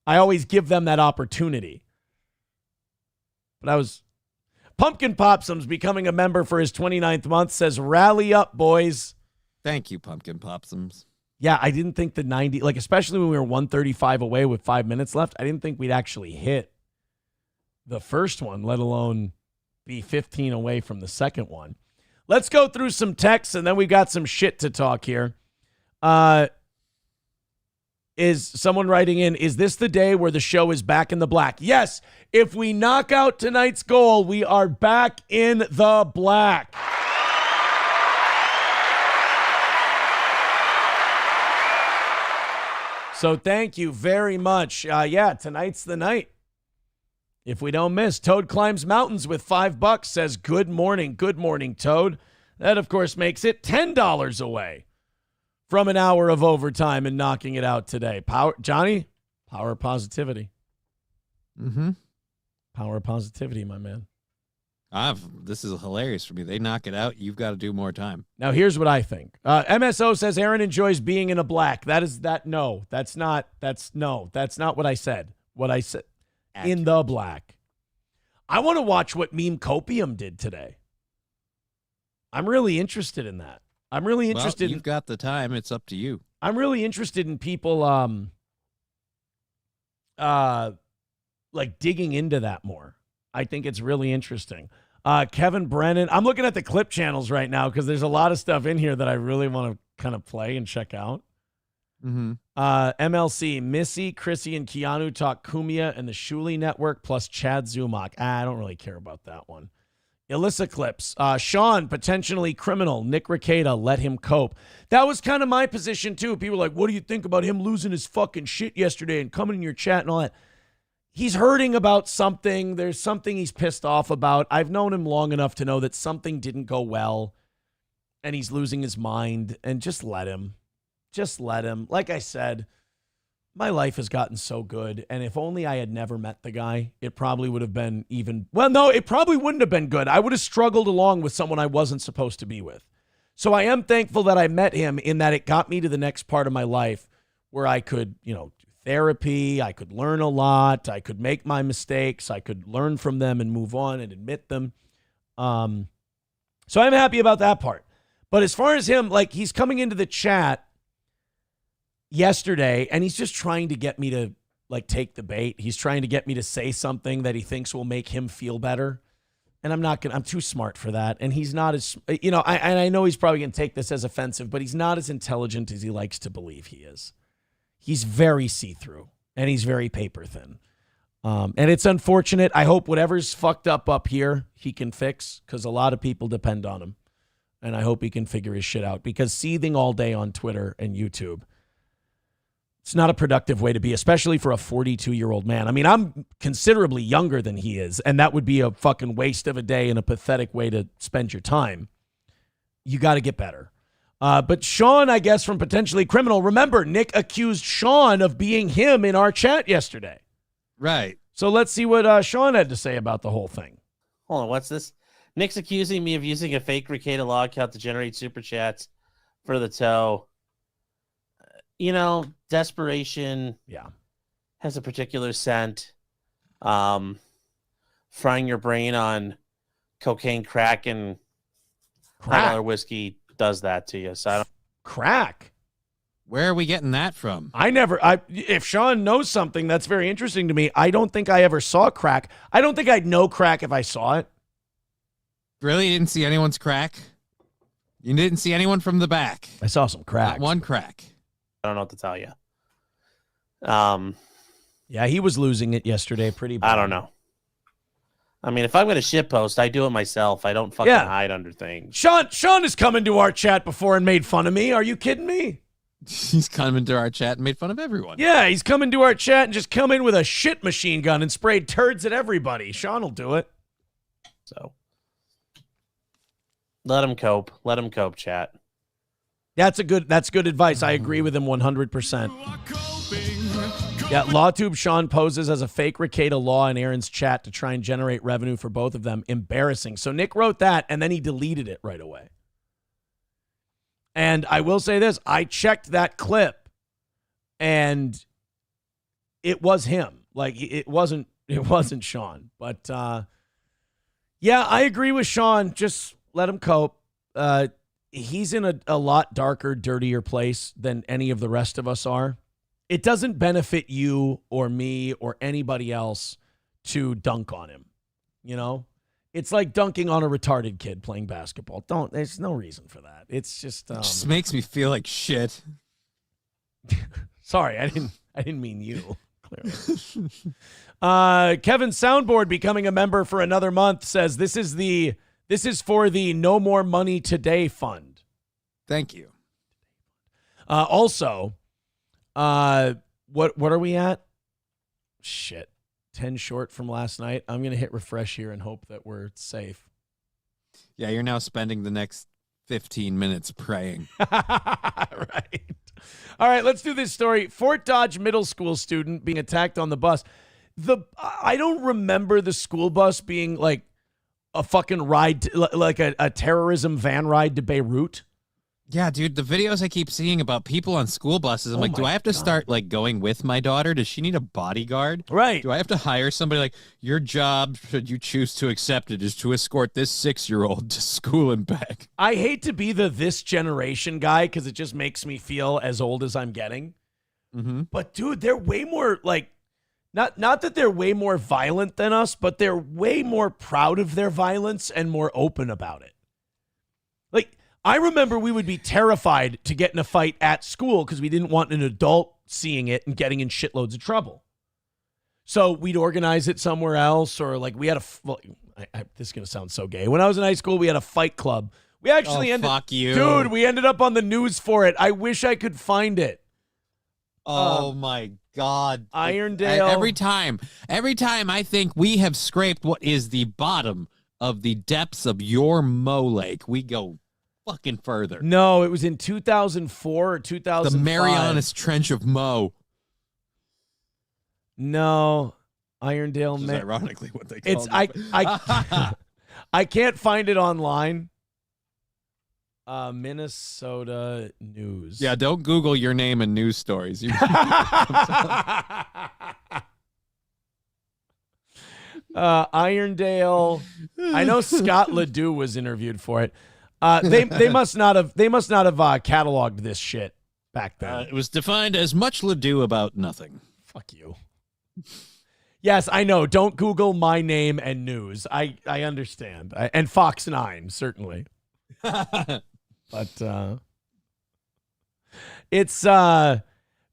I always give them that opportunity. But Pumpkin Popsum's becoming a member for his 29th month, says, rally up, boys. Thank you, Pumpkin Popsums. Yeah, I didn't think the 90, like especially when we were 135 away with 5 minutes left, I didn't think we'd actually hit the first one, let alone be 15 away from the second one. Let's go through some texts, and then we got some shit to talk here. is someone writing in, is this the day where the show is back in the black? Yes. If we knock out tonight's goal, we are back in the black. So thank you very much. Yeah, tonight's the night. If we don't miss, Toad Climbs Mountains with $5 says, good morning, Toad. That, of course, makes it $10 away from an hour of overtime and knocking it out today. Johnny, power of positivity. Mm-hmm. Power of positivity, my man. This is hilarious for me. They knock it out. You've got to do more time. Now, here's what I think. MSO says Aaron enjoys being in a black. That's not what I said. What I said, in the black. I want to watch what Meme Copium did today. I'm really interested in that. I'm really interested. You've got the time. It's up to you. I'm really interested in people like digging into that more. I think it's really interesting. Kevin Brennan. I'm looking at the clip channels right now because there's a lot of stuff in here that I really want to kind of play and check out. Mm-hmm. MLC, Missy, Chrissy, and Keanu talk Kumia and the Shuli Network plus Chad Zumach. I don't really care about that one. Alyssa clips. Sean, potentially criminal. Nick Rekieta, let him cope. That was kind of my position, too. People were like, what do you think about him losing his fucking shit yesterday and coming in your chat and all that? He's hurting about something. There's something he's pissed off about. I've known him long enough to know that something didn't go well and he's losing his mind, and just let him. Just let him. Like I said, my life has gotten so good, and if only I had never met the guy, it probably would have been even... Well, no, it probably wouldn't have been good. I would have struggled along with someone I wasn't supposed to be with. So I am thankful that I met him, in that it got me to the next part of my life where I could, do therapy, I could learn a lot, I could make my mistakes, I could learn from them and move on and admit them. So I'm happy about that part. But as far as him, like, he's coming into the chat yesterday, and he's just trying to get me to, like, take the bait. He's trying to get me to say something that he thinks will make him feel better. And I'm too smart for that. And he's not as, I know he's probably going to take this as offensive, but he's not as intelligent as he likes to believe he is. He's very see-through, and he's very paper thin. And it's unfortunate. I hope whatever's fucked up here, he can fix, because a lot of people depend on him. And I hope he can figure his shit out, because seething all day on Twitter and YouTube, it's not a productive way to be, especially for a 42-year-old man. I mean, I'm considerably younger than he is, and that would be a fucking waste of a day and a pathetic way to spend your time. You got to get better. But Sean, I guess, from potentially criminal. Remember, Nick accused Sean of being him in our chat yesterday. Right. So let's see what Sean had to say about the whole thing. Hold on, what's this? Nick's accusing me of using a fake Rekieta log account to generate super chats for the toe. Desperation has a particular scent. Frying your brain on cocaine, crack, and $1 whiskey does that to you. So I don't... Crack? Where are we getting that from? If Sean knows something that's very interesting to me, I don't think I ever saw crack. I don't think I'd know crack if I saw it. Really? You didn't see anyone's crack? You didn't see anyone from the back? I saw some crack. Not one crack. I don't know what to tell you. Yeah, he was losing it yesterday pretty bad. I don't know. I mean, if I'm going to shitpost, I do it myself. I don't fucking hide under things. Sean has come into our chat before and made fun of me. Are you kidding me? He's come into our chat and made fun of everyone. Yeah, he's come into our chat and just come in with a shit machine gun and sprayed turds at everybody. Sean will do it. So let him cope. Let him cope, chat. That's good advice. I agree with him 100%. Yeah, LawTube Sean poses as a fake Rekieta Law in Aaron's chat to try and generate revenue for both of them. Embarrassing. So Nick wrote that, and then he deleted it right away. And I will say this. I checked that clip, and it was him. Like, it wasn't Sean. But, yeah, I agree with Sean. Just let him cope. He's in a lot darker, dirtier place than any of the rest of us are. It doesn't benefit you or me or anybody else to dunk on him. It's like dunking on a retarded kid playing basketball. There's no reason for that. It's just... It just makes me feel like shit. Sorry, I didn't mean you. Clearly. Kevin Soundboard becoming a member for another month says this is for the No More Money Today fund. Thank you. Also, what are we at? Shit. 10 short from last night. I'm going to hit refresh here and hope that we're safe. Yeah, you're now spending the next 15 minutes praying. Right. All right, let's do this story. Fort Dodge Middle School student being attacked on the bus. I don't remember the school bus being like a fucking ride, like a terrorism van ride to Beirut. Yeah, dude, the videos I keep seeing about people on school buses, I'm like, do I have to start like going with my daughter? Does she need a bodyguard? Right. Do I have to hire somebody like your job, should you choose to accept it, is to escort this 6-year-old to school and back? I hate to be this generation guy because it just makes me feel as old as I'm getting. Mm-hmm. But dude, they're way more like, not that they're way more violent than us, but they're way more proud of their violence and more open about it. Like, I remember we would be terrified to get in a fight at school because we didn't want an adult seeing it and getting in shitloads of trouble. So we'd organize it somewhere else, or like we had this is going to sound so gay. When I was in high school, we had a fight club. We actually fuck you. Dude, we ended up on the news for it. I wish I could find it. Oh my God. Irondale. Every time I think we have scraped what is the bottom of the depths of your Mo Lake, we go fucking further. No, it was in 2004 or 2005. The Marianas Trench of Mo. No, Irondale. Which is ironically what they call it. I can't find it online. Minnesota news. Yeah, don't Google your name and news stories. Irondale. I know Scott Ledoux was interviewed for it. They must not have cataloged this shit back then. It was defined as much Ledoux about nothing. Fuck you. Yes, I know. Don't Google my name and news. I understand. And Fox 9, certainly. But it's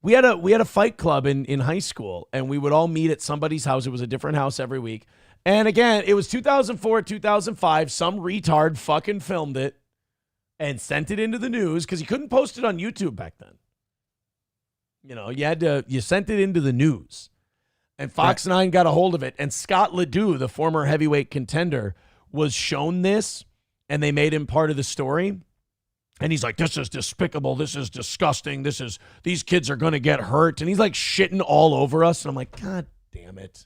we had a fight club in high school, and we would all meet at somebody's house. It was a different house every week. And again, it was 2004, 2005. Some retard fucking filmed it and sent it into the news because you couldn't post it on YouTube back then. You know, you sent it into the news. And Fox 9 got a hold of it. And Scott Ledoux, the former heavyweight contender, was shown this, and they made him part of the story. And he's like, this is despicable. This is disgusting. These kids are going to get hurt. And he's like shitting all over us. And I'm like, God damn it.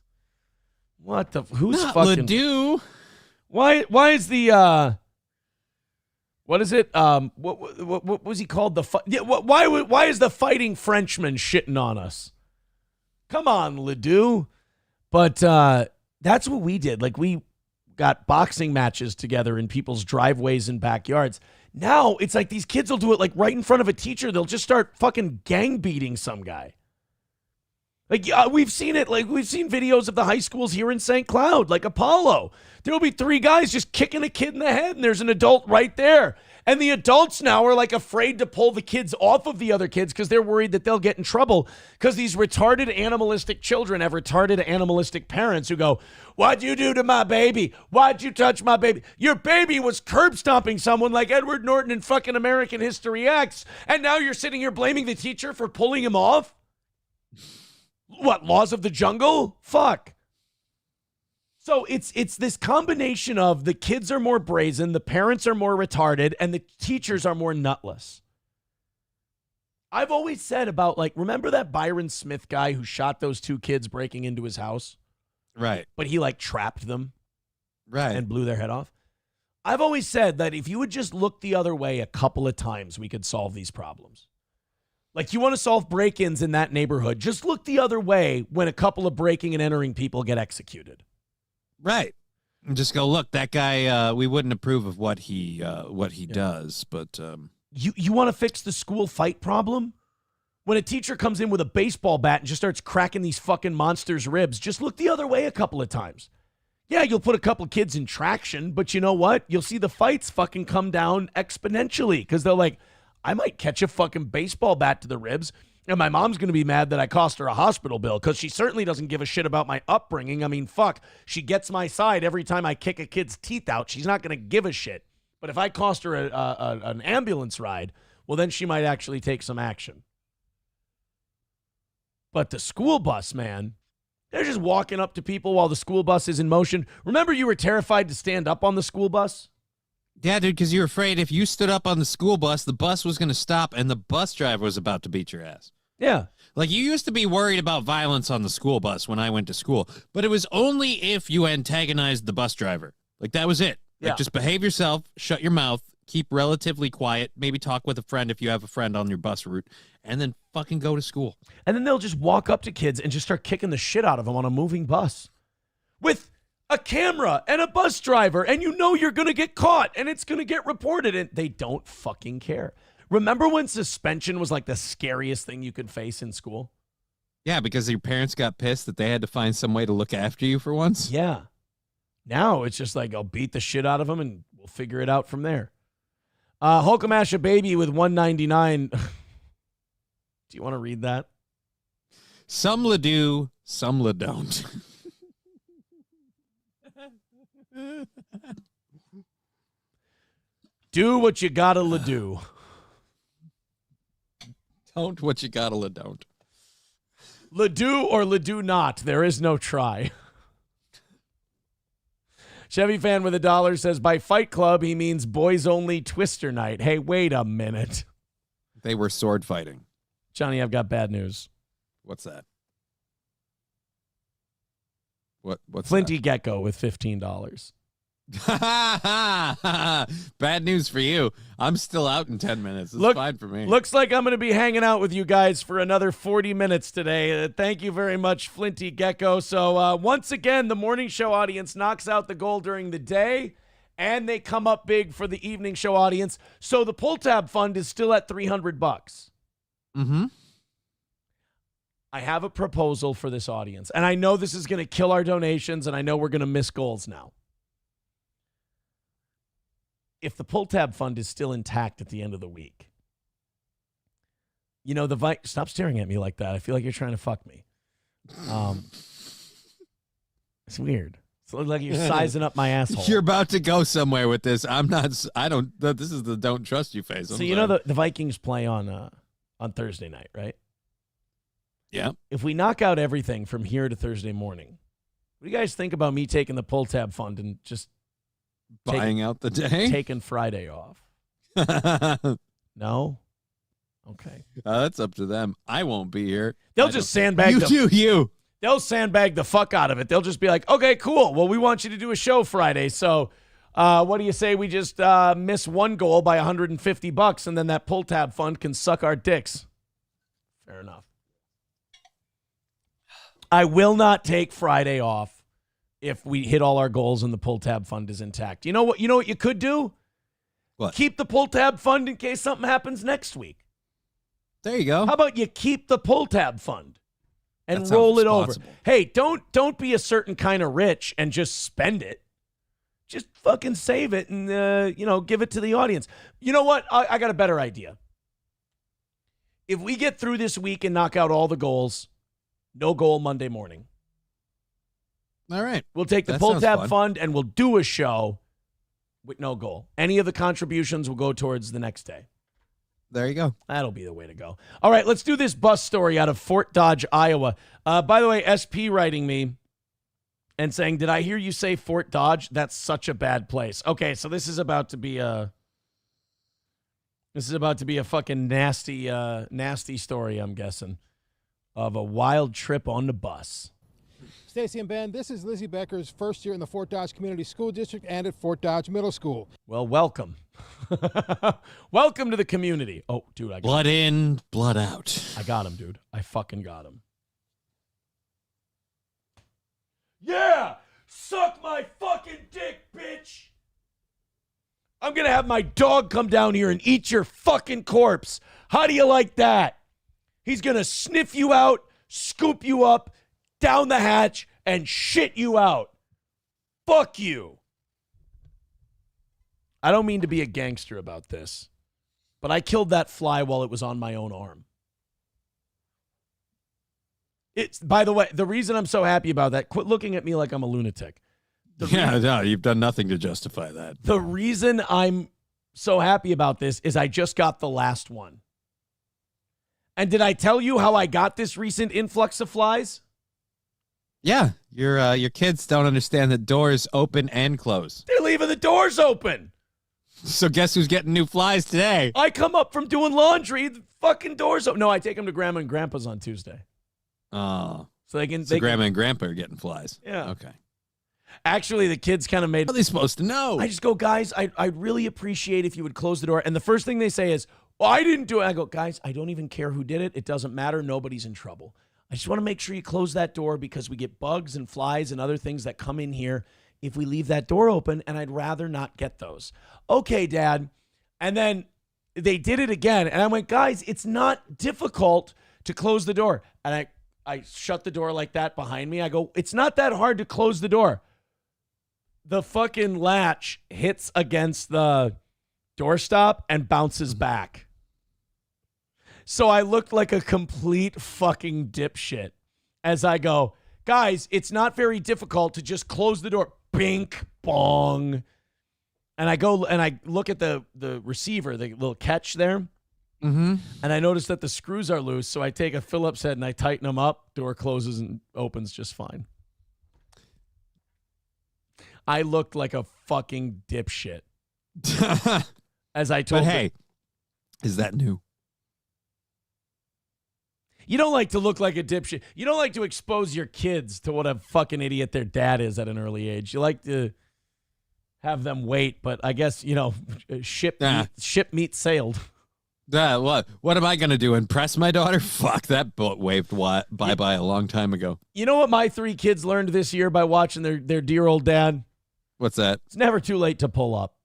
Who's Not fucking Ledoux? Why is the what is it? What was he called? Why is the fighting Frenchman shitting on us? Come on, Ledoux. But that's what we did. Like, we got boxing matches together in people's driveways and backyards. Now it's like these kids will do it like right in front of a teacher. They'll just start fucking gang beating some guy. Like, we've seen it. Like, we've seen videos of the high schools here in St. Cloud, like Apollo. There will be 3 guys just kicking a kid in the head, and there's an adult right there. And the adults now are like afraid to pull the kids off of the other kids because they're worried that they'll get in trouble because these retarded animalistic children have retarded animalistic parents who go, what'd you do to my baby? Why'd you touch my baby? Your baby was curb stomping someone like Edward Norton in fucking American History X, and now you're sitting here blaming the teacher for pulling him off? What, laws of the jungle? Fuck. So it's this combination of the kids are more brazen, the parents are more retarded, and the teachers are more nutless. I've always said about, like, remember that Byron Smith guy who shot those 2 kids breaking into his house? Right. But he, like, trapped them. Right. And blew their head off. I've always said that if you would just look the other way a couple of times, we could solve these problems. Like, you want to solve break-ins in that neighborhood, just look the other way when a couple of breaking and entering people get executed. Right. And just go, look, that guy, we wouldn't approve of what he does, but... You want to fix the school fight problem? When a teacher comes in with a baseball bat and just starts cracking these fucking monsters' ribs, just look the other way a couple of times. Yeah, you'll put a couple of kids in traction, but you know what? You'll see the fights fucking come down exponentially because they're like, I might catch a fucking baseball bat to the ribs, And my mom's going to be mad that I cost her a hospital bill because she certainly doesn't give a shit about my upbringing. I mean, fuck, she gets my side every time I kick a kid's teeth out. She's not going to give a shit. But if I cost her an ambulance ride, well, then she might actually take some action. But the school bus, man, they're just walking up to people while the school bus is in motion. Remember you were terrified to stand up on the school bus? Yeah, dude, because you're afraid if you stood up on the bus was going to stop and the bus driver was about to beat your ass. Yeah. Like, you used to be worried about violence on the school bus when I went to school, but it was only if you antagonized the bus driver. Like, that was it. Like, Yeah. just behave yourself, shut your mouth, keep relatively quiet, maybe talk with a friend if you have a friend on your bus route, and then fucking go to school. And then they'll just walk up to kids and just start kicking the shit out of them on a moving bus with a camera and a bus driver, and you know you're going to get caught and it's going to get reported, and they don't fucking care. Remember when suspension was like the scariest thing you could face in school? Yeah, because your parents got pissed that they had to find some way to look after you for once. Yeah. Now it's just like, I'll beat the shit out of them and we'll figure it out from there. Hulkamash a baby with 199. Do you want to read that? Some la do, some la don't. Do what you gotta la do. Don't what you gotta la don't. La do or la do not. There is no try. Chevy fan with $1 says, by Fight Club, he means boys only Twister night. Hey, wait a minute. They were sword fighting. Johnny, I've got bad news. What's that? What's Flinty Gecko with $15. Bad news for you. I'm still out in 10 minutes. It's fine for me. Looks like I'm going to be hanging out with you guys for another 40 minutes today. Thank you very much, Flinty Gecko. So once again, the morning show audience knocks out the goal during the day, and they come up big for the evening show audience. So the pull tab fund is still at $300. Mm-hmm. I have a proposal for this audience, and I know this is going to kill our donations, and I know we're going to miss goals now. If the pull tab fund is still intact at the end of the week, you know, stop staring at me like that. I feel like you're trying to fuck me. It's weird. It's like you're sizing up my asshole. You're about to go somewhere with this. This is the don't trust you face. So you know the Vikings play on Thursday night, right? Yeah. If we knock out everything from here to Thursday morning, what do you guys think about me taking the pull tab fund and just buying out the day? Taking Friday off. No? Okay. That's up to them. I won't be here. They'll just sandbag you. They'll sandbag the fuck out of it. They'll just be like, okay, cool. Well, we want you to do a show Friday. So what do you say we just miss one goal by $150 and then that pull tab fund can suck our dicks? Fair enough. I will not take Friday off if we hit all our goals and the pull tab fund is intact. You know what you could do? What? Keep the pull tab fund in case something happens next week. There you go. How about you keep the pull tab fund and roll it over? Hey, don't be a certain kind of rich and just spend it. Just fucking save it and give it to the audience. You know what? I got a better idea. If we get through this week and knock out all the goals, no goal Monday morning. All right. We'll take the pull tab fund and we'll do a show with no goal. Any of the contributions will go towards the next day. There you go. That'll be the way to go. All right, let's do this bus story out of Fort Dodge, Iowa. By the way, SP writing me and saying, did I hear you say Fort Dodge? That's such a bad place. Okay, so this is about to be a fucking nasty story, I'm guessing, of a wild trip on the bus. Stacy and Ben, this is Lizzie Becker's first year in the Fort Dodge Community School District and at Fort Dodge Middle School. Well, welcome. Welcome to the community. Oh, dude, I got blood in, blood out. I got him, dude. I fucking got him. Yeah! Suck my fucking dick, bitch! I'm gonna have my dog come down here and eat your fucking corpse. How do you like that? He's gonna sniff you out, scoop you up, down the hatch, and shit you out. Fuck you. I don't mean to be a gangster about this, but I killed that fly while it was on my own arm. It's, by the way, the reason I'm so happy about that, quit looking at me like I'm a lunatic. No, you've done nothing to justify that. The reason I'm so happy about this is I just got the last one. And did I tell you how I got this recent influx of flies? Yeah, your kids don't understand that doors open and close. They're leaving the doors open. So guess who's getting new flies today? I come up from doing laundry, the fucking doors open. No, I take them to Grandma and Grandpa's on Tuesday. Oh. So they can. So Grandma and Grandpa are getting flies. Yeah. Okay. Actually, the kids kind of made. How are they supposed to know? I just go, guys, I'd really appreciate if you would close the door. And the first thing they say is, well, I didn't do it. I go, guys, I don't even care who did it. It doesn't matter. Nobody's in trouble. I just want to make sure you close that door because we get bugs and flies and other things that come in here if we leave that door open, and I'd rather not get those. Okay, Dad. And then they did it again. And I went, guys, it's not difficult to close the door. And I shut the door like that behind me. I go, it's not that hard to close the door. The fucking latch hits against the doorstop and bounces back. So I looked like a complete fucking dipshit as I go, guys, it's not very difficult to just close the door. Bink, bong. And I go and I look at the receiver, the little catch there. Mm-hmm. And I notice that the screws are loose. So I take a Phillips head and I tighten them up. Door closes and opens just fine. I looked like a fucking dipshit. As I told But hey, is that new? You don't like to look like a dipshit. You don't like to expose your kids to what a fucking idiot their dad is at an early age. You like to have them wait, but I guess, ship meat sailed. What am I going to do? Impress my daughter? Fuck, that boat waved bye-bye a long time ago. You know what my 3 kids learned this year by watching their dear old dad? What's that? It's never too late to pull up.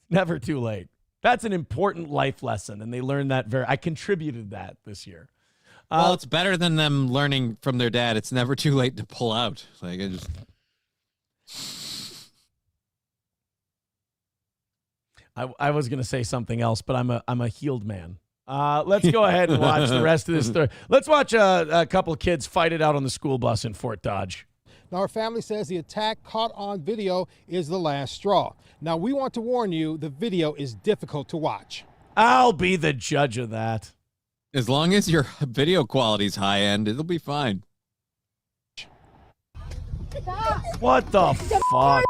Never too late. That's an important life lesson, and they learned that I contributed that this year. Well, it's better than them learning from their dad. It's never too late to pull out. Like, I was going to say something else, but I'm a healed man. Let's go ahead and watch the rest of this story. Let's watch a couple of kids fight it out on the school bus in Fort Dodge. Now, our family says the attack caught on video is the last straw. Now, we want to warn you, the video is difficult to watch. I'll be the judge of that. As long as your video quality's high end, it'll be fine. What the fuck?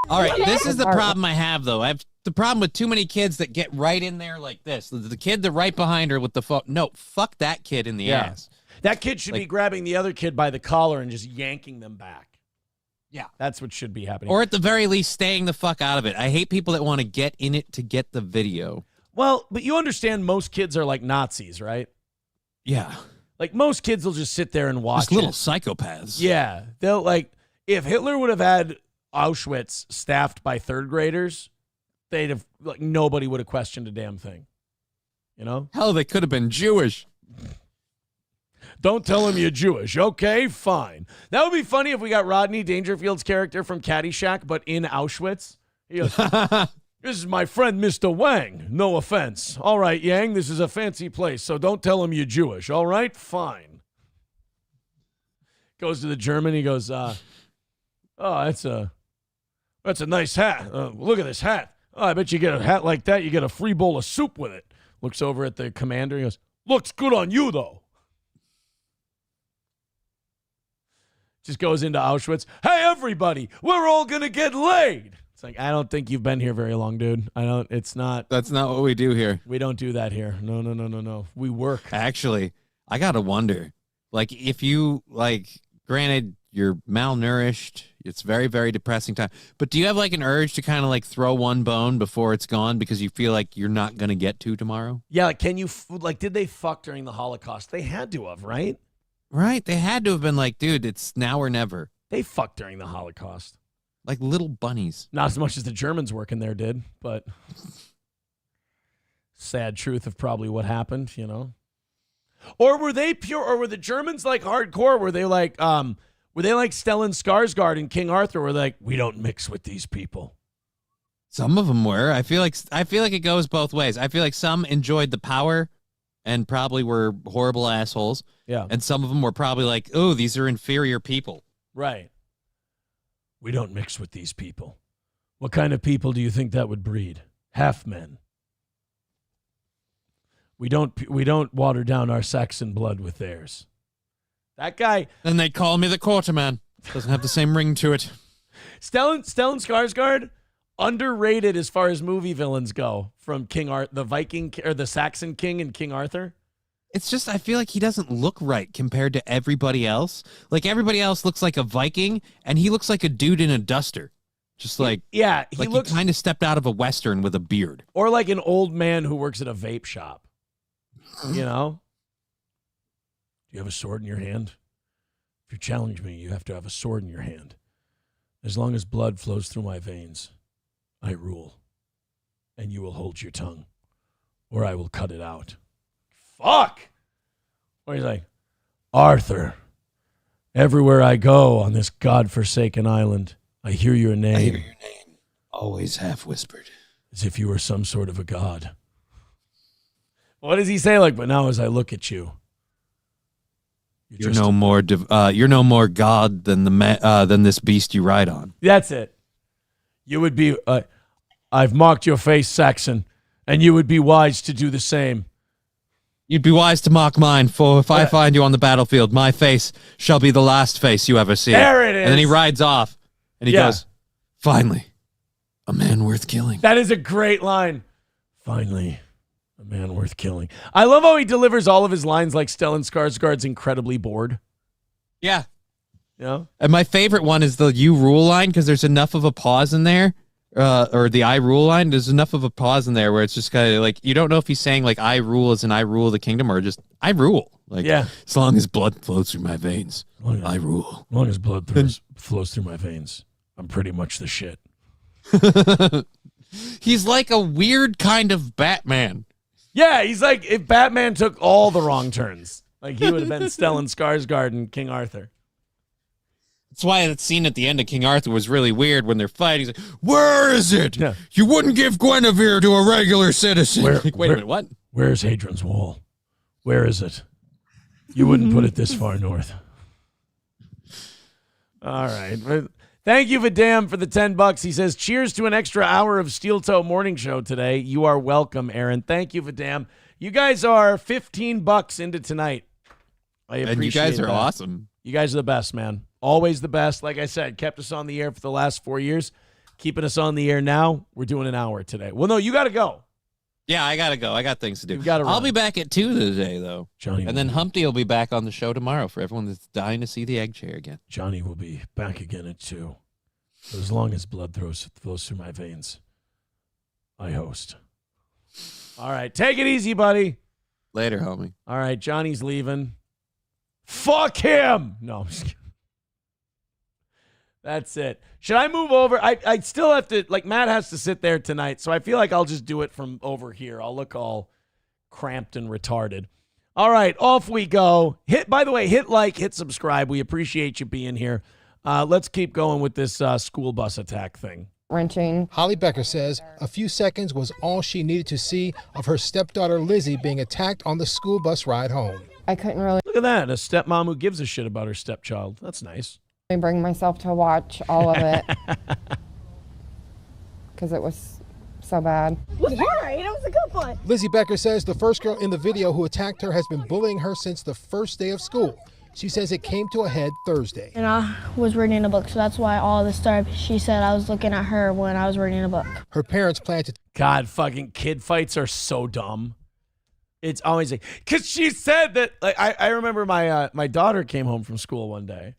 All right, this is the problem I have, though. I have the problem with too many kids that get right in there like this. The kid that right behind her with the phone. No, fuck that kid in the ass. That kid should be grabbing the other kid by the collar and just yanking them back. Yeah. That's what should be happening. Or at the very least, staying the fuck out of it. I hate people that want to get in it to get the video. Well, but you understand most kids are like Nazis, right? Yeah. Like most kids will just sit there and watch Just little psychopaths. Yeah. They'll if Hitler would have had Auschwitz staffed by 3rd graders, they'd have, nobody would have questioned a damn thing. You know? Hell, they could have been Jewish. Don't tell him you're Jewish. Okay, fine. That would be funny if we got Rodney Dangerfield's character from Caddyshack, but in Auschwitz. He goes, this is my friend, Mr. Wang. No offense. All right, Yang, this is a fancy place, so don't tell him you're Jewish. All right, fine. Goes to the German. He goes, oh, that's a nice hat. Look at this hat. Oh, I bet you get a hat like that, you get a free bowl of soup with it. Looks over at the commander. He goes, looks good on you, though. Just goes into Auschwitz. Hey, everybody, we're all going to get laid. It's like, I don't think you've been here very long, dude. It's not. That's not what we do here. We don't do that here. No. We work. Actually, I got to wonder, if you, granted, you're malnourished, it's very, very depressing time, but do you have, an urge to kind of, throw one bone before it's gone because you feel like you're not going to get to tomorrow? Yeah, can you, did they fuck during the Holocaust? They had to have, right? Right. They had to have been dude, it's now or never. They fucked during the Holocaust. Like little bunnies. Not as much as the Germans working there did, but sad truth of probably what happened, Or were they pure, or were the Germans hardcore? Were they Stellan Skarsgård and King Arthur? Were they we don't mix with these people? Some of them were. I feel like it goes both ways. I feel like some enjoyed the power and probably were horrible assholes. Yeah. And some of them were probably like, oh, these are inferior people. Right. We don't mix with these people. What kind of people do you think that would breed? Half men. We don't water down our Saxon blood with theirs. That guy. And they call me the Quarterman. Doesn't have the same ring to it. Stellan Skarsgård, underrated as far as movie villains go, from the Viking or the Saxon King and King Arthur. It's just, I feel like he doesn't look right compared to everybody else. Like, everybody else looks like a Viking, and he looks like a dude in a duster. Just like, yeah, he kind of stepped out of a Western with a beard. Or like an old man who works at a vape shop. You know? Do you have a sword in your hand? If you challenge me, you have to have a sword in your hand. As long as blood flows through my veins, I rule. And you will hold your tongue, or I will cut it out. Fuck! Or he's like, Arthur, everywhere I go on this godforsaken island, I hear your name. I hear your name, always half whispered. As if you were some sort of a god. What does he say? Like, but now as I look at you, you're no more god than this beast you ride on. That's it. You would be, I've marked your face, Saxon, and you would be wise to do the same. You'd be wise to mark mine, for if I find you on the battlefield, my face shall be the last face you ever see. There it is. And then he rides off, and he goes, finally, a man worth killing. That is a great line. Finally, a man worth killing. I love how he delivers all of his lines like Stellan Skarsgård's incredibly bored. Yeah. You know? And my favorite one is the you rule line, because there's enough of a pause in there. Or the I rule line, there's enough of a pause in there where it's just kind of like, you don't know if he's saying like I rule as in I rule the kingdom, or just I rule. Like, as long as blood flows through my veins, I rule. As long as blood flows through my veins, I'm pretty much the shit. He's like a weird kind of Batman. Yeah, he's like if Batman took all the wrong turns. Like he would have been Stellan Skarsgård and King Arthur. That's why that scene at the end of King Arthur was really weird when they're fighting. He's like, where is it? Yeah. You wouldn't give Guinevere to a regular citizen. Like, wait a minute, what? Where's Hadrian's Wall? Where is it? You wouldn't put it this far north. All right. Thank you, Vidam, for the $10. He says, cheers to an extra hour of Steel Toe Morning Show today. You are welcome, Aaron. Thank you, Vidam. You guys are $15 into tonight. I appreciate it. And you guys are awesome. You guys are the best, man. Always the best. Like I said, kept us on the air for the last 4 years. Keeping us on the air now. We're doing an hour today. Well, no, you got to go. Yeah, I got to go. I got things to do. You've gotta I'll run. be back at 2 today, though. Johnny and then Humpty will be back on the show tomorrow for everyone that's dying to see the egg chair again. Johnny will be back again at 2. But as long as blood flows through my veins, I host. All right. Take it easy, buddy. Later, homie. All right. Johnny's leaving. Fuck him. No, I'm just kidding. That's it. Should I move over? I still have to, like, Matt has to sit there tonight, so I feel like I'll just do it from over here. I'll look all cramped and retarded. All right, off we go. By the way, hit like, hit subscribe. We appreciate you being here. Let's keep going with this school bus attack thing. Wrenching. Holly Becker says a few seconds was all she needed to see of her stepdaughter Lizzie being attacked on the school bus ride home. I couldn't really Look at that, a stepmom who gives a shit about her stepchild. That's nice. bring myself to watch all of it because it was so bad. It was alright, it was a good one. Lizzie Becker says the first girl in the video who attacked her has been bullying her since the first day of school. She says it came to a head Thursday. And I was reading a book, so that's why all this started. She said I was looking at her when I was reading a book. Her parents plan to... God, fucking kid fights are so dumb. It's always like... Because she said that... Like, I remember my daughter came home from school one day,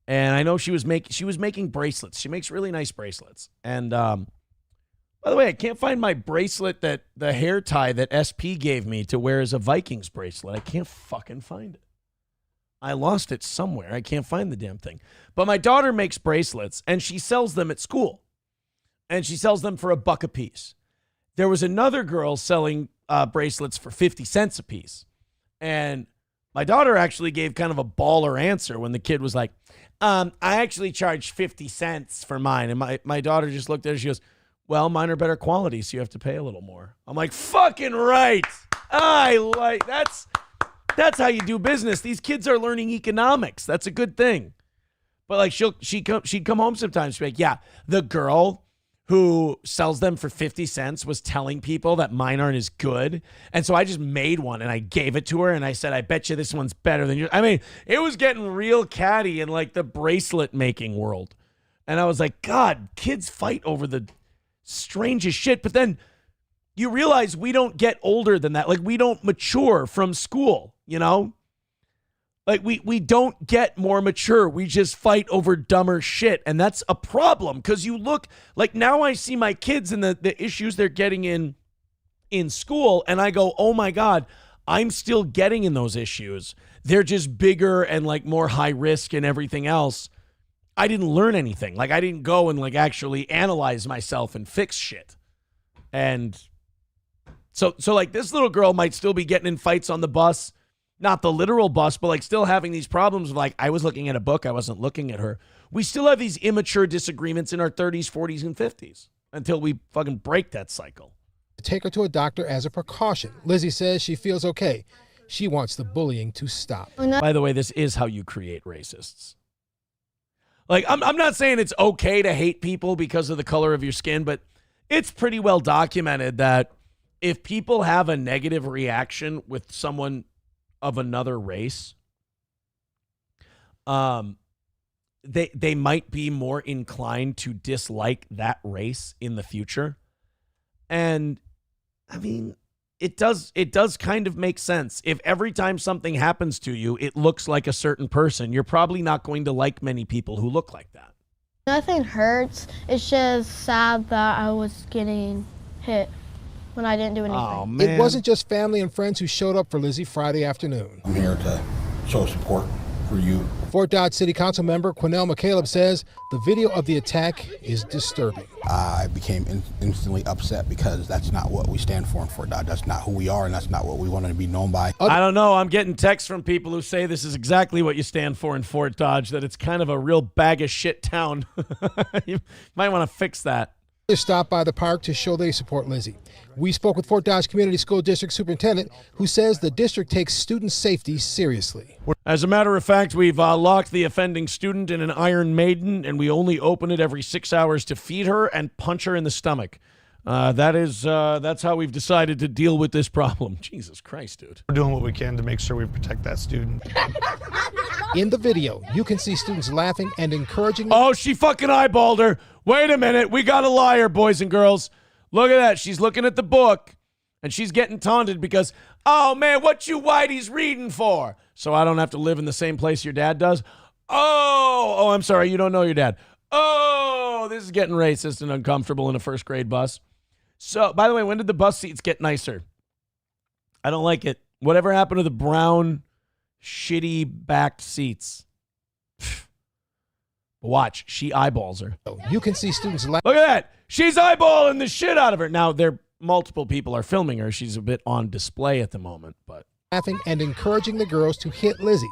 and I know she was making bracelets. She makes really nice bracelets. And by the way, I can't find my bracelet, that the hair tie that SP gave me to wear as a Vikings bracelet. I can't fucking find it. I lost it somewhere. I can't find the damn thing. But my daughter makes bracelets, and she sells them at school. And she sells them for $1 a piece. There was another girl selling bracelets for 50 cents a piece. And my daughter actually gave kind of a baller answer when the kid was like, I actually charge 50 cents for mine. And my daughter just looked at her. She goes, well, mine are better quality, so you have to pay a little more. I'm like, fucking right. That's how you do business. These kids are learning economics. That's a good thing. But like she'd come home sometimes, she'd be like, yeah, the girl who sells them for 50 cents was telling people that mine aren't as good. And so I just made one and I gave it to her and I said, I bet you this one's better than yours. I mean, it was getting real catty in like the bracelet making world. And I was like, God, kids fight over the strangest shit. But then you realize we don't get older than that. Like we don't mature from school, you know? Like we don't get more mature. We just fight over dumber shit. And that's a problem because you look like now I see my kids and the issues they're getting in school. And I go, oh my God, I'm still getting in those issues. They're just bigger and like more high risk and everything else. I didn't learn anything. Like I didn't go and like actually analyze myself and fix shit. And so like this little girl might still be getting in fights on the bus. Not the literal bus, but like still having these problems of like, I was looking at a book, I wasn't looking at her. We still have these immature disagreements in our 30s, 40s, and 50s until we fucking break that cycle. Take her to a doctor as a precaution. Lizzie says she feels okay. She wants the bullying to stop. By the way, this is how you create racists. Like, I'm not saying it's okay to hate people because of the color of your skin, but it's pretty well documented that if people have a negative reaction with someone of another race, they might be more inclined to dislike that race in the future. And I mean, it does kind of make sense. If every time something happens to you, it looks like a certain person, you're probably not going to like many people who look like that. Nothing hurts. It's just sad that I was getting hit when I didn't do anything. Oh, man. It wasn't just family and friends who showed up for Lizzie Friday afternoon. I'm here to show support for you. Fort Dodge City Council member Quinnell McCaleb says the video of the attack is disturbing. I became instantly upset because that's not what we stand for in Fort Dodge. That's not who we are, and that's not what we want to be known by. I don't know. I'm getting texts from people who say this is exactly what you stand for in Fort Dodge, that it's kind of a real bag of shit town. You might want to fix that. Stopped by the park to show they support Lizzie. We spoke with Fort Dodge Community School District Superintendent, who says the district takes student safety seriously. As a matter of fact, we've locked the offending student in an Iron Maiden, and we only open it every 6 hours to feed her and punch her in the stomach. That's how we've decided to deal with this problem. Jesus Christ, dude. We're doing what we can to make sure we protect that student. In the video, you can see students laughing and encouraging. Oh, she fucking eyeballed her. Wait a minute. We got a liar, boys and girls. Look at that. She's looking at the book, and she's getting taunted because, oh, man, what you whiteys reading for? So I don't have to live in the same place your dad does? Oh, I'm sorry. You don't know your dad. Oh, this is getting racist and uncomfortable in a first grade bus. So, by the way, when did the bus seats get nicer? I don't like it. Whatever happened to the brown, shitty-backed seats? Watch, she eyeballs her. You can see students Look at that. She's eyeballing the shit out of her. Now, multiple people are filming her. She's a bit on display at the moment, but laughing and encouraging the girls to hit Lizzie.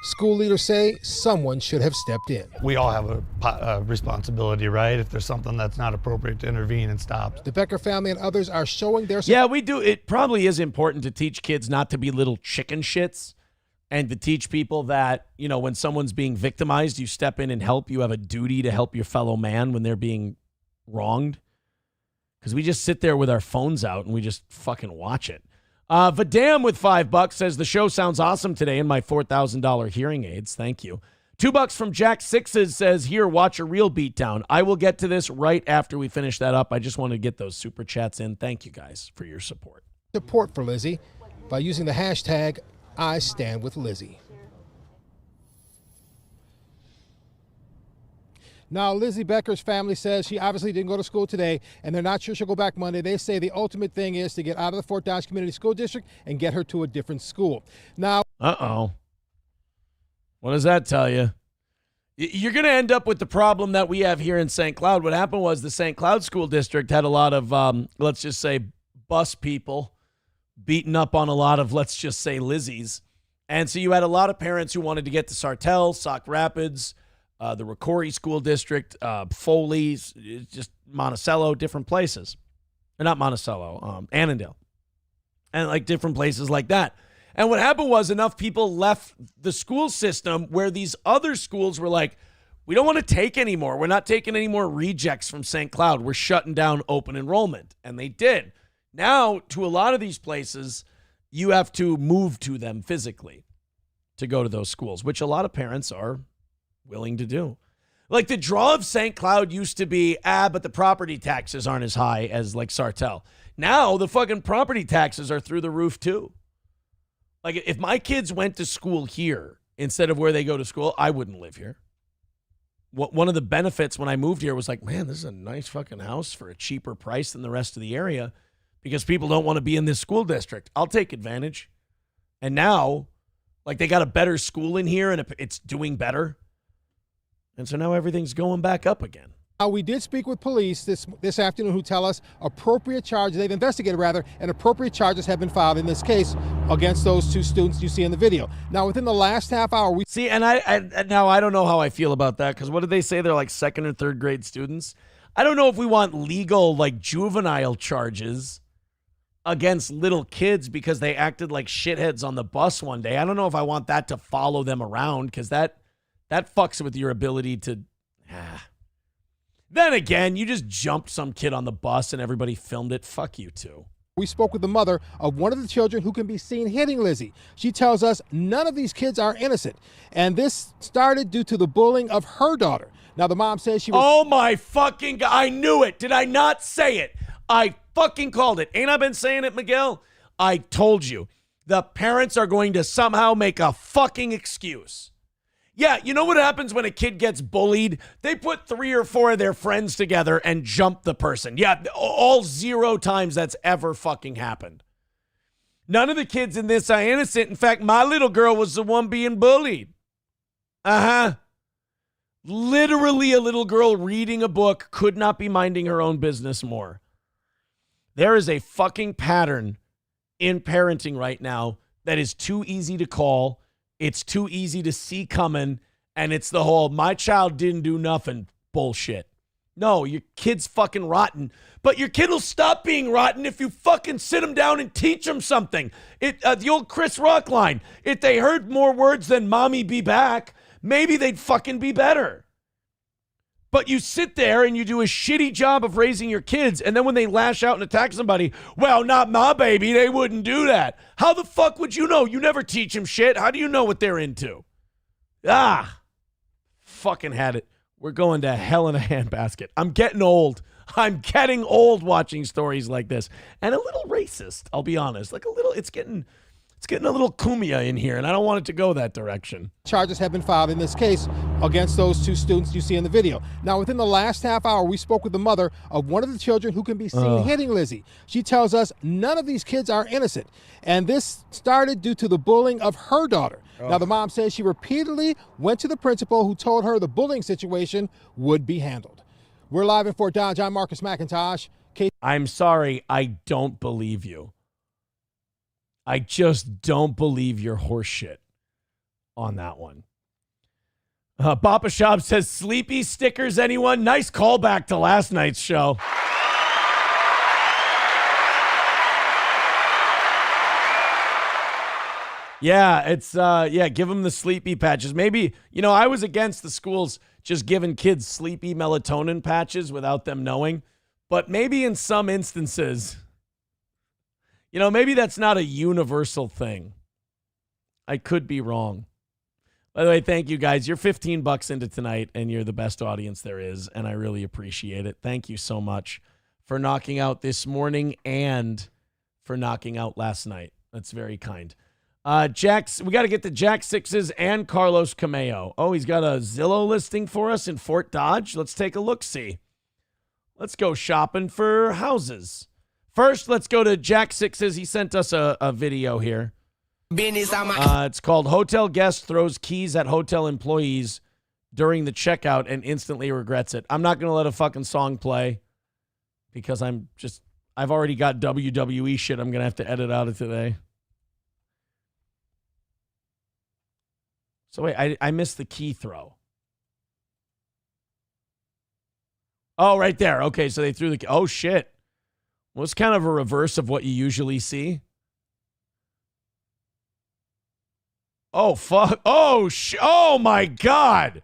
School leaders say someone should have stepped in. We all have a responsibility, right? If there's something that's not appropriate, to intervene and stop. The Becker family and others are showing their support. Yeah, we do. It probably is important to teach kids not to be little chicken shits, and to teach people that, you know, when someone's being victimized, you step in and help. You have a duty to help your fellow man when they're being wronged. Because we just sit there with our phones out and we just fucking watch it. Vadam with $5 says the show sounds awesome today in my $4,000 hearing aids. Thank you. $2 from Jack Sixes says, here, watch a real beatdown. I will get to this right after we finish that up. I just want to get those super chats in. Thank you guys for your support. Support for Lizzie by using the hashtag I stand with Lizzie. Now, Lizzie Becker's family says she obviously didn't go to school today, and they're not sure she'll go back Monday. They say the ultimate thing is to get out of the Fort Dodge Community School District and get her to a different school. Now, what does that tell you? You're going to end up with the problem that we have here in St. Cloud. What happened was the St. Cloud School District had a lot of, let's just say, bus people beating up on a lot of, let's just say, Lizzies. And so you had a lot of parents who wanted to get to Sartell, Sauk Rapids, the Ricori School District, Foley, just Monticello, different places. Or not Monticello, Annandale. and like different places like that. And what happened was enough people left the school system where these other schools were like, we don't want to take anymore. We're not taking any more rejects from St. Cloud. We're shutting down open enrollment. And they did. Now, to a lot of these places, you have to move to them physically to go to those schools, which a lot of parents are willing to do. Like the draw of St. Cloud used to be, but the property taxes aren't as high as like Sartell. Now the fucking property taxes are through the roof too. Like if my kids went to school here instead of where they go to school, I wouldn't live here. One of the benefits when I moved here was like, man, this is a nice fucking house for a cheaper price than the rest of the area because people don't want to be in this school district. I'll take advantage. And now, like they got a better school in here and it's doing better. And so now everything's going back up again. We did speak with police this afternoon who tell us appropriate charges, they've investigated rather, and appropriate charges have been filed in this case against those two students you see in the video. Now, within the last half hour, we see, and I don't know how I feel about that because what did they say? They're like second or third grade students. I don't know if we want legal, like juvenile charges against little kids because they acted like shitheads on the bus one day. I don't know if I want that to follow them around because that fucks with your ability to. Then again, you just jumped some kid on the bus and everybody filmed it. Fuck you too. We spoke with the mother of one of the children who can be seen hitting Lizzie. She tells us none of these kids are innocent. And this started due to the bullying of her daughter. Now, the mom says she was... Oh my fucking God. I knew it. Did I not say it? I fucking called it. Ain't I been saying it, Miguel? I told you. The parents are going to somehow make a fucking excuse. Yeah, you know what happens when a kid gets bullied? They put 3 or 4 of their friends together and jump the person. Yeah, all 0 times that's ever fucking happened. None of the kids in this are innocent. In fact, my little girl was the one being bullied. Literally a little girl reading a book could not be minding her own business more. There is a fucking pattern in parenting right now that is too easy to call. It's too easy to see coming, and it's the whole, my child didn't do nothing bullshit. No, your kid's fucking rotten, but your kid will stop being rotten if you fucking sit them down and teach them something. The old Chris Rock line, if they heard more words than mommy be back, maybe they'd fucking be better. But you sit there and you do a shitty job of raising your kids, and then when they lash out and attack somebody, well, not my baby, they wouldn't do that. How the fuck would you know? You never teach them shit. How do you know what they're into? Fucking had it. We're going to hell in a handbasket. I'm getting old. I'm getting old watching stories like this. And a little racist, I'll be honest. Like a little, it's getting a little kumia in here, and I don't want it to go that direction. Charges have been filed in this case against those two students you see in the video. Now, within the last half hour, we spoke with the mother of one of the children who can be seen hitting Lizzie. She tells us none of these kids are innocent. And this started due to the bullying of her daughter. Now, the mom says she repeatedly went to the principal who told her the bullying situation would be handled. We're live in Fort Dodge. I'm Marcus McIntosh. I'm sorry. I don't believe you. I just don't believe your horse shit on that one. Papa Shop says, sleepy stickers, anyone? Nice callback to last night's show. Yeah, it's, give them the sleepy patches. Maybe, I was against the schools just giving kids sleepy melatonin patches without them knowing. But maybe in some instances... maybe that's not a universal thing. I could be wrong. By the way, thank you guys. You're $15 into tonight, and you're the best audience there is, and I really appreciate it. Thank you so much for knocking out this morning and for knocking out last night. That's very kind. Jax, we got to get the Jack Sixes and Carlos Cameo. Oh, he's got a Zillow listing for us in Fort Dodge. Let's take a look-see. Let's go shopping for houses. First, let's go to Jack Sixes. He sent us a video here. It's called Hotel Guest Throws Keys at Hotel Employees During the Checkout and Instantly Regrets It. I'm not going to let a fucking song play because I've already got WWE shit I'm going to have to edit out of today. So wait, I missed the key throw. Oh, right there. Okay, so they threw the key. Oh, shit. Well, it's kind of a reverse of what you usually see. Oh, fuck. Oh, my God.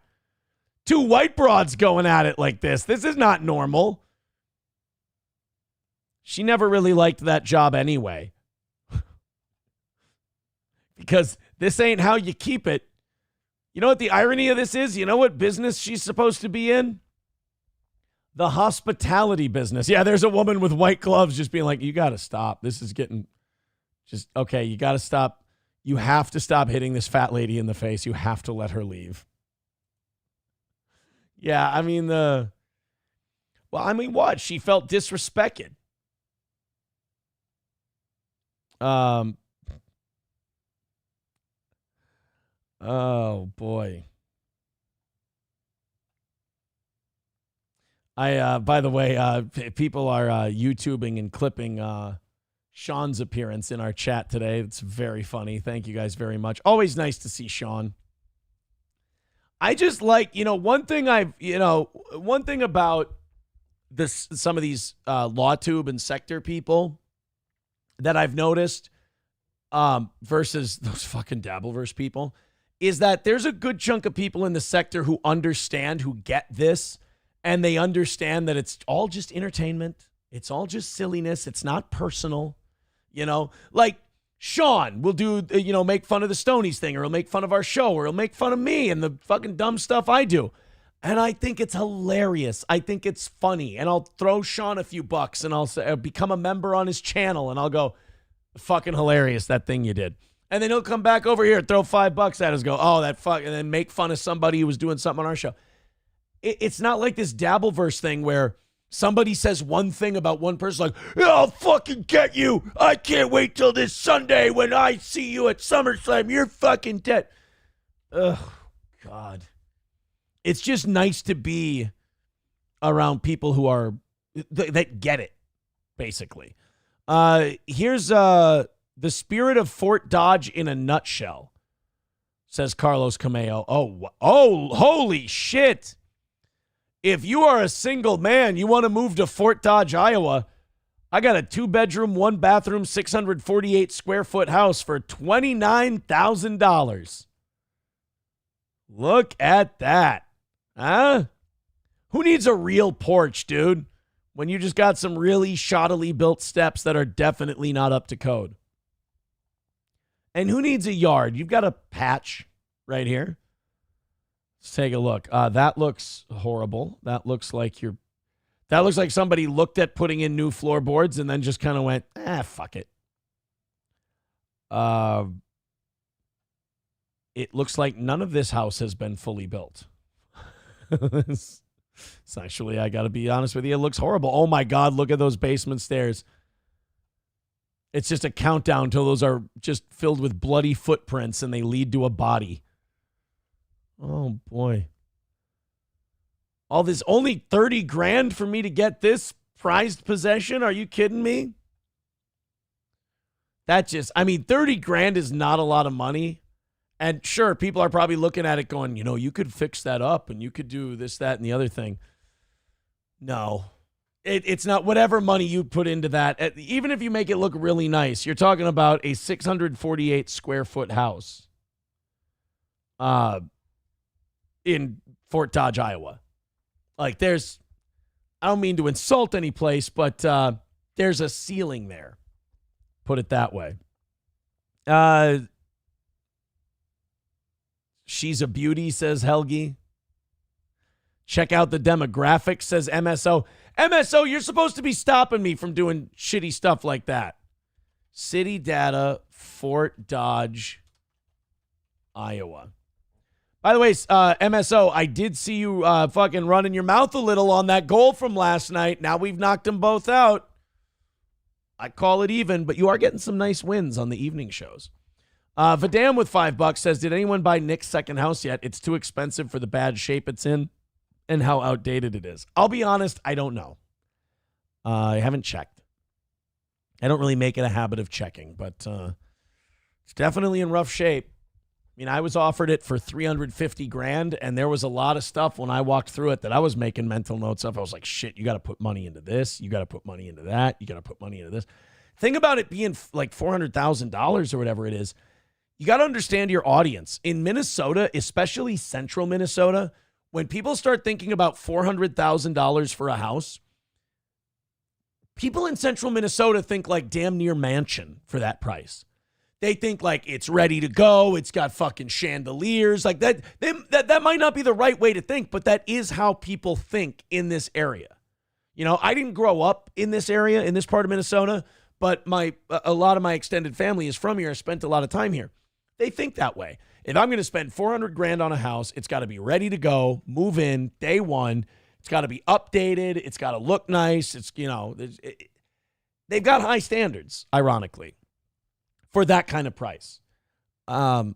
2 white broads going at it like this. This is not normal. She never really liked that job anyway. Because this ain't how you keep it. You know what the irony of this is? You know what business she's supposed to be in? The hospitality business. Yeah, there's a woman with white gloves just being like, you got to stop. This is getting okay, you got to stop. You have to stop hitting this fat lady in the face. You have to let her leave. Yeah, I mean, what? She felt disrespected. Oh, boy. By the way, people are YouTubing and clipping Sean's appearance in our chat today. It's very funny. Thank you guys very much. Always nice to see Sean. I just like, one thing about some of these LawTube and Sector people that I've noticed versus those fucking Dabbleverse people is that there's a good chunk of people in the sector who understand, who get this, and they understand that it's all just entertainment. It's all just silliness. It's not personal. Like Sean will do, make fun of the Stonies thing, or he'll make fun of our show, or he'll make fun of me and the fucking dumb stuff I do. And I think it's hilarious. I think it's funny. And I'll throw Sean a few bucks and I'll say, become a member on his channel. And I'll go, fucking hilarious, that thing you did. And then he'll come back over here, throw $5 at us, go, oh, that fuck, and then make fun of somebody who was doing something on our show. It's not like this Dabbleverse thing where somebody says one thing about one person, like, I'll fucking get you. I can't wait till this Sunday when I see you at SummerSlam. You're fucking dead. Ugh, God. It's just nice to be around people who are, that get it, basically. Here's the spirit of Fort Dodge in a nutshell, says Carlos Cameo. Oh, holy shit. If you are a single man, you want to move to Fort Dodge, Iowa, I got a 2-bedroom, 1-bathroom, 648 square foot house for $29,000. Look at that. Huh? Who needs a real porch, dude, when you just got some really shoddily built steps that are definitely not up to code? And who needs a yard? You've got a patch right here. Let's take a look. That looks horrible. That looks like somebody looked at putting in new floorboards and then just kind of went, fuck it. It looks like none of this house has been fully built. It's actually, I got to be honest with you, it looks horrible. Oh my God, look at those basement stairs. It's just a countdown till those are just filled with bloody footprints and they lead to a body. Oh boy. All this, only 30 grand for me to get this prized possession? Are you kidding me? 30 grand is not a lot of money. And sure, people are probably looking at it going, you could fix that up and you could do this, that, and the other thing. No. It's not whatever money you put into that. Even if you make it look really nice, you're talking about a 648 square foot house in Fort Dodge, Iowa. Like I don't mean to insult any place, but there's a ceiling there. Put it that way. She's a beauty, says Helgi. Check out the demographics, says MSO. MSO, you're supposed to be stopping me from doing shitty stuff like that. City data, Fort Dodge, Iowa. By the way, MSO, I did see you fucking running your mouth a little on that goal from last night. Now we've knocked them both out. I call it even, but you are getting some nice wins on the evening shows. Vidam with $5 says, did anyone buy Nick's second house yet? It's too expensive for the bad shape it's in and how outdated it is. I'll be honest, I don't know. I haven't checked. I don't really make it a habit of checking, but it's definitely in rough shape. I mean, I was offered it for $350,000, and there was a lot of stuff when I walked through it that I was making mental notes of. I was like, shit, you got to put money into this. You got to put money into that. You got to put money into this. Think about it being like $400,000 or whatever it is. You got to understand your audience. In Minnesota, especially central Minnesota, when people start thinking about $400,000 for a house, people in central Minnesota think like damn near mansion for that price. They think like it's ready to go. It's got fucking chandeliers like that. That might not be the right way to think, but that is how people think in this area. You know, I didn't grow up in this area, in this part of Minnesota, but a lot of my extended family is from here. I spent a lot of time here. They think that way. If I'm going to spend $400,000 on a house, it's got to be ready to go, move in day one. It's got to be updated. It's got to look nice. It's, you know, they've got high standards, ironically, for that kind of price. I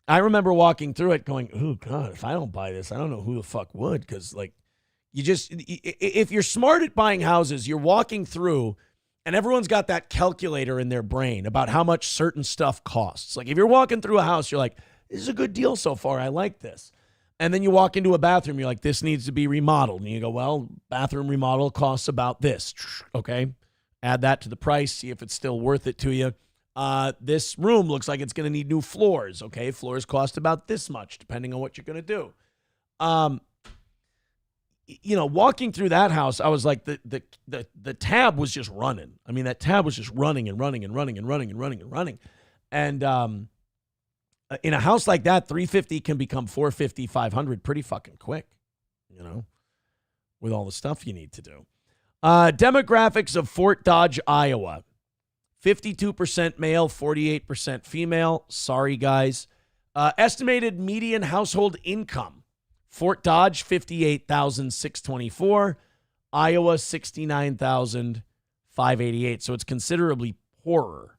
remember walking through it going, oh, God, if I don't buy this, I don't know who the fuck would. Because, like, if you're smart at buying houses, you're walking through and everyone's got that calculator in their brain about how much certain stuff costs. Like, if you're walking through a house, you're like, this is a good deal so far. I like this. And then you walk into a bathroom, you're like, this needs to be remodeled. And you go, well, bathroom remodel costs about this. Okay. Add that to the price. See if it's still worth it to you. This room looks like it's going to need new floors. Okay. Floors cost about this much, depending on what you're going to do. You know, walking through that house, I was like, the tab was just running. I mean, that tab was just running and running and running and running and running and running. And in a house like that, $350 can become $450, $500 pretty fucking quick, you know, with all the stuff you need to do. Demographics of Fort Dodge, Iowa. 52% male, 48% female. Sorry, guys. Estimated median household income. Fort Dodge, $58,624. Iowa, $69,588. So it's considerably poorer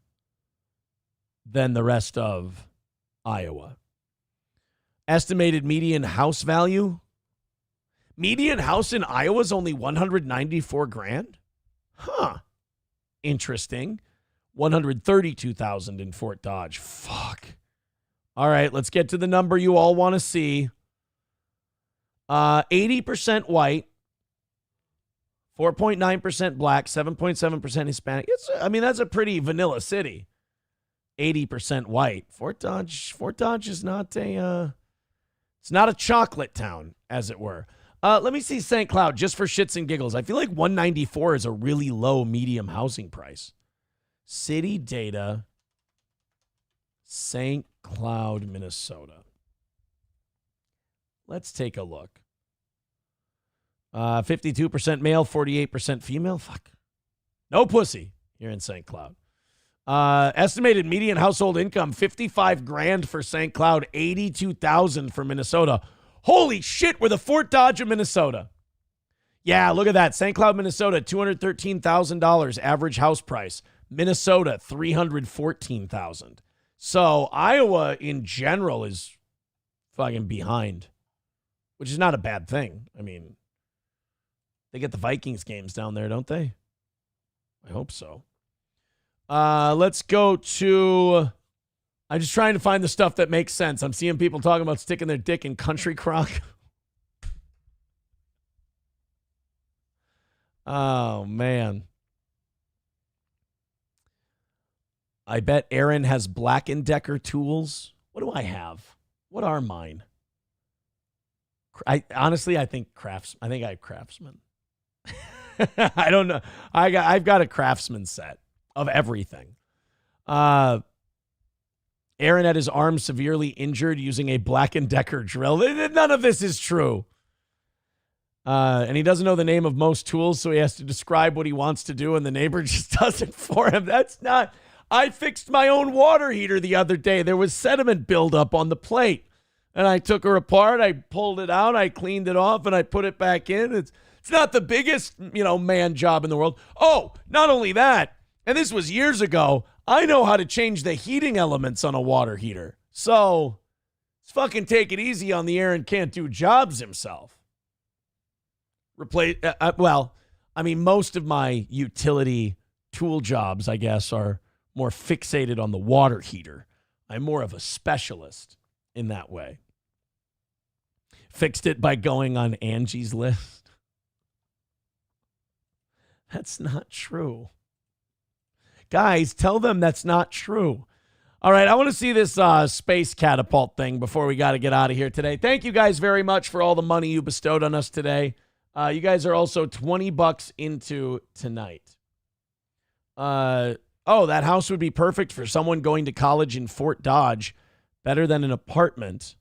than the rest of Iowa. Estimated median house value. Median house in Iowa is only $194,000. Huh. Interesting. $132,000 in Fort Dodge. Fuck. All right, let's get to the number you all want to see. 80% white, 4.9% black, 7.7% Hispanic. That's a pretty vanilla city. 80% white. Fort Dodge is not it's not a chocolate town, as it were. Let me see St. Cloud just for shits and giggles. I feel like 194 is a really low medium housing price. City data, St. Cloud, Minnesota. Let's take a look. 52% male, 48% female. Fuck. No pussy here in St. Cloud. Estimated median household income, $55,000 for St. Cloud, $82,000 for Minnesota. Holy shit, we're the Fort Dodge of Minnesota. Yeah, look at that. St. Cloud, Minnesota, $213,000 average house price. Minnesota, $314,000. So Iowa in general is fucking behind, which is not a bad thing. I mean, they get the Vikings games down there, don't they? I hope so. Let's go to... I'm just trying to find the stuff that makes sense. I'm seeing people talking about sticking their dick in country crock. Oh, man. I bet Aaron has Black & Decker tools. What do I have? What are mine? I think I have Craftsman. I don't know. I've got a Craftsman set of everything. Aaron had his arm severely injured using a Black & Decker drill. None of this is true. And he doesn't know the name of most tools, so he has to describe what he wants to do, and the neighbor just does it for him. That's not... I fixed my own water heater the other day. There was sediment buildup on the plate. And I took her apart. I pulled it out. I cleaned it off, and I put it back in. It's not the biggest, man job in the world. Oh, not only that, and this was years ago, I know how to change the heating elements on a water heater. So let's fucking take it easy on the Aaron can't do jobs himself. Most of my utility tool jobs, I guess, are more fixated on the water heater. I'm more of a specialist in that way. Fixed it by going on Angie's List. That's not true. Guys, tell them that's not true. All right, I want to see this space catapult thing before we got to get out of here today. Thank you guys very much for all the money you bestowed on us today. You guys are also $20 into tonight. That house would be perfect for someone going to college in Fort Dodge. Better than an apartment.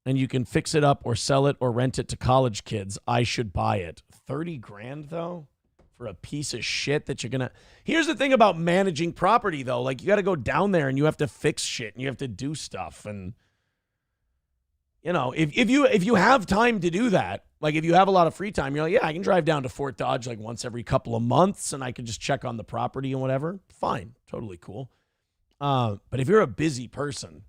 And you can fix it up or sell it or rent it to college kids. I should buy it. 30 grand though? For a piece of shit that you're going to... Here's the thing about managing property, though. Like, you got to go down there and you have to fix shit and you have to do stuff. And, you know, if you have time to do that, like if you have a lot of free time, you're like, yeah, I can drive down to Fort Dodge like once every couple of months and I can just check on the property and whatever. Fine. Totally cool. But if you're a busy person,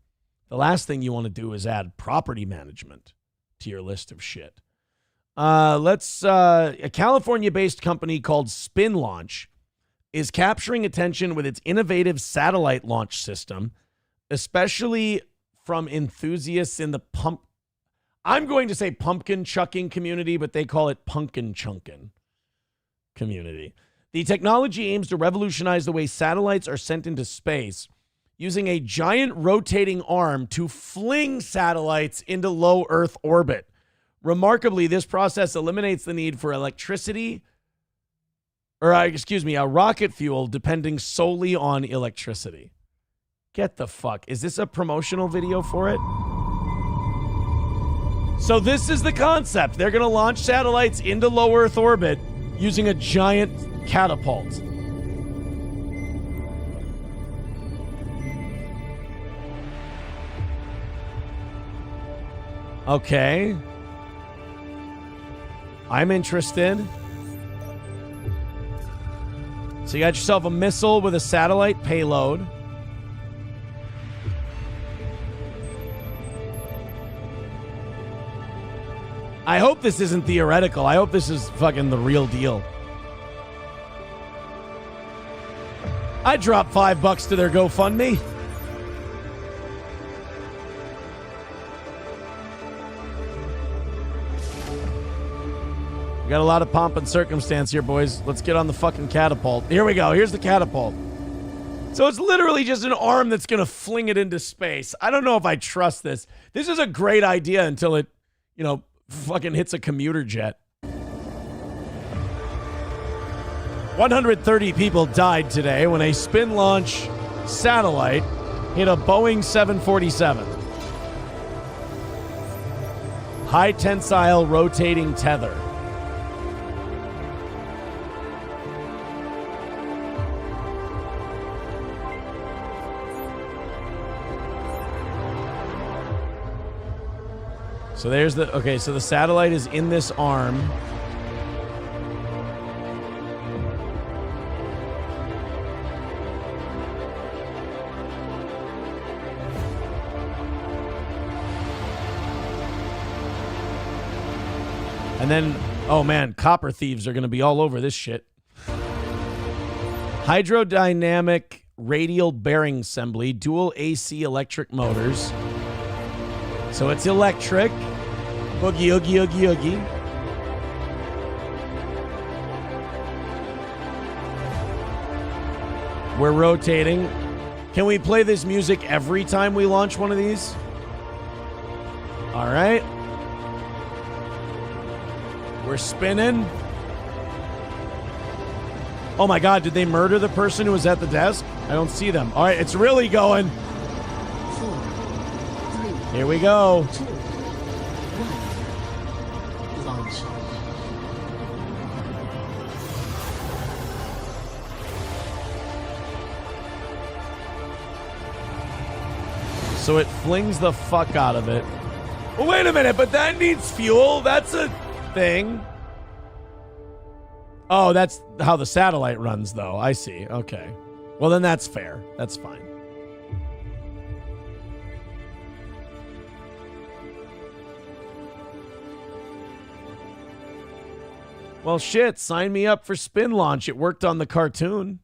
the last thing you want to do is add property management to your list of shit. A California-based company called Spin Launch is capturing attention with its innovative satellite launch system, especially from enthusiasts in the I'm going to say pumpkin chucking community, but they call it pumpkin chunkin' community. The technology aims to revolutionize the way satellites are sent into space using a giant rotating arm to fling satellites into low Earth orbit. Remarkably, this process eliminates the need for rocket fuel depending solely on electricity. Get the fuck. Is this a promotional video for it? So this is the concept. They're going to launch satellites into low Earth orbit using a giant catapult. Okay. I'm interested. So you got yourself a missile with a satellite payload. I hope this isn't theoretical. I hope this is fucking the real deal. I dropped $5 to their GoFundMe. We got a lot of pomp and circumstance here, boys. Let's get on the fucking catapult. Here we go. Here's the catapult. So it's literally just an arm that's going to fling it into space. I don't know if I trust this. This is a great idea until it, fucking hits a commuter jet. 130 people died today when a spin launch satellite hit a Boeing 747. High tensile rotating tether. So there's so the satellite is in this arm. And then, oh man, copper thieves are going to be all over this shit. Hydrodynamic radial bearing assembly, dual AC electric motors. So it's electric. Oogie, oogie, oogie, oogie. We're rotating. Can we play this music every time we launch one of these? All right. We're spinning. Oh my God, did they murder the person who was at the desk? I don't see them. All right, it's really going. Here we go. 2, 1, launch. So it flings the fuck out of it. Oh, wait a minute, but that needs fuel. That's a thing. Oh, that's how the satellite runs, though. I see. Okay. Well, then that's fair. That's fine. Well, shit, sign me up for Spin Launch. It worked on the cartoon.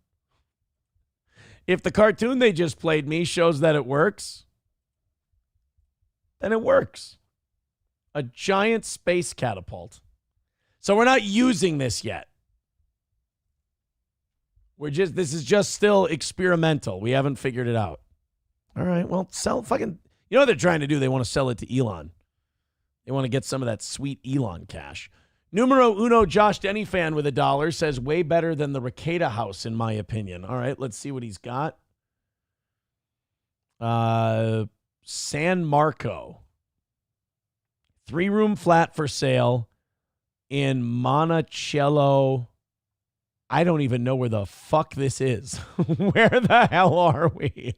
If the cartoon they just played me shows that it works, then it works. A giant space catapult. So we're not using this yet. This is just still experimental. We haven't figured it out. All right, well, sell fucking. You know what they're trying to do? They want to sell it to Elon. They want to get some of that sweet Elon cash. Numero uno, Josh Denny fan with $1 says way better than the Rekieta house, in my opinion. All right, let's see what he's got. San Marco. 3-room flat for sale in Monticello. I don't even know where the fuck this is. Where the hell are we?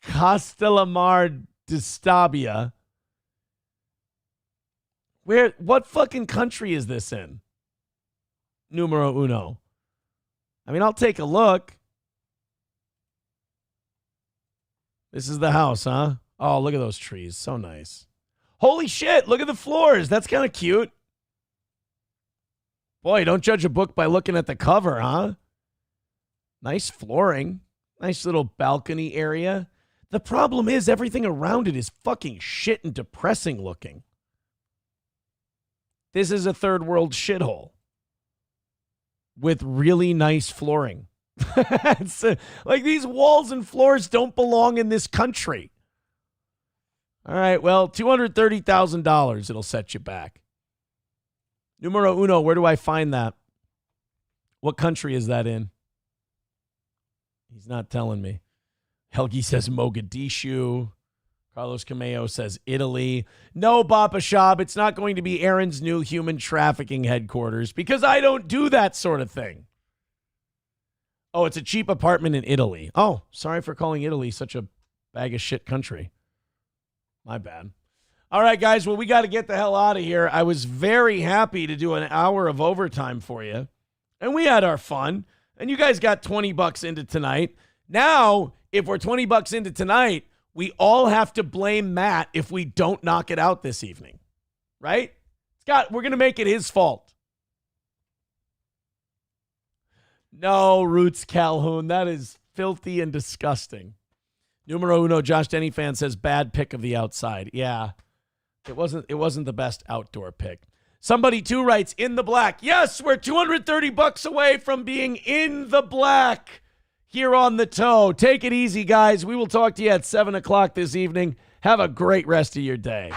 Castellamar di Stabia. What fucking country is this in? Numero uno. I mean, I'll take a look. This is the house, huh? Oh, look at those trees. So nice. Holy shit, look at the floors. That's kind of cute. Boy, don't judge a book by looking at the cover, huh? Nice flooring. Nice little balcony area. The problem is everything around it is fucking shit and depressing looking. This is a third world shithole with really nice flooring. Like these walls and floors don't belong in this country. All right, well, $230,000 it'll set you back. Numero uno, where do I find that? What country is that in? He's not telling me. Helgi says Mogadishu. Carlos Cameo says Italy. No, Baba Shab, it's not going to be Aaron's new human trafficking headquarters because I don't do that sort of thing. Oh, it's a cheap apartment in Italy. Oh, sorry for calling Italy such a bag of shit country. My bad. All right, guys. Well, we got to get the hell out of here. I was very happy to do an hour of overtime for you. And we had our fun. And you guys got $20 into tonight. Now, if we're $20 into tonight, we all have to blame Matt if we don't knock it out this evening. Right? Scott, we're going to make it his fault. No, Roots Calhoun. That is filthy and disgusting. Numero uno, Josh Denny fan says bad pick of the outside. Yeah, it wasn't the best outdoor pick. Somebody too writes in the black. Yes, we're $230 away from being in the black here on the toe. Take it easy, guys. We will talk to you at 7 o'clock this evening. Have a great rest of your day.